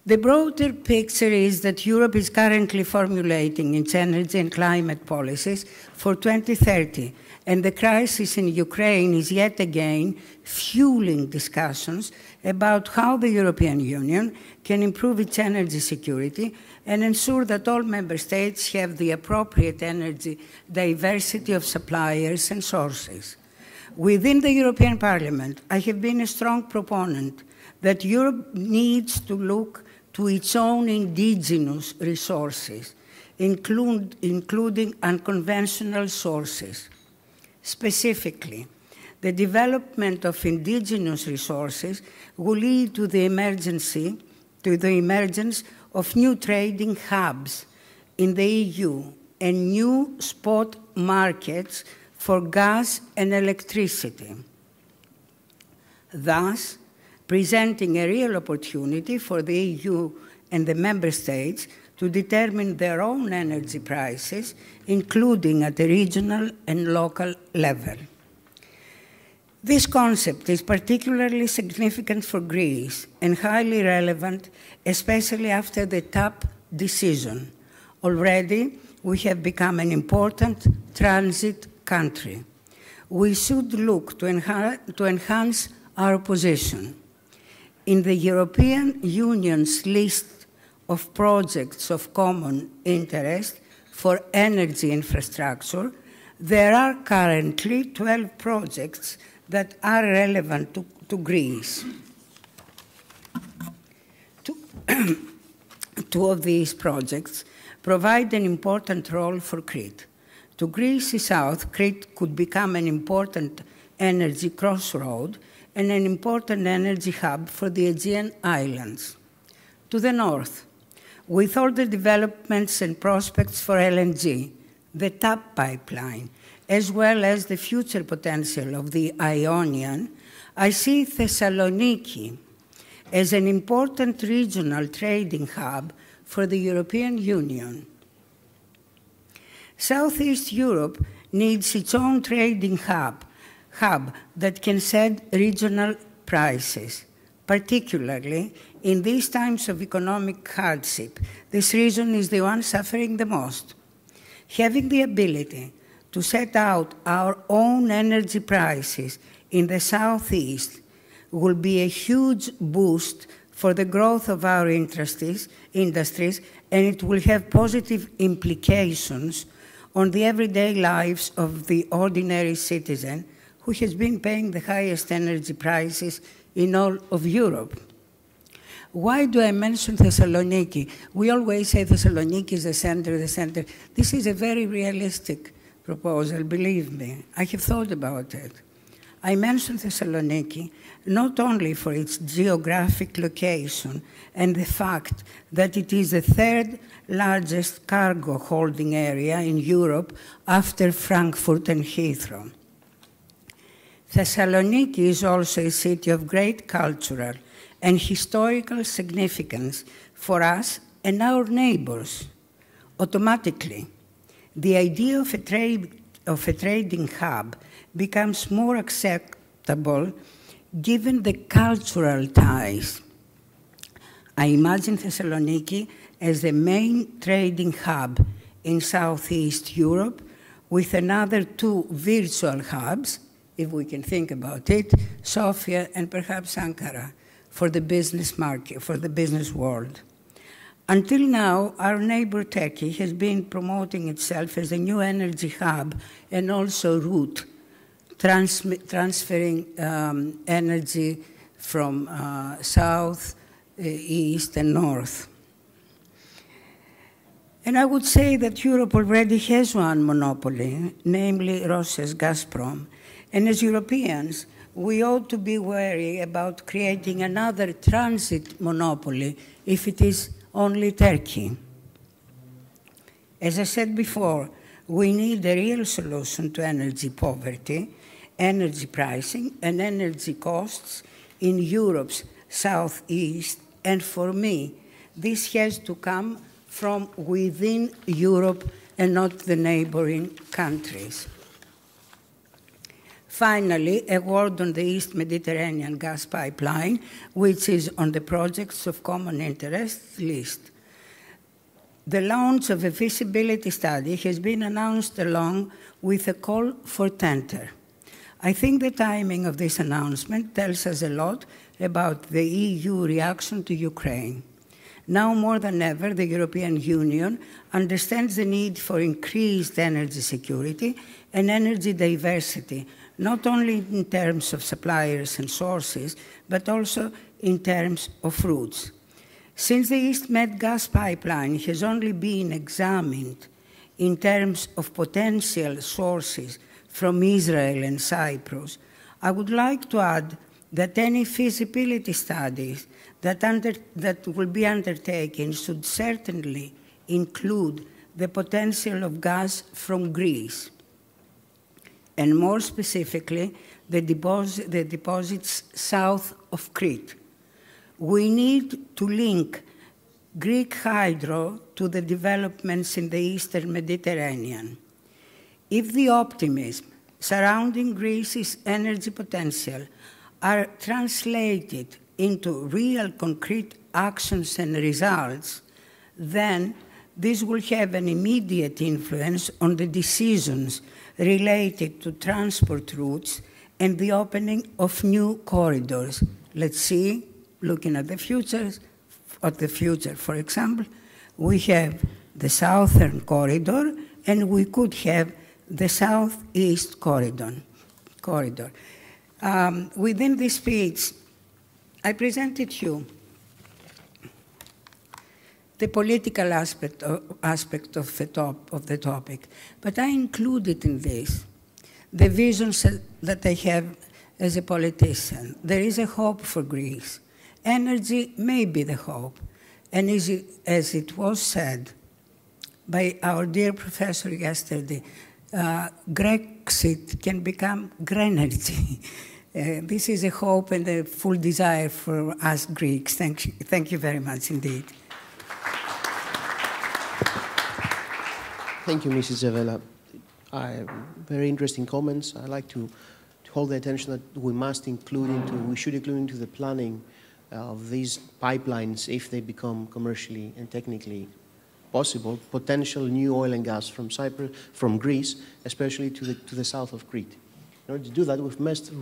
Speaker 13: The broader picture is that Europe is currently formulating its energy and climate policies for 2030, and the crisis in Ukraine is yet again fueling discussions about how the European Union can improve its energy security and ensure that all member states have the appropriate energy diversity of suppliers and sources. Within the European Parliament, I have been a strong proponent that Europe needs to look to its own indigenous resources, including unconventional sources. Specifically, the development of indigenous resources will lead to the emergence of new trading hubs in the EU and new spot markets for gas and electricity, thus presenting a real opportunity for the EU and the member states to determine their own energy prices, including at the regional and local level. This concept is particularly significant for Greece and highly relevant, especially after the TAP decision. Already, we have become an important transit country. We should look to enhance our position. In the European Union's list of projects of common interest for energy infrastructure, there are currently 12 projects that are relevant to Greece. Two of these projects provide an important role for Crete. To Greece's south, Crete could become an important energy crossroad and an important energy hub for the Aegean Islands. To the north, with all the developments and prospects for LNG, the TAP pipeline, as well as the future potential of the Ionian, I see Thessaloniki as an important regional trading hub for the European Union. Southeast Europe needs its own trading hub that can set regional prices, particularly in these times of economic hardship. This region is the one suffering the most. Having the ability to set out our own energy prices in the Southeast will be a huge boost for the growth of our industries, and it will have positive implications on the everyday lives of the ordinary citizen who has been paying the highest energy prices in all of Europe. Why do I mention Thessaloniki? We always say Thessaloniki is the center, the center. This is a very realistic proposal, believe me. I have thought about it. I mention Thessaloniki not only for its geographic location and the fact that it is the third largest cargo holding area in Europe after Frankfurt and Heathrow. Thessaloniki is also a city of great cultural and historical significance for us and our neighbors. Automatically, the idea of a trading hub becomes more acceptable given the cultural ties. I imagine Thessaloniki as the main trading hub in Southeast Europe, with another two virtual hubs, if we can think about it, Sofia and perhaps Ankara, for the business market, for the business world. Until now, our neighbor Turkey has been promoting itself as a new energy hub and also route, transferring energy from south, east, and north. And I would say that Europe already has one monopoly, namely Russia's Gazprom. And as Europeans, we ought to be wary about creating another transit monopoly if it is only Turkey. As I said before, we need a real solution to energy poverty, energy pricing, and energy costs in Europe's southeast. And for me, this has to come from within Europe and not the neighboring countries. Finally, a word on the East Mediterranean gas pipeline, which is on the projects of common interest list. The launch of a feasibility study has been announced along with a call for tender. I think the timing of this announcement tells us a lot about the EU reaction to Ukraine. Now more than ever, the European Union understands the need for increased energy security and energy diversity, not only in terms of suppliers and sources, but also in terms of routes. Since the East Med gas pipeline has only been examined in terms of potential sources from Israel and Cyprus, I would like to add that any feasibility studies that will be undertaken should certainly include the potential of gas from Greece, and more specifically, the deposits south of Crete. We need to link Greek hydro to the developments in the Eastern Mediterranean. If the optimism surrounding Greece's energy potential are translated into real concrete actions and results, then this will have an immediate influence on the decisions related to transport routes and the opening of new corridors. Let's see, looking at the future, for example, we have the Southern Corridor, and we could have the Southeast Corridor. Within this speech, I presented you the political aspect of the topic, but I included in this the visions that I have as a politician. There is a hope for Greece. Energy may be the hope, and as it was said by our dear professor yesterday, Grexit can become Grenergy. This is a hope and a full desire for us Greeks. Thank you very much indeed.
Speaker 12: Thank you, Mrs. Zavela. Very interesting comments. I'd like to hold the attention that we should include into the planning of these pipelines, if they become commercially and technically possible, potential new oil and gas from Greece, especially to the south of Crete. In order to do that, we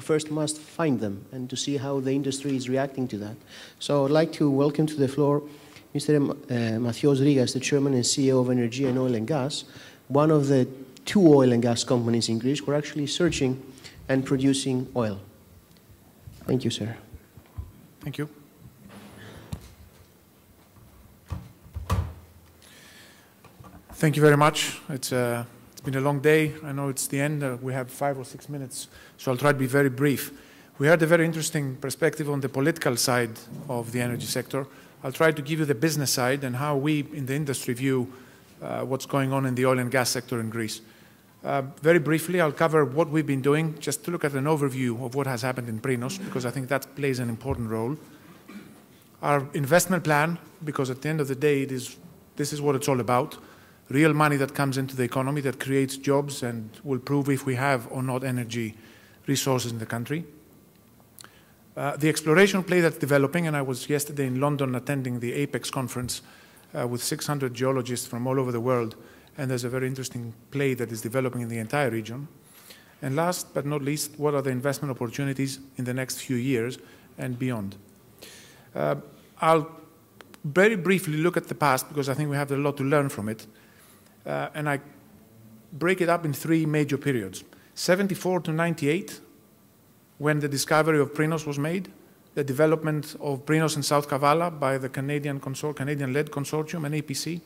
Speaker 12: first must find them and to see how the industry is reacting to that. So I'd like to welcome to the floor Mr. Mathios Rigas, the Chairman and CEO of Energy and Oil and Gas, one of the 2 oil and gas companies in Greece who are actually searching and producing oil. Thank you, sir.
Speaker 14: Thank you. Thank you very much. It's been a long day. I know it's the end. We have 5 or 6 minutes, so I'll try to be very brief. We had a very interesting perspective on the political side of the energy sector. I'll try to give you the business side and how we in the industry view what's going on in the oil and gas sector in Greece. Very briefly, I'll cover what we've been doing, just to look at an overview of what has happened in Prinos, because I think that plays an important role. Our investment plan, because at the end of the day, this is what it's all about. Real money that comes into the economy, that creates jobs and will prove if we have or not energy resources in the country. The exploration play that's developing, and I was yesterday in London attending the Apex conference with 600 geologists from all over the world, and there's a very interesting play that is developing in the entire region. And last but not least, what are the investment opportunities in the next few years and beyond? I'll very briefly look at the past, because I think we have a lot to learn from it. And I break it up in 3 major periods. 74 to 98, when the discovery of Prinos was made, the development of Prinos and South Kavala by the Canadian-led consortium and APC,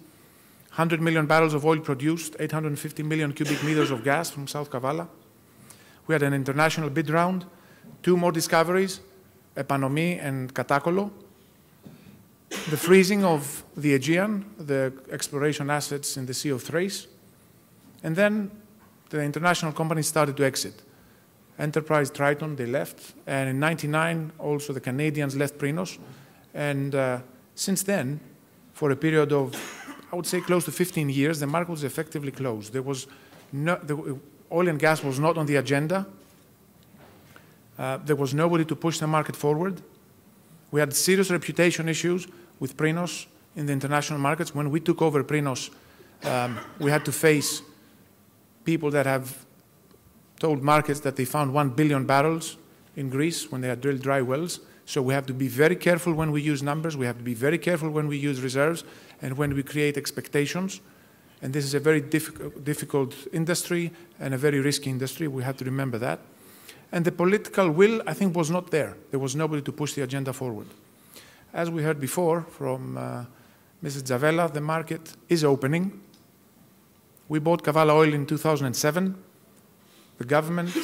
Speaker 14: 100 million barrels of oil produced, 850 million cubic meters of gas from South Kavala. We had an international bid round, 2 more discoveries, Epanomi and Katakolo. The freezing of the Aegean, the exploration assets in the Sea of Thrace. And then the international companies started to exit. Enterprise, Triton, they left. And in 99, also the Canadians left Prinos. And since then, for a period of, I would say, close to 15 years, the market was effectively closed. There was the oil and gas was not on the agenda. There was nobody to push the market forward. We had serious reputation issues with Prinos in the international markets. When we took over Prinos, we had to face people that have told markets that they found 1 billion barrels in Greece when they had drilled dry wells. So we have to be very careful when we use numbers. We have to be very careful when we use reserves and when we create expectations. And this is a very difficult industry and a very risky industry. We have to remember that. And the political will, I think, was not there. There was nobody to push the agenda forward. As we heard before from Mrs. Zavela, the market is opening. We bought Kavala Oil in 2007. The government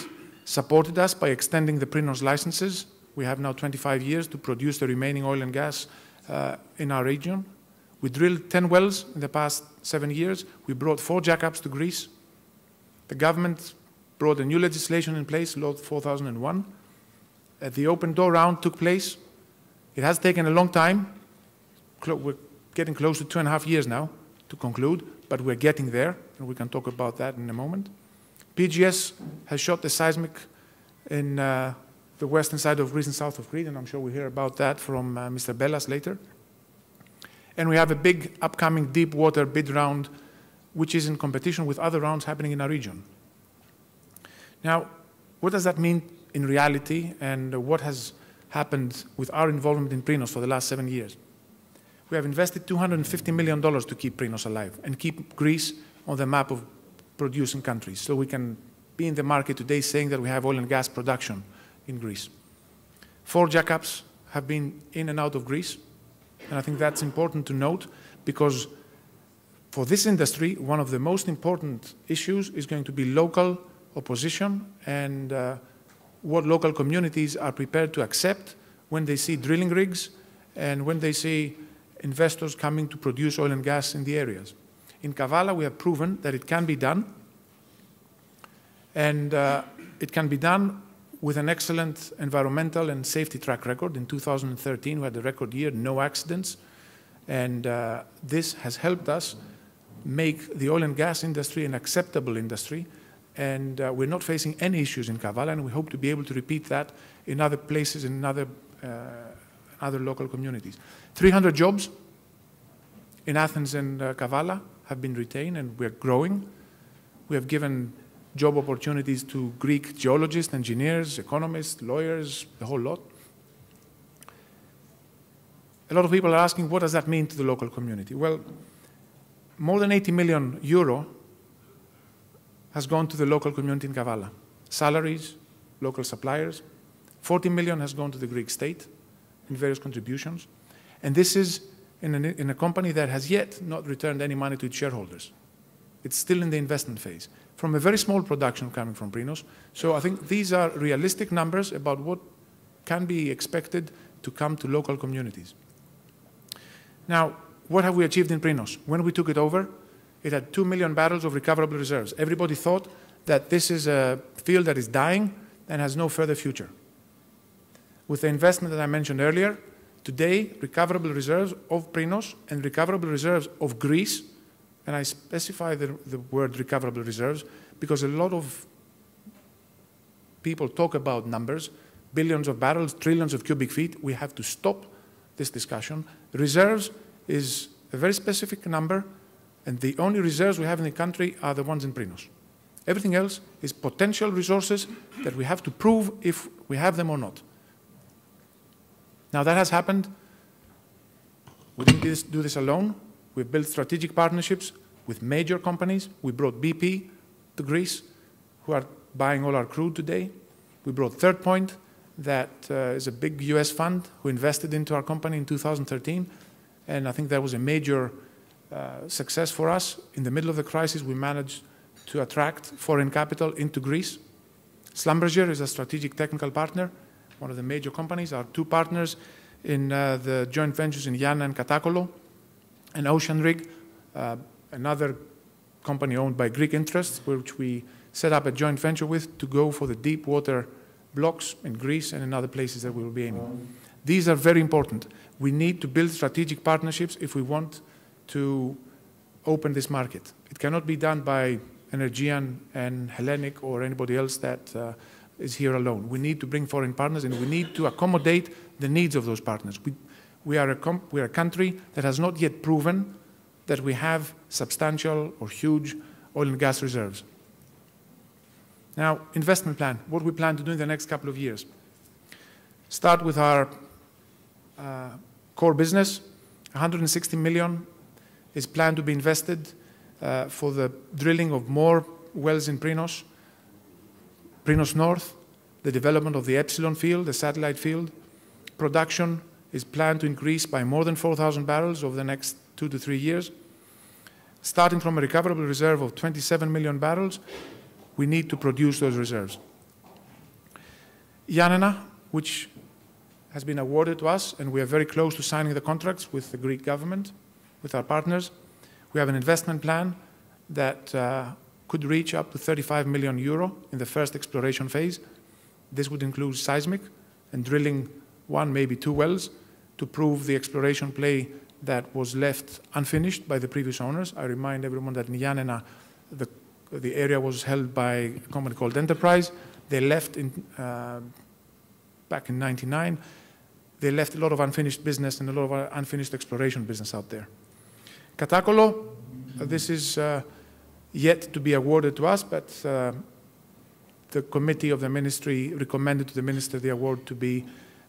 Speaker 14: supported us by extending the Prinos licenses. We have now 25 years to produce the remaining oil and gas in our region. We drilled 10 wells in the past 7 years. We brought 4 jackups to Greece. The government brought a new legislation in place, Law 4001. The open door round took place. It has taken a long time. We're getting close to 2.5 years now to conclude, but we're getting there, and we can talk about that in a moment. PGS has shot the seismic in the western side of Greece and south of Crete, and I'm sure we'll hear about that from Mr. Bellas later. And we have a big upcoming deep water bid round, which is in competition with other rounds happening in our region. Now, what does that mean in reality, and what has happened with our involvement in Prinos for the last 7 years? We have invested $250 million to keep Prinos alive and keep Greece on the map of producing countries, so we can be in the market today saying that we have oil and gas production in Greece. 4 jackups have been in and out of Greece, and I think that's important to note, because for this industry, one of the most important issues is going to be local opposition and what local communities are prepared to accept when they see drilling rigs and when they see investors coming to produce oil and gas in the areas. In Kavala, we have proven that it can be done, and it can be done with an excellent environmental and safety track record. In 2013, we had a record year, no accidents, and this has helped us make the oil and gas industry an acceptable industry, and we're not facing any issues in Kavala, and we hope to be able to repeat that in other places, in other local communities. 300 jobs in Athens and Kavala have been retained, and we're growing. We have given job opportunities to Greek geologists, engineers, economists, lawyers, the whole lot. A lot of people are asking, what does that mean to the local community? Well, more than 80 million euro has gone to the local community in Kavala. Salaries, local suppliers. 40 million has gone to the Greek state in various contributions. And this is in a company that has yet not returned any money to its shareholders. It's still in the investment phase, from a very small production coming from Prinos. So I think these are realistic numbers about what can be expected to come to local communities. Now, what have we achieved in Prinos? When we took it over, it had 2 million barrels of recoverable reserves. Everybody thought that this is a field that is dying and has no further future. With the investment that I mentioned earlier, today, recoverable reserves of Prinos and recoverable reserves of Greece, and I specify the word recoverable reserves because a lot of people talk about numbers, billions of barrels, trillions of cubic feet. We have to stop this discussion. Reserves is a very specific number, and the only reserves we have in the country are the ones in Prinos. Everything else is potential resources that we have to prove if we have them or not. Now, that has happened. We didn't do this alone. We've built strategic partnerships with major companies. We brought BP to Greece, who are buying all our crude today. We brought Third Point, that is a big US fund who invested into our company in 2013. And I think that was a major success for us. In the middle of the crisis, we managed to attract foreign capital into Greece. Schlumberger is a strategic technical partner, one of the major companies. Our 2 partners in the joint ventures in Yana and Katakolo, and Ocean Rig, another company owned by Greek interests, which we set up a joint venture with to go for the deep water blocks in Greece and in other places that we will be aiming. These are very important. We need to build strategic partnerships if we want to open this market. It cannot be done by Energean and Hellenic or anybody else that is here alone. We need to bring foreign partners, and we need to accommodate the needs of those partners. We are a country that has not yet proven that we have substantial or huge oil and gas reserves. Now, investment plan, what we plan to do in the next couple of years. Start with our core business. 160 million is planned to be invested for the drilling of more wells in Prinos. Prinos North, the development of the Epsilon field, the satellite field. Production is planned to increase by more than 4,000 barrels over the next 2 to 3 years. Starting from a recoverable reserve of 27 million barrels, we need to produce those reserves. Yanina, which has been awarded to us, and we are very close to signing the contracts with the Greek government, with our partners. We have an investment plan that could reach up to 35 million euro in the first exploration phase. This would include seismic and drilling 1, maybe 2 wells to prove the exploration play that was left unfinished by the previous owners. I remind everyone that in Giannina, the area was held by a company called Enterprise. They left back in '99. They left a lot of unfinished business and a lot of unfinished exploration business out there. Katakolo, this is yet to be awarded to us, but the committee of the ministry recommended to the minister the award to be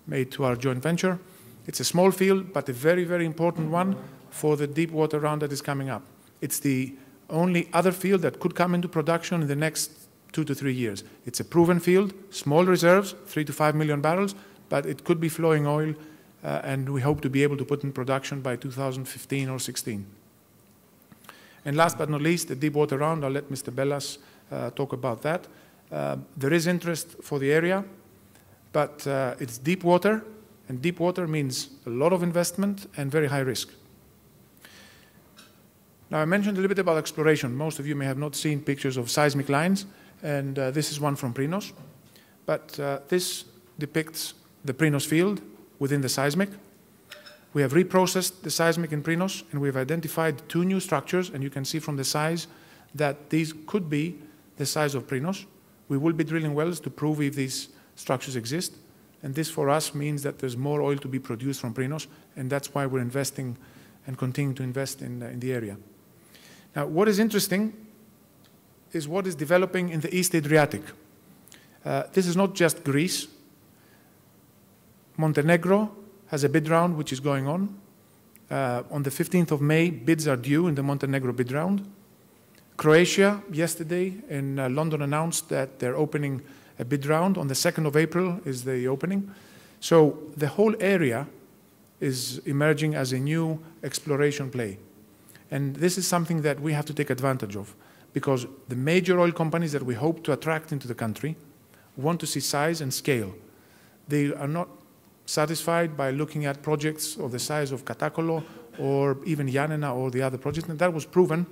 Speaker 14: made to our joint venture. It's a small field, but a very, very important one for the deep water round that is coming up. It's the only other field that could come into production in the next 2 to 3 years. It's a proven field, small reserves, 3 to 5 million barrels, but it could be flowing oil, and we hope to be able to put in production by 2015 or 16. And last but not least, the deep water round. I'll let Mr. Bellas talk about that. There is interest for the area, but it's deep water, and deep water means a lot of investment and very high risk. Now, I mentioned a little bit about exploration. Most of you may have not seen pictures of seismic lines, and this is one from Prinos. But this depicts the Prinos field within the seismic. We have reprocessed the seismic in Prinos, and we've identified 2 new structures, and you can see from the size that these could be the size of Prinos. We will be drilling wells to prove if these structures exist, and this for us means that there's more oil to be produced from Prinos, and that's why we're investing and continue to invest in the area. Now, what is interesting is what is developing in the East Adriatic. This is not just Greece. Montenegro has a bid round which is going on. On the 15th of May, bids are due in the Montenegro bid round. Croatia, yesterday in London, announced that they're opening a bid round. On the 2nd of April is the opening. So the whole area is emerging as a new exploration play. And this is something that we have to take advantage of, because the major oil companies that we hope to attract into the country want to see size and scale. They are not satisfied by looking at projects of the size of Katakolo or even Giannina or the other projects, and that was proven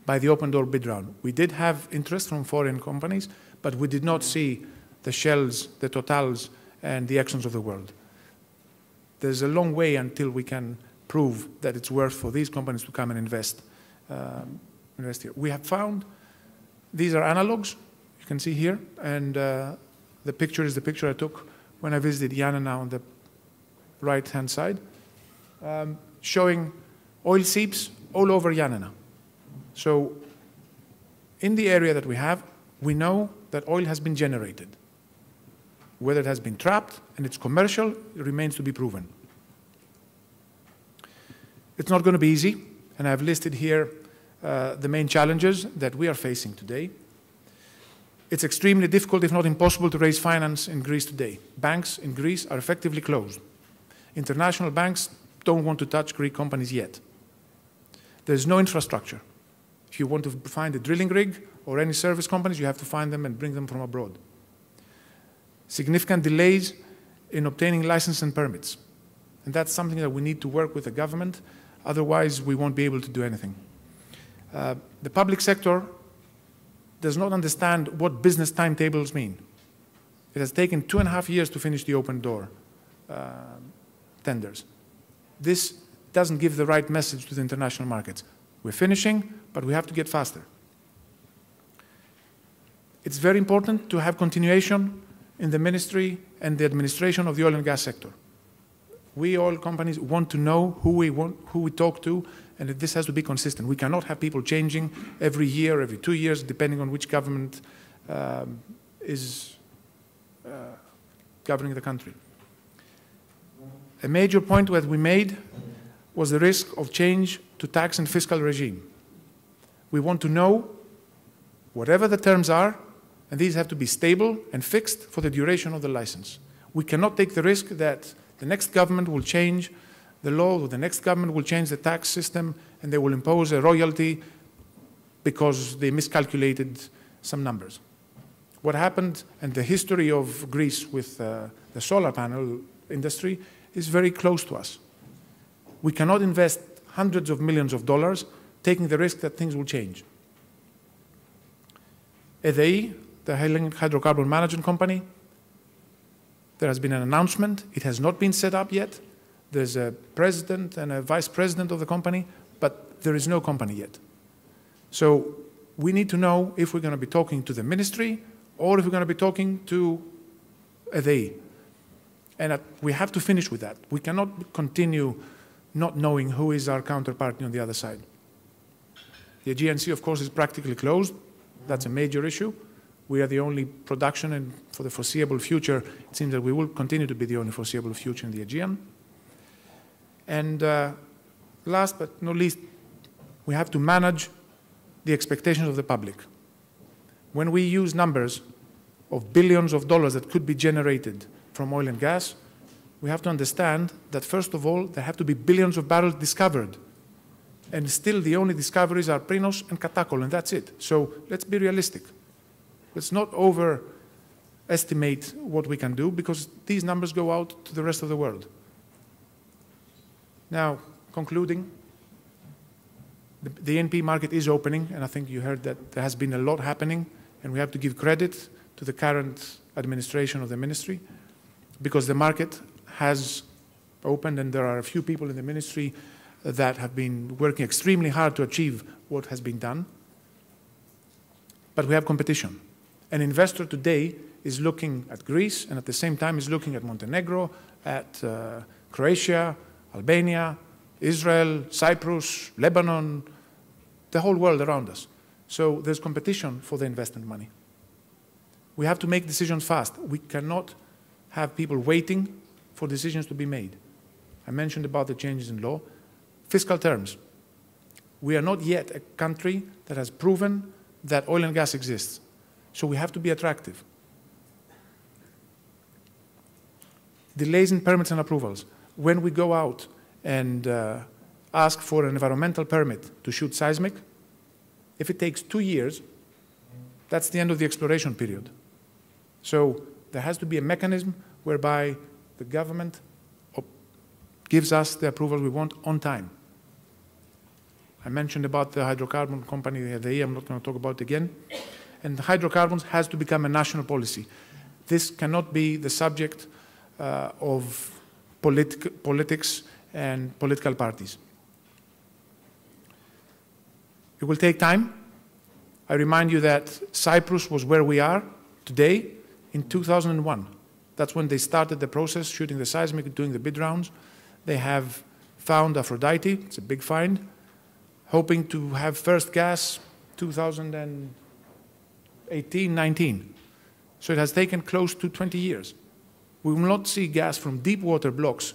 Speaker 14: by the open door bid round. We did have interest from foreign companies, but we did not see the Shells, the Totals, and the Exxons of the world. There's a long way until we can prove that it's worth for these companies to come and invest here. We have found, these are analogs, you can see here, and the picture is the picture I took when I visited Giannina on the right-hand side, showing oil seeps all over Giannina. So in the area that we have, we know that oil has been generated. Whether it has been trapped and it's commercial, it remains to be proven. It's not going to be easy, and I've listed here the main challenges that we are facing today. It's extremely difficult, if not impossible, to raise finance in Greece today. Banks in Greece are effectively closed. International banks don't want to touch Greek companies yet. There's no infrastructure. If you want to find a drilling rig or any service companies, you have to find them and bring them from abroad. Significant delays in obtaining licenses and permits. And that's something that we need to work with the government, otherwise we won't be able to do anything. The public sector does not understand what business timetables mean. It has taken 2.5 years to finish the open door tenders. This doesn't give the right message to the international markets. We're finishing, but we have to get faster. It's very important to have continuation in the ministry and the administration of the oil and gas sector. We oil companies want to know who we talk to, and this has to be consistent. We cannot have people changing every year, every 2 years, depending on which government is governing the country. A major point that we made was the risk of change to tax and fiscal regime. We want to know whatever the terms are, and these have to be stable and fixed for the duration of the license. We cannot take the risk that the next government will change the law, or the next government will change the tax system, and they will impose a royalty because they miscalculated some numbers. What happened, and the history of Greece with the solar panel industry is very close to us. We cannot invest hundreds of millions of dollars, taking the risk that things will change. SKAI, the Hellenic Hydrocarbon Management Company, there has been an announcement. It has not been set up yet. There's a president and a vice president of the company, but there is no company yet. So we need to know if we're going to be talking to the ministry or if we're going to be talking to SKAI. And we have to finish with that. We cannot continue not knowing who is our counterparty on the other side. The Aegean Sea, of course, is practically closed. That's a major issue. We are the only production, and for the foreseeable future, it seems that we will continue to be the only foreseeable future in the Aegean. And last but not least, we have to manage the expectations of the public. When we use numbers of billions of dollars that could be generated from oil and gas, we have to understand that, first of all, there have to be billions of barrels discovered. And still the only discoveries are Prinos and Katakol, and that's it. So let's be realistic. Let's not overestimate what we can do, because these numbers go out to the rest of the world. Now, concluding, the NP market is opening, and I think you heard that there has been a lot happening, and we have to give credit to the current administration of the ministry, because the market has opened, and there are a few people in the ministry that have been working extremely hard to achieve what has been done. But we have competition. An investor today is looking at Greece, and at the same time is looking at Montenegro, at Croatia, Albania, Israel, Cyprus, Lebanon, the whole world around us. So there's competition for the investment money. We have to make decisions fast. We cannot have people waiting for decisions to be made. I mentioned about the changes in law. Fiscal terms. We are not yet a country that has proven that oil and gas exists. So we have to be attractive. Delays in permits and approvals. When we go out and ask for an environmental permit to shoot seismic, if it takes 2 years, that's the end of the exploration period. So there has to be a mechanism whereby the government gives us the approval we want on time. I mentioned about the hydrocarbon company, the SKAI, I'm not going to talk about it again. And the hydrocarbons has to become a national policy. This cannot be the subject of politics and political parties. It will take time. I remind you that Cyprus was where we are today in 2001. That's when they started the process, shooting the seismic, doing the bid rounds. They have found Aphrodite, it's a big find, hoping to have first gas 2018-19. So it has taken close to 20 years. We will not see gas from deep water blocks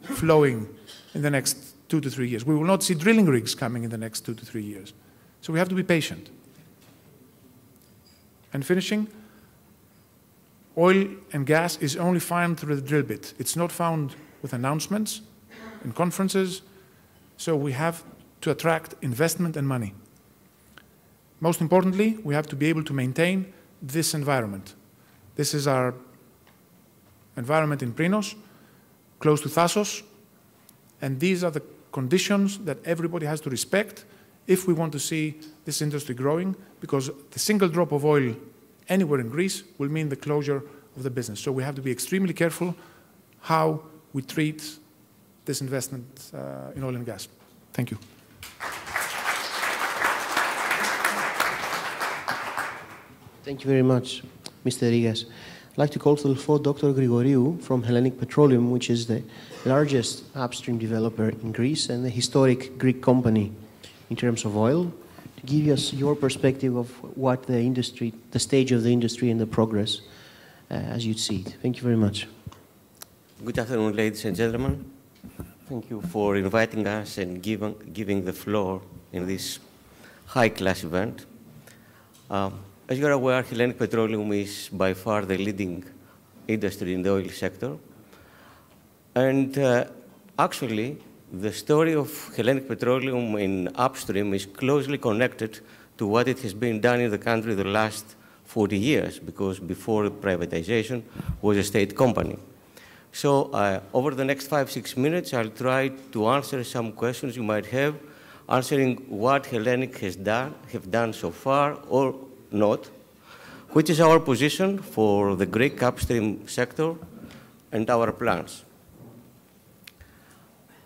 Speaker 14: flowing in the next 2 to 3 years. We will not see drilling rigs coming in the next 2 to 3 years. So we have to be patient. And finishing, oil and gas is only found through the drill bit. It's not found with announcements and conferences. So we have to attract investment and money. Most importantly, we have to be able to maintain this environment. This is our environment in Prinos, close to Thassos, and these are the conditions that everybody has to respect if we want to see this industry growing, because the single drop of oil anywhere in Greece will mean the closure of the business. So we have to be extremely careful how we treat this investment in oil and gas. Thank you.
Speaker 12: Thank you very much, Mr. Rigas. I'd like to call to the floor Dr. Grigoriou from Hellenic Petroleum, which is the largest upstream developer in Greece and a historic Greek company in terms of oil, to give us your perspective of what the industry, the stage of the industry and the progress as you'd see it. Thank you very much.
Speaker 15: Good afternoon, ladies and gentlemen. Thank you for inviting us and giving the floor in this high-class event. As you are aware, Hellenic Petroleum is by far the leading industry in the oil sector. And actually, the story of Hellenic Petroleum in upstream is closely connected to what it has been done in the country the last 40 years, because before privatization was a state company. So over the next 5-6 minutes, I'll try to answer some questions you might have, answering what Hellenic have done so far or not, which is our position for the Greek upstream sector and our plans.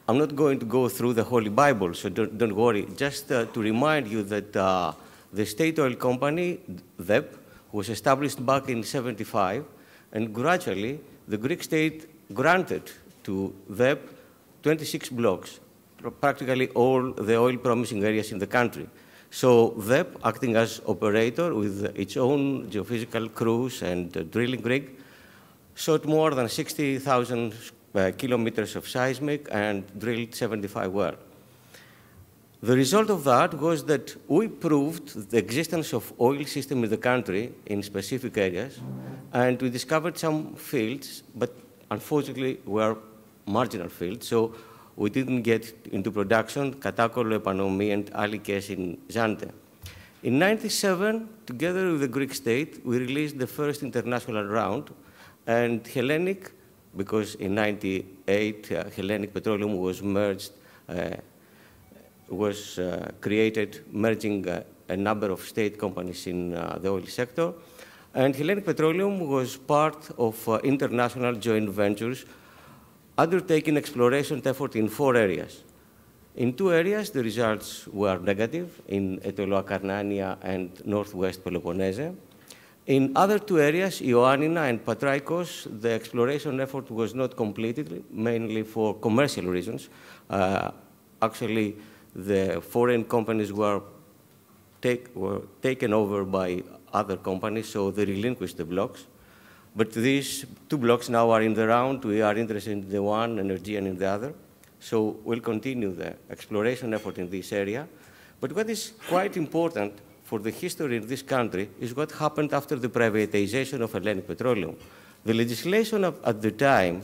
Speaker 15: I'm not going to go through the Holy Bible, so don't worry. Just to remind you that the state oil company, DEP, was established back in 1975, and gradually the Greek state granted to DEP 26 blocks, practically all the oil promising areas in the country. So DEP, acting as operator with its own geophysical crews and drilling rig, shot more than 60,000 kilometers of seismic and drilled 75 wells. The result of that was that we proved the existence of oil system in the country in specific areas, and we discovered some fields, but unfortunately were marginal fields, so we didn't get into production, Katakolo, Epanomi, and Alikes in Zante. In 1997, together with the Greek state, we released the first international round, and Hellenic, because in 1998 Hellenic Petroleum was merged, created, merging a number of state companies in the oil sector. And Hellenic Petroleum was part of international joint ventures undertaking exploration effort in 4 areas. In 2 areas, the results were negative, in Etolo-Akarnania and Northwest Peloponnese. In other 2 areas, Ioannina and Patraikos, the exploration effort was not completed, mainly for commercial reasons. Actually, the foreign companies were taken over by other companies, so they relinquished the blocks. But these 2 blocks now are in the round. We are interested in the one, Energean in the other. So we'll continue the exploration effort in this area. But what is quite important for the history in this country is what happened after the privatization of Hellenic Petroleum. The legislation at the time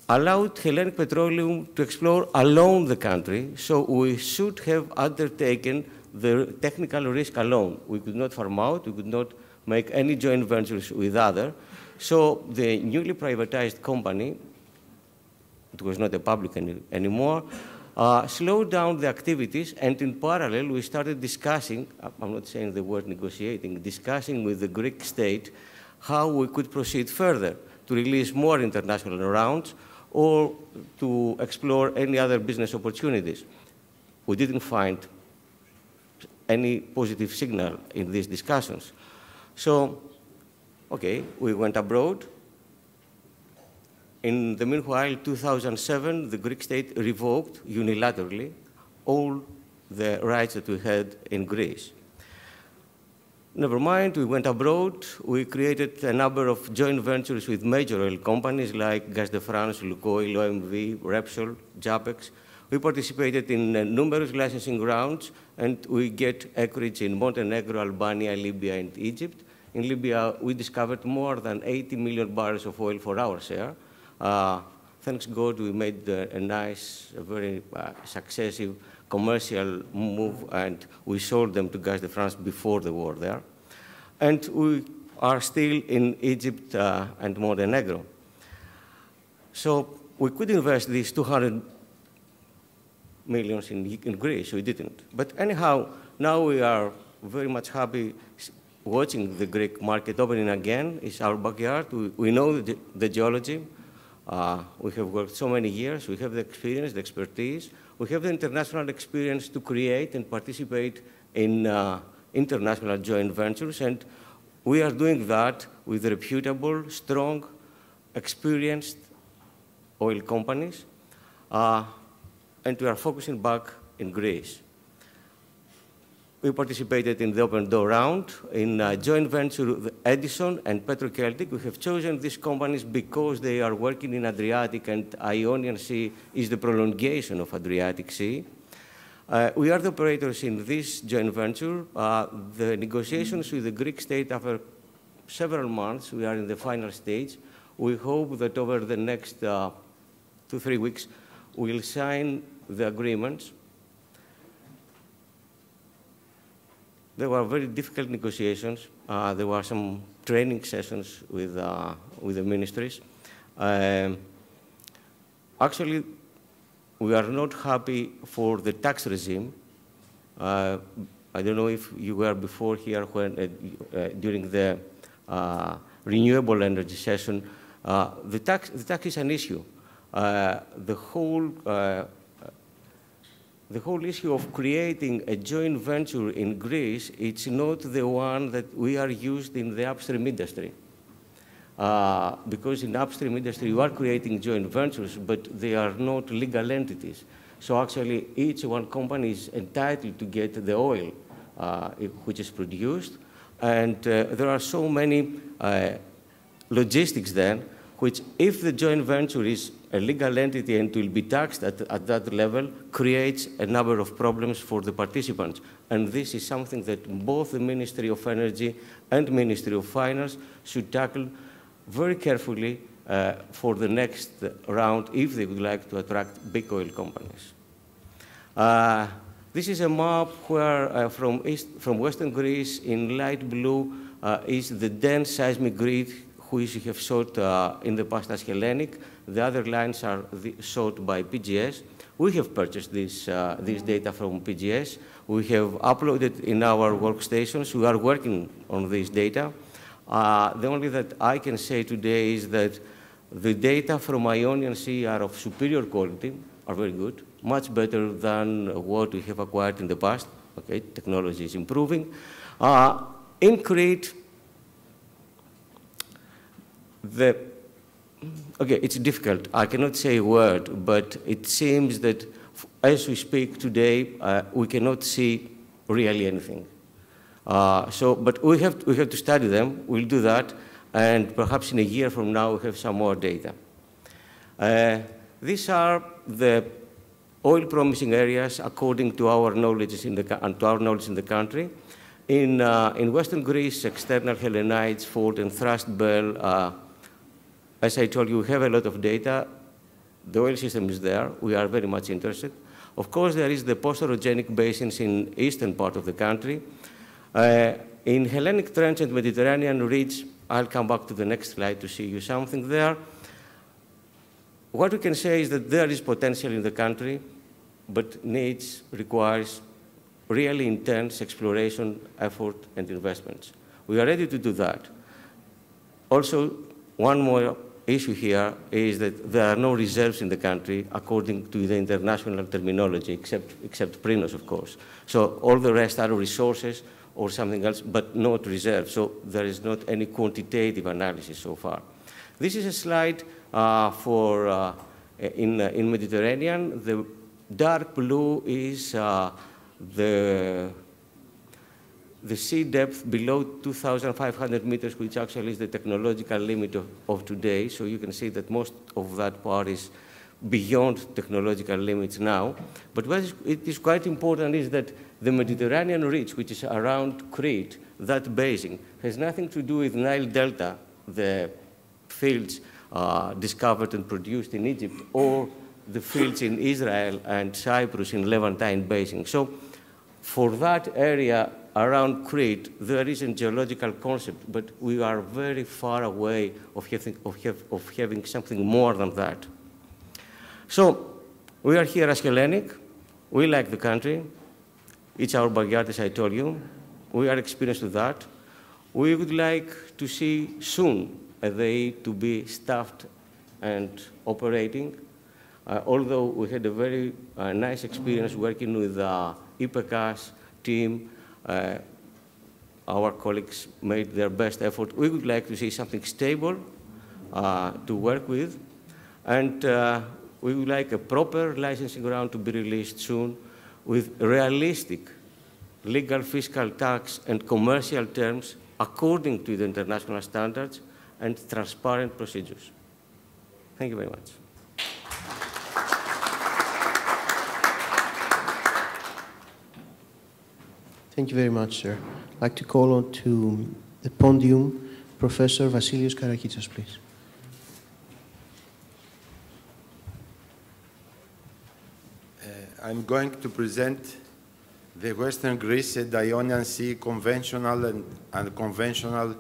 Speaker 15: allowed Hellenic Petroleum to explore alone the country, so we should have undertaken the technical risk alone. We could not farm out, we could not make any joint ventures with others. So the newly privatized company, it was not a public anymore, slowed down the activities, and in parallel we started discussing, I'm not saying the word negotiating, discussing with the Greek state how we could proceed further to release more international rounds or to explore any other business opportunities. We didn't find any positive signal in these discussions. So, okay, we went abroad. In the meanwhile, 2007, the Greek state revoked unilaterally all the rights that we had in Greece. Never mind, we went abroad. We created a number of joint ventures with major oil companies like Gaz de France, Lukoil, OMV, Repsol, JAPEX. We participated in numerous licensing rounds, and we get acreage in Montenegro, Albania, Libya, and Egypt. In Libya, we discovered more than 80 million barrels of oil for our share. Thanks God, we made a nice, very successive commercial move, and we sold them to Gaz de France before the war there. And we are still in Egypt and Montenegro. So we could invest these 200 million in Greece, we didn't. But anyhow, now we are very much happy watching the Greek market opening again. It's our backyard. We know the geology. We have worked so many years. We have the experience, the expertise. We have the international experience to create and participate in international joint ventures, and we are doing that with reputable, strong, experienced oil companies, and we are focusing back in Greece. We participated in the Open Door round in a joint venture with Edison and Petro-Celtic. We have chosen these companies because they are working in Adriatic, and Ionian Sea is the prolongation of Adriatic Sea. We are the operators in this joint venture. The negotiations with the Greek state after several months, we are in the final stage. We hope that over the next 2-3 weeks, we'll sign the agreements. There were very difficult negotiations. There were some training sessions with the ministries. Actually, we are not happy for the tax regime. I don't know if you were before here when, during the renewable energy session. The tax is an issue. The whole issue of creating a joint venture in Greece, it's not the one that we are used in the upstream industry. Because in upstream industry, you are creating joint ventures, but they are not legal entities. So actually, each one company is entitled to get the oil which is produced. And there are so many logistics then, which if the joint venture is a legal entity and will be taxed at that level, creates a number of problems for the participants. And this is something that both the Ministry of Energy and Ministry of Finance should tackle very carefully for the next round if they would like to attract big oil companies. This is a map where from Western Greece in light blue is the dense seismic grid which we have sought in the past as Hellenic. The other lines are sought by PGS. We have purchased this data from PGS. We have uploaded in our workstations. We are working on this data. The only that I can say today is that the data from Ionian Sea are of superior quality, are very good, much better than what we have acquired in the past. Okay, technology is improving. In Crete, okay, it's difficult. I cannot say a word, but it seems that as we speak today, we cannot see really anything. But we have to study them. We'll do that, and perhaps in a year from now, we'll have some more data. These are the oil promising areas according to our knowledge in the country. In Western Greece, external Hellenites, Fault, and Thrust Bell. As I told you, we have a lot of data. The oil system is there. We are very much interested. Of course, there is the post-orogenic basins in eastern part of the country. In Hellenic Trench and Mediterranean Ridge, I'll come back to the next slide to see you something there. What we can say is that there is potential in the country, but requires really intense exploration, effort, and investments. We are ready to do that. Also, one more issue here is that there are no reserves in the country according to the international terminology, except Prinos, of course. So all the rest are resources or something else, but not reserves. So there is not any quantitative analysis so far. This is a slide in Mediterranean. The dark blue is the sea depth below 2,500 meters, which actually is the technological limit of today. So you can see that most of that part is beyond technological limits now. But what is quite important is that the Mediterranean ridge, which is around Crete, that basin, has nothing to do with Nile Delta, the fields discovered and produced in Egypt, or the fields in Israel and Cyprus in Levantine Basin. So for that area around Crete, there is a geological concept, but we are very far away of having something more than that. So we are here as Hellenic. We like the country. It's our backyard, as I told you. We are experienced with that. We would like to see soon they to be staffed and operating. Although we had a very nice experience working with IPECA's team, our colleagues made their best effort. We would like to see something stable to work with, and we would like a proper licensing round to be released soon with realistic legal, fiscal, tax, and commercial terms according to the international standards and transparent procedures. Thank you very much.
Speaker 12: Thank you very much, sir. I'd like to call on to the podium Professor Vasilios Karakitsas, please.
Speaker 16: I'm going to present the Western Greece and Ionian Sea conventional and unconventional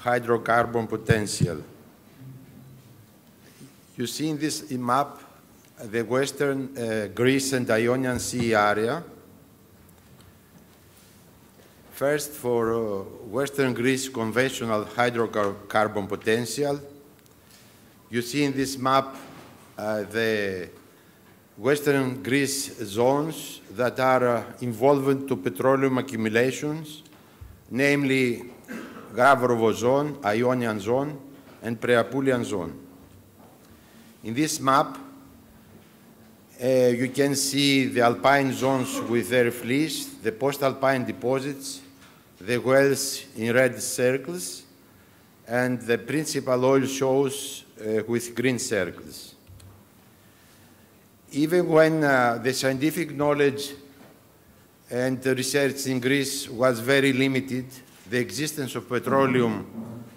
Speaker 16: hydrocarbon potential. You see in this map the western Greece and Ionian Sea area. First, for western Greece conventional hydrocarbon potential, you see in this map the western Greece zones that are involved to petroleum accumulations, namely Gravrovo zone, Ionian zone, and Preapulian zone. In this map, you can see the alpine zones with their fleece, the post-alpine deposits, the wells in red circles, and the principal oil shows with green circles. Even when the scientific knowledge and the research in Greece was very limited, the existence of petroleum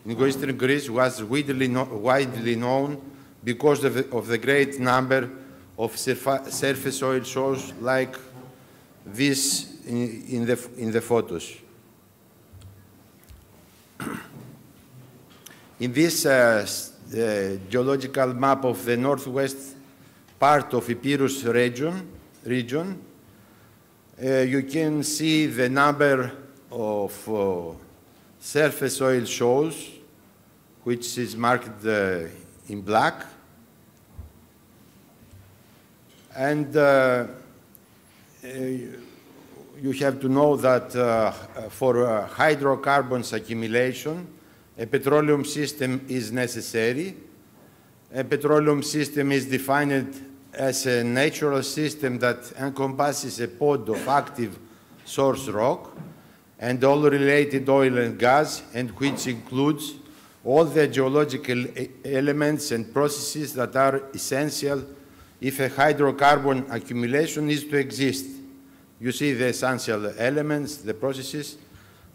Speaker 16: in western Greece was widely known because of the great number of surface oil shows like this in the photos. In this geological map of the northwest part of Epirus region, you can see the number of surface oil shows, which is marked in black. And you have to know that for hydrocarbons accumulation, a petroleum system is necessary. A petroleum system is defined as a natural system that encompasses a pod of active source rock and all related oil and gas, and which includes all the geological elements and processes that are essential if a hydrocarbon accumulation is to exist. You see the essential elements, the processes,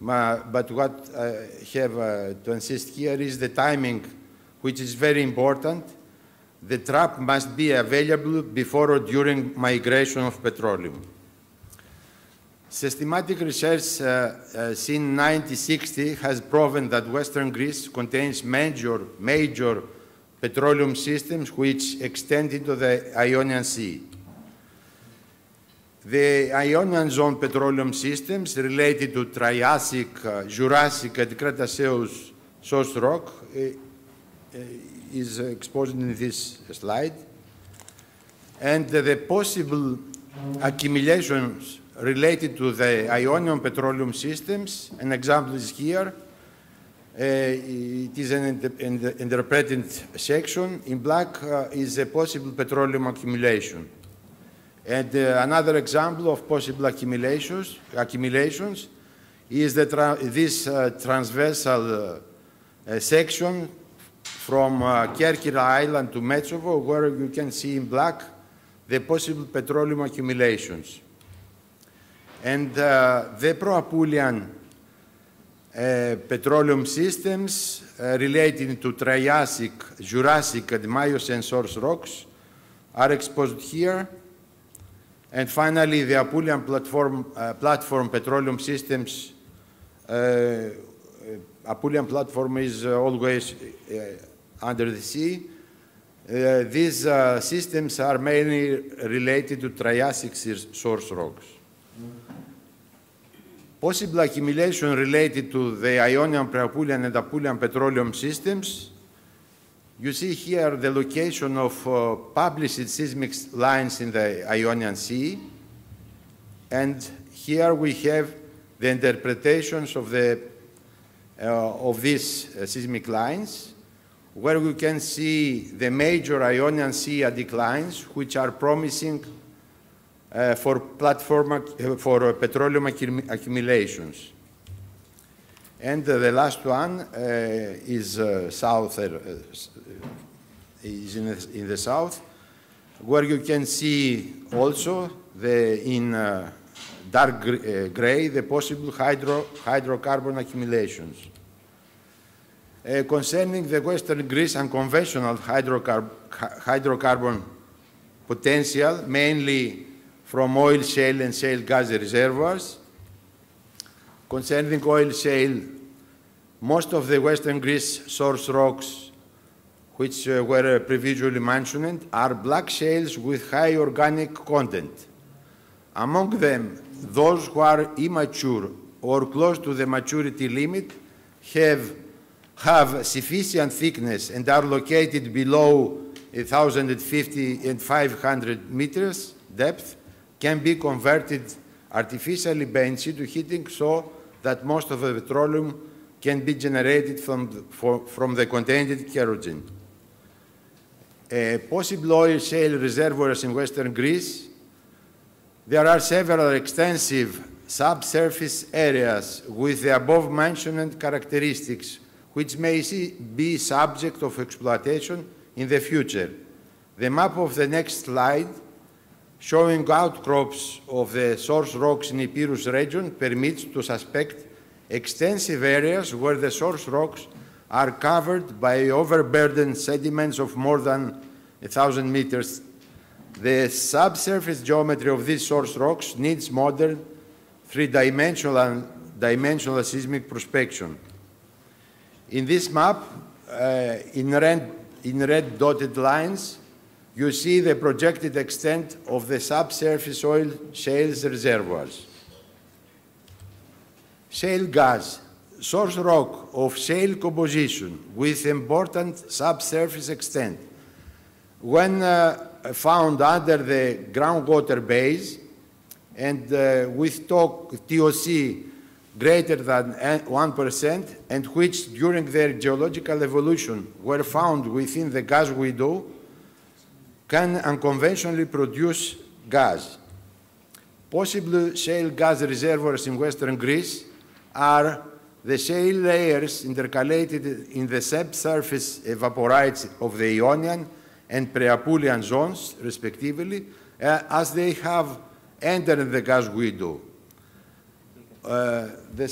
Speaker 16: but what I have to insist here is the timing, which is very important. The trap must be available before or during migration of petroleum. Systematic research since 1960 has proven that Western Greece contains major petroleum systems which extend into the Ionian Sea. The Ionian zone petroleum systems related to Triassic, Jurassic, and Cretaceous source rock is exposed in this slide. And the possible accumulations related to the Ionian petroleum systems, an example is here. It is an interpreted section. In black is a possible petroleum accumulation. And another example of possible accumulations is this transversal section from Kerkyra Island to Metsovo, where you can see in black the possible petroleum accumulations. And the Proapulian petroleum systems relating to Triassic, Jurassic, and Miocene source rocks are exposed here. And finally, the Apulian platform petroleum systems. Apulian platform is always under the sea. These systems are mainly related to Triassic source rocks. Possible accumulation related to the Ionian, Preapulian, and Apulian petroleum systems. You see here the location of published seismic lines in the Ionian Sea. And here we have the interpretations of these seismic lines, where we can see the major Ionian Sea declines, which are promising for petroleum accumulations. And the last one is in the south, where you can see also in dark gray the possible hydrocarbon accumulations. Concerning the Western Greece unconventional hydrocarbon potential, mainly from oil shale and shale gas reservoirs. Concerning oil shale, most of the Western Greece source rocks which were previously mentioned, are black shales with high organic content. Among them, those who are immature or close to the maturity limit have sufficient thickness and are located below 1,050 and 500 meters depth can be converted artificially by in situ heating so that most of the petroleum can be generated from the contained kerosene. Possible oil shale reservoirs in western Greece. There are several extensive subsurface areas with the above-mentioned characteristics which may be subject of exploitation in the future. The map of the next slide showing outcrops of the source rocks in Epirus region permits to suspect extensive areas where the source rocks are covered by overburdened sediments of more than 1,000 meters. The subsurface geometry of these source rocks needs modern three-dimensional seismic prospection. In this map, in red dotted lines, you see the projected extent of the subsurface oil shales reservoirs. Shale gas, source rock of shale composition with important subsurface extent. When found under the groundwater base and with TOC greater than 1% and which during their geological evolution were found within the gas window can unconventionally produce gas. Possible shale gas reservoirs in western Greece are the shale layers intercalated in the subsurface evaporites of the Ionian and Pre-Apulian zones, respectively, as they have entered the gas window. The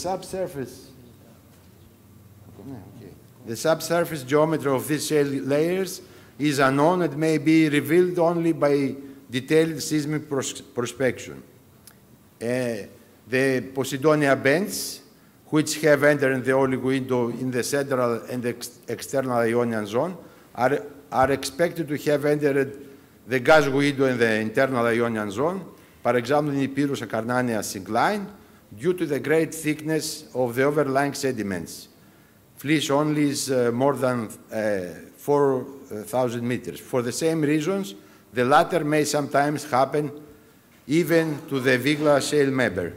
Speaker 16: subsurface geometry of these shale layers is unknown and may be revealed only by detailed seismic prospection. The Posidonia bends, which have entered the oil window in the central and external Ionian zone, are expected to have entered the gas window in the internal Ionian zone, for example, in Epirus Akarnania syncline, due to the great thickness of the overlying sediments. Fleece only is more than 4,000 meters. For the same reasons, the latter may sometimes happen even to the Vigla shale member.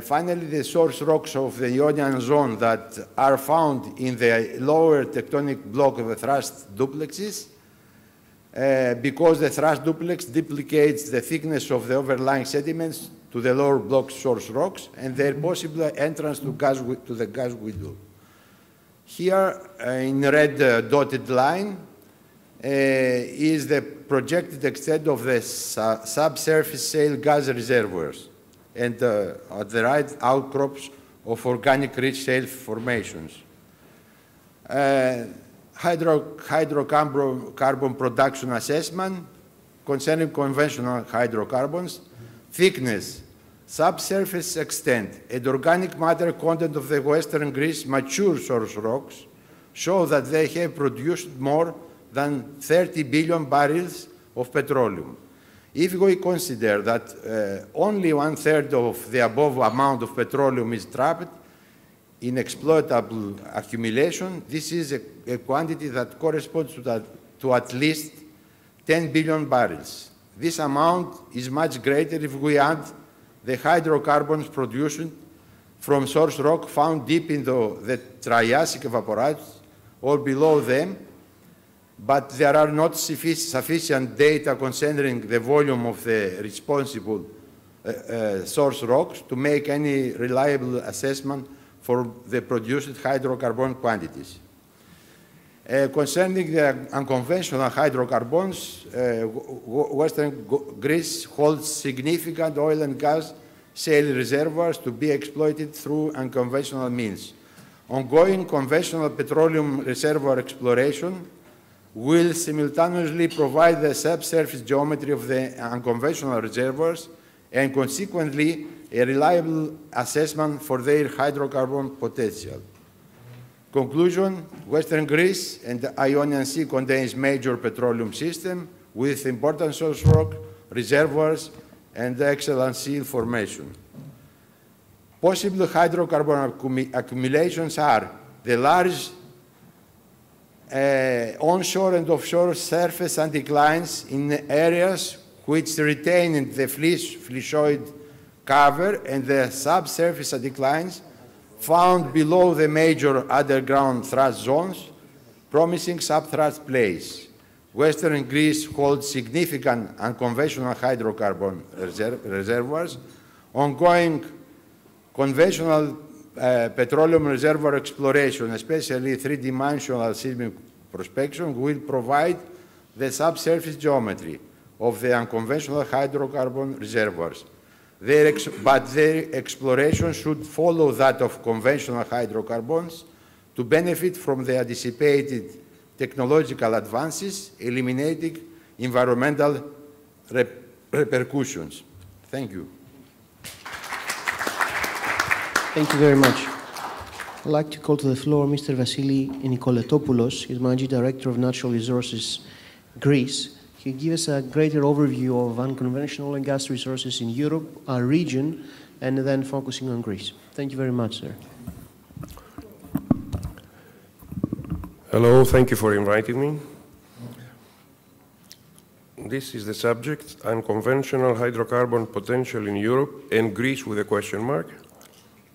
Speaker 16: Finally, the source rocks of the Ionian zone that are found in the lower tectonic block of the thrust duplexes, because the thrust duplex duplicates the thickness of the overlying sediments to the lower block source rocks and their possible entrance to the gas window. Here, in red dotted line, is the projected extent of the subsurface shale gas reservoirs and at the right outcrops of organic rich shale formations. Hydrocarbon production assessment concerning conventional hydrocarbons, thickness, subsurface extent, and organic matter content of the Western Greece mature source rocks show that they have produced more than 30 billion barrels of petroleum. If we consider that only 1/3 of the above amount of petroleum is trapped in exploitable accumulation, this is a quantity that corresponds to at least 10 billion barrels. This amount is much greater if we add the hydrocarbons produced from source rock found deep into the Triassic evaporites or below them, but there are not sufficient data concerning the volume of the responsible source rocks to make any reliable assessment for the produced hydrocarbon quantities. Concerning the unconventional hydrocarbons, Western Greece holds significant oil and gas shale reservoirs to be exploited through unconventional means. Ongoing conventional petroleum reservoir exploration will simultaneously provide the subsurface geometry of the unconventional reservoirs and consequently a reliable assessment for their hydrocarbon potential. Conclusion, Western Greece and the Ionian Sea contains major petroleum system with important source rock, reservoirs, and excellent seal formation. Possible hydrocarbon accumulations are the large onshore and offshore surface anticlines in areas which retain the flissoid cover and the subsurface anticlines found below the major underground thrust zones, promising subthrust plays. Western Greece holds significant unconventional hydrocarbon reservoirs. Ongoing conventional petroleum reservoir exploration, especially three-dimensional seismic prospection, will provide the subsurface geometry of the unconventional hydrocarbon reservoirs. But their exploration should follow that of conventional hydrocarbons to benefit from the anticipated technological advances, eliminating environmental repercussions. Thank you.
Speaker 12: Thank you very much. I'd like to call to the floor Mr. Vassili Nikoletopoulos. He's Managing Director of Natural Resources Greece. He will give us a greater overview of unconventional and gas resources in Europe, our region, and then focusing on Greece. Thank you very much, sir.
Speaker 17: Hello, thank you for inviting me. This is the subject, unconventional hydrocarbon potential in Europe and Greece with a question mark,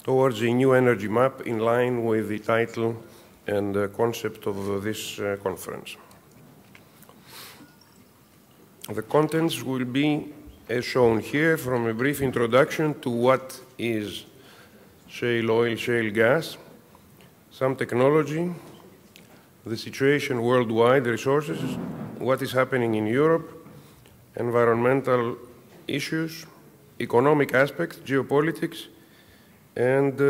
Speaker 17: towards a new energy map in line with the title and the concept of this conference. The contents will be as shown here, from a brief introduction to what is shale oil, shale gas, some technology, the situation worldwide, the resources, what is happening in Europe, environmental issues, economic aspects, geopolitics, and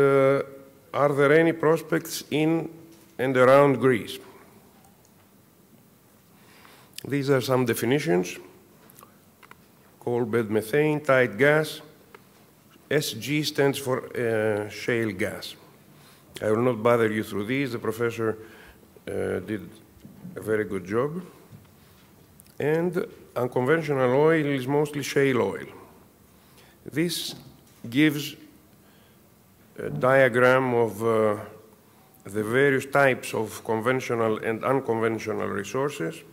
Speaker 17: are there any prospects in and around Greece? These are some definitions. Coal bed methane, tight gas. SG stands for shale gas. I will not bother you through these. The professor did a very good job. And unconventional oil is mostly shale oil. This gives a diagram of the various types of conventional and unconventional resources,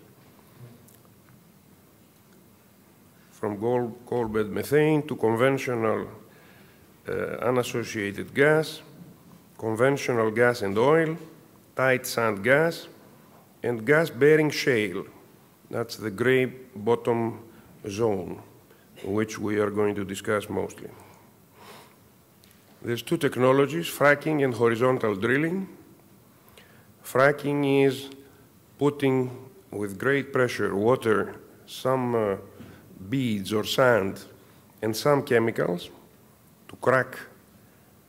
Speaker 17: from coal bed methane to conventional unassociated gas, conventional gas and oil, tight sand gas, and gas-bearing shale. That's the gray bottom zone, which we are going to discuss mostly. There's two technologies, fracking and horizontal drilling. Fracking is putting with great pressure water, some beads or sand, and some chemicals to crack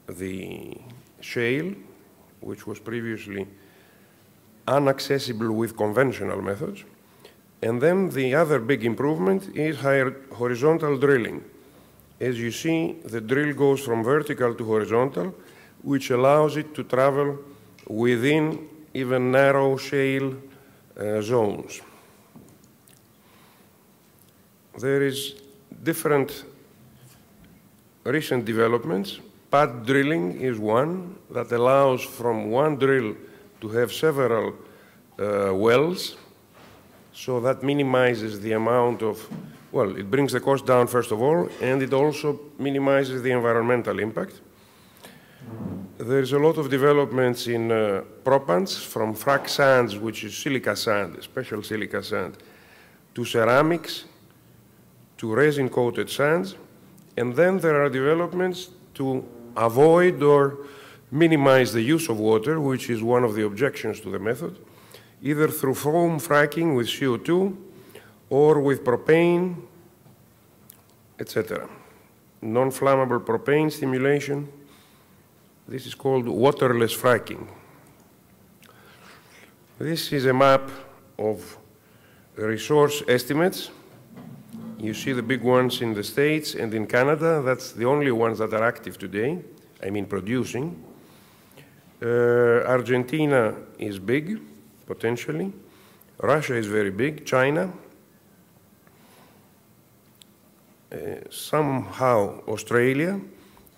Speaker 17: the shale, which was previously inaccessible with conventional methods. And then the other big improvement is horizontal drilling. As you see, the drill goes from vertical to horizontal, which allows it to travel within even narrow shale zones. There is different recent developments. Pad drilling is one that allows from one drill to have several wells. So that minimizes the amount of, well, it brings the cost down first of all, and it also minimizes the environmental impact. There's a lot of developments in proppants, from frac sands, which is silica sand, special silica sand, to ceramics, to resin-coated sands. And then there are developments to avoid or minimize the use of water, which is one of the objections to the method, either through foam fracking with CO2 or with propane, etc. Non-flammable propane stimulation. This is called waterless fracking. This is a map of resource estimates. You see the big ones in the States and in Canada. That's the only ones that are active today, I mean producing. Argentina is big, potentially. Russia is very big. China. Somehow Australia.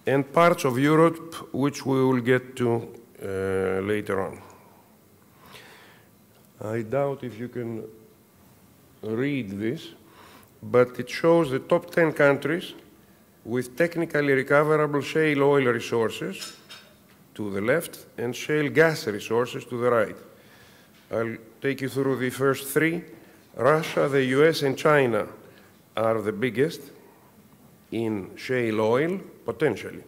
Speaker 17: And parts of Europe, which we will get to later on. I doubt if you can read this, but it shows the top 10 countries with technically recoverable shale oil resources to the left and shale gas resources to the right. I'll take you through the first three. Russia, the US, and China are the biggest in shale oil, potentially.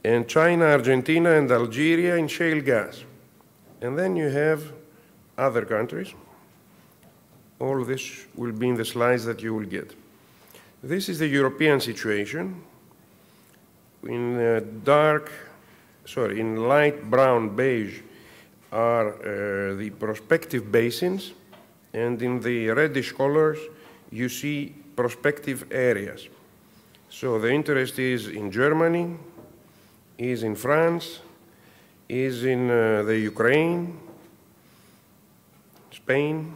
Speaker 17: And China, Argentina, and Algeria in shale gas. And then you have other countries. All of this will be in the slides that you will get. This is the European situation. In light brown beige are the prospective basins, and in the reddish colors you see prospective areas. So the interest is in Germany, is in France, is in the Ukraine, Spain,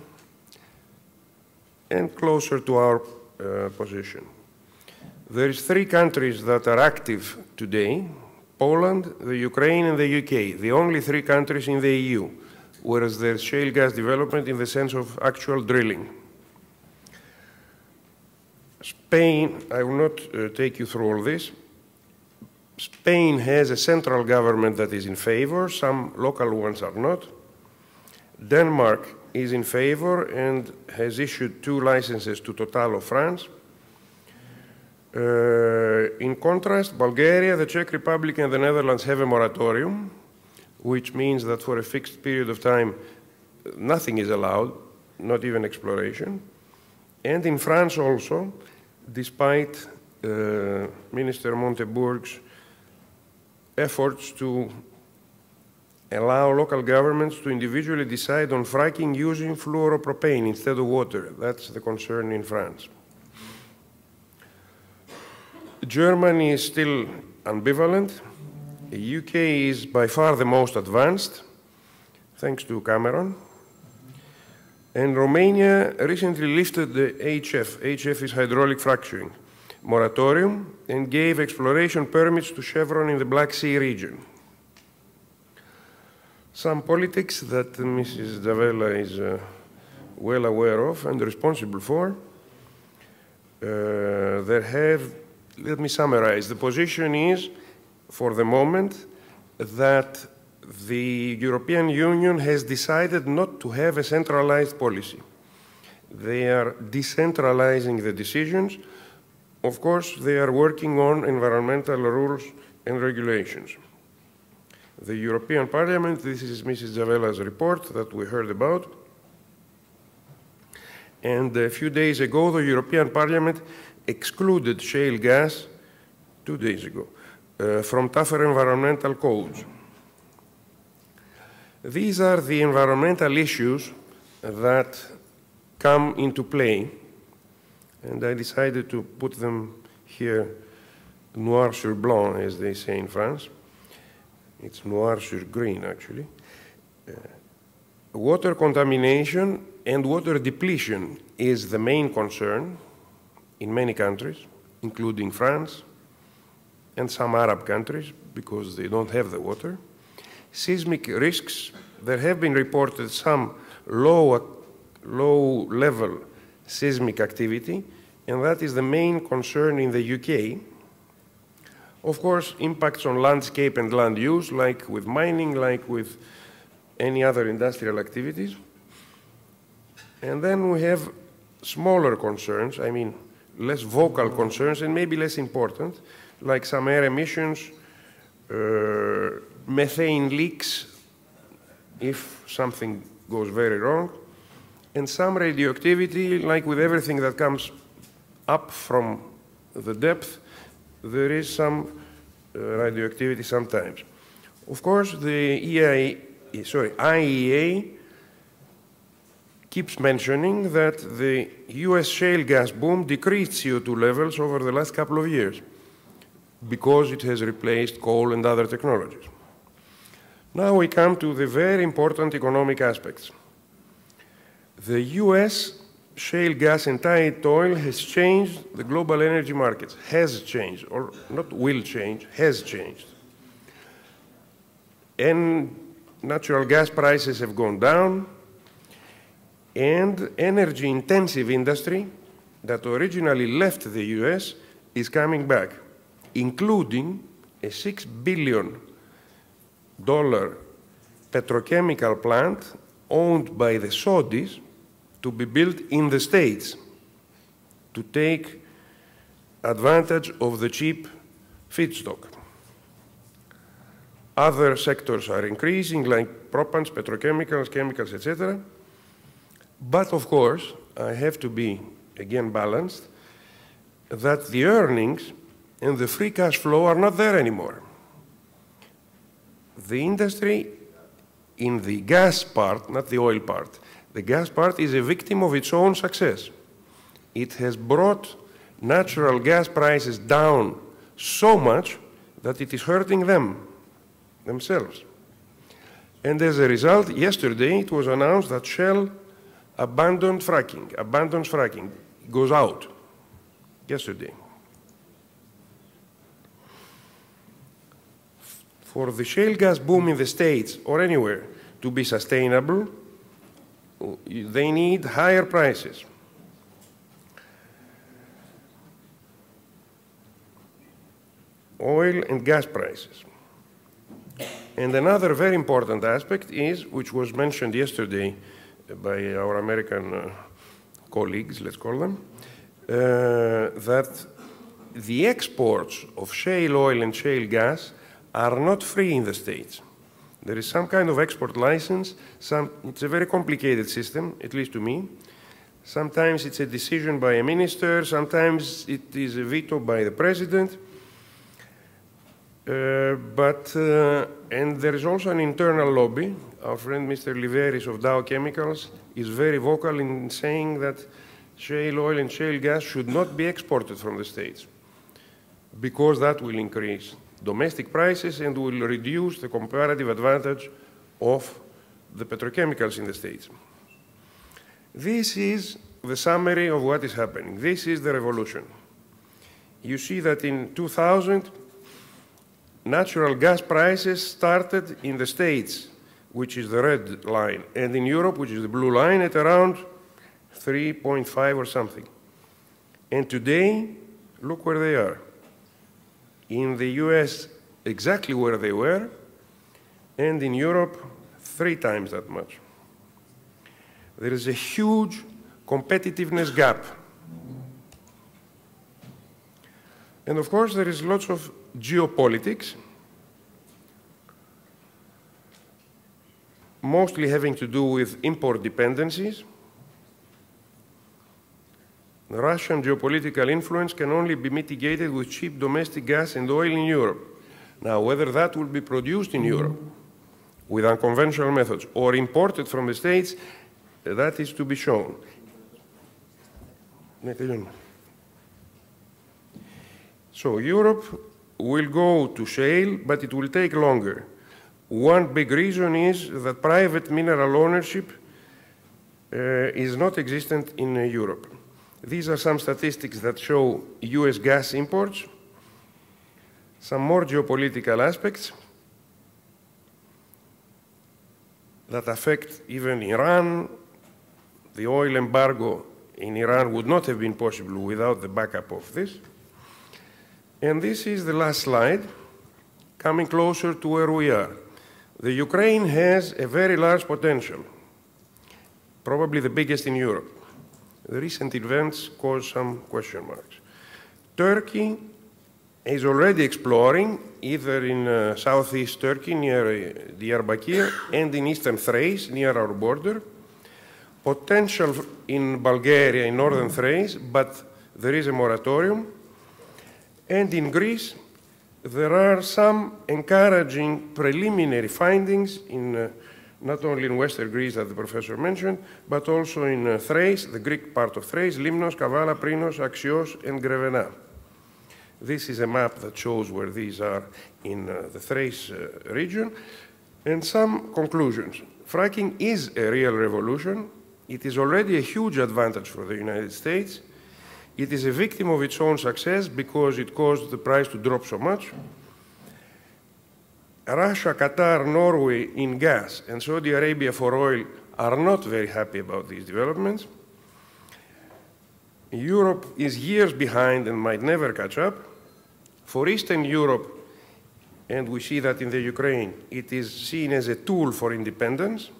Speaker 17: and closer to our position. There is three countries that are active today: Poland, the Ukraine, and the UK, the only three countries in the EU, whereas there's shale gas development in the sense of actual drilling. Spain, I will not take you through all this. Spain has a central government that is in favor, some local ones are not. Denmark is in favor and has issued 2 licenses to Total of France. In contrast, Bulgaria, the Czech Republic, and the Netherlands have a moratorium, which means that for a fixed period of time, nothing is allowed, not even exploration. And in France also, despite Minister Montebourg's efforts to allow local governments to individually decide on fracking using fluoropropane instead of water. That's the concern in France. Germany is still ambivalent. The UK is by far the most advanced, thanks to Cameron. And Romania recently lifted the HF is hydraulic fracturing, moratorium, and gave exploration permits to Chevron in the Black Sea region. Some politics that Mrs. Davella is well aware of and responsible for. Let me summarize. The position is, for the moment, that the European Union has decided not to have a centralized policy. They are decentralizing the decisions. Of course, they are working on environmental rules and regulations. The European Parliament, this is Mrs. Zavella's report that we heard about. And a few days ago, the European Parliament excluded shale gas, 2 days ago, from tougher environmental codes. These are the environmental issues that come into play, and I decided to put them here, noir sur blanc, as they say in France. It's noir sur green, actually. Water contamination and water depletion is the main concern in many countries, including France and some Arab countries, because they don't have the water. Seismic risks, there have been reported some low-level seismic activity, and that is the main concern in the UK. Of course, impacts on landscape and land use, like with mining, like with any other industrial activities. And then we have smaller concerns, I mean, less vocal concerns and maybe less important, like some air emissions, methane leaks, if something goes very wrong, and some radioactivity, like with everything that comes up from the depth, there is some radioactivity sometimes. Of course, the IEA keeps mentioning that the US shale gas boom decreased CO2 levels over the last couple of years because it has replaced coal and other technologies. Now we come to the very important economic aspects. The US shale gas and tight oil has changed the global energy markets, has changed, or not will change, has changed. And natural gas prices have gone down, and energy-intensive industry that originally left the US is coming back, including a $6 billion petrochemical plant owned by the Saudis to be built in the States to take advantage of the cheap feedstock. Other sectors are increasing, like propans, petrochemicals, chemicals, etc. But of course, I have to be, again, balanced, that the earnings and the free cash flow are not there anymore. The industry in the gas part, not the oil part, the gas part is a victim of its own success. It has brought natural gas prices down so much that it is hurting themselves. And as a result, yesterday it was announced that Shell abandons fracking, it goes out yesterday. For the shale gas boom in the States or anywhere to be sustainable, they need higher prices. Oil and gas prices. And another very important aspect is, which was mentioned yesterday by our American colleagues, let's call them, that the exports of shale oil and shale gas are not free in the States. There is some kind of export license. It's a very complicated system, at least to me. Sometimes it's a decision by a minister, sometimes it is a veto by the president. And there is also an internal lobby. Our friend Mr. Liveris of Dow Chemicals is very vocal in saying that shale oil and shale gas should not be exported from the States because that will increase domestic prices and will reduce the comparative advantage of the petrochemicals in the States. This is the summary of what is happening. This is the revolution. You see that in 2000, natural gas prices started in the States, which is the red line, and in Europe, which is the blue line, at around 3.5 or something. And today, look where they are. In the US, exactly where they were, and in Europe, 3 times that much. There is a huge competitiveness gap. And of course, there is lots of geopolitics, mostly having to do with import dependencies. The Russian geopolitical influence can only be mitigated with cheap domestic gas and oil in Europe. Now, whether that will be produced in Europe with unconventional methods or imported from the States, that is to be shown. So Europe will go to shale, but it will take longer. One big reason is that private mineral ownership is not existent in Europe. These are some statistics that show US gas imports, some more geopolitical aspects that affect even Iran. The oil embargo in Iran would not have been possible without the backup of this. And this is the last slide, coming closer to where we are. The Ukraine has a very large potential, probably the biggest in Europe. The recent events cause some question marks. Turkey is already exploring, either in southeast Turkey near Diyarbakir and in eastern Thrace near our border, potential in Bulgaria, in northern Thrace, but there is a moratorium. And in Greece, there are some encouraging preliminary findings in not only in western Greece that the professor mentioned, but also in Thrace, the Greek part of Thrace, Limnos, Kavala, Prinos, Axios, and Grevena. This is a map that shows where these are in the Thrace region. And some conclusions. Fracking is a real revolution. It is already a huge advantage for the United States. It is a victim of its own success because it caused the price to drop so much. Russia, Qatar, Norway in gas, and Saudi Arabia for oil are not very happy about these developments. Europe is years behind and might never catch up. For Eastern Europe, and we see that in the Ukraine, it is seen as a tool for independence.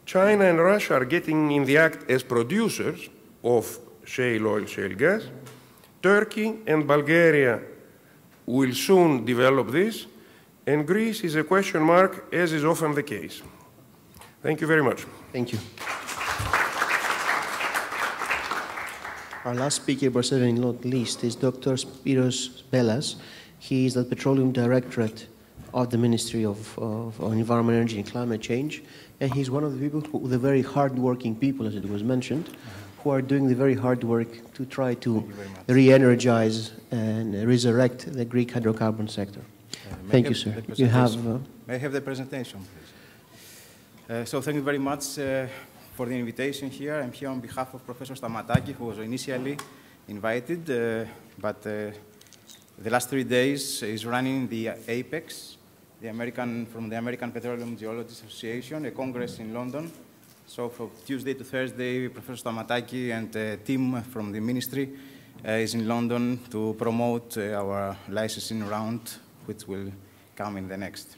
Speaker 17: China and Russia are getting in the act as producers of shale oil, shale gas. Turkey and Bulgaria will soon develop this, and Greece is a question mark, as is often the case. Thank you very much.
Speaker 12: Thank you. Our last speaker, but certainly not least, is Dr. Spiros Bellas. He is the Petroleum Directorate of the Ministry of Environment, Energy and Climate Change, and he's one of the people, the very hard-working people, as it was mentioned, who are doing the very hard work to try to re-energize and resurrect the Greek hydrocarbon sector. Thank you, sir. You have...
Speaker 18: May I have the presentation, please? So thank you very much for the invitation here. I'm here on behalf of Professor Stamatakis, who was initially invited, but the last 3 days is running the APEX, from the American Petroleum Geologists Association, a congress in London. So from Tuesday to Thursday, Professor Stamatakis and a team from the ministry is in London to promote our licensing round, which will come in the next.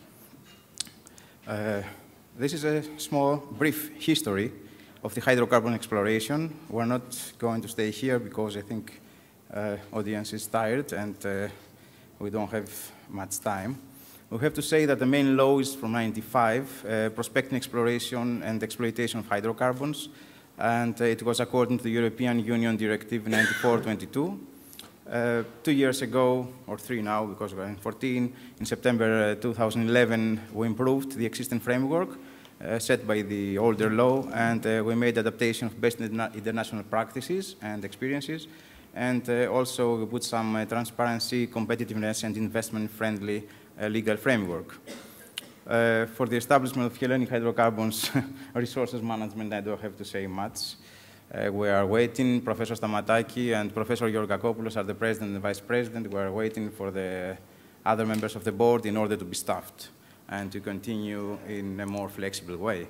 Speaker 18: This is a small, brief history of the hydrocarbon exploration. We're not going to stay here because I think audience is tired and we don't have much time. We have to say that the main law is from 1995, prospecting, exploration and exploitation of hydrocarbons, and it was according to the European Union Directive 94/22. 2 years ago, or 3 now, because we're in 14, in September 2011, we improved the existing framework set by the older law, and we made adaptation of best international practices and experiences, and also we put some transparency, competitiveness, and investment-friendly legal framework. For the establishment of Hellenic Hydrocarbons Resources Management, I don't have to say much. We are waiting. Professor Stamatakis and Professor Georgakopoulos are the president and vice president. We are waiting for the other members of the board in order to be staffed and to continue in a more flexible way.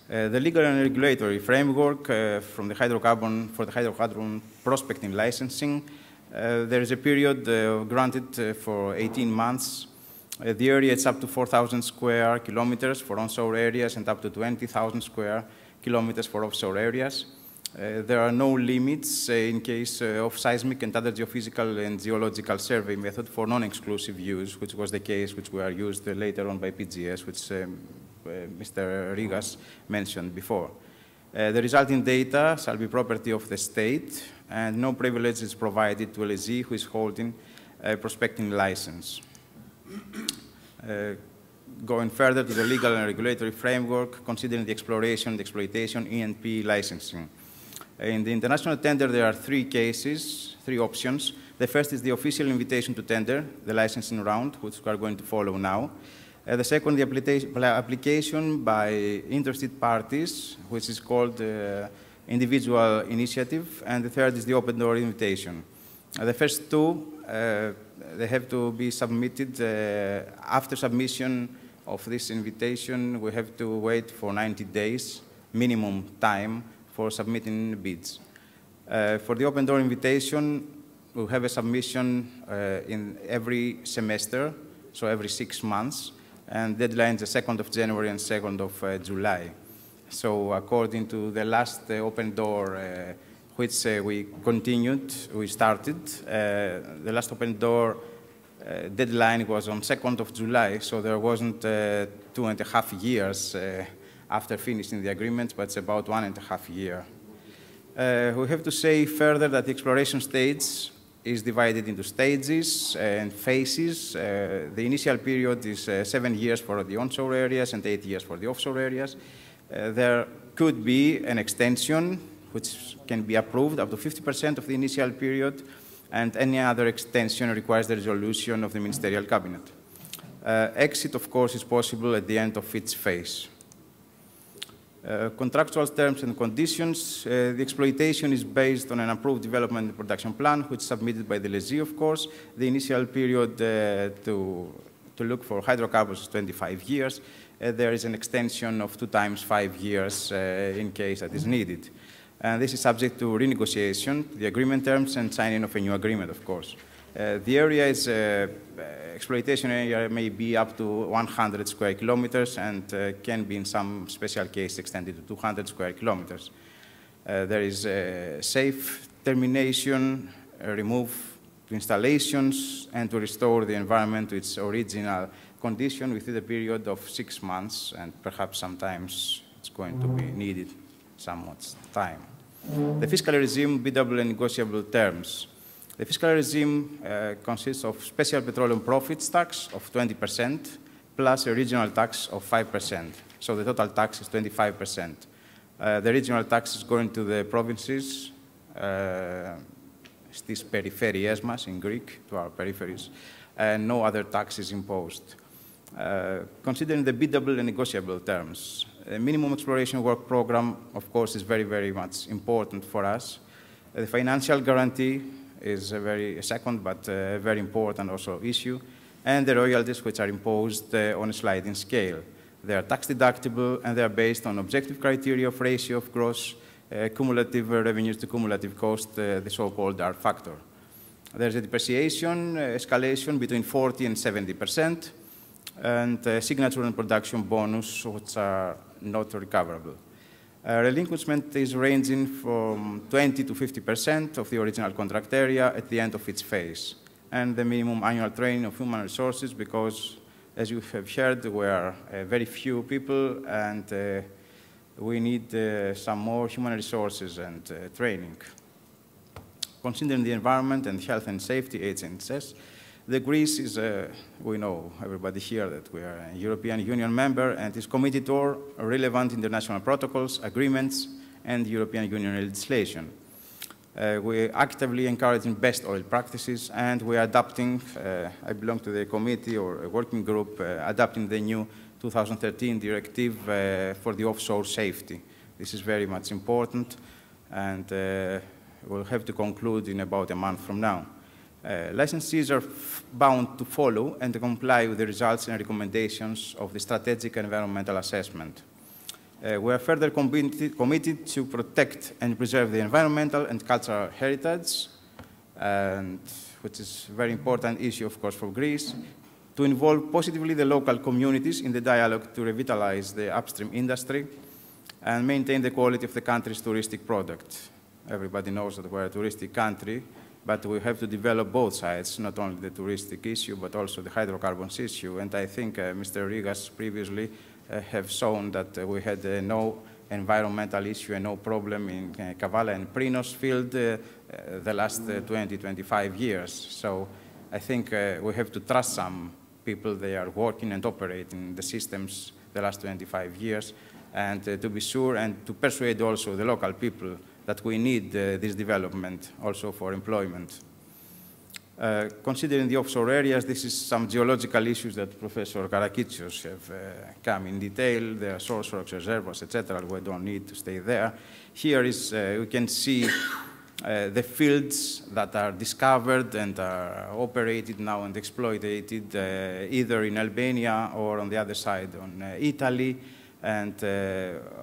Speaker 18: The legal and regulatory framework for the hydrocarbon prospecting licensing, there is a period granted for 18 months. The area is up to 4,000 square kilometers for onshore areas and up to 20,000 square kilometers for offshore areas. There are no limits in case of seismic and other geophysical and geological survey method for non-exclusive use, which was the case which were used later on by PGS, which Mr. Rigas mentioned before. The resulting data shall be property of the state, and no privilege is provided to LSE who is holding a prospecting license. Going further to the legal and regulatory framework, considering the exploration, the exploitation, E&P licensing. In the international tender, there are 3 cases, 3 options. The first is the official invitation to tender, the licensing round, which we are going to follow now. The second, the application by interested parties, which is called individual initiative. And the third is the open door invitation. The first 2, they have to be submitted after submission of this invitation. We have to wait for 90 days, minimum time, for submitting bids. For the open door invitation, we have a submission in every semester, so every 6 months, and deadlines the 2nd of January and 2nd of July. So according to the last open door, which we started, the last open door deadline was on 2nd of July, so there wasn't 2.5 years after finishing the agreement, but it's about 1.5 years. We have to say further that the exploration stage is divided into stages and phases. The initial period is 7 years for the onshore areas and 8 years for the offshore areas. There could be an extension, which can be approved up to 50% of the initial period, and any other extension requires the resolution of the Ministerial Cabinet. Exit, of course, is possible at the end of its phase. Contractual terms and conditions. The exploitation is based on an approved development and production plan, which is submitted by the lessee, of course. The initial period to look for hydrocarbons is 25 years. There is an extension of 2 times 5 years in case that is needed. And this is subject to renegotiation, the agreement terms, and signing of a new agreement, of course. The area is, exploitation area may be up to 100 square kilometers and can be in some special case extended to 200 square kilometers. There is a safe termination, remove installations, and to restore the environment to its original condition within a period of 6 months, and perhaps sometimes it's going to be needed somewhat time. The fiscal regime, biddable and negotiable terms. The fiscal regime consists of special petroleum profits tax of 20% plus a regional tax of 5%. So the total tax is 25%. The regional tax is going to the provinces, stis peripheries mas in Greek, to our peripheries, and no other tax is imposed. Considering the biddable and negotiable terms, a minimum exploration work program, of course, is very, very much important for us. The financial guarantee is a second, but a very important also issue, and the royalties which are imposed on a sliding scale. They are tax deductible, and they are based on objective criteria of ratio of gross cumulative revenues to cumulative cost, the so-called R factor. There's a depreciation escalation between 40 and 70%, and signature and production bonus, which are not recoverable. Relinquishment is ranging from 20 to 50% of the original contract area at the end of its phase. And the minimum annual training of human resources, because, as you have heard, we are very few people, and we need some more human resources and training. Considering the environment and health and safety agencies, the Greece is, we know, everybody here, that we are a European Union member and is committed to all relevant international protocols, agreements, and European Union legislation. We actively encouraging best oil practices, and we are adapting, I belong to the committee or a working group, adapting the new 2013 directive for the offshore safety. This is very much important, and we'll have to conclude in about a month from now. Licensees are bound to follow and to comply with the results and recommendations of the strategic environmental assessment. We are further committed to protect and preserve the environmental and cultural heritage, and which is a very important issue, of course, for Greece, to involve positively the local communities in the dialogue to revitalize the upstream industry and maintain the quality of the country's touristic product. Everybody knows that we're a touristic country, but we have to develop both sides, not only the touristic issue, but also the hydrocarbons issue. And I think Mr. Rigas previously have shown that we had no environmental issue and no problem in Kavala and Prinos field the last 20, 25 years. So I think we have to trust some people. They are working and operating the systems the last 25 years, and to be sure and to persuade also the local people that we need this development also for employment. Considering the offshore areas, this is some geological issues that Professor Karakitsous have come in detail. There are source rocks, reservoirs, etc. We don't need to stay there. Here is, we can see the fields that are discovered and are operated now and exploited either in Albania or on the other side on Italy. And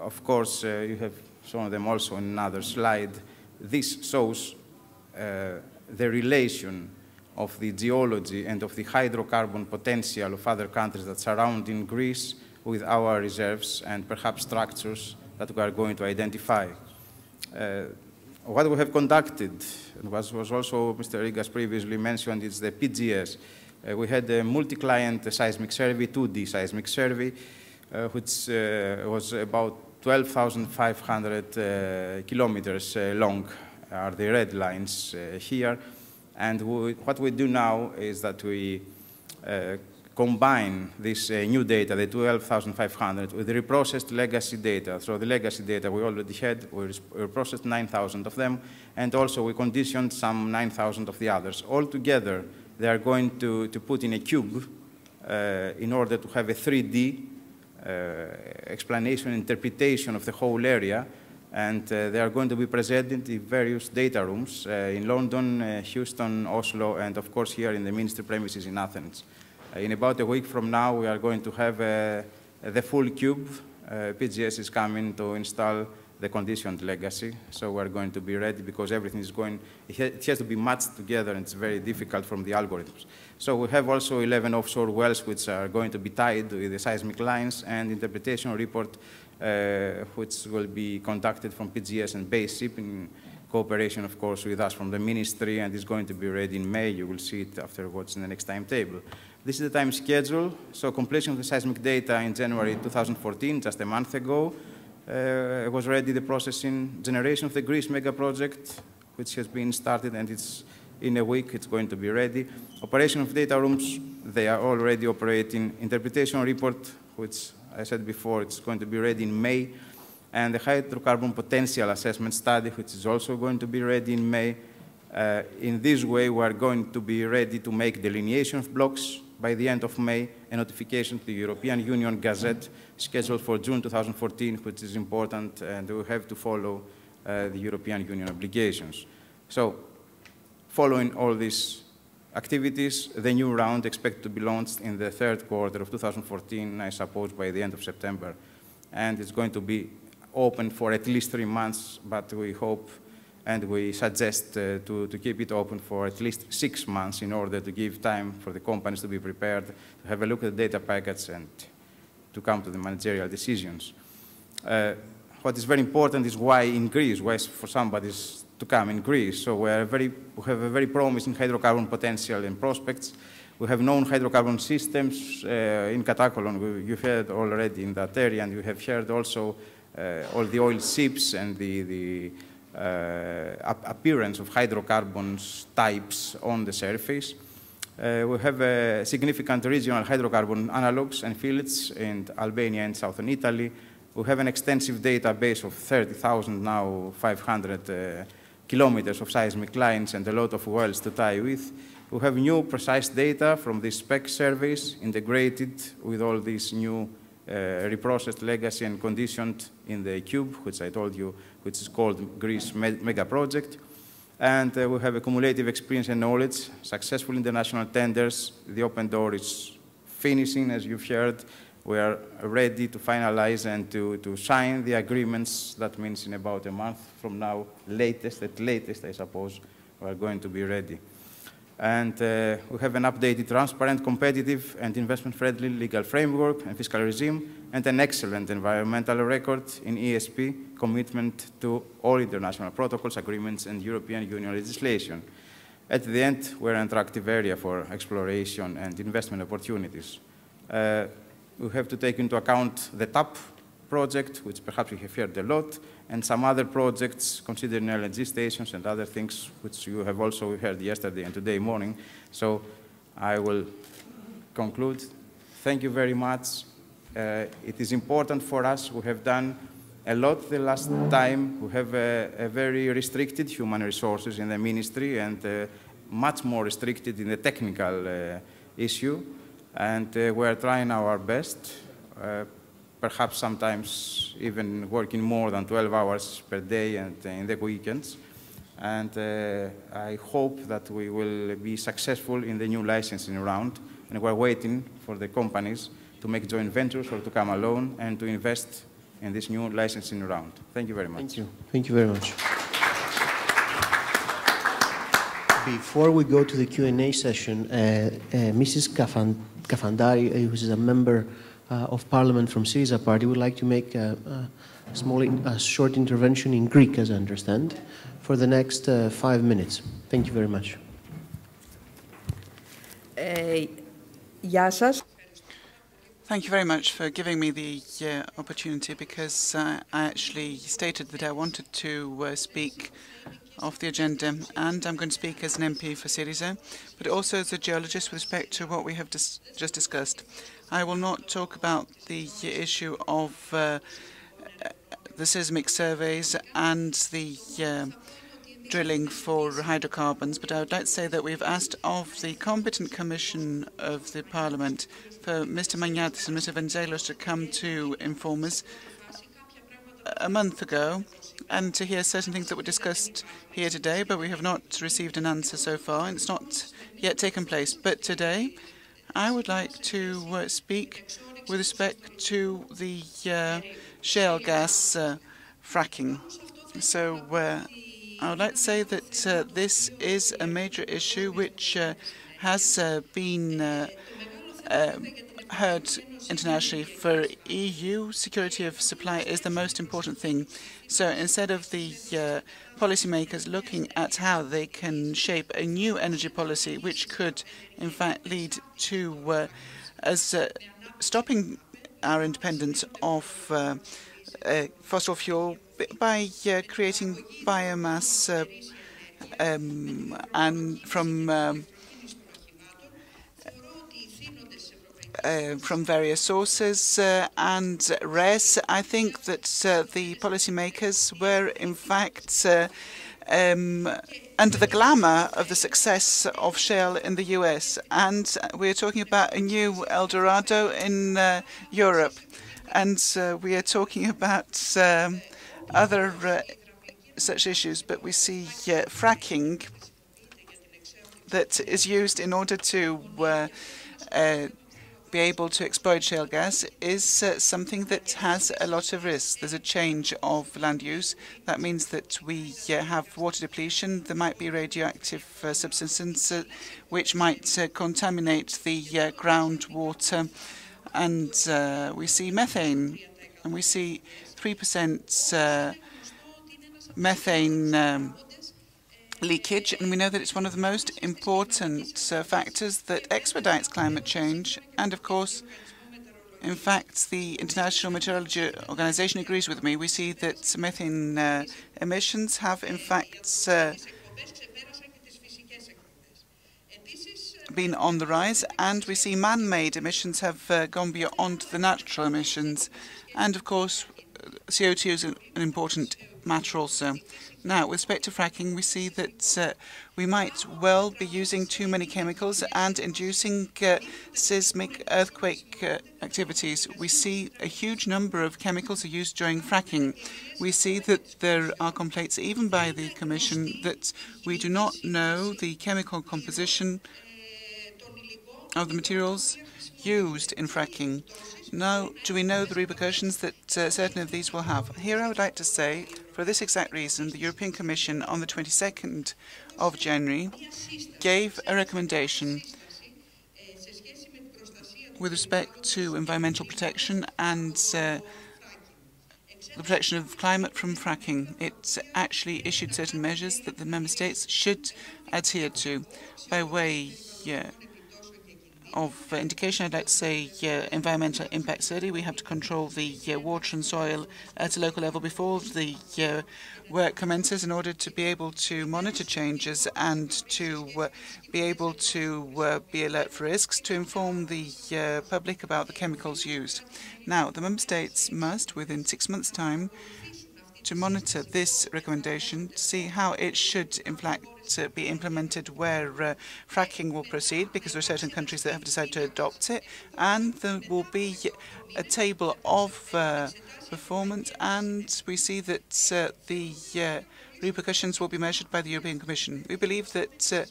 Speaker 18: of course, you have shown them also in another slide. This shows the relation of the geology and of the hydrocarbon potential of other countries that surround in Greece with our reserves and perhaps structures that we are going to identify. What we have conducted, and was also Mr. Rigas previously mentioned, is the PGS. We had a multi-client seismic survey, 2D seismic survey, which was about 12,500 kilometers long, are the red lines here. And what we do now is that we combine this new data, the 12,500, with the reprocessed legacy data. So the legacy data we already had, we reprocessed 9,000 of them, and also we conditioned some 9,000 of the others. All together, they are going to put in a cube in order to have a 3D explanation, interpretation of the whole area. And they are going to be presented in various data rooms in London, Houston, Oslo, and of course here in the ministry premises in Athens. In about a week from now, we are going to have the full cube. PGS is coming to install the conditioned legacy, so we're going to be ready because everything is going, it has to be matched together and it's very difficult from the algorithms. So we have also 11 offshore wells which are going to be tied with the seismic lines and interpretation report which will be conducted from PGS and BaseShip in cooperation, of course, with us from the ministry, and is going to be ready in May. You will see it afterwards in the next timetable. This is the time schedule. So completion of the seismic data in January 2014, just a month ago. Was ready the processing generation of the Greece mega project, which has been started, and it's in a week it's going to be ready. Operation of data rooms, they are already operating. Interpretation report, which I said before, it's going to be ready in May. And the hydrocarbon potential assessment study, which is also going to be ready in May. In this way, we are going to be ready to make delineation of blocks by the end of May, a notification to the European Union Gazette scheduled for June 2014, which is important, and we have to follow the European Union obligations. So, following all these activities, the new round expected to be launched in the third quarter of 2014, I suppose by the end of September. And it's going to be open for at least 3 months, but we hope and we suggest to keep it open for at least 6 months in order to give time for the companies to be prepared, to have a look at the data packets and to come to the managerial decisions. What is very important is why in Greece, why for somebody to come in Greece. So we have a very promising hydrocarbon potential and prospects. We have known hydrocarbon systems in Katakolon. You've heard already in that area, and you have heard also all the oil seeps and the appearance of hydrocarbons types on the surface. We have significant regional hydrocarbon analogs and fields in Albania and southern Italy. We have an extensive database of 30,000 now, 500 kilometers of seismic lines and a lot of wells to tie with. We have new precise data from the spec surveys integrated with all these new reprocessed legacy and conditioned in the cube, which I told you, which is called Greece Mega Project. And we have a cumulative experience and knowledge, successful international tenders. The open door is finishing, as you've heard. We are ready to finalize and to sign the agreements. That means in about a month from now, at latest, I suppose, we are going to be ready. And we have an updated, transparent, competitive, and investment-friendly legal framework and fiscal regime, and an excellent environmental record in ESP, commitment to all international protocols, agreements, and European Union legislation. At the end, we're an attractive area for exploration and investment opportunities. We have to take into account the TAP project, which perhaps we have heard a lot, and some other projects considering LNG stations and other things, which you have also heard yesterday and today morning. So I will conclude. Thank you very much. It is important for us. We have done a lot the last time. We have a very restricted human resources in the ministry and much more restricted in the technical issue. And we are trying our best, perhaps sometimes even working more than 12 hours per day and in the weekends. And I hope that we will be successful in the new licensing round. And we're waiting for the companies to make joint ventures or to come alone and to invest in this new licensing round. Thank you very much.
Speaker 12: Thank you. Thank you very much. Before we go to the Q&A session, Mrs. Kafandari, who is a member of Parliament from Syriza Party, would like to make a short intervention in Greek, as I understand, for the next 5 minutes. Thank you very much.
Speaker 3: Thank you very much for giving me the opportunity, because I actually stated that I wanted to speak off the agenda, and I'm going to speak as an MP for Syriza, but also as a geologist with respect to what we have just discussed. I will not talk about the issue of the seismic surveys and the drilling for hydrocarbons, but I would like to say that we've asked of the competent commission of the Parliament for Mr. Magnatis and Mr. Venizelos to come to inform us a month ago and to hear certain things that were discussed here today, but we have not received an answer so far, and it's not yet taken place. But today, I would like to speak with respect to the shale gas fracking. So I would like to say that this is a major issue which has been heard internationally. For EU, security of supply is the most important thing. So instead of the policymakers looking at how they can shape a new energy policy, which could in fact lead to us stopping our independence of fossil fuel by creating biomass and from various sources and RES, I think that the policymakers were in fact under the glamour of the success of shale in the US, and we're talking about a new El Dorado in Europe, and we are talking about other such issues, but we see fracking that is used in order to be able to exploit shale gas is something that has a lot of risks. There's a change of land use. That means that we have water depletion. There might be radioactive substances which might contaminate the groundwater. And we see methane, and we see 3% methane leakage, and we know that it's one of the most important factors that expedites climate change. And of course, in fact, the International Meteorology Organization agrees with me. We see that methane emissions have in fact been on the rise, and we see man-made emissions have gone beyond the natural emissions. And of course, CO2 is an important matter also. Now, with respect to fracking, we see that we might well be using too many chemicals and inducing seismic earthquake activities. We see a huge number of chemicals are used during fracking. We see that there are complaints even by the Commission that we do not know the chemical composition of the materials used in fracking. Now, do we know the repercussions that certain of these will have? Here I would like to say, for this exact reason, the European Commission on the 22nd of January gave a recommendation with respect to environmental protection and the protection of climate from fracking. It actually issued certain measures that the member states should adhere to. By way of indication, I'd like to say environmental impact study. We have to control the water and soil at a local level before the work commences in order to be able to monitor changes and to be able to be alert for risks, to inform the public about the chemicals used. Now, the member states must, within 6 months' time, to monitor this recommendation to see how it should, in fact, be implemented where fracking will proceed, because there are certain countries that have decided to adopt it, and there will be a table of performance, and we see that the repercussions will be measured by the European Commission. We believe that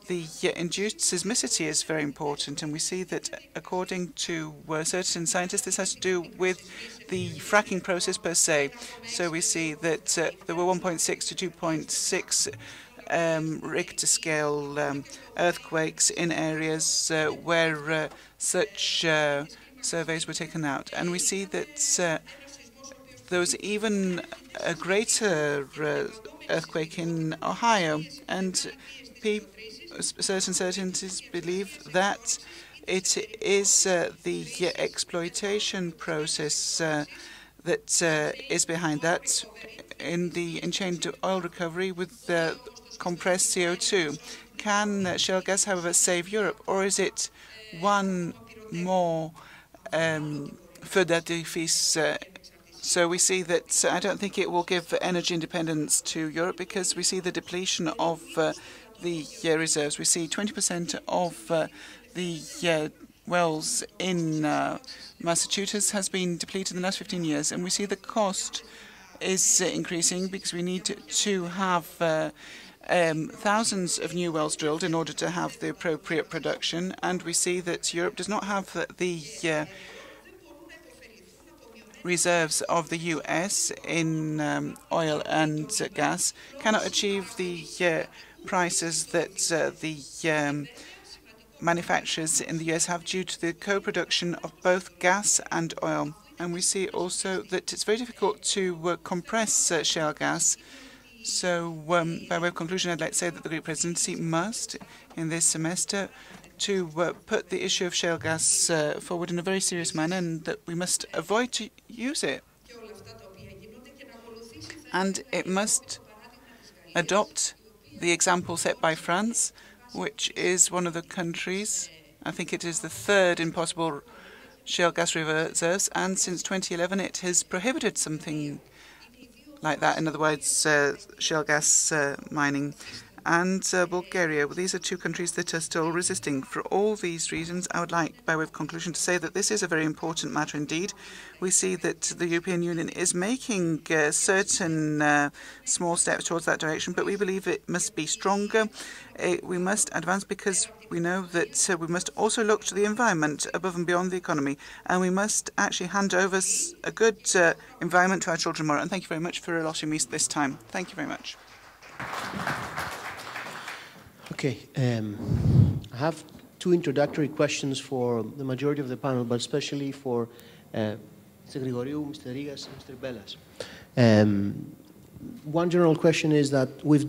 Speaker 3: the induced seismicity is very important, and we see that, according to certain scientists, this has to do with the fracking process per se. So we see that there were 1.6 to 2.6 Richter scale earthquakes in areas where such surveys were taken out. And we see that there was even a greater earthquake in Ohio, and certain certainties believe that it is the exploitation process that is behind that in the enchained oil recovery with compressed CO2. Can shale gas, however, save Europe, or is it one more feu d'artifice So we see that I don't think it will give energy independence to Europe, because we see the depletion of the reserves. We see 20% of the wells in Massachusetts has been depleted in the last 15 years, and we see the cost is increasing because we need to have thousands of new wells drilled in order to have the appropriate production, and we see that Europe does not have the reserves of the US in oil and gas, cannot achieve the prices that the manufacturers in the US have due to the co-production of both gas and oil. And we see also that it's very difficult to compress shale gas. So by way of conclusion, I'd like to say that the Greek presidency must, in this semester, to put the issue of shale gas forward in a very serious manner, and that we must avoid to use it. And it must adopt the example set by France, which is one of the countries, I think it is the third in possible shale gas reserves, and since 2011 it has prohibited something like that, in other words, shale gas mining. And Bulgaria. Well, these are two countries that are still resisting. For all these reasons, I would like, by way of conclusion, to say that this is a very important matter indeed. We see that the European Union is making certain small steps towards that direction, but we believe it must be stronger. We must advance because we know that we must also look to the environment above and beyond the economy, and we must actually hand over a good environment to our children tomorrow. And thank you very much for allotting me this time. Thank you very much.
Speaker 12: Okay, I have two introductory questions for the majority of the panel, but especially for Mr. Grigoriou, Mr. Rigas, and Mr. Bellas. One general question is that we've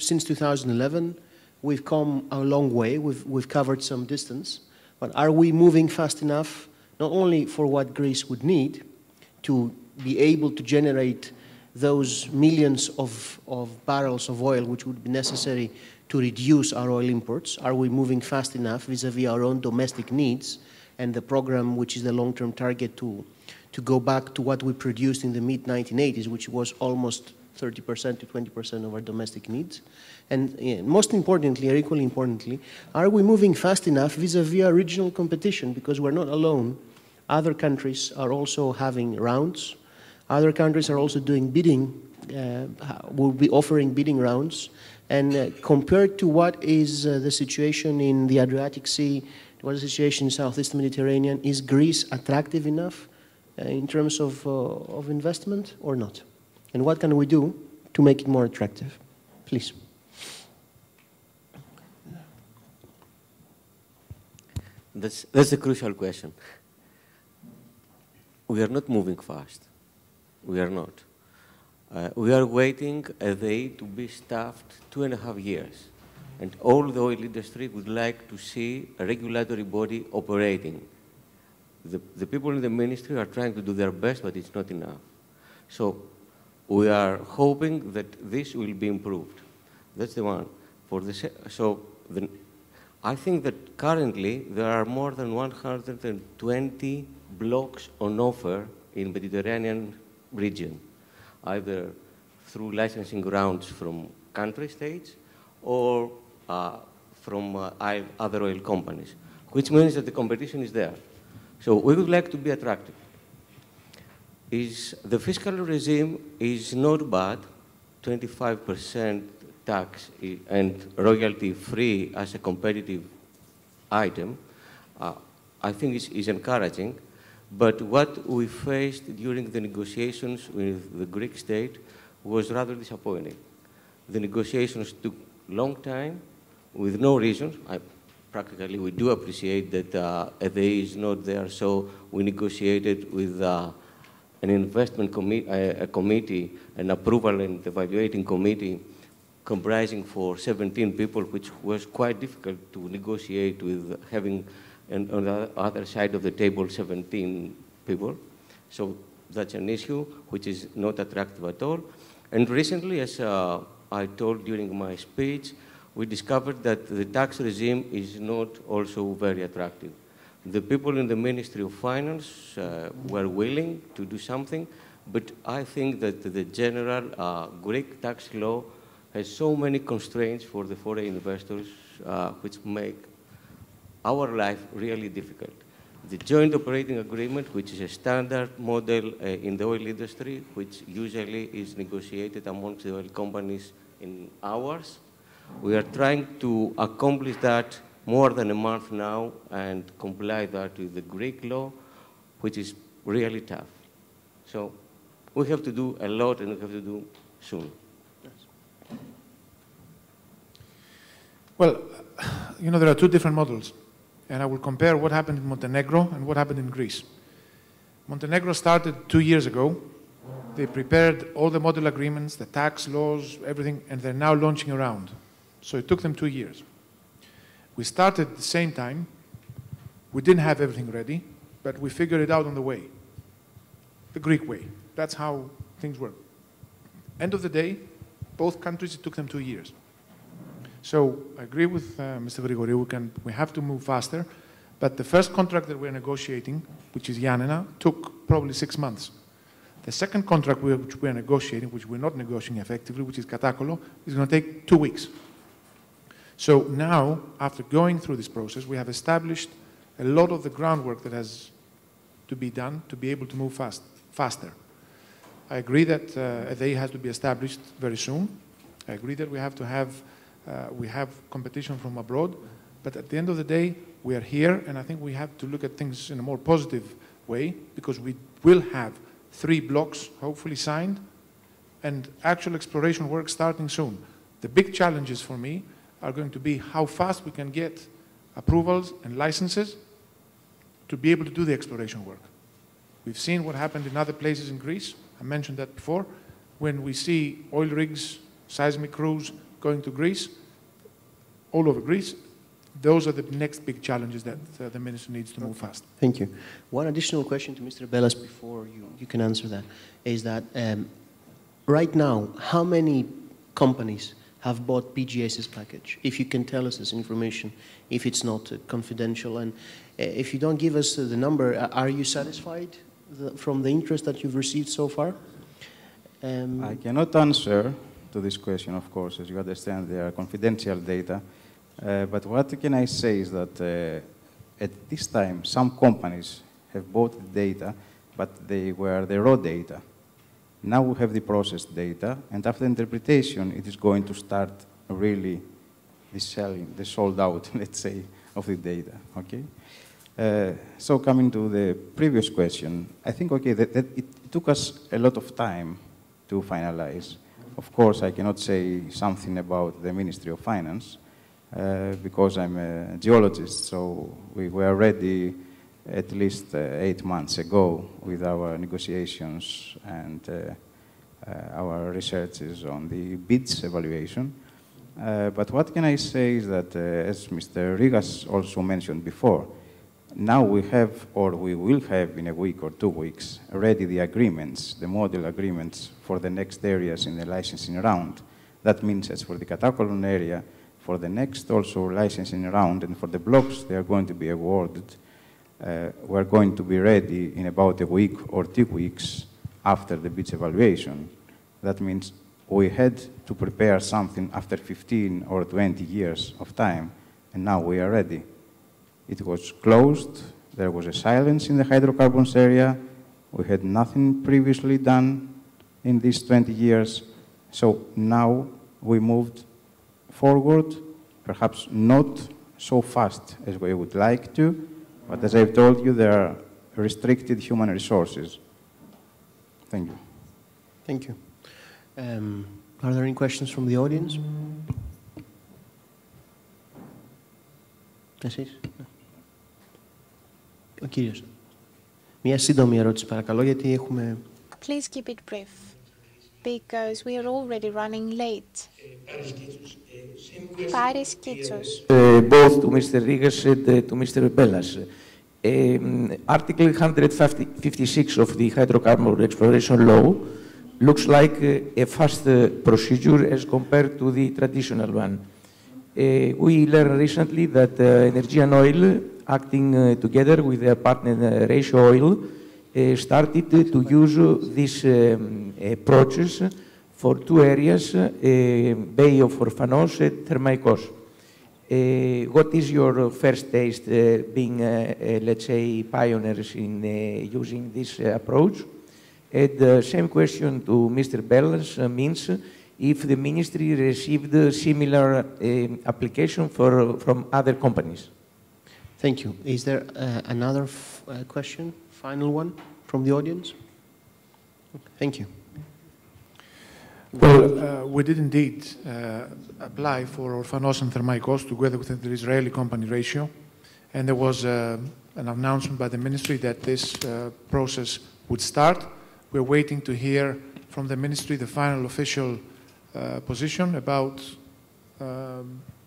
Speaker 12: since 2011, we've come a long way. We've covered some distance, but are we moving fast enough, not only for what Greece would need to be able to generate those millions of barrels of oil which would be necessary to reduce our oil imports? Are we moving fast enough vis-à-vis our own domestic needs and the program, which is the long-term target to go back to what we produced in the mid-1980s, which was almost 30% to 20% of our domestic needs? And most importantly, or equally importantly, are we moving fast enough vis-à-vis our regional competition? Because we're not alone. Other countries are also having rounds. Other countries are also doing bidding, will be offering bidding rounds. And compared to what is the situation in the Adriatic Sea, what is the situation in Southeast Mediterranean, is Greece attractive enough in terms of investment or not? And what can we do to make it more attractive? Please.
Speaker 15: That's a crucial question. We are not moving fast. We are not. We are waiting the aid to be staffed 2.5 years. And all the oil industry would like to see a regulatory body operating. The people in the ministry are trying to do their best, but it's not enough. So we are hoping that this will be improved. That's the one. I think that currently there are more than 120 blocks on offer in the Mediterranean region, either through licensing rounds from country states or from other oil companies, which means that the competition is there. So we would like to be attractive. The fiscal regime is not bad, 25% tax and royalty-free as a competitive item. I think is encouraging. But what we faced during the negotiations with the Greek state was rather disappointing. The negotiations took a long time with no reasons. Practically, we do appreciate that FAA is not there, so we negotiated with an investment committee, an approval and evaluating committee comprising for 17 people, which was quite difficult to negotiate with having and on the other side of the table, 17 people. So that's an issue which is not attractive at all. And recently, as I told during my speech, we discovered that the tax regime is not also very attractive. The people in the Ministry of Finance were willing to do something, but I think that the general Greek tax law has so many constraints for the foreign investors which make our life really difficult. The joint operating agreement, which is a standard model in the oil industry, which usually is negotiated amongst the oil companies in hours, we are trying to accomplish that more than a month now and comply that with the Greek law, which is really tough. So we have to do a lot, and we have to do soon.
Speaker 14: Well, you know, there are two different models, and I will compare what happened in Montenegro and what happened in Greece. Montenegro started 2 years ago. They prepared all the model agreements, the tax laws, everything, and they're now launching around. So it took them 2 years. We started at the same time. We didn't have everything ready, but we figured it out on the way, the Greek way. That's how things work. End of the day, both countries, it took them 2 years. So I agree with Mr. Grigoriou, we have to move faster, but the first contract that we're negotiating, which is Yanina, took probably 6 months. The second contract which we're negotiating, which we're not negotiating effectively, which is Katakolo, is going to take 2 weeks. So now, after going through this process, we have established a lot of the groundwork that has to be done to be able to move faster. I agree that FAI has to be established very soon. I agree that we have competition from abroad, but at the end of the day, we are here, and I think we have to look at things in a more positive way, because we will have 3 blocks hopefully signed and actual exploration work starting soon. The big challenges for me are going to be how fast we can get approvals and licenses to be able to do the exploration work. We've seen what happened in other places in Greece. I mentioned that before. When we see oil rigs, seismic crews going to Greece, all over Greece, those are the next big challenges that the minister needs to move fast.
Speaker 12: Thank you. One additional question to Mr. Bellas before you can answer that is that right now, how many companies have bought PGS's package? If you can tell us this information, if it's not confidential, and if you don't give us the number, are you satisfied from the interest that you've received so far?
Speaker 18: I cannot answer to this question, of course. As you understand, they are confidential data. But what can I say is that at this time, some companies have bought the data, but they were the raw data. Now we have the processed data, and after interpretation, it is going to start really the selling, the sold out, let's say, of the data, okay? So coming to the previous question, I think, okay, that it took us a lot of time to finalize. Of course, I cannot say something about the Ministry of Finance, because I'm a geologist, so we were ready at least 8 months ago with our negotiations and our researches on the bids evaluation. But what can I say is that, as Mr. Rigas also mentioned before, now we have, or we will have in a week or 2 weeks, ready the agreements, the model agreements for the next areas in the licensing round. That means as for the Katakolon area, for the next also licensing round, and for the blocks they are going to be awarded, we're going to be ready in about a week or 2 weeks after the bids evaluation. That means we had to prepare something after 15 or 20 years of time, and now we are ready. It was closed, there was a silence in the hydrocarbons area, we had nothing previously done in these 20 years, so now we moved forward, perhaps not so fast as we would like to, but as I've told you, there are restricted human resources. Thank you.
Speaker 12: Thank you. Are there any questions from the audience? Εσείς. Ο κύριος. Μια σύντομη ερώτηση παρακαλώ, γιατί έχουμε...
Speaker 2: Please keep it brief, because we are already running late. Paris Kitsos.
Speaker 19: Both to Mr. Rigas and to Mr. Bellas. Article 156 of the Hydrocarbon Exploration Law looks like a fast procedure as compared to the traditional one. We learned recently that Energy and Oil, acting together with their partner Ratio Oil, started to use this approaches for two areas, Bay of Orphanos and Thermaikos. What is your first taste being, let's say, pioneers in using this approach? And the same question to Mr. Bellas means if the ministry received similar application from other companies.
Speaker 12: Thank you. Is there another question, final one from the audience? Thank you.
Speaker 14: Well, we did indeed apply for Orphanos and Thermaikos together with the Israeli company Ratio, and there was an announcement by the ministry that this process would start. We're waiting to hear from the ministry the final official position about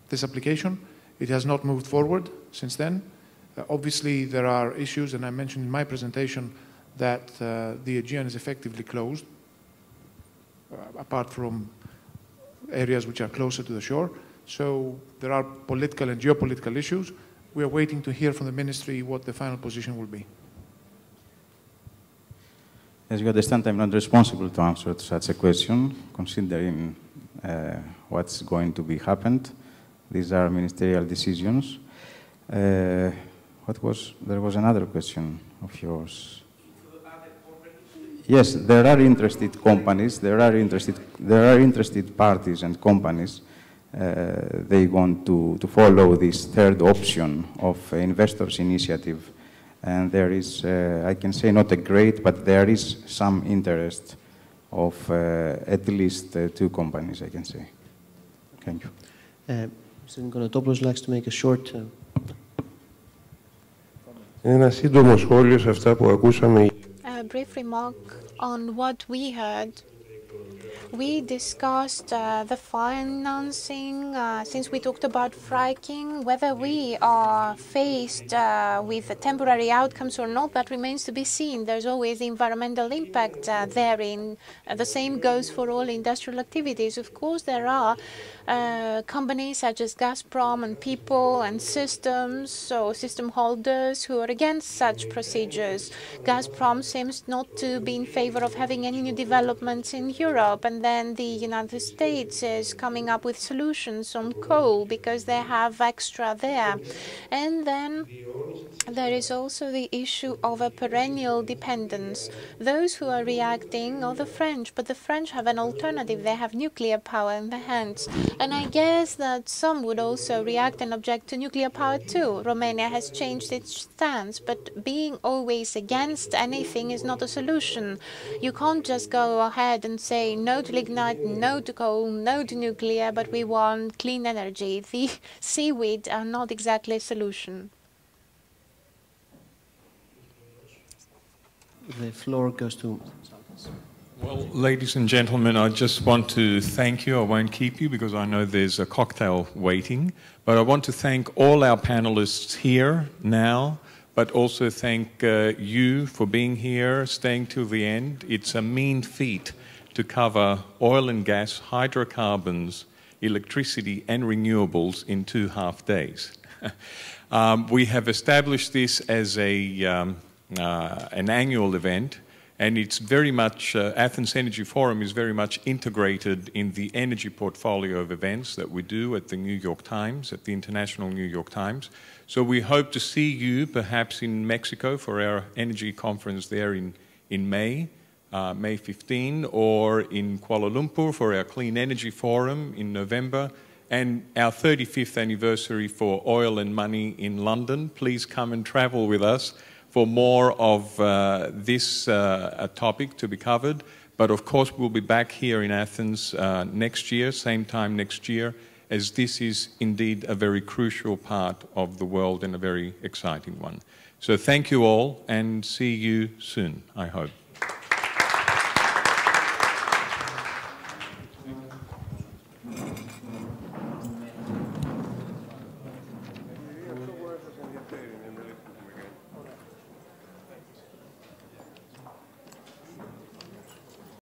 Speaker 14: this application. It has not moved forward since then. Obviously, there are issues, and I mentioned in my presentation that the Aegean is effectively closed, apart from areas which are closer to the shore. So there are political and geopolitical issues. We are waiting to hear from the ministry what the final position will be.
Speaker 20: As you understand, I'm not responsible to answer to such a question, considering what's going to be happened. These are ministerial decisions. There was another question of yours. Yes, there are interested companies, there are interested parties and companies. They want to follow this third option of investors' initiative. And there is, I can say not a great, but there is some interest of at least two companies, I can say. Thank you.
Speaker 12: Mr. Nikonatopoulos likes to make a short...
Speaker 17: Ένα σύντομο σχόλιο σε αυτά που ακούσαμε.
Speaker 2: A brief remark on what we heard. We discussed the financing, since we talked about fracking, whether we are faced with temporary outcomes or not, that remains to be seen. There's always the environmental impact therein. The same goes for all industrial activities. Of course, there are companies such as Gazprom and people and systems or system holders who are against such procedures. Gazprom seems not to be in favor of having any new developments in Europe, and then the United States is coming up with solutions on coal because they have extra there. And then there is also the issue of a perennial dependence. Those who are reacting are the French, but the French have an alternative. They have nuclear power in their hands. And I guess that some would also react and object to nuclear power too. Romania has changed its stance, but being always against anything is not a solution. You can't just go ahead and say no to lignite, no to coal, no to nuclear, but we want clean energy. The seaweed are not exactly a solution.
Speaker 12: The floor goes to...
Speaker 21: Well, ladies and gentlemen, I just want to thank you. I won't keep you because I know there's a cocktail waiting. But I want to thank all our panelists here now, but also thank you for being here, staying till the end. It's a mean feat to cover oil and gas, hydrocarbons, electricity and renewables in 2.5 days. We have established this as an annual event. And it's very much, Athens Energy Forum is very much integrated in the energy portfolio of events that we do at the New York Times, at the International New York Times. So we hope to see you perhaps in Mexico for our energy conference there in May, May 15, or in Kuala Lumpur for our Clean Energy Forum in November, and our 35th anniversary for Oil and Money in London. Please come and travel with us for more of this topic to be covered. But of course, we'll be back here in Athens next year, same time next year, as this is indeed a very crucial part of the world and a very exciting one. So thank you all, and see you soon, I hope.
Speaker 17: Very